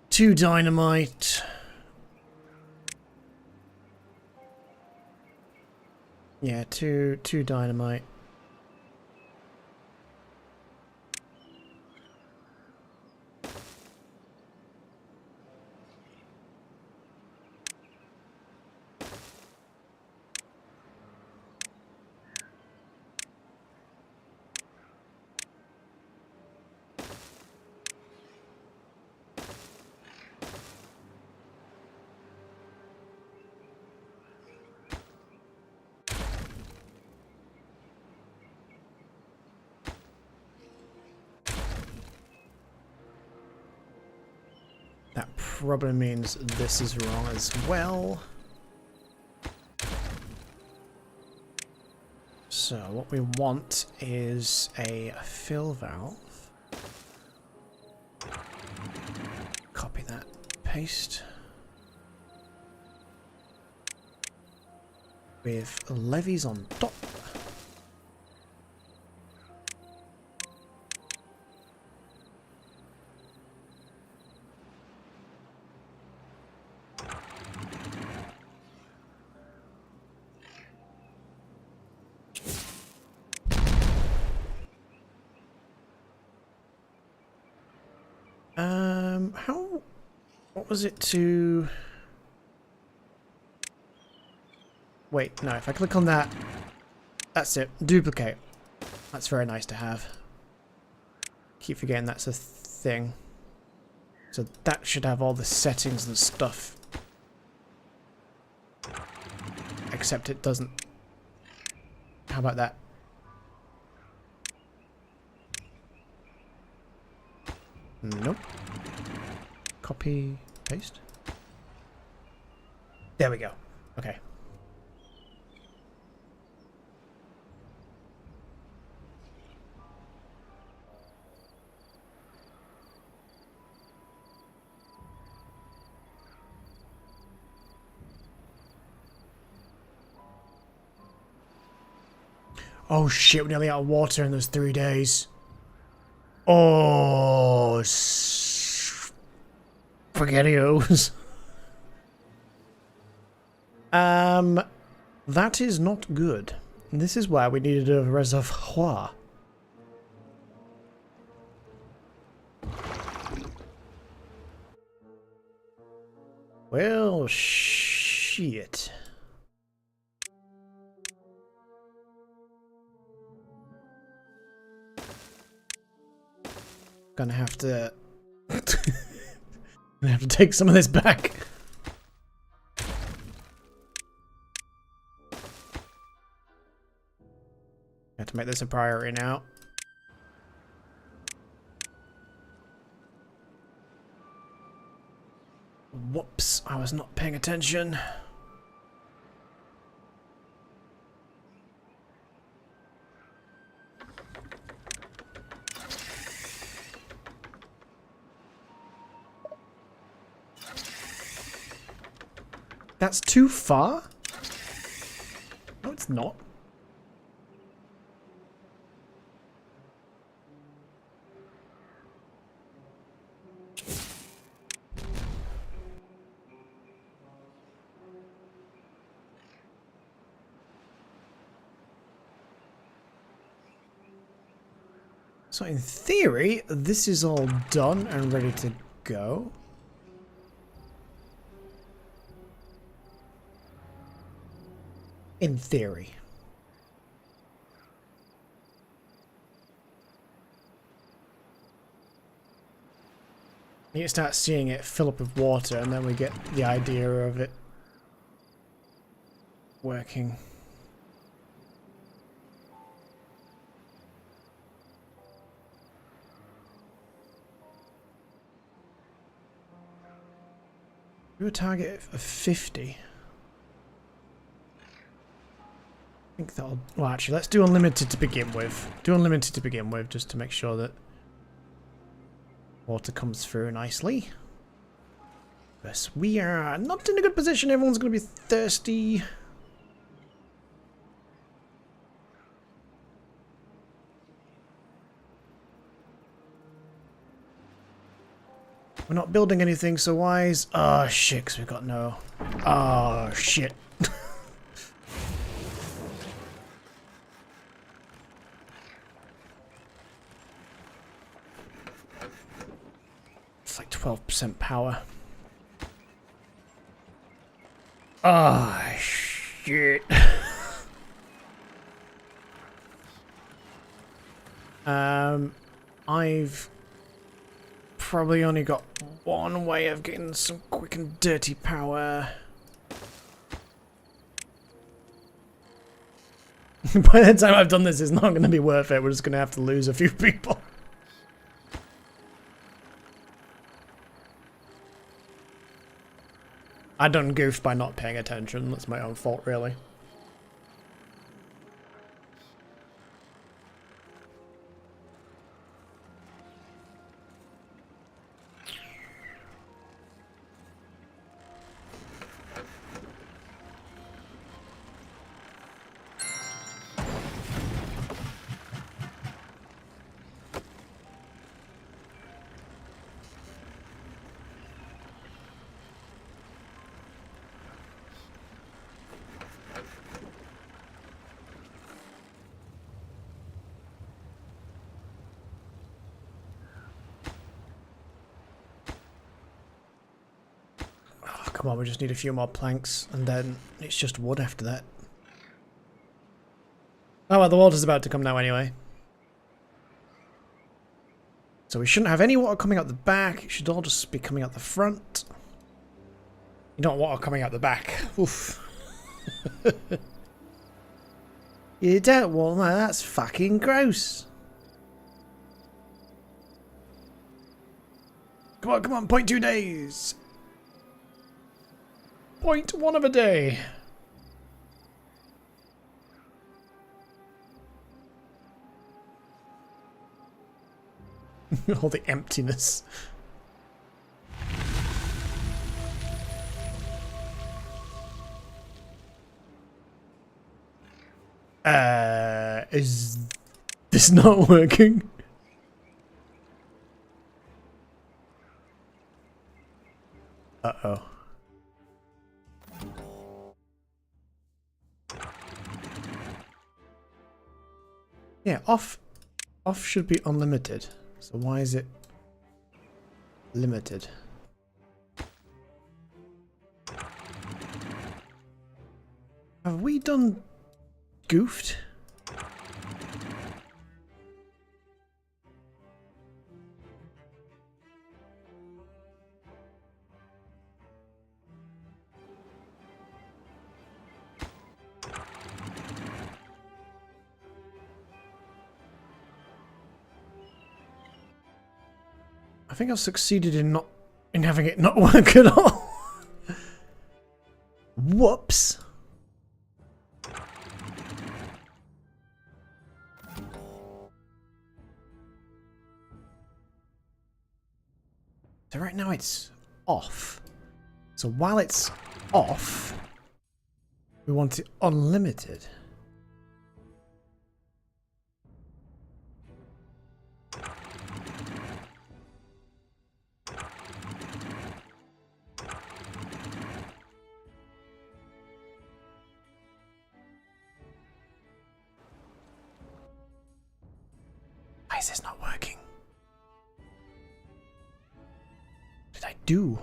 2 dynamite. Yeah, two dynamite. That probably means this is wrong as well. So what we want is a fill valve. Copy that, paste. With levies on top. What was it to... Wait, no, if I click on that, that's it. Duplicate. That's very nice to have. Keep forgetting that's a thing. So that should have all the settings and stuff. Except it doesn't. How about that? Nope. Copy, paste. There we go. Okay. Oh shit, we're nearly out of water in those 3 days. Oh, spaghettios. That is not good. This is why we needed a reservoir. Well, shit. Gonna have to... gonna have to take some of this back. Have to make this a priority now. What Whoops, I was not paying attention. That's too far? No, it's not. So in theory, this is all done and ready to go. In theory. You start seeing it fill up with water and then we get the idea of it working. Do a target of 50. I think that'll... Well, actually, let's do unlimited to begin with. Do unlimited to begin with, just to make sure that water comes through nicely. Yes, we are not in a good position. Everyone's going to be thirsty. We're not building anything, so wise. Oh, shit, 'cause we've got no... Oh, shit. It's like 12% power. Oh, shit. I've probably only got one way of getting some quick and dirty power. By the time I've done this, it's not going to be worth it. We're just going to have to lose a few people. I done goofed by not paying attention. That's my own fault, really. Come on, we just need a few more planks, and then it's just wood after that. Oh well, the water's about to come now anyway. So we shouldn't have any water coming out the back, it should all just be coming out the front. You don't want water coming out the back. Oof. You don't want that, that's fucking gross. Come on, 0.2 days. 0.1 of a day. All the emptiness. Is this not working? Uh-oh. Yeah, off should be unlimited. So why is it limited? Have we done goofed? I think I've succeeded in having it not work at all. Whoops. So right now it's off. So while it's off, we want it unlimited. Why is this not working? What did I do?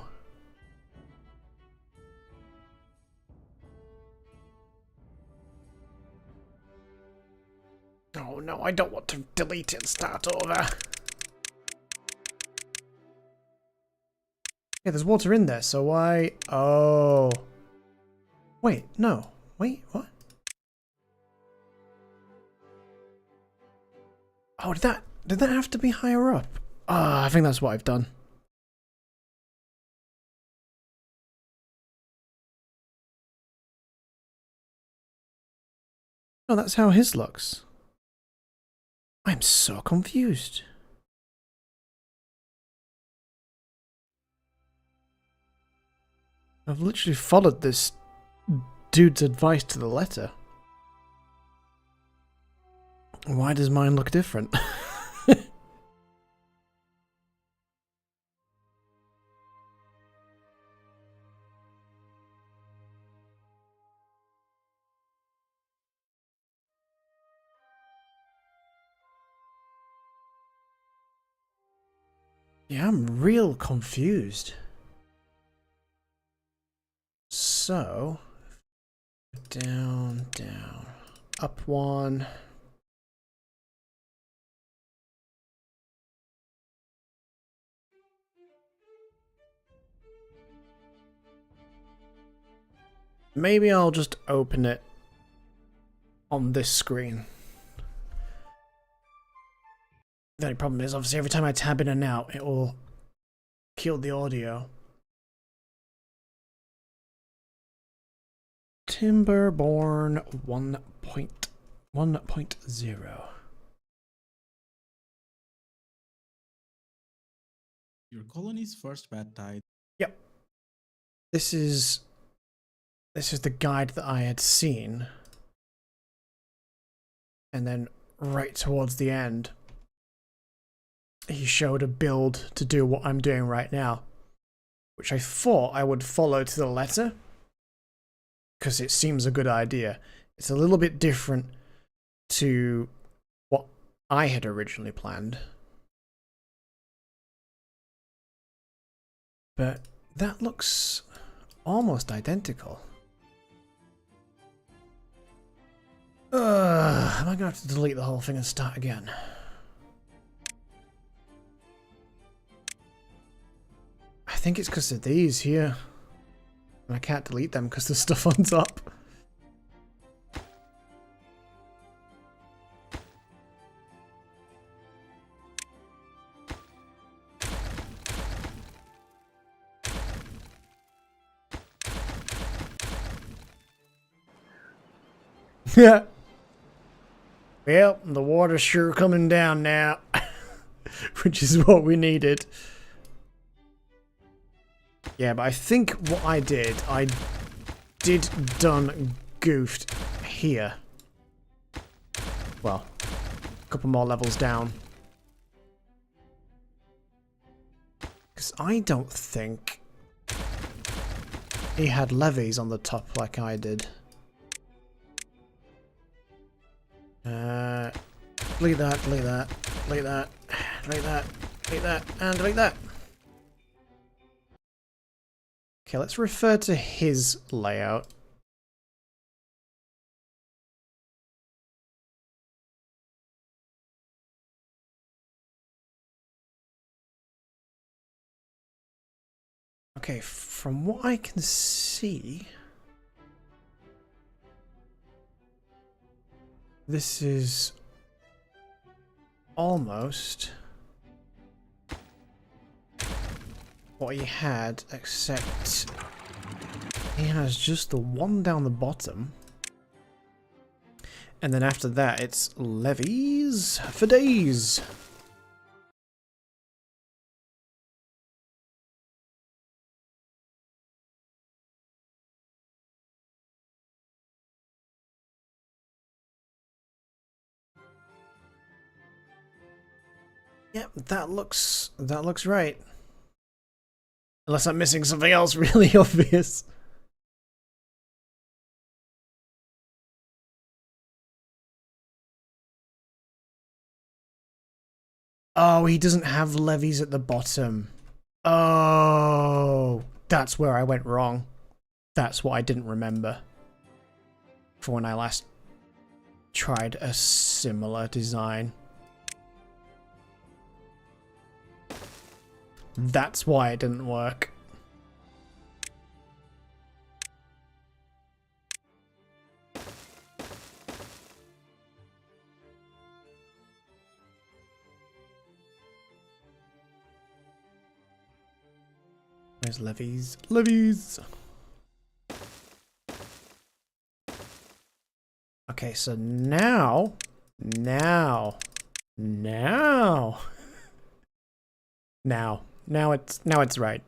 Oh no, I don't want to delete it and start over. Yeah, there's water in there, so why... Oh. Wait, no. Wait, what? Oh, did that have to be higher up? Ah, I think that's what I've done. Oh, that's how his looks. I'm so confused. I've literally followed this dude's advice to the letter. Why does mine look different? Yeah, I'm real confused. So, down, down, up one. Maybe I'll just open it on this screen. The only problem is, obviously, every time I tab in and out, it will kill the audio. TIMBERBORN 1.0. Your colony's first bad tide. Yep. This is the guide that I had seen. And then right towards the end, he showed a build to do what I'm doing right now, which I thought I would follow to the letter, because it seems a good idea. It's a little bit different to what I had originally planned. But that looks almost identical. Am I going to have to delete the whole thing and start again? I think it's because of these here. And I can't delete them because there's stuff on top. Yeah. Well, the water's sure coming down now. Which is what we needed. Yeah, but I think what I did done goofed here. Well, a couple more levels down. Because I don't think he had levees on the top like I did. Delete that, delete that, delete that, delete that, delete that, and delete that. Okay, let's refer to his layout. Okay, from what I can see, this is almost what he had, except He has just the one down the bottom. And then after that, it's levies for days. Yep, that looks right. Unless I'm missing something else really obvious. Oh, he doesn't have levies at the bottom. Oh, that's where I went wrong. That's what I didn't remember for when I last tried a similar design. That's why it didn't work. Where's levies? Levies! Okay, so now it's right.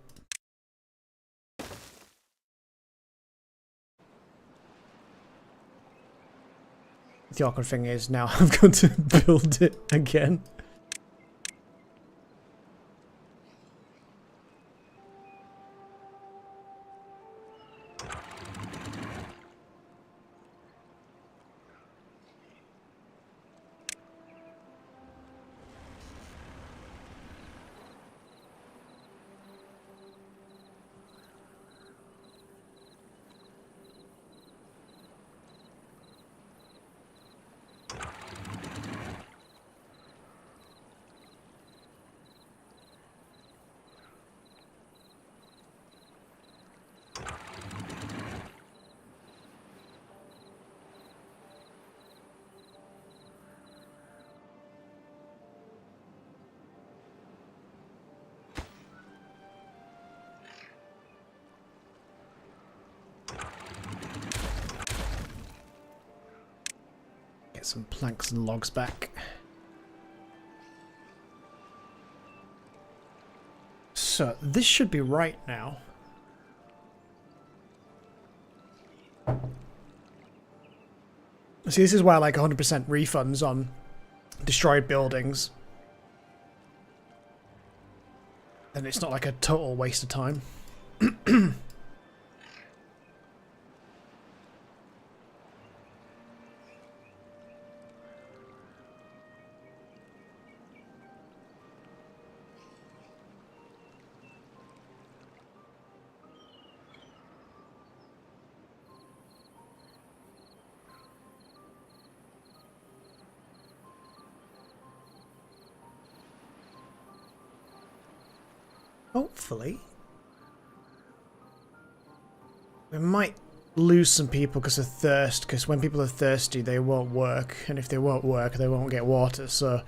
The awkward thing is now I've got to build it again. Get some planks and logs back. So this should be right now. See, this is why I like 100% refunds on destroyed buildings. And it's not like a total waste of time. Hopefully. We might lose some people because of thirst, because when people are thirsty they won't work, and if they won't work they won't get water, so...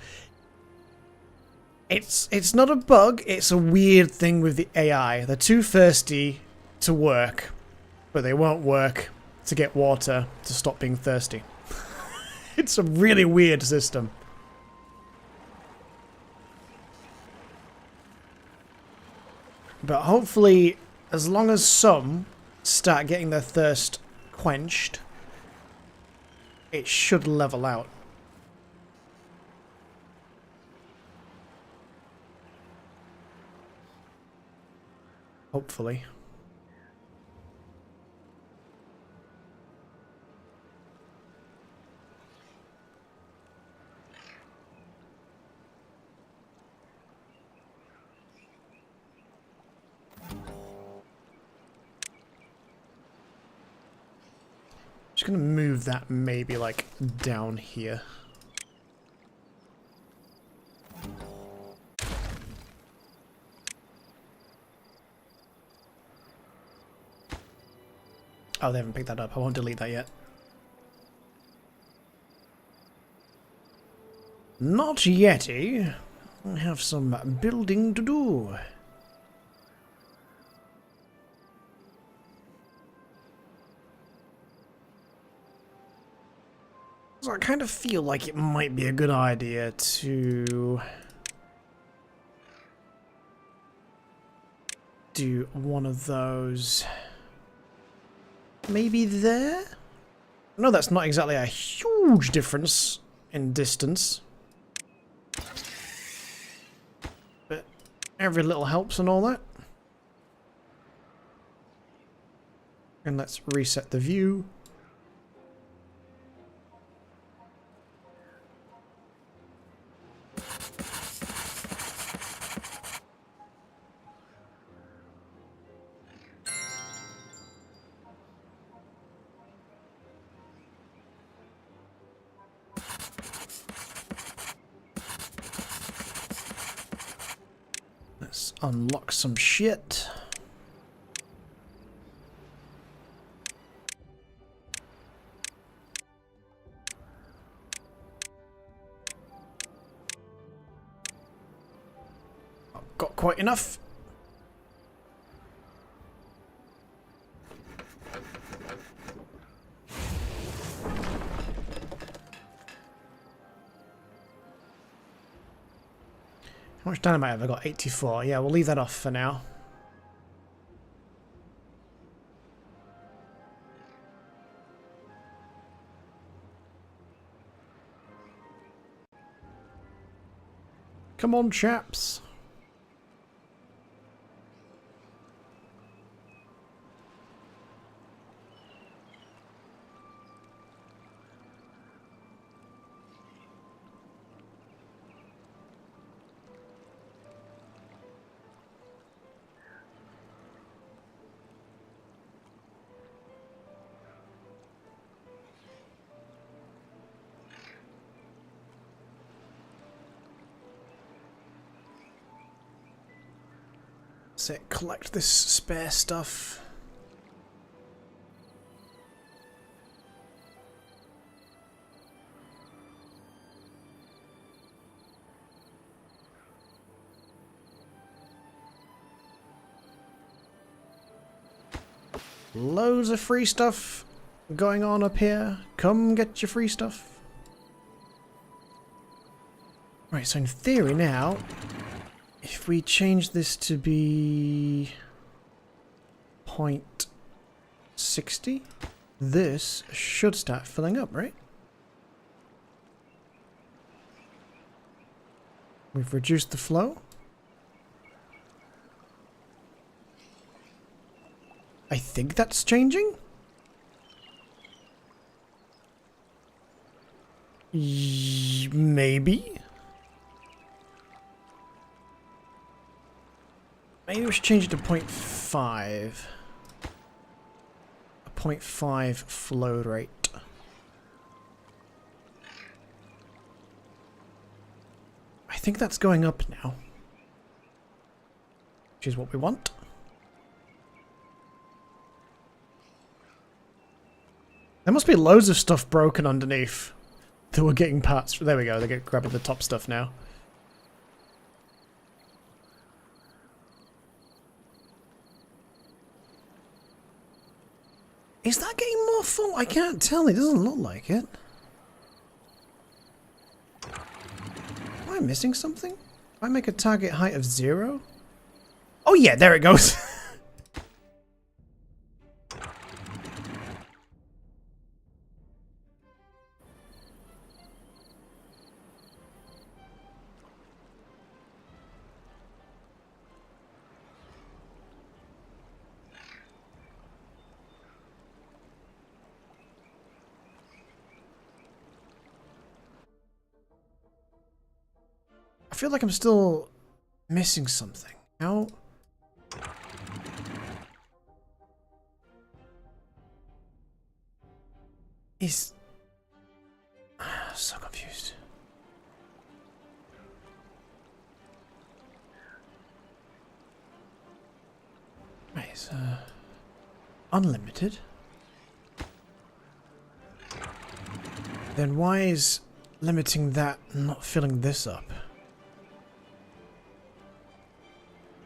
It's not a bug, it's a weird thing with the AI. They're too thirsty to work, but they won't work to get water to stop being thirsty. It's a really weird system. But hopefully, as long as some start getting their thirst quenched, it should level out. Hopefully. Just gonna move that maybe like down here. Oh, they haven't picked that up. I won't delete that yet. Not yetty. I have some building to do. So I kind of feel like it might be a good idea to do one of those. Maybe there? No, that's not exactly a huge difference in distance. But every little helps and all that. And let's reset the view. Let's unlock some shit. Got quite enough. How much dynamite have I got? 84. Yeah, we'll leave that off for now. Come on, chaps. So collect this spare stuff. Loads of free stuff going on up here. Come get your free stuff. Right, so in theory now, if we change this to be 0.60, this should start filling up, right? We've reduced the flow. I think that's changing. Maybe. Maybe we should change it to 0.5. A 0.5 flow rate. I think that's going up now. Which is what we want. There must be loads of stuff broken underneath that we're getting parts. There we go, they're grabbing the top stuff now. Is that getting more full? I can't tell. It doesn't look like it. Am I missing something? If I make a target height of 0? Oh yeah, there it goes. I feel like I'm still missing something. How? Is... so confused. Right, it's unlimited. Then why is limiting that not filling this up?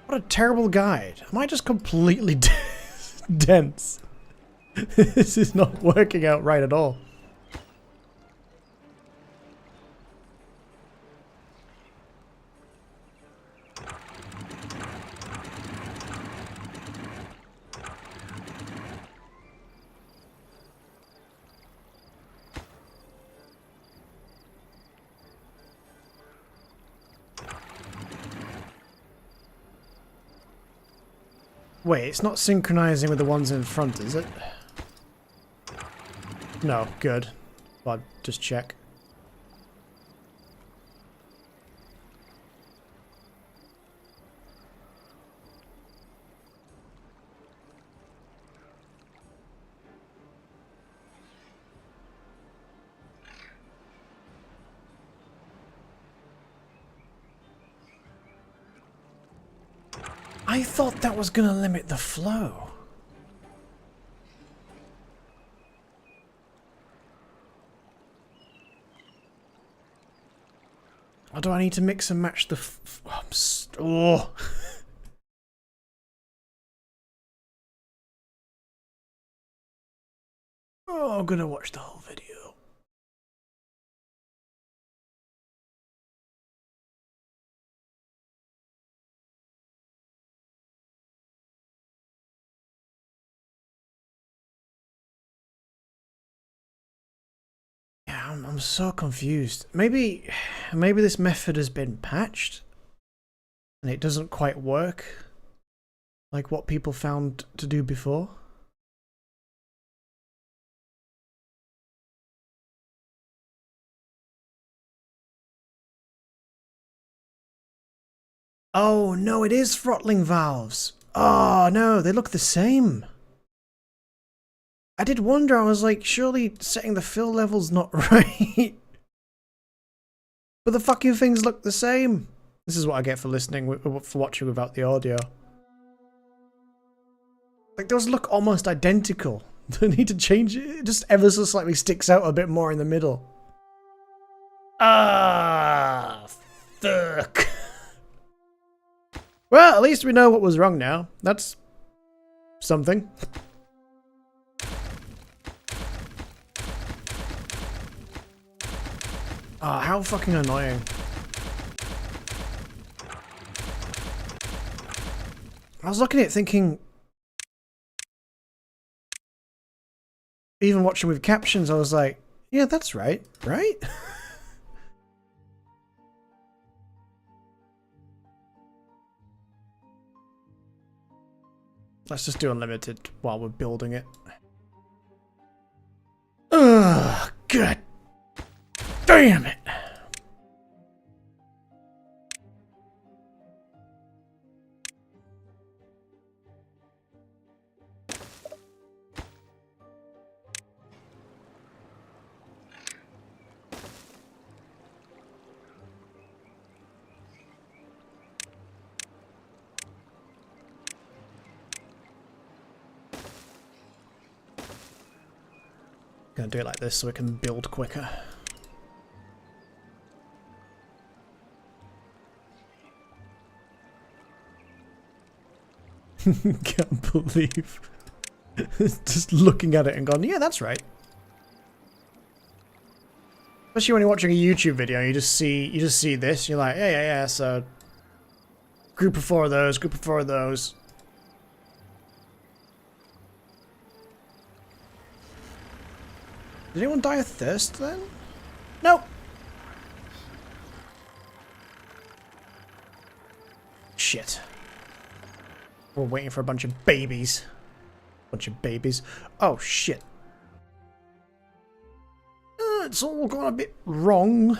What a terrible guide. Am I just completely dense? This is not working out right at all. Wait, it's not synchronizing with the ones in front, is it? No, good. I'll just check. I thought that was gonna limit the flow. Or do I need to mix and match the oh. Oh, I'm gonna watch the whole video. Yeah, I'm so confused. Maybe this method has been patched and it doesn't quite work like what people found to do before. Oh no, it is throttling valves. Oh no, they look the same. I did wonder, I was like, surely setting the fill level's not right. But the fucking things look the same. This is what I get for listening, for watching without the audio. Like, those look almost identical. Do I need to change it? It just ever so slightly sticks out a bit more in the middle. Ah, fuck. Well, at least we know what was wrong now. That's something. Ah, how fucking annoying. I was looking at it thinking, even watching with captions, I was like, yeah, that's right, right? Let's just do unlimited while we're building it. Ugh, god damn it. Gonna do it like this so we can build quicker. Can't believe just looking at it and going, yeah, that's right. Especially when you're watching a YouTube video, you just see this, you're like, yeah, so group of 4 of those, group of 4 of those. Did anyone die of thirst then? Nope. Shit. We're waiting for a bunch of babies. Bunch of babies. Oh shit. It's all gone a bit wrong.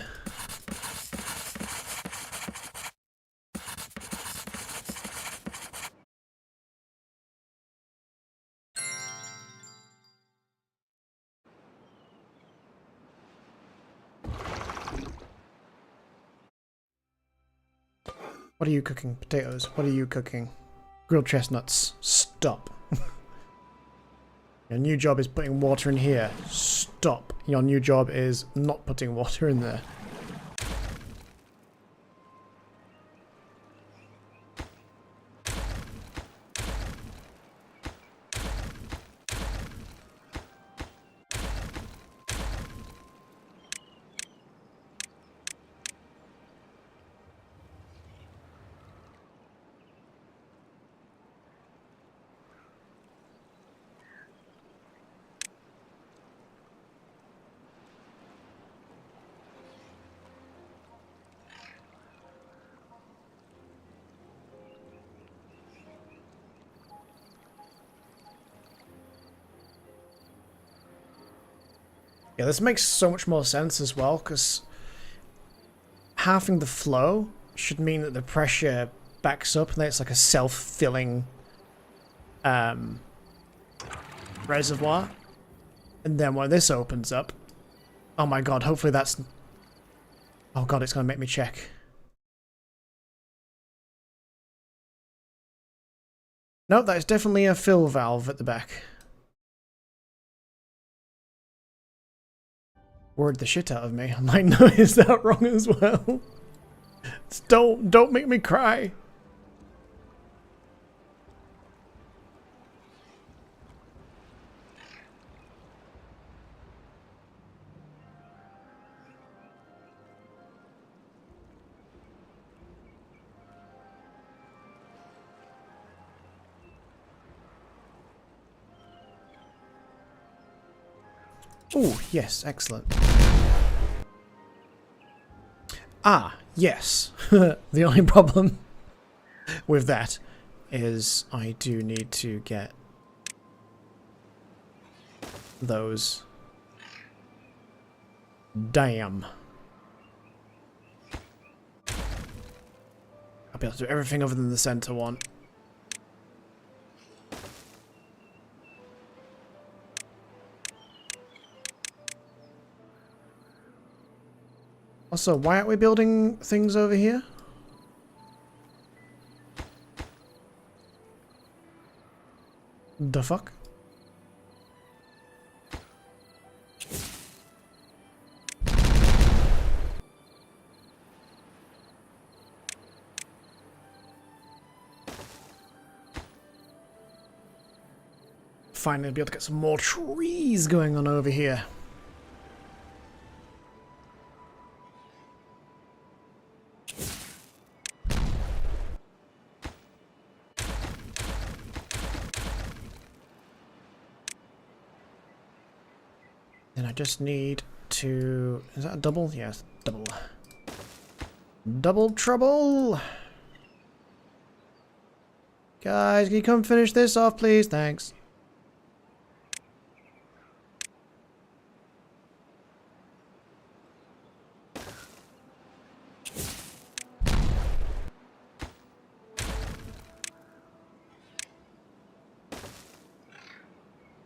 What are you cooking? Potatoes. What are you cooking? Grilled chestnuts. Stop. Your new job is putting water in here. Stop. Your new job is not putting water in there. Yeah, this makes so much more sense as well, because halving the flow should mean that the pressure backs up and then it's like a self-filling reservoir. And then when this opens up, oh my god, hopefully that's... Oh god, it's going to make me check. Nope, that is definitely a fill valve at the back. Worried the shit out of me. I'm like, no, is that wrong as well? Don't make me cry. Oh, yes, excellent. Ah, yes. The only problem with that is I do need to get those. Damn. I'll be able to do everything other than the center one. Also, why aren't we building things over here? The fuck? Finally be able to get some more trees going on over here. Then I just need to... Is that a double? Yes, double. Double trouble! Guys, can you come finish this off, please? Thanks.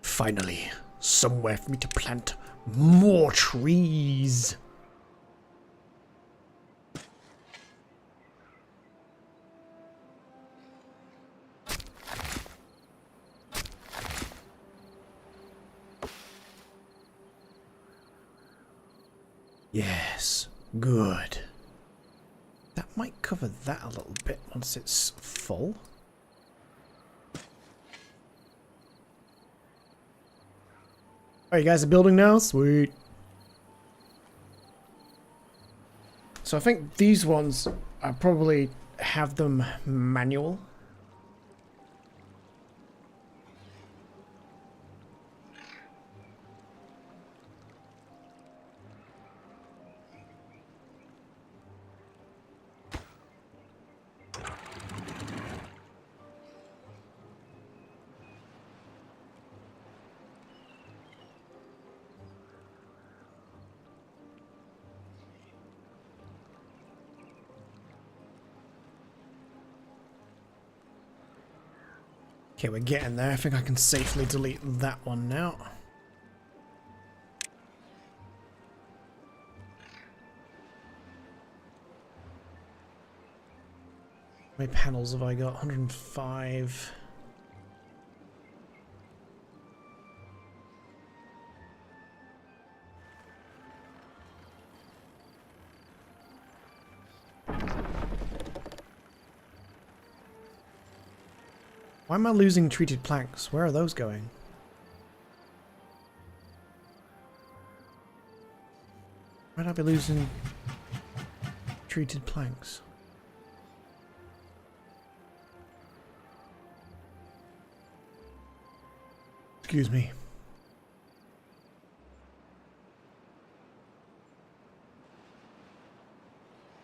Finally, somewhere for me to plant more trees. Yes, good. That might cover that a little bit once it's full. Oh, you guys are building now? Sweet. So I think these ones, I probably have them manual. Okay, we're getting there. I think I can safely delete that one now. How many panels have I got? 105. Why am I losing treated planks? Where are those going? Why'd I be losing treated planks? Excuse me.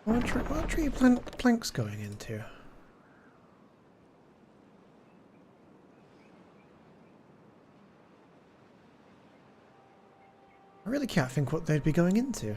What are treated planks going into? I really can't think what they'd be going into.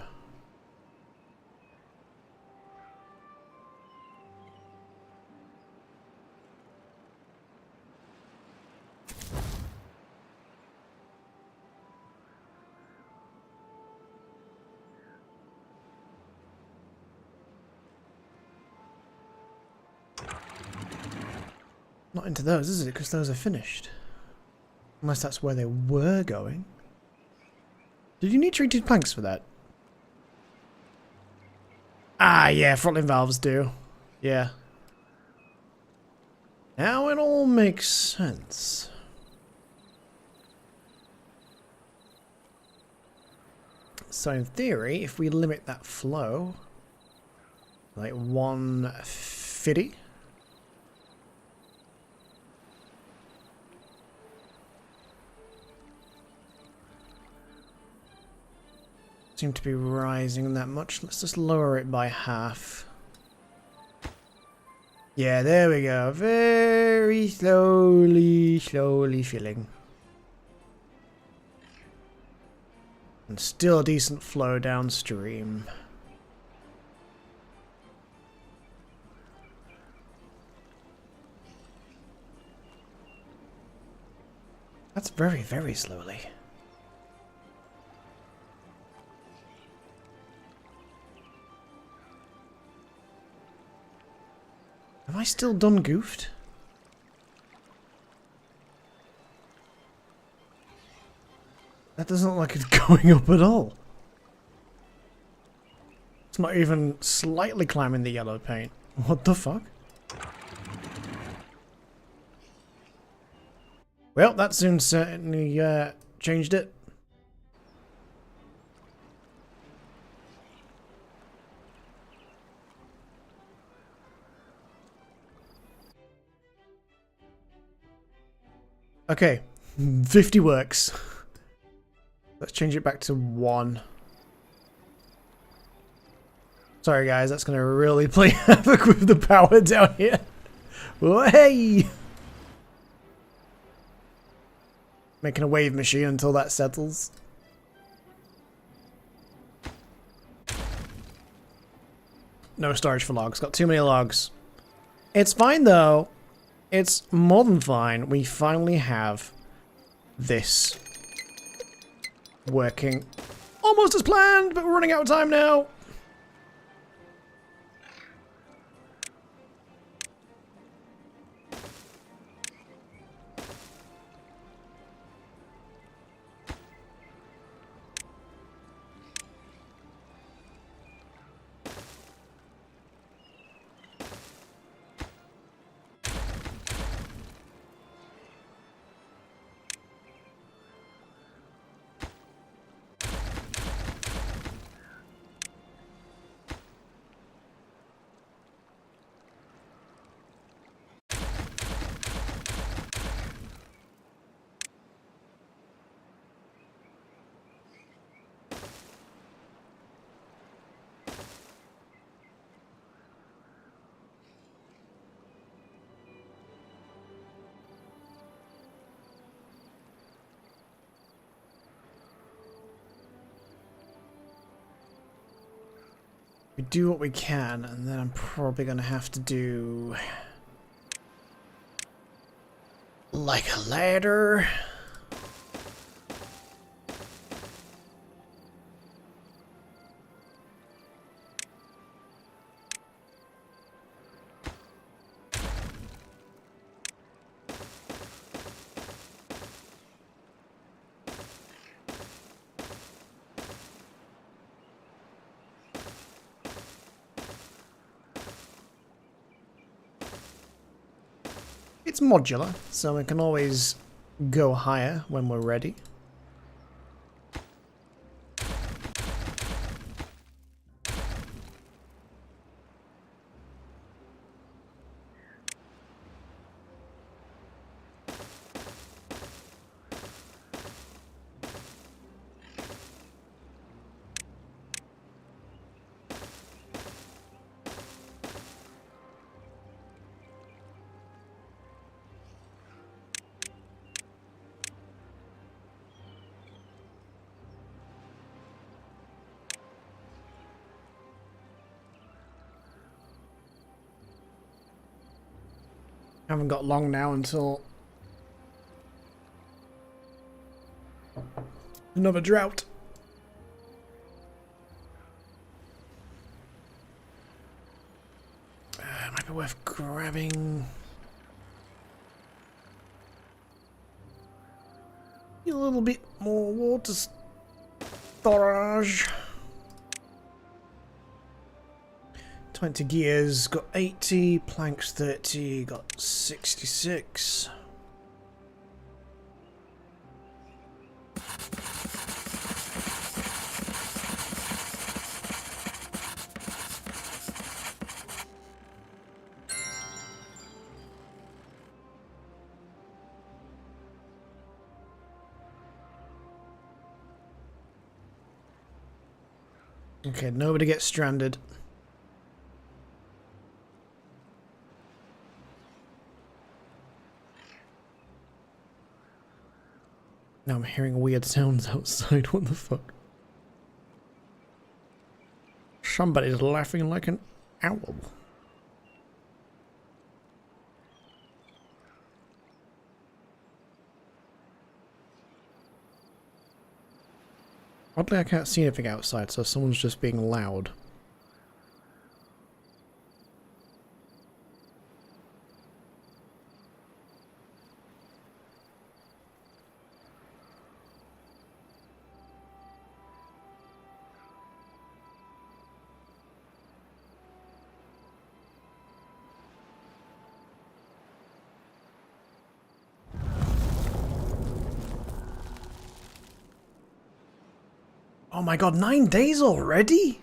Not into those, is it? Because those are finished. Unless that's where they were going. Did you need treated planks for that? Ah, yeah, throttling valves do. Yeah. Now it all makes sense. So in theory, if we limit that flow, like 150. Seem to be rising that much. Let's just lower it by half. Yeah, there we go. Very slowly filling. And still a decent flow downstream. That's very, very slowly. Have I still done goofed? That doesn't look like it's going up at all. It's not even slightly climbing the yellow paint. What the fuck? Well, that soon certainly changed it. Okay, 50 works. Let's change it back to 1. Sorry guys, that's going to really play havoc with the power down here. Oh, hey! Making a wave machine until that settles. No storage for logs. Got too many logs. It's fine though. It's more than fine. We finally have this working almost as planned, but we're running out of time now. We do what we can, and then I'm probably going to have to do like a ladder. It's modular, so we can always go higher when we're ready. Haven't got long now until another drought. Might be worth grabbing a little bit more water storage. 20 gears, got 80, planks 30, got 66. Okay, nobody gets stranded. Now I'm hearing weird sounds outside. What the fuck? Somebody's laughing like an owl. Oddly, I can't see anything outside, so someone's just being loud. Oh my god, 9 days already?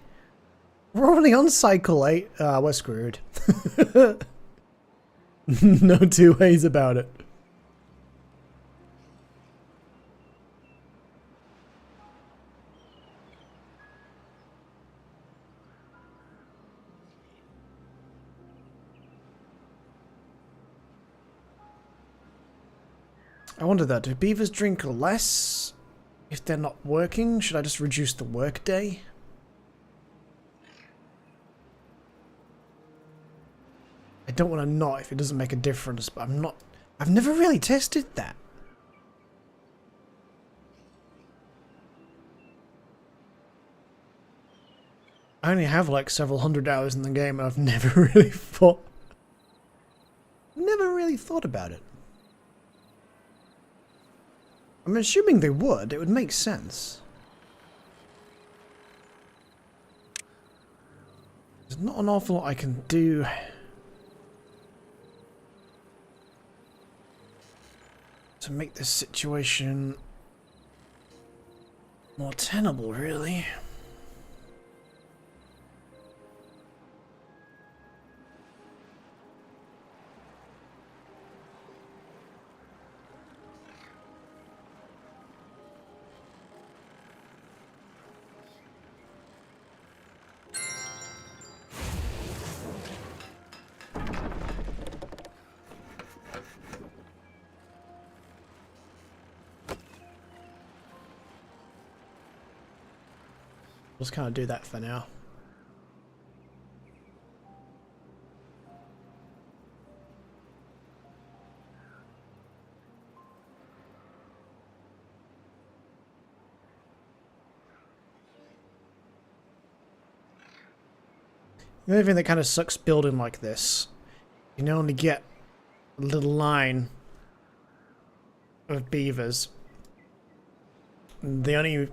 We're only on cycle 8. We're screwed. No two ways about it. I wonder that, do beavers drink less if they're not working? Should I just reduce the work day? I don't want to not if it doesn't make a difference, but I've never really tested that. I only have like several hundred hours in the game and I've never really thought about it. I'm assuming they would. It would make sense. There's not an awful lot I can do to make this situation more tenable, really. Just kind of do that for now. The only thing that kind of sucks building like this, you can only get a little line of beavers. The only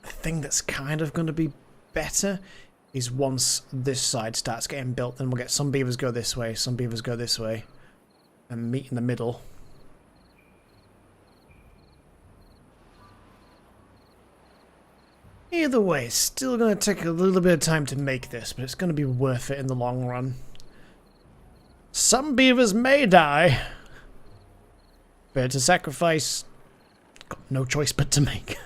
thing that's kind of going to be better is once this side starts getting built, then we'll get some beavers go this way, some beavers go this way, and meet in the middle. Either way, it's still going to take a little bit of time to make this, but it's going to be worth it in the long run. Some beavers may die, but it's a sacrifice got no choice but to make.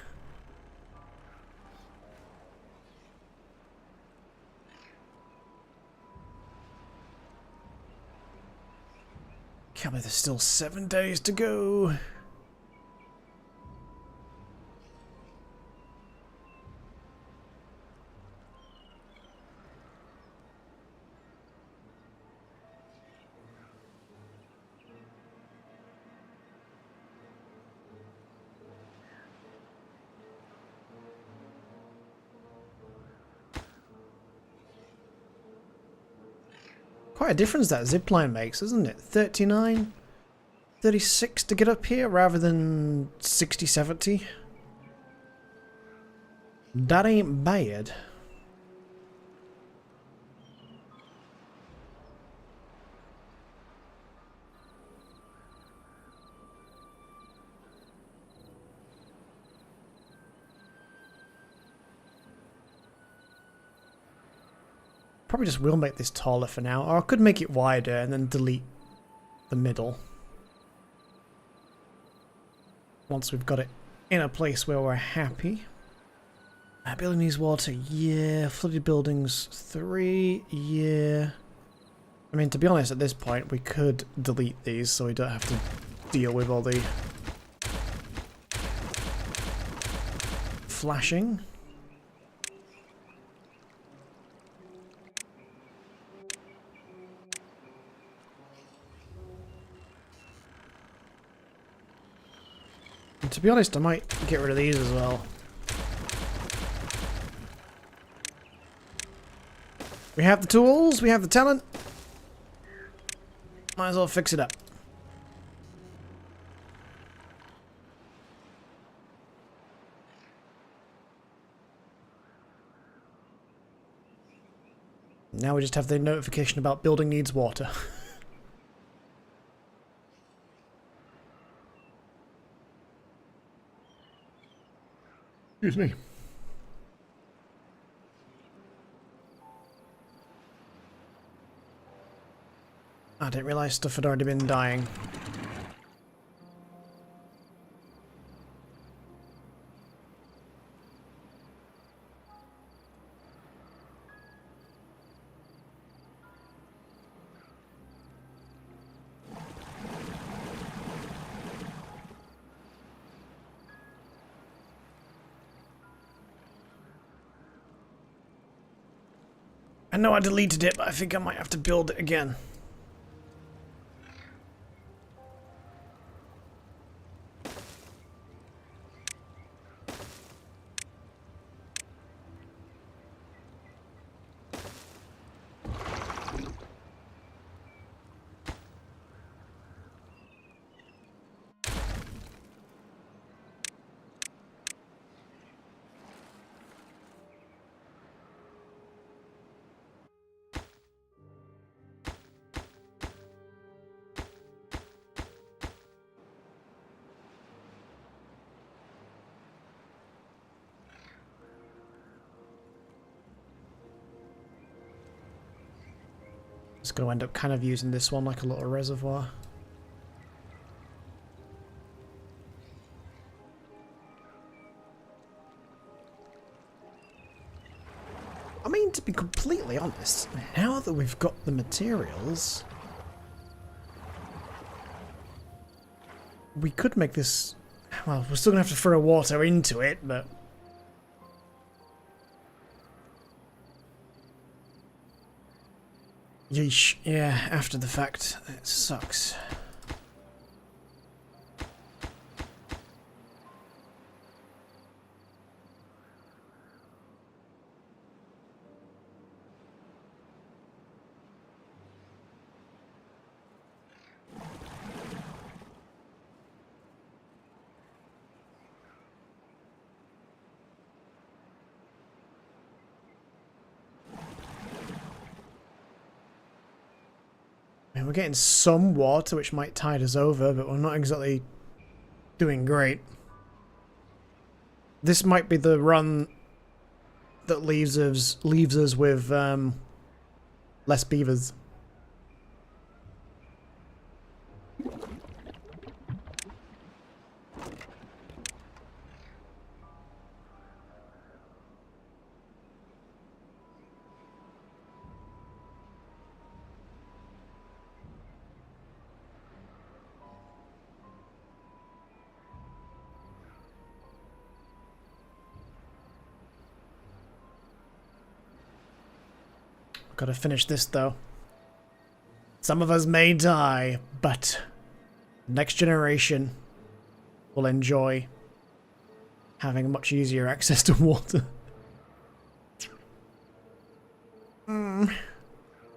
Can't believe there's still 7 days to go. Quite a difference that zipline makes, isn't it? 39, 36 to get up here rather than 60, 70. That ain't bad. Probably just will make this taller for now, or I could make it wider and then delete the middle. Once we've got it in a place where we're happy. Building needs water, yeah. Flooded buildings, 3, yeah. I mean, to be honest, at this point, we could delete these so we don't have to deal with all the flashing. And to be honest, I might get rid of these as well. We have the tools, we have the talent. Might as well fix it up. Now we just have the notification about building needs water. Excuse me. I didn't realise stuff had already been dying. I know I deleted it, but I think I might have to build it again. Just going to end up kind of using this one like a little reservoir. I mean, to be completely honest, now that we've got the materials, we could make this... Well, we're still going to have to throw water into it, but... Yeesh. Yeah, after the fact, it sucks. We're getting some water, which might tide us over, but we're not exactly doing great. This might be the run that leaves us with less beavers. Gotta finish this though. Some of us may die, but next generation will enjoy having much easier access to water.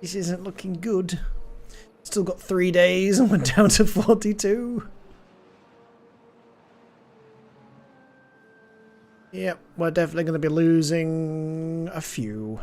This isn't looking good. Still got 3 days and we're down to 42. Yep, we're definitely going to be losing a few.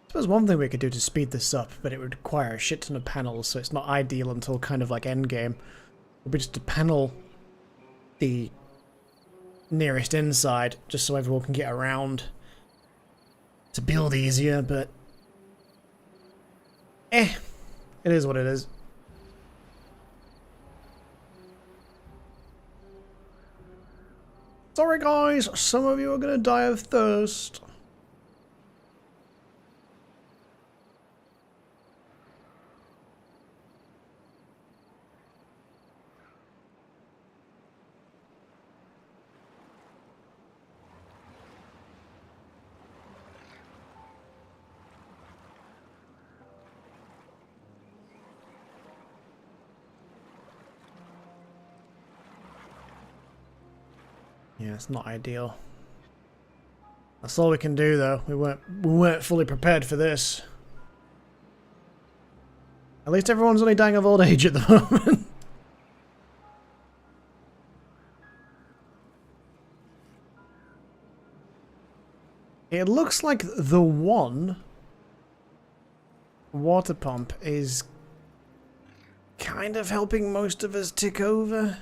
I suppose one thing we could do to speed this up, but it would require a shit ton of panels, so it's not ideal until kind of like endgame, would be just to panel the nearest inside, just so everyone can get around to build easier, but it is what it is. Sorry guys, some of you are gonna die of thirst. Yeah, it's not ideal. That's all we can do, though. We weren't fully prepared for this. At least everyone's only dying of old age at the moment. It looks like the one water pump is kind of helping most of us tick over.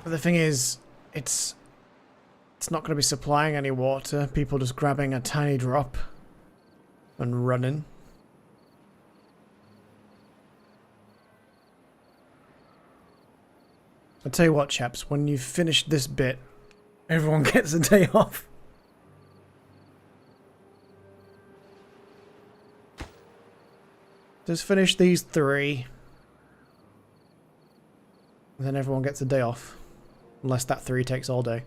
But the thing is, it's not going to be supplying any water. People just grabbing a tiny drop and running. I'll tell you what, chaps, when you've finished this bit, everyone gets a day off. Just finish these 3. And then everyone gets a day off. Unless that 3 takes all day.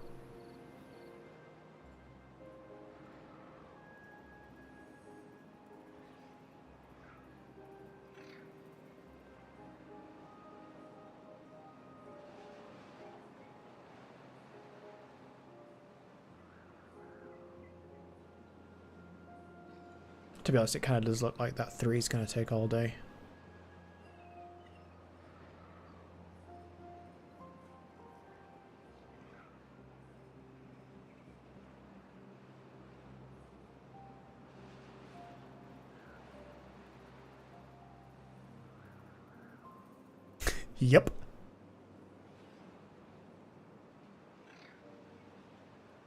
To be honest, it kind of does look like that 3 is going to take all day. Yep.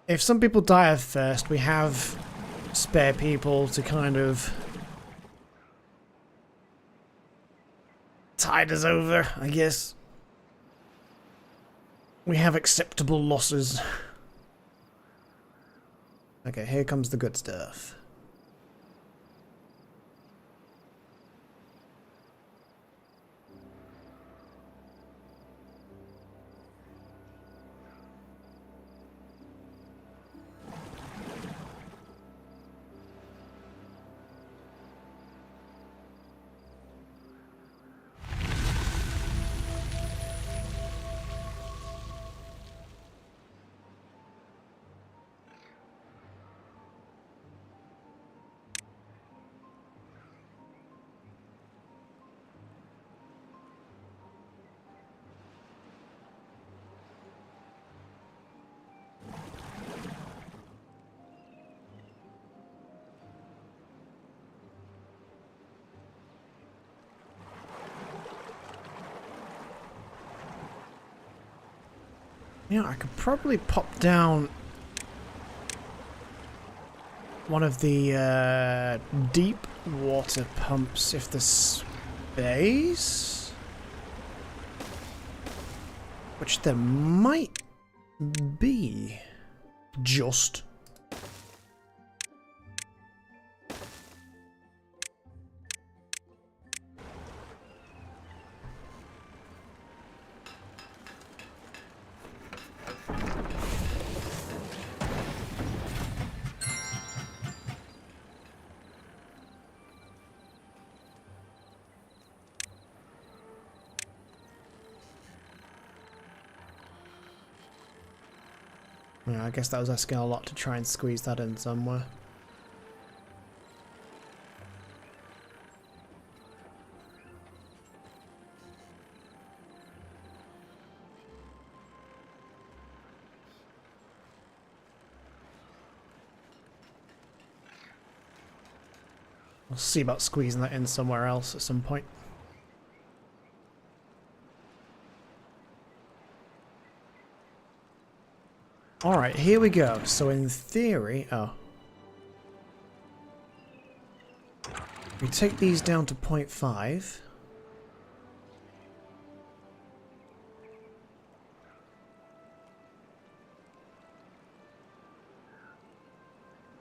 If some people die of thirst, we have spare people to kind of tide us over, I guess. We have acceptable losses. Okay, here comes the good stuff. Yeah, I could probably pop down one of the deep water pumps if this base. Which there might be. Just. Yeah, I guess that was asking a lot to try and squeeze that in somewhere. We'll see about squeezing that in somewhere else at some point. Alright, here we go. So in theory... Oh. We take these down to 0.5.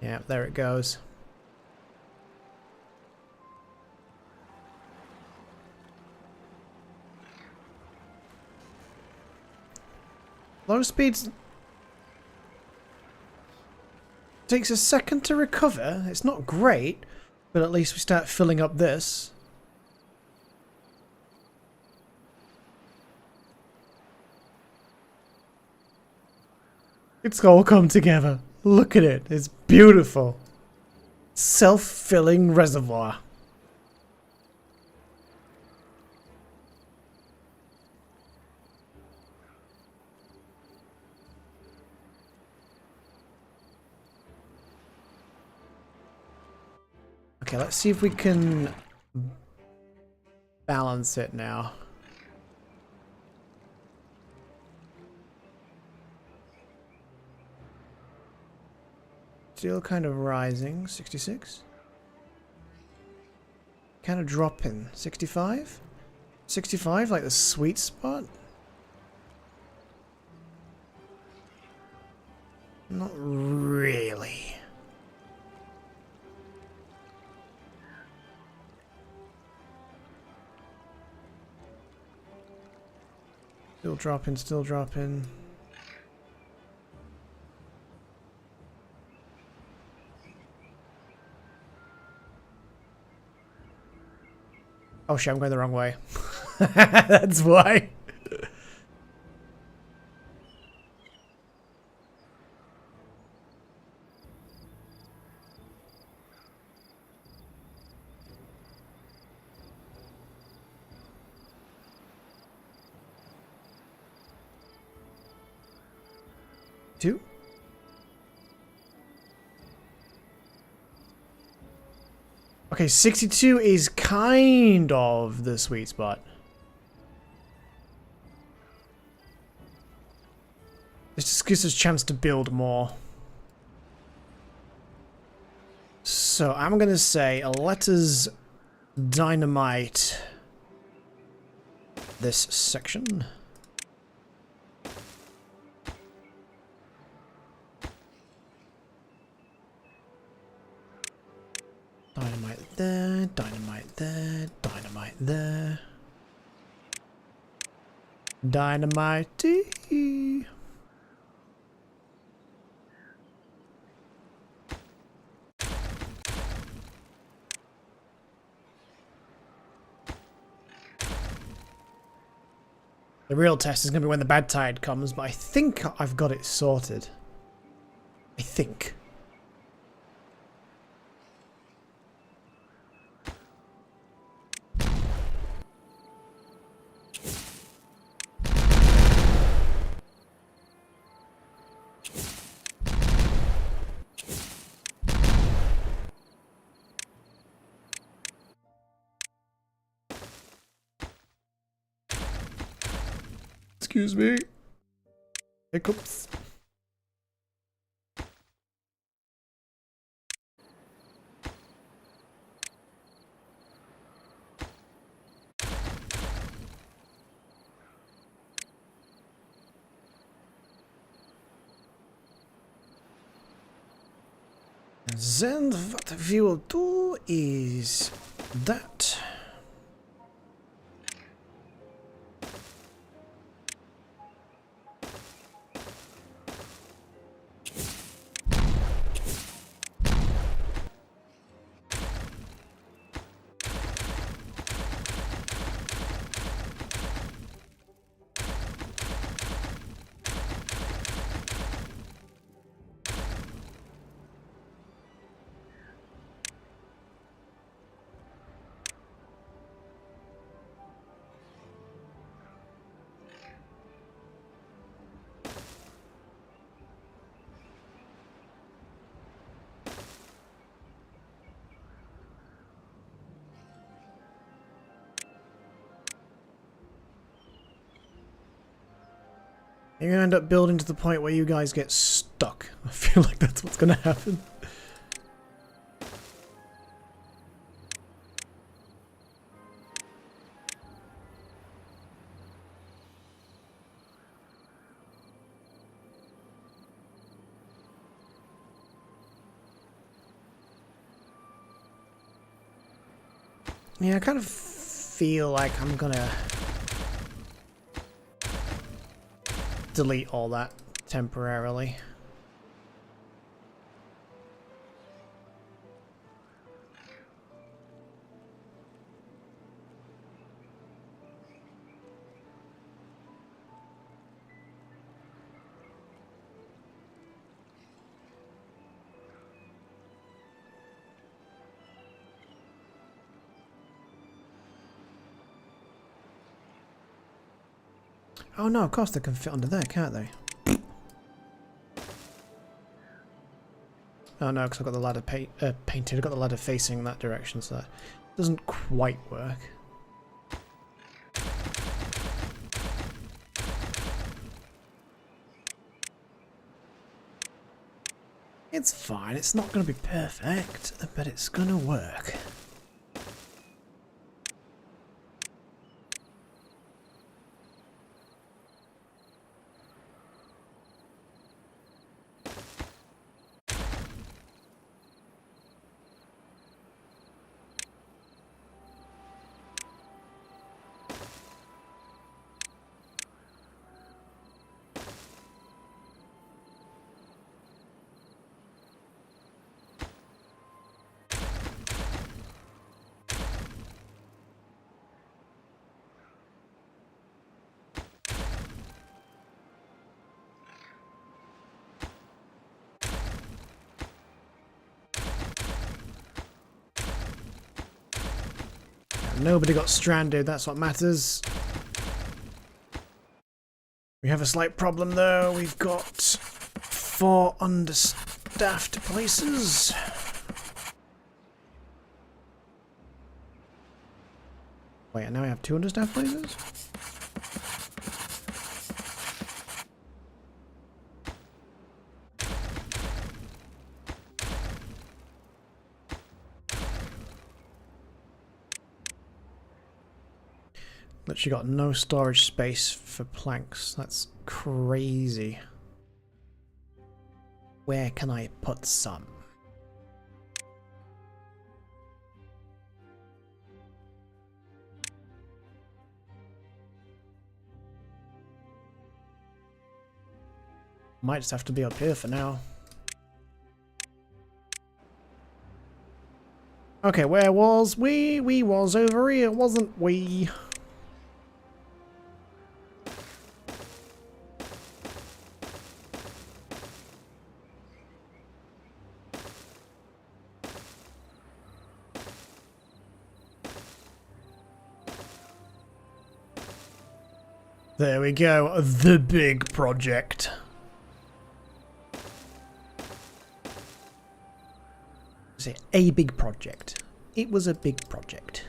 Yeah, there it goes. Low speeds... Takes a second to recover. It's not great, but at least we start filling up this. It's all come together. Look at it. It's beautiful. Self-filling reservoir. Okay, let's see if we can balance it now. Still kind of rising, 66. Kind of dropping, 65? 65, like the sweet spot? Not really. Still dropping, still dropping. Oh shit, I'm going the wrong way. That's why. Two. Okay, 62 is kind of the sweet spot. This just gives us a chance to build more. So I'm gonna say, let us dynamite this section. Dynamite there, dynamite there, dynamite there. Dynamite. The real test is going to be when the bad tide comes, but I think I've got it sorted. I think. Excuse me. Hiccups. Then what we will do is that. You're gonna end up building to the point where you guys get stuck. I feel like that's what's gonna happen. Yeah, I kind of feel like I'm gonna delete all that temporarily. Oh no, of course they can fit under there, can't they? Oh no, because I've got the ladder painted. I've got the ladder facing that direction, so that doesn't quite work. It's fine, it's not going to be perfect, but it's going to work. Nobody got stranded, that's what matters. We have a slight problem though, we've got 4 understaffed places. Wait, now we have 2 understaffed places? Literally got no storage space for planks. That's crazy. Where can I put some? Might just have to be up here for now. Okay, where was we? We was over here, wasn't we? There we go, the big project. Say a big project. It was a big project.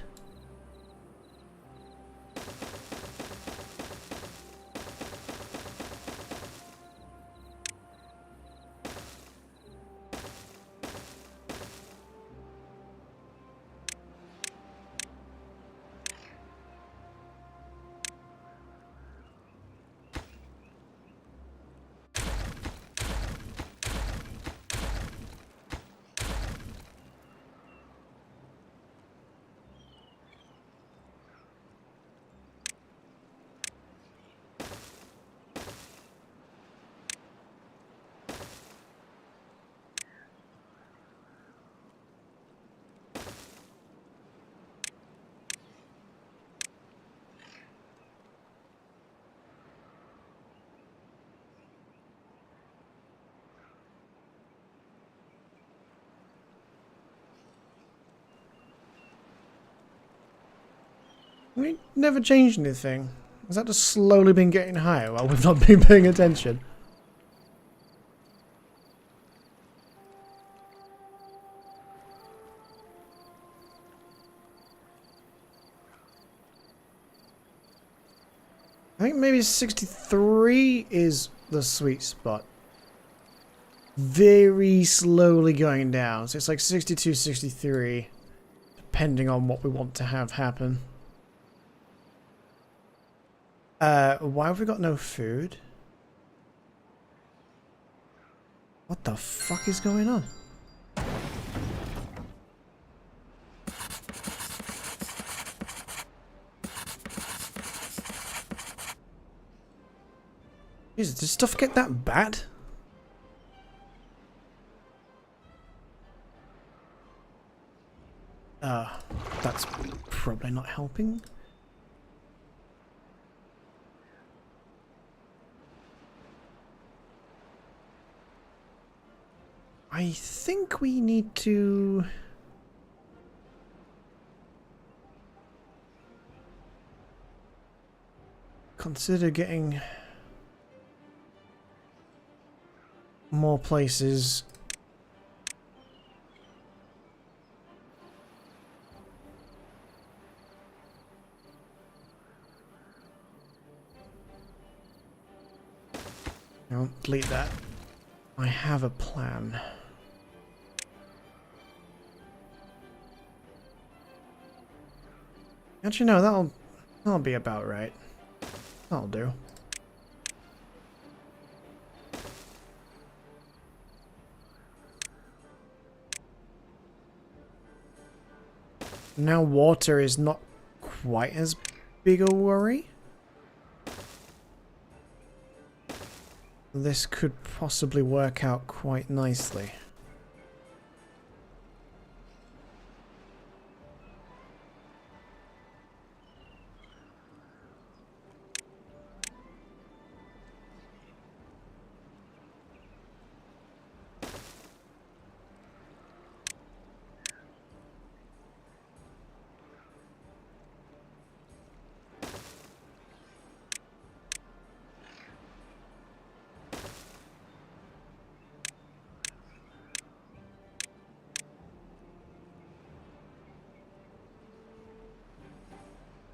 We never changed anything. Has that just slowly been getting higher while we've not been paying attention? I think maybe 63 is the sweet spot. Very slowly going down. So it's like 62, 63. Depending on what we want to have happen. Why have we got no food? What the fuck is going on? Jesus, did stuff get that bad? That's probably not helping. I think we need to... consider getting more places. No, delete that. I have a plan. Actually, no, that'll be about right. That'll do. Now water is not quite as big a worry. This could possibly work out quite nicely.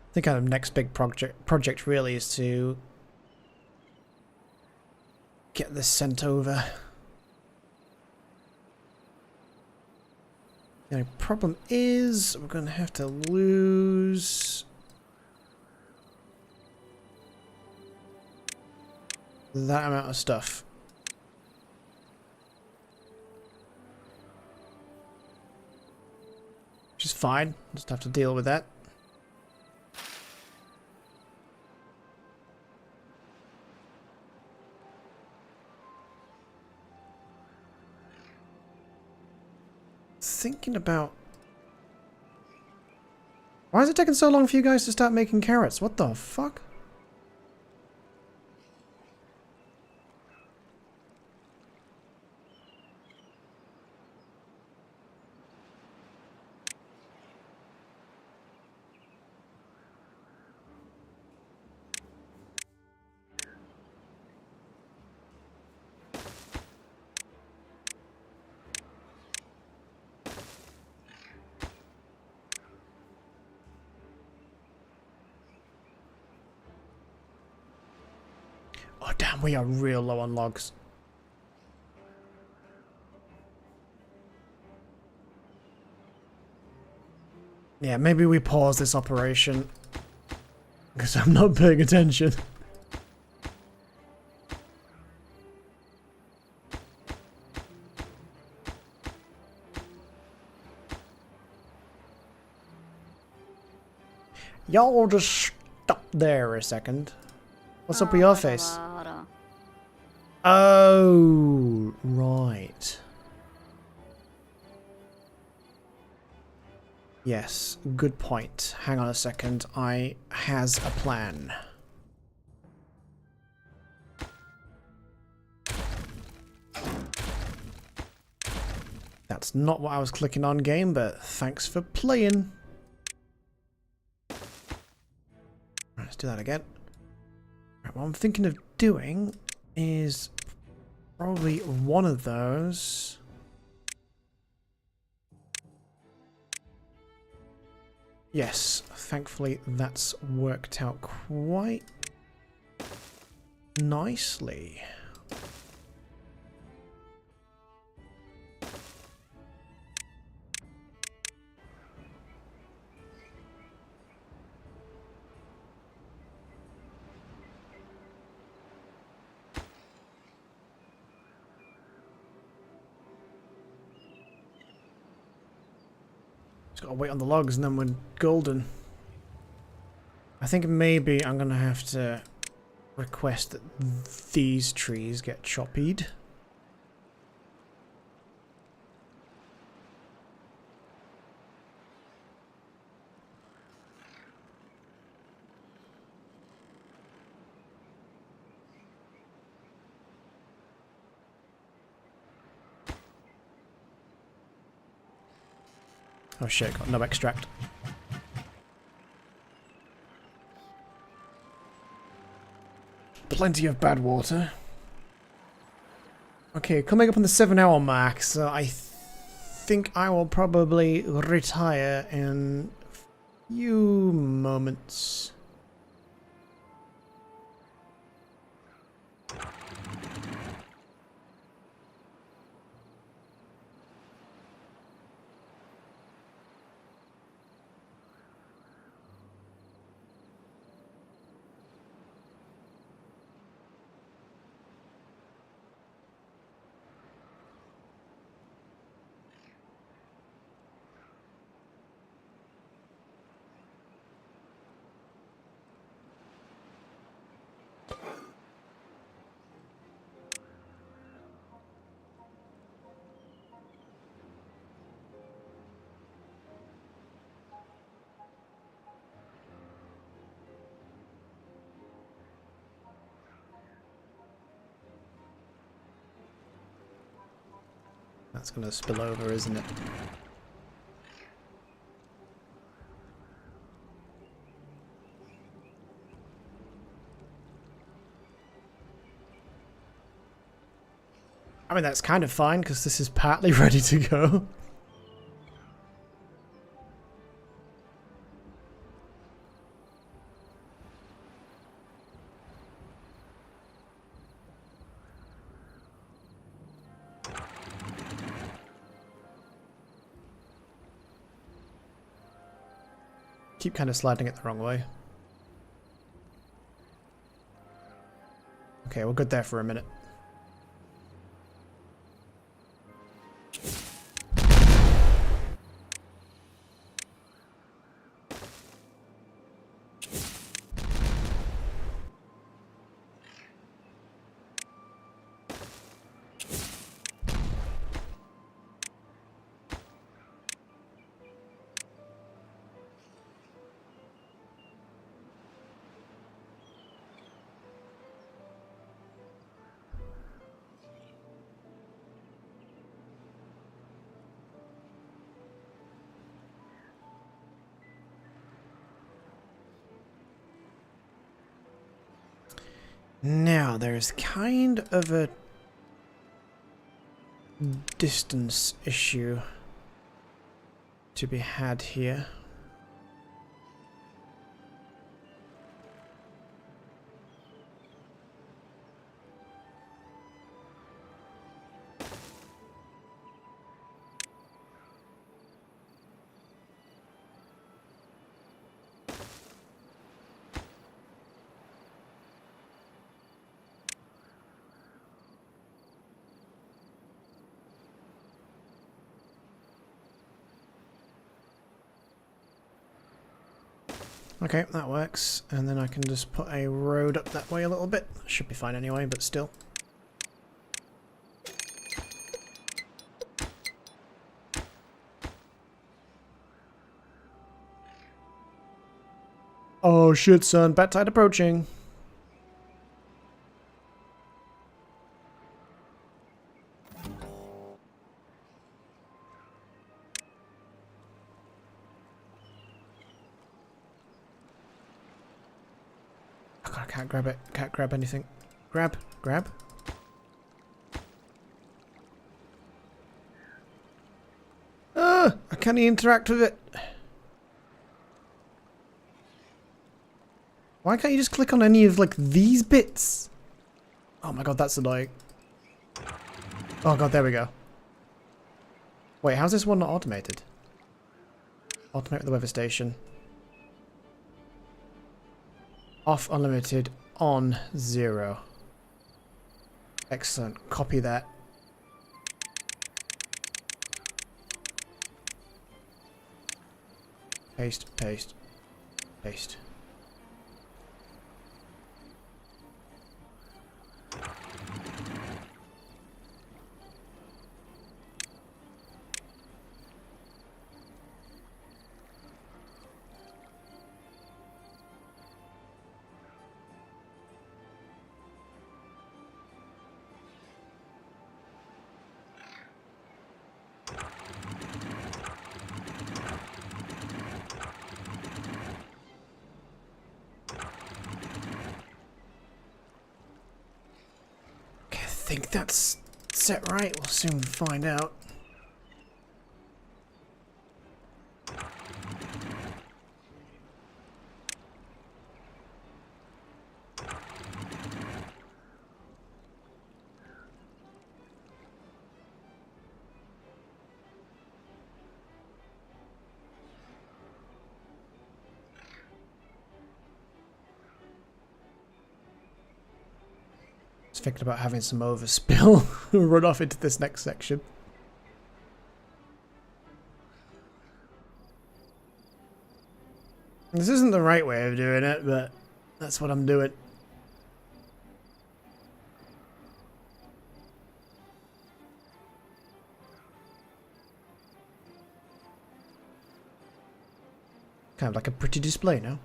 I think our next big project really is to get this sent over. The only problem is we're going to have to lose that amount of stuff. Which is fine. Just have to deal with that. Thinking about... Why is it taking so long for you guys to start making carrots? What the fuck? Oh damn, we are real low on logs. Yeah, maybe we pause this operation. Because I'm not paying attention. Y'all just stop there a second. What's up with your face? Oh, right. Yes, good point. Hang on a second. I has a plan. That's not what I was clicking on, game, but thanks for playing. do that again. Right, what I'm thinking of doing is probably one of those. Yes, thankfully that's worked out quite nicely. Just gotta wait on the logs and then we're golden. I think maybe I'm gonna have to request that these trees get choppied. Oh shit, got no extract. Plenty of bad water. Okay, coming up on the 7-hour mark, so I think I will probably retire in a few moments. That's gonna spill over, isn't it? I mean, that's kind of fine, because this is partly ready to go. Keep kind of sliding it the wrong way. Okay, we're good there for a minute. Now, there's kind of a distance issue to be had here. Okay, that works. And then I can just put a road up that way a little bit. Should be fine anyway, but still. Oh shit, son. Bat tide approaching. can't grab it. Can't grab anything. Grab. Grab. I can't interact with it. Why can't you just click on any of, like, these bits? Oh my god, that's annoying. Oh god, there we go. Wait, how's this one not automated? Automate the weather station. Off unlimited, on 0. Excellent. Copy that. Paste, paste, paste. I think that's set right. We'll soon find out. Thinking about having some overspill run off into this next section. This isn't the right way of doing it, but that's what I'm doing. Kind of like a pretty display now.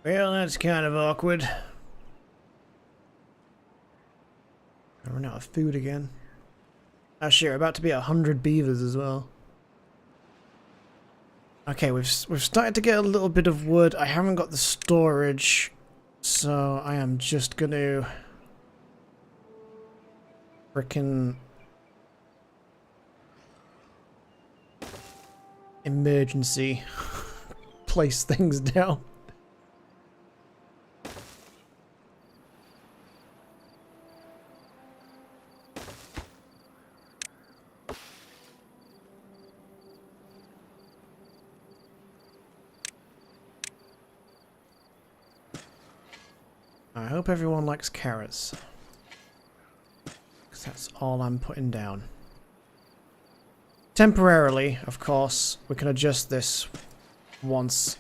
Well, that's kind of awkward. I run out of food again. Oh shit, we're about to be 100 beavers as well. Okay, we've started to get a little bit of wood. I haven't got the storage, so I am just gonna frickin' emergency place things down. I hope everyone likes carrots, because that's all I'm putting down. Temporarily, of course, we can adjust this once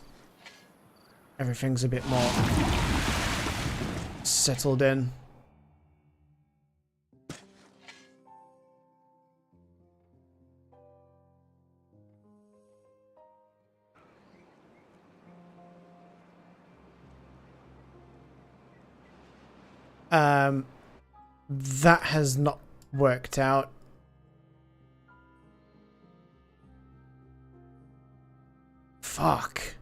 everything's a bit more settled in. That has not worked out. Fuck.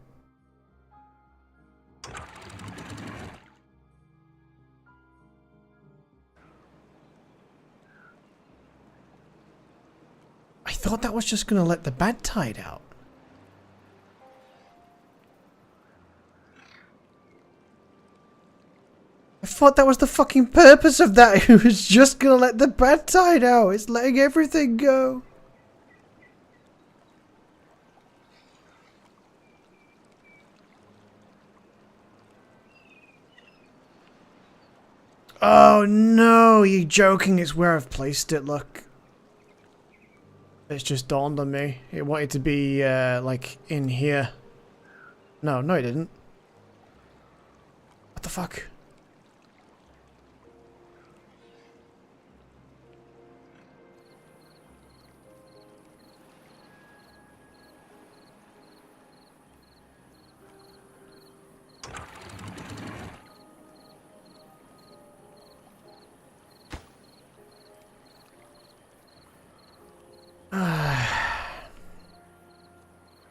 I thought that was just gonna let the bad tide out. I thought that was the fucking purpose of that. It was just gonna let the bad tide out. It's letting everything go. Oh no, you joking? It's where I've placed it, look. It's just dawned on me. It wanted to be, like, in here. No, it didn't. the fuck?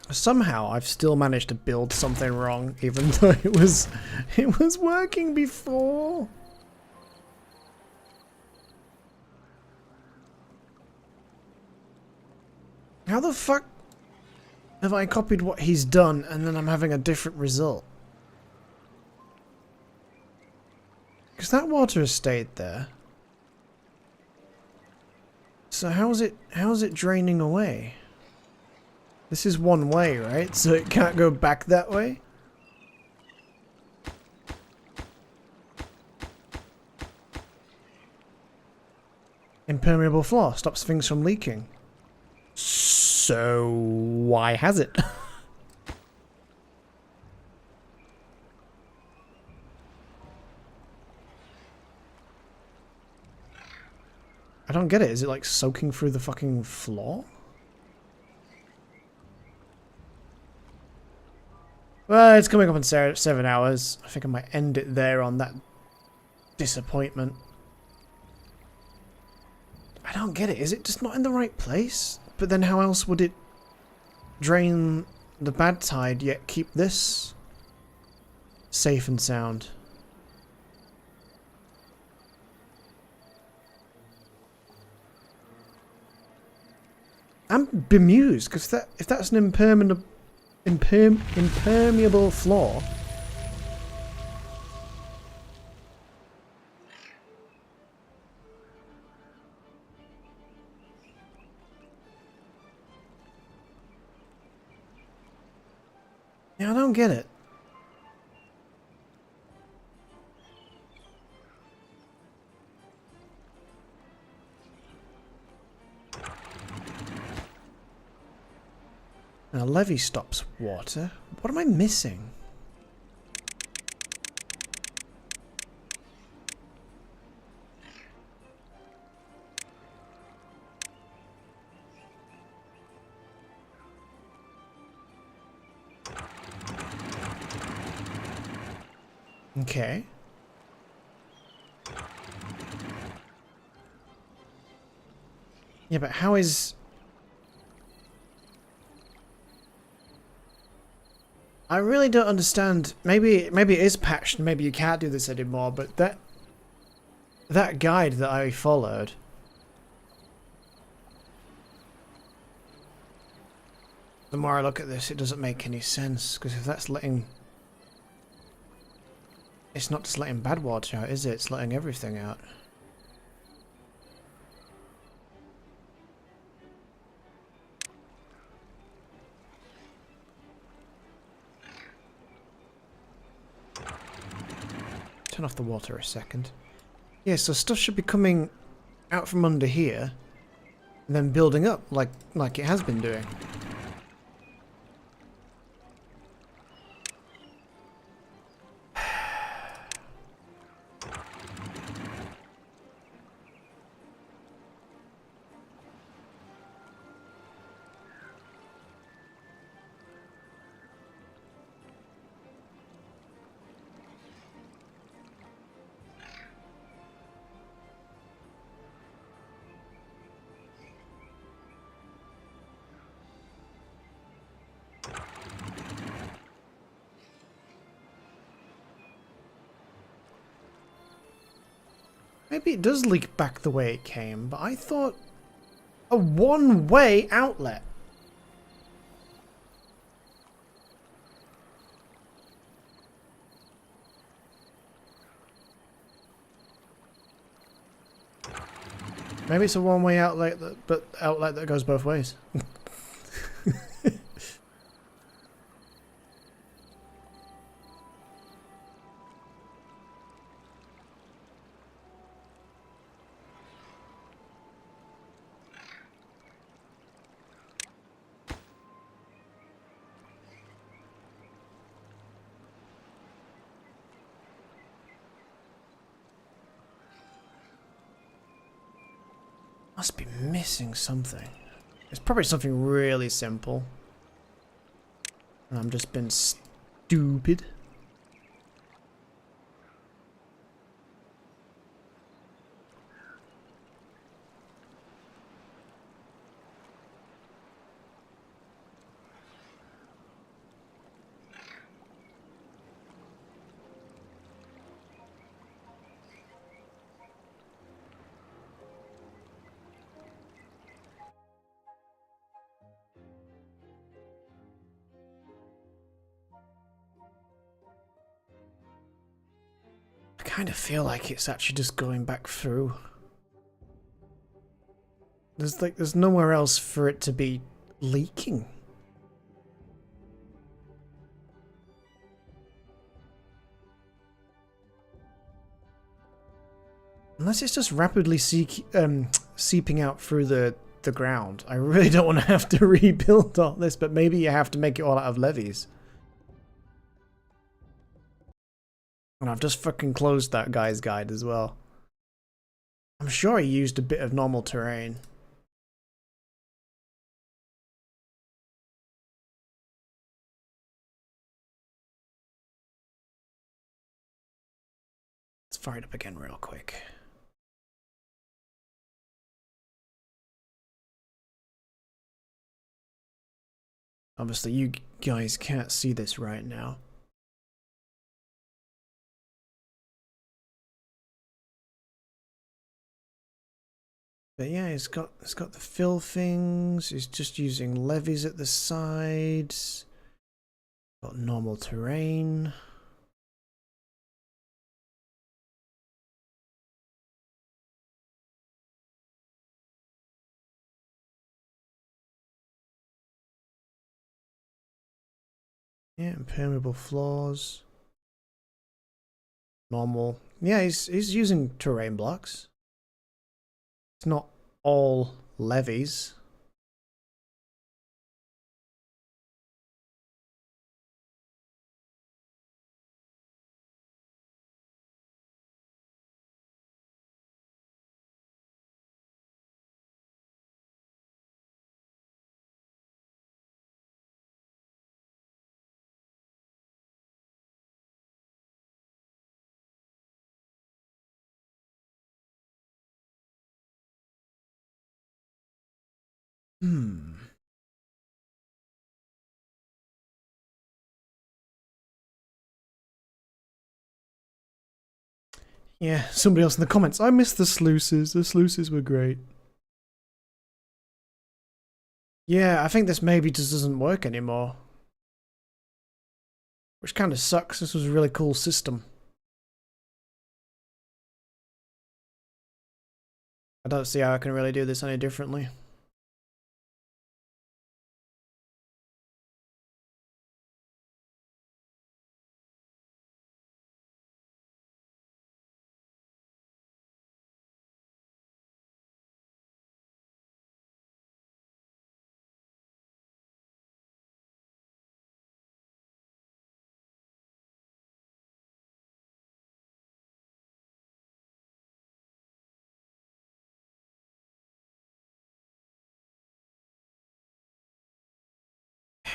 Somehow I've still managed to build something wrong, even though it was working before. How the fuck have I copied what he's done and then I'm having a different result? Because that water has stayed there. So how's it draining away? This is one way, right? So it can't go back that way? Impermeable floor stops things from leaking. So why has it? I don't get it. Is it like soaking through the fucking floor? Well, it's coming up in 7 hours. I think I might end it there on that disappointment. I don't get it. Is it just not in the right place? But then how else would it drain the bad tide yet keep this safe and sound? I'm bemused because if that's an impermeable floor. Yeah, I don't get it. Now, levee stops water. What am I missing? Okay. Yeah, but how is... I really don't understand. Maybe it is patched and maybe you can't do this anymore, but that guide that I followed, the more I look at this, it doesn't make any sense, because if that's letting... It's not just letting bad water out, is it? It's letting everything out. Turn off the water a second. Yeah, so stuff should be coming out from under here and then building up like it has been doing. Maybe it does leak back the way it came, but I thought a one-way outlet. Maybe it's a one-way outlet, but outlet that goes both ways. Must be missing something. It's probably something really simple. And I'm just being stupid. I kind of feel like it's actually just going back through. There's nowhere else for it to be leaking. Unless it's just rapidly seeping out through the ground. I really don't want to have to rebuild all this, but maybe you have to make it all out of levees. And I've just fucking closed that guy's guide as well. I'm sure he used a bit of normal terrain. Let's fire it up again real quick. Obviously, you guys can't see this right now. But yeah, it's got the fill things. It's just using levees at the sides. Got normal terrain. Yeah, impermeable floors. Normal. Yeah, he's using terrain blocks. It's not all levees. Yeah, somebody else in the comments. I missed the sluices. The sluices were great. Yeah, I think this maybe just doesn't work anymore. Which kind of sucks. This was a really cool system. I don't see how I can really do this any differently.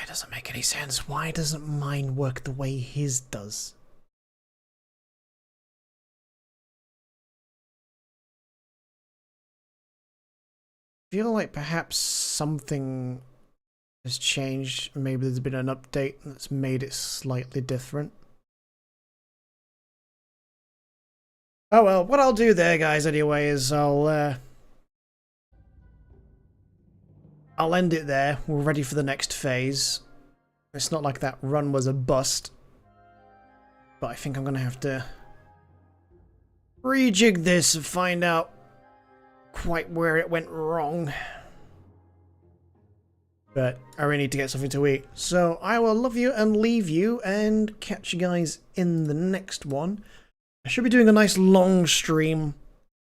It doesn't make any sense. Why doesn't mine work the way his does? I feel like perhaps something has changed. Maybe there's been an update that's made it slightly different. Oh well, what I'll do there, guys, anyway, is I'll end it there. We're ready for the next phase. It's not like that run was a bust. But I think I'm going to have to rejig this and find out quite where it went wrong. But I really need to get something to eat. So I will love you and leave you and catch you guys in the next one. I should be doing a nice long stream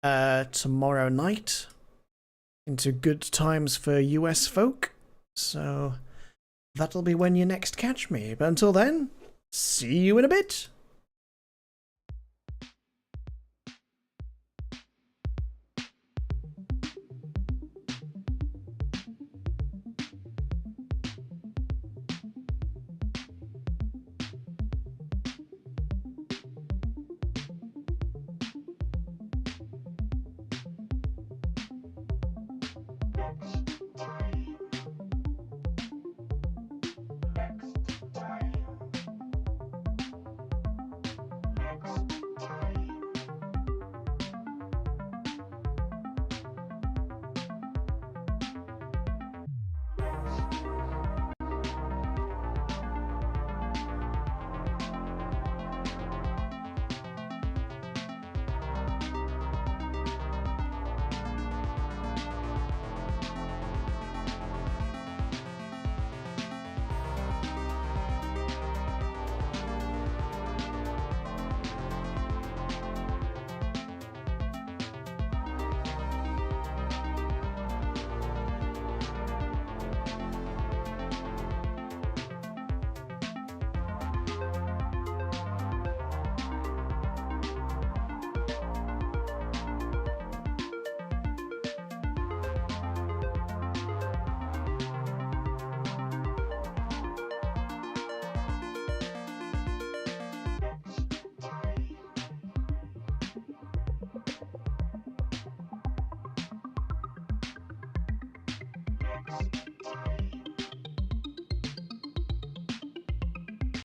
tomorrow night into good times for US folk. So that'll be when you next catch me. But until then, see you in a bit.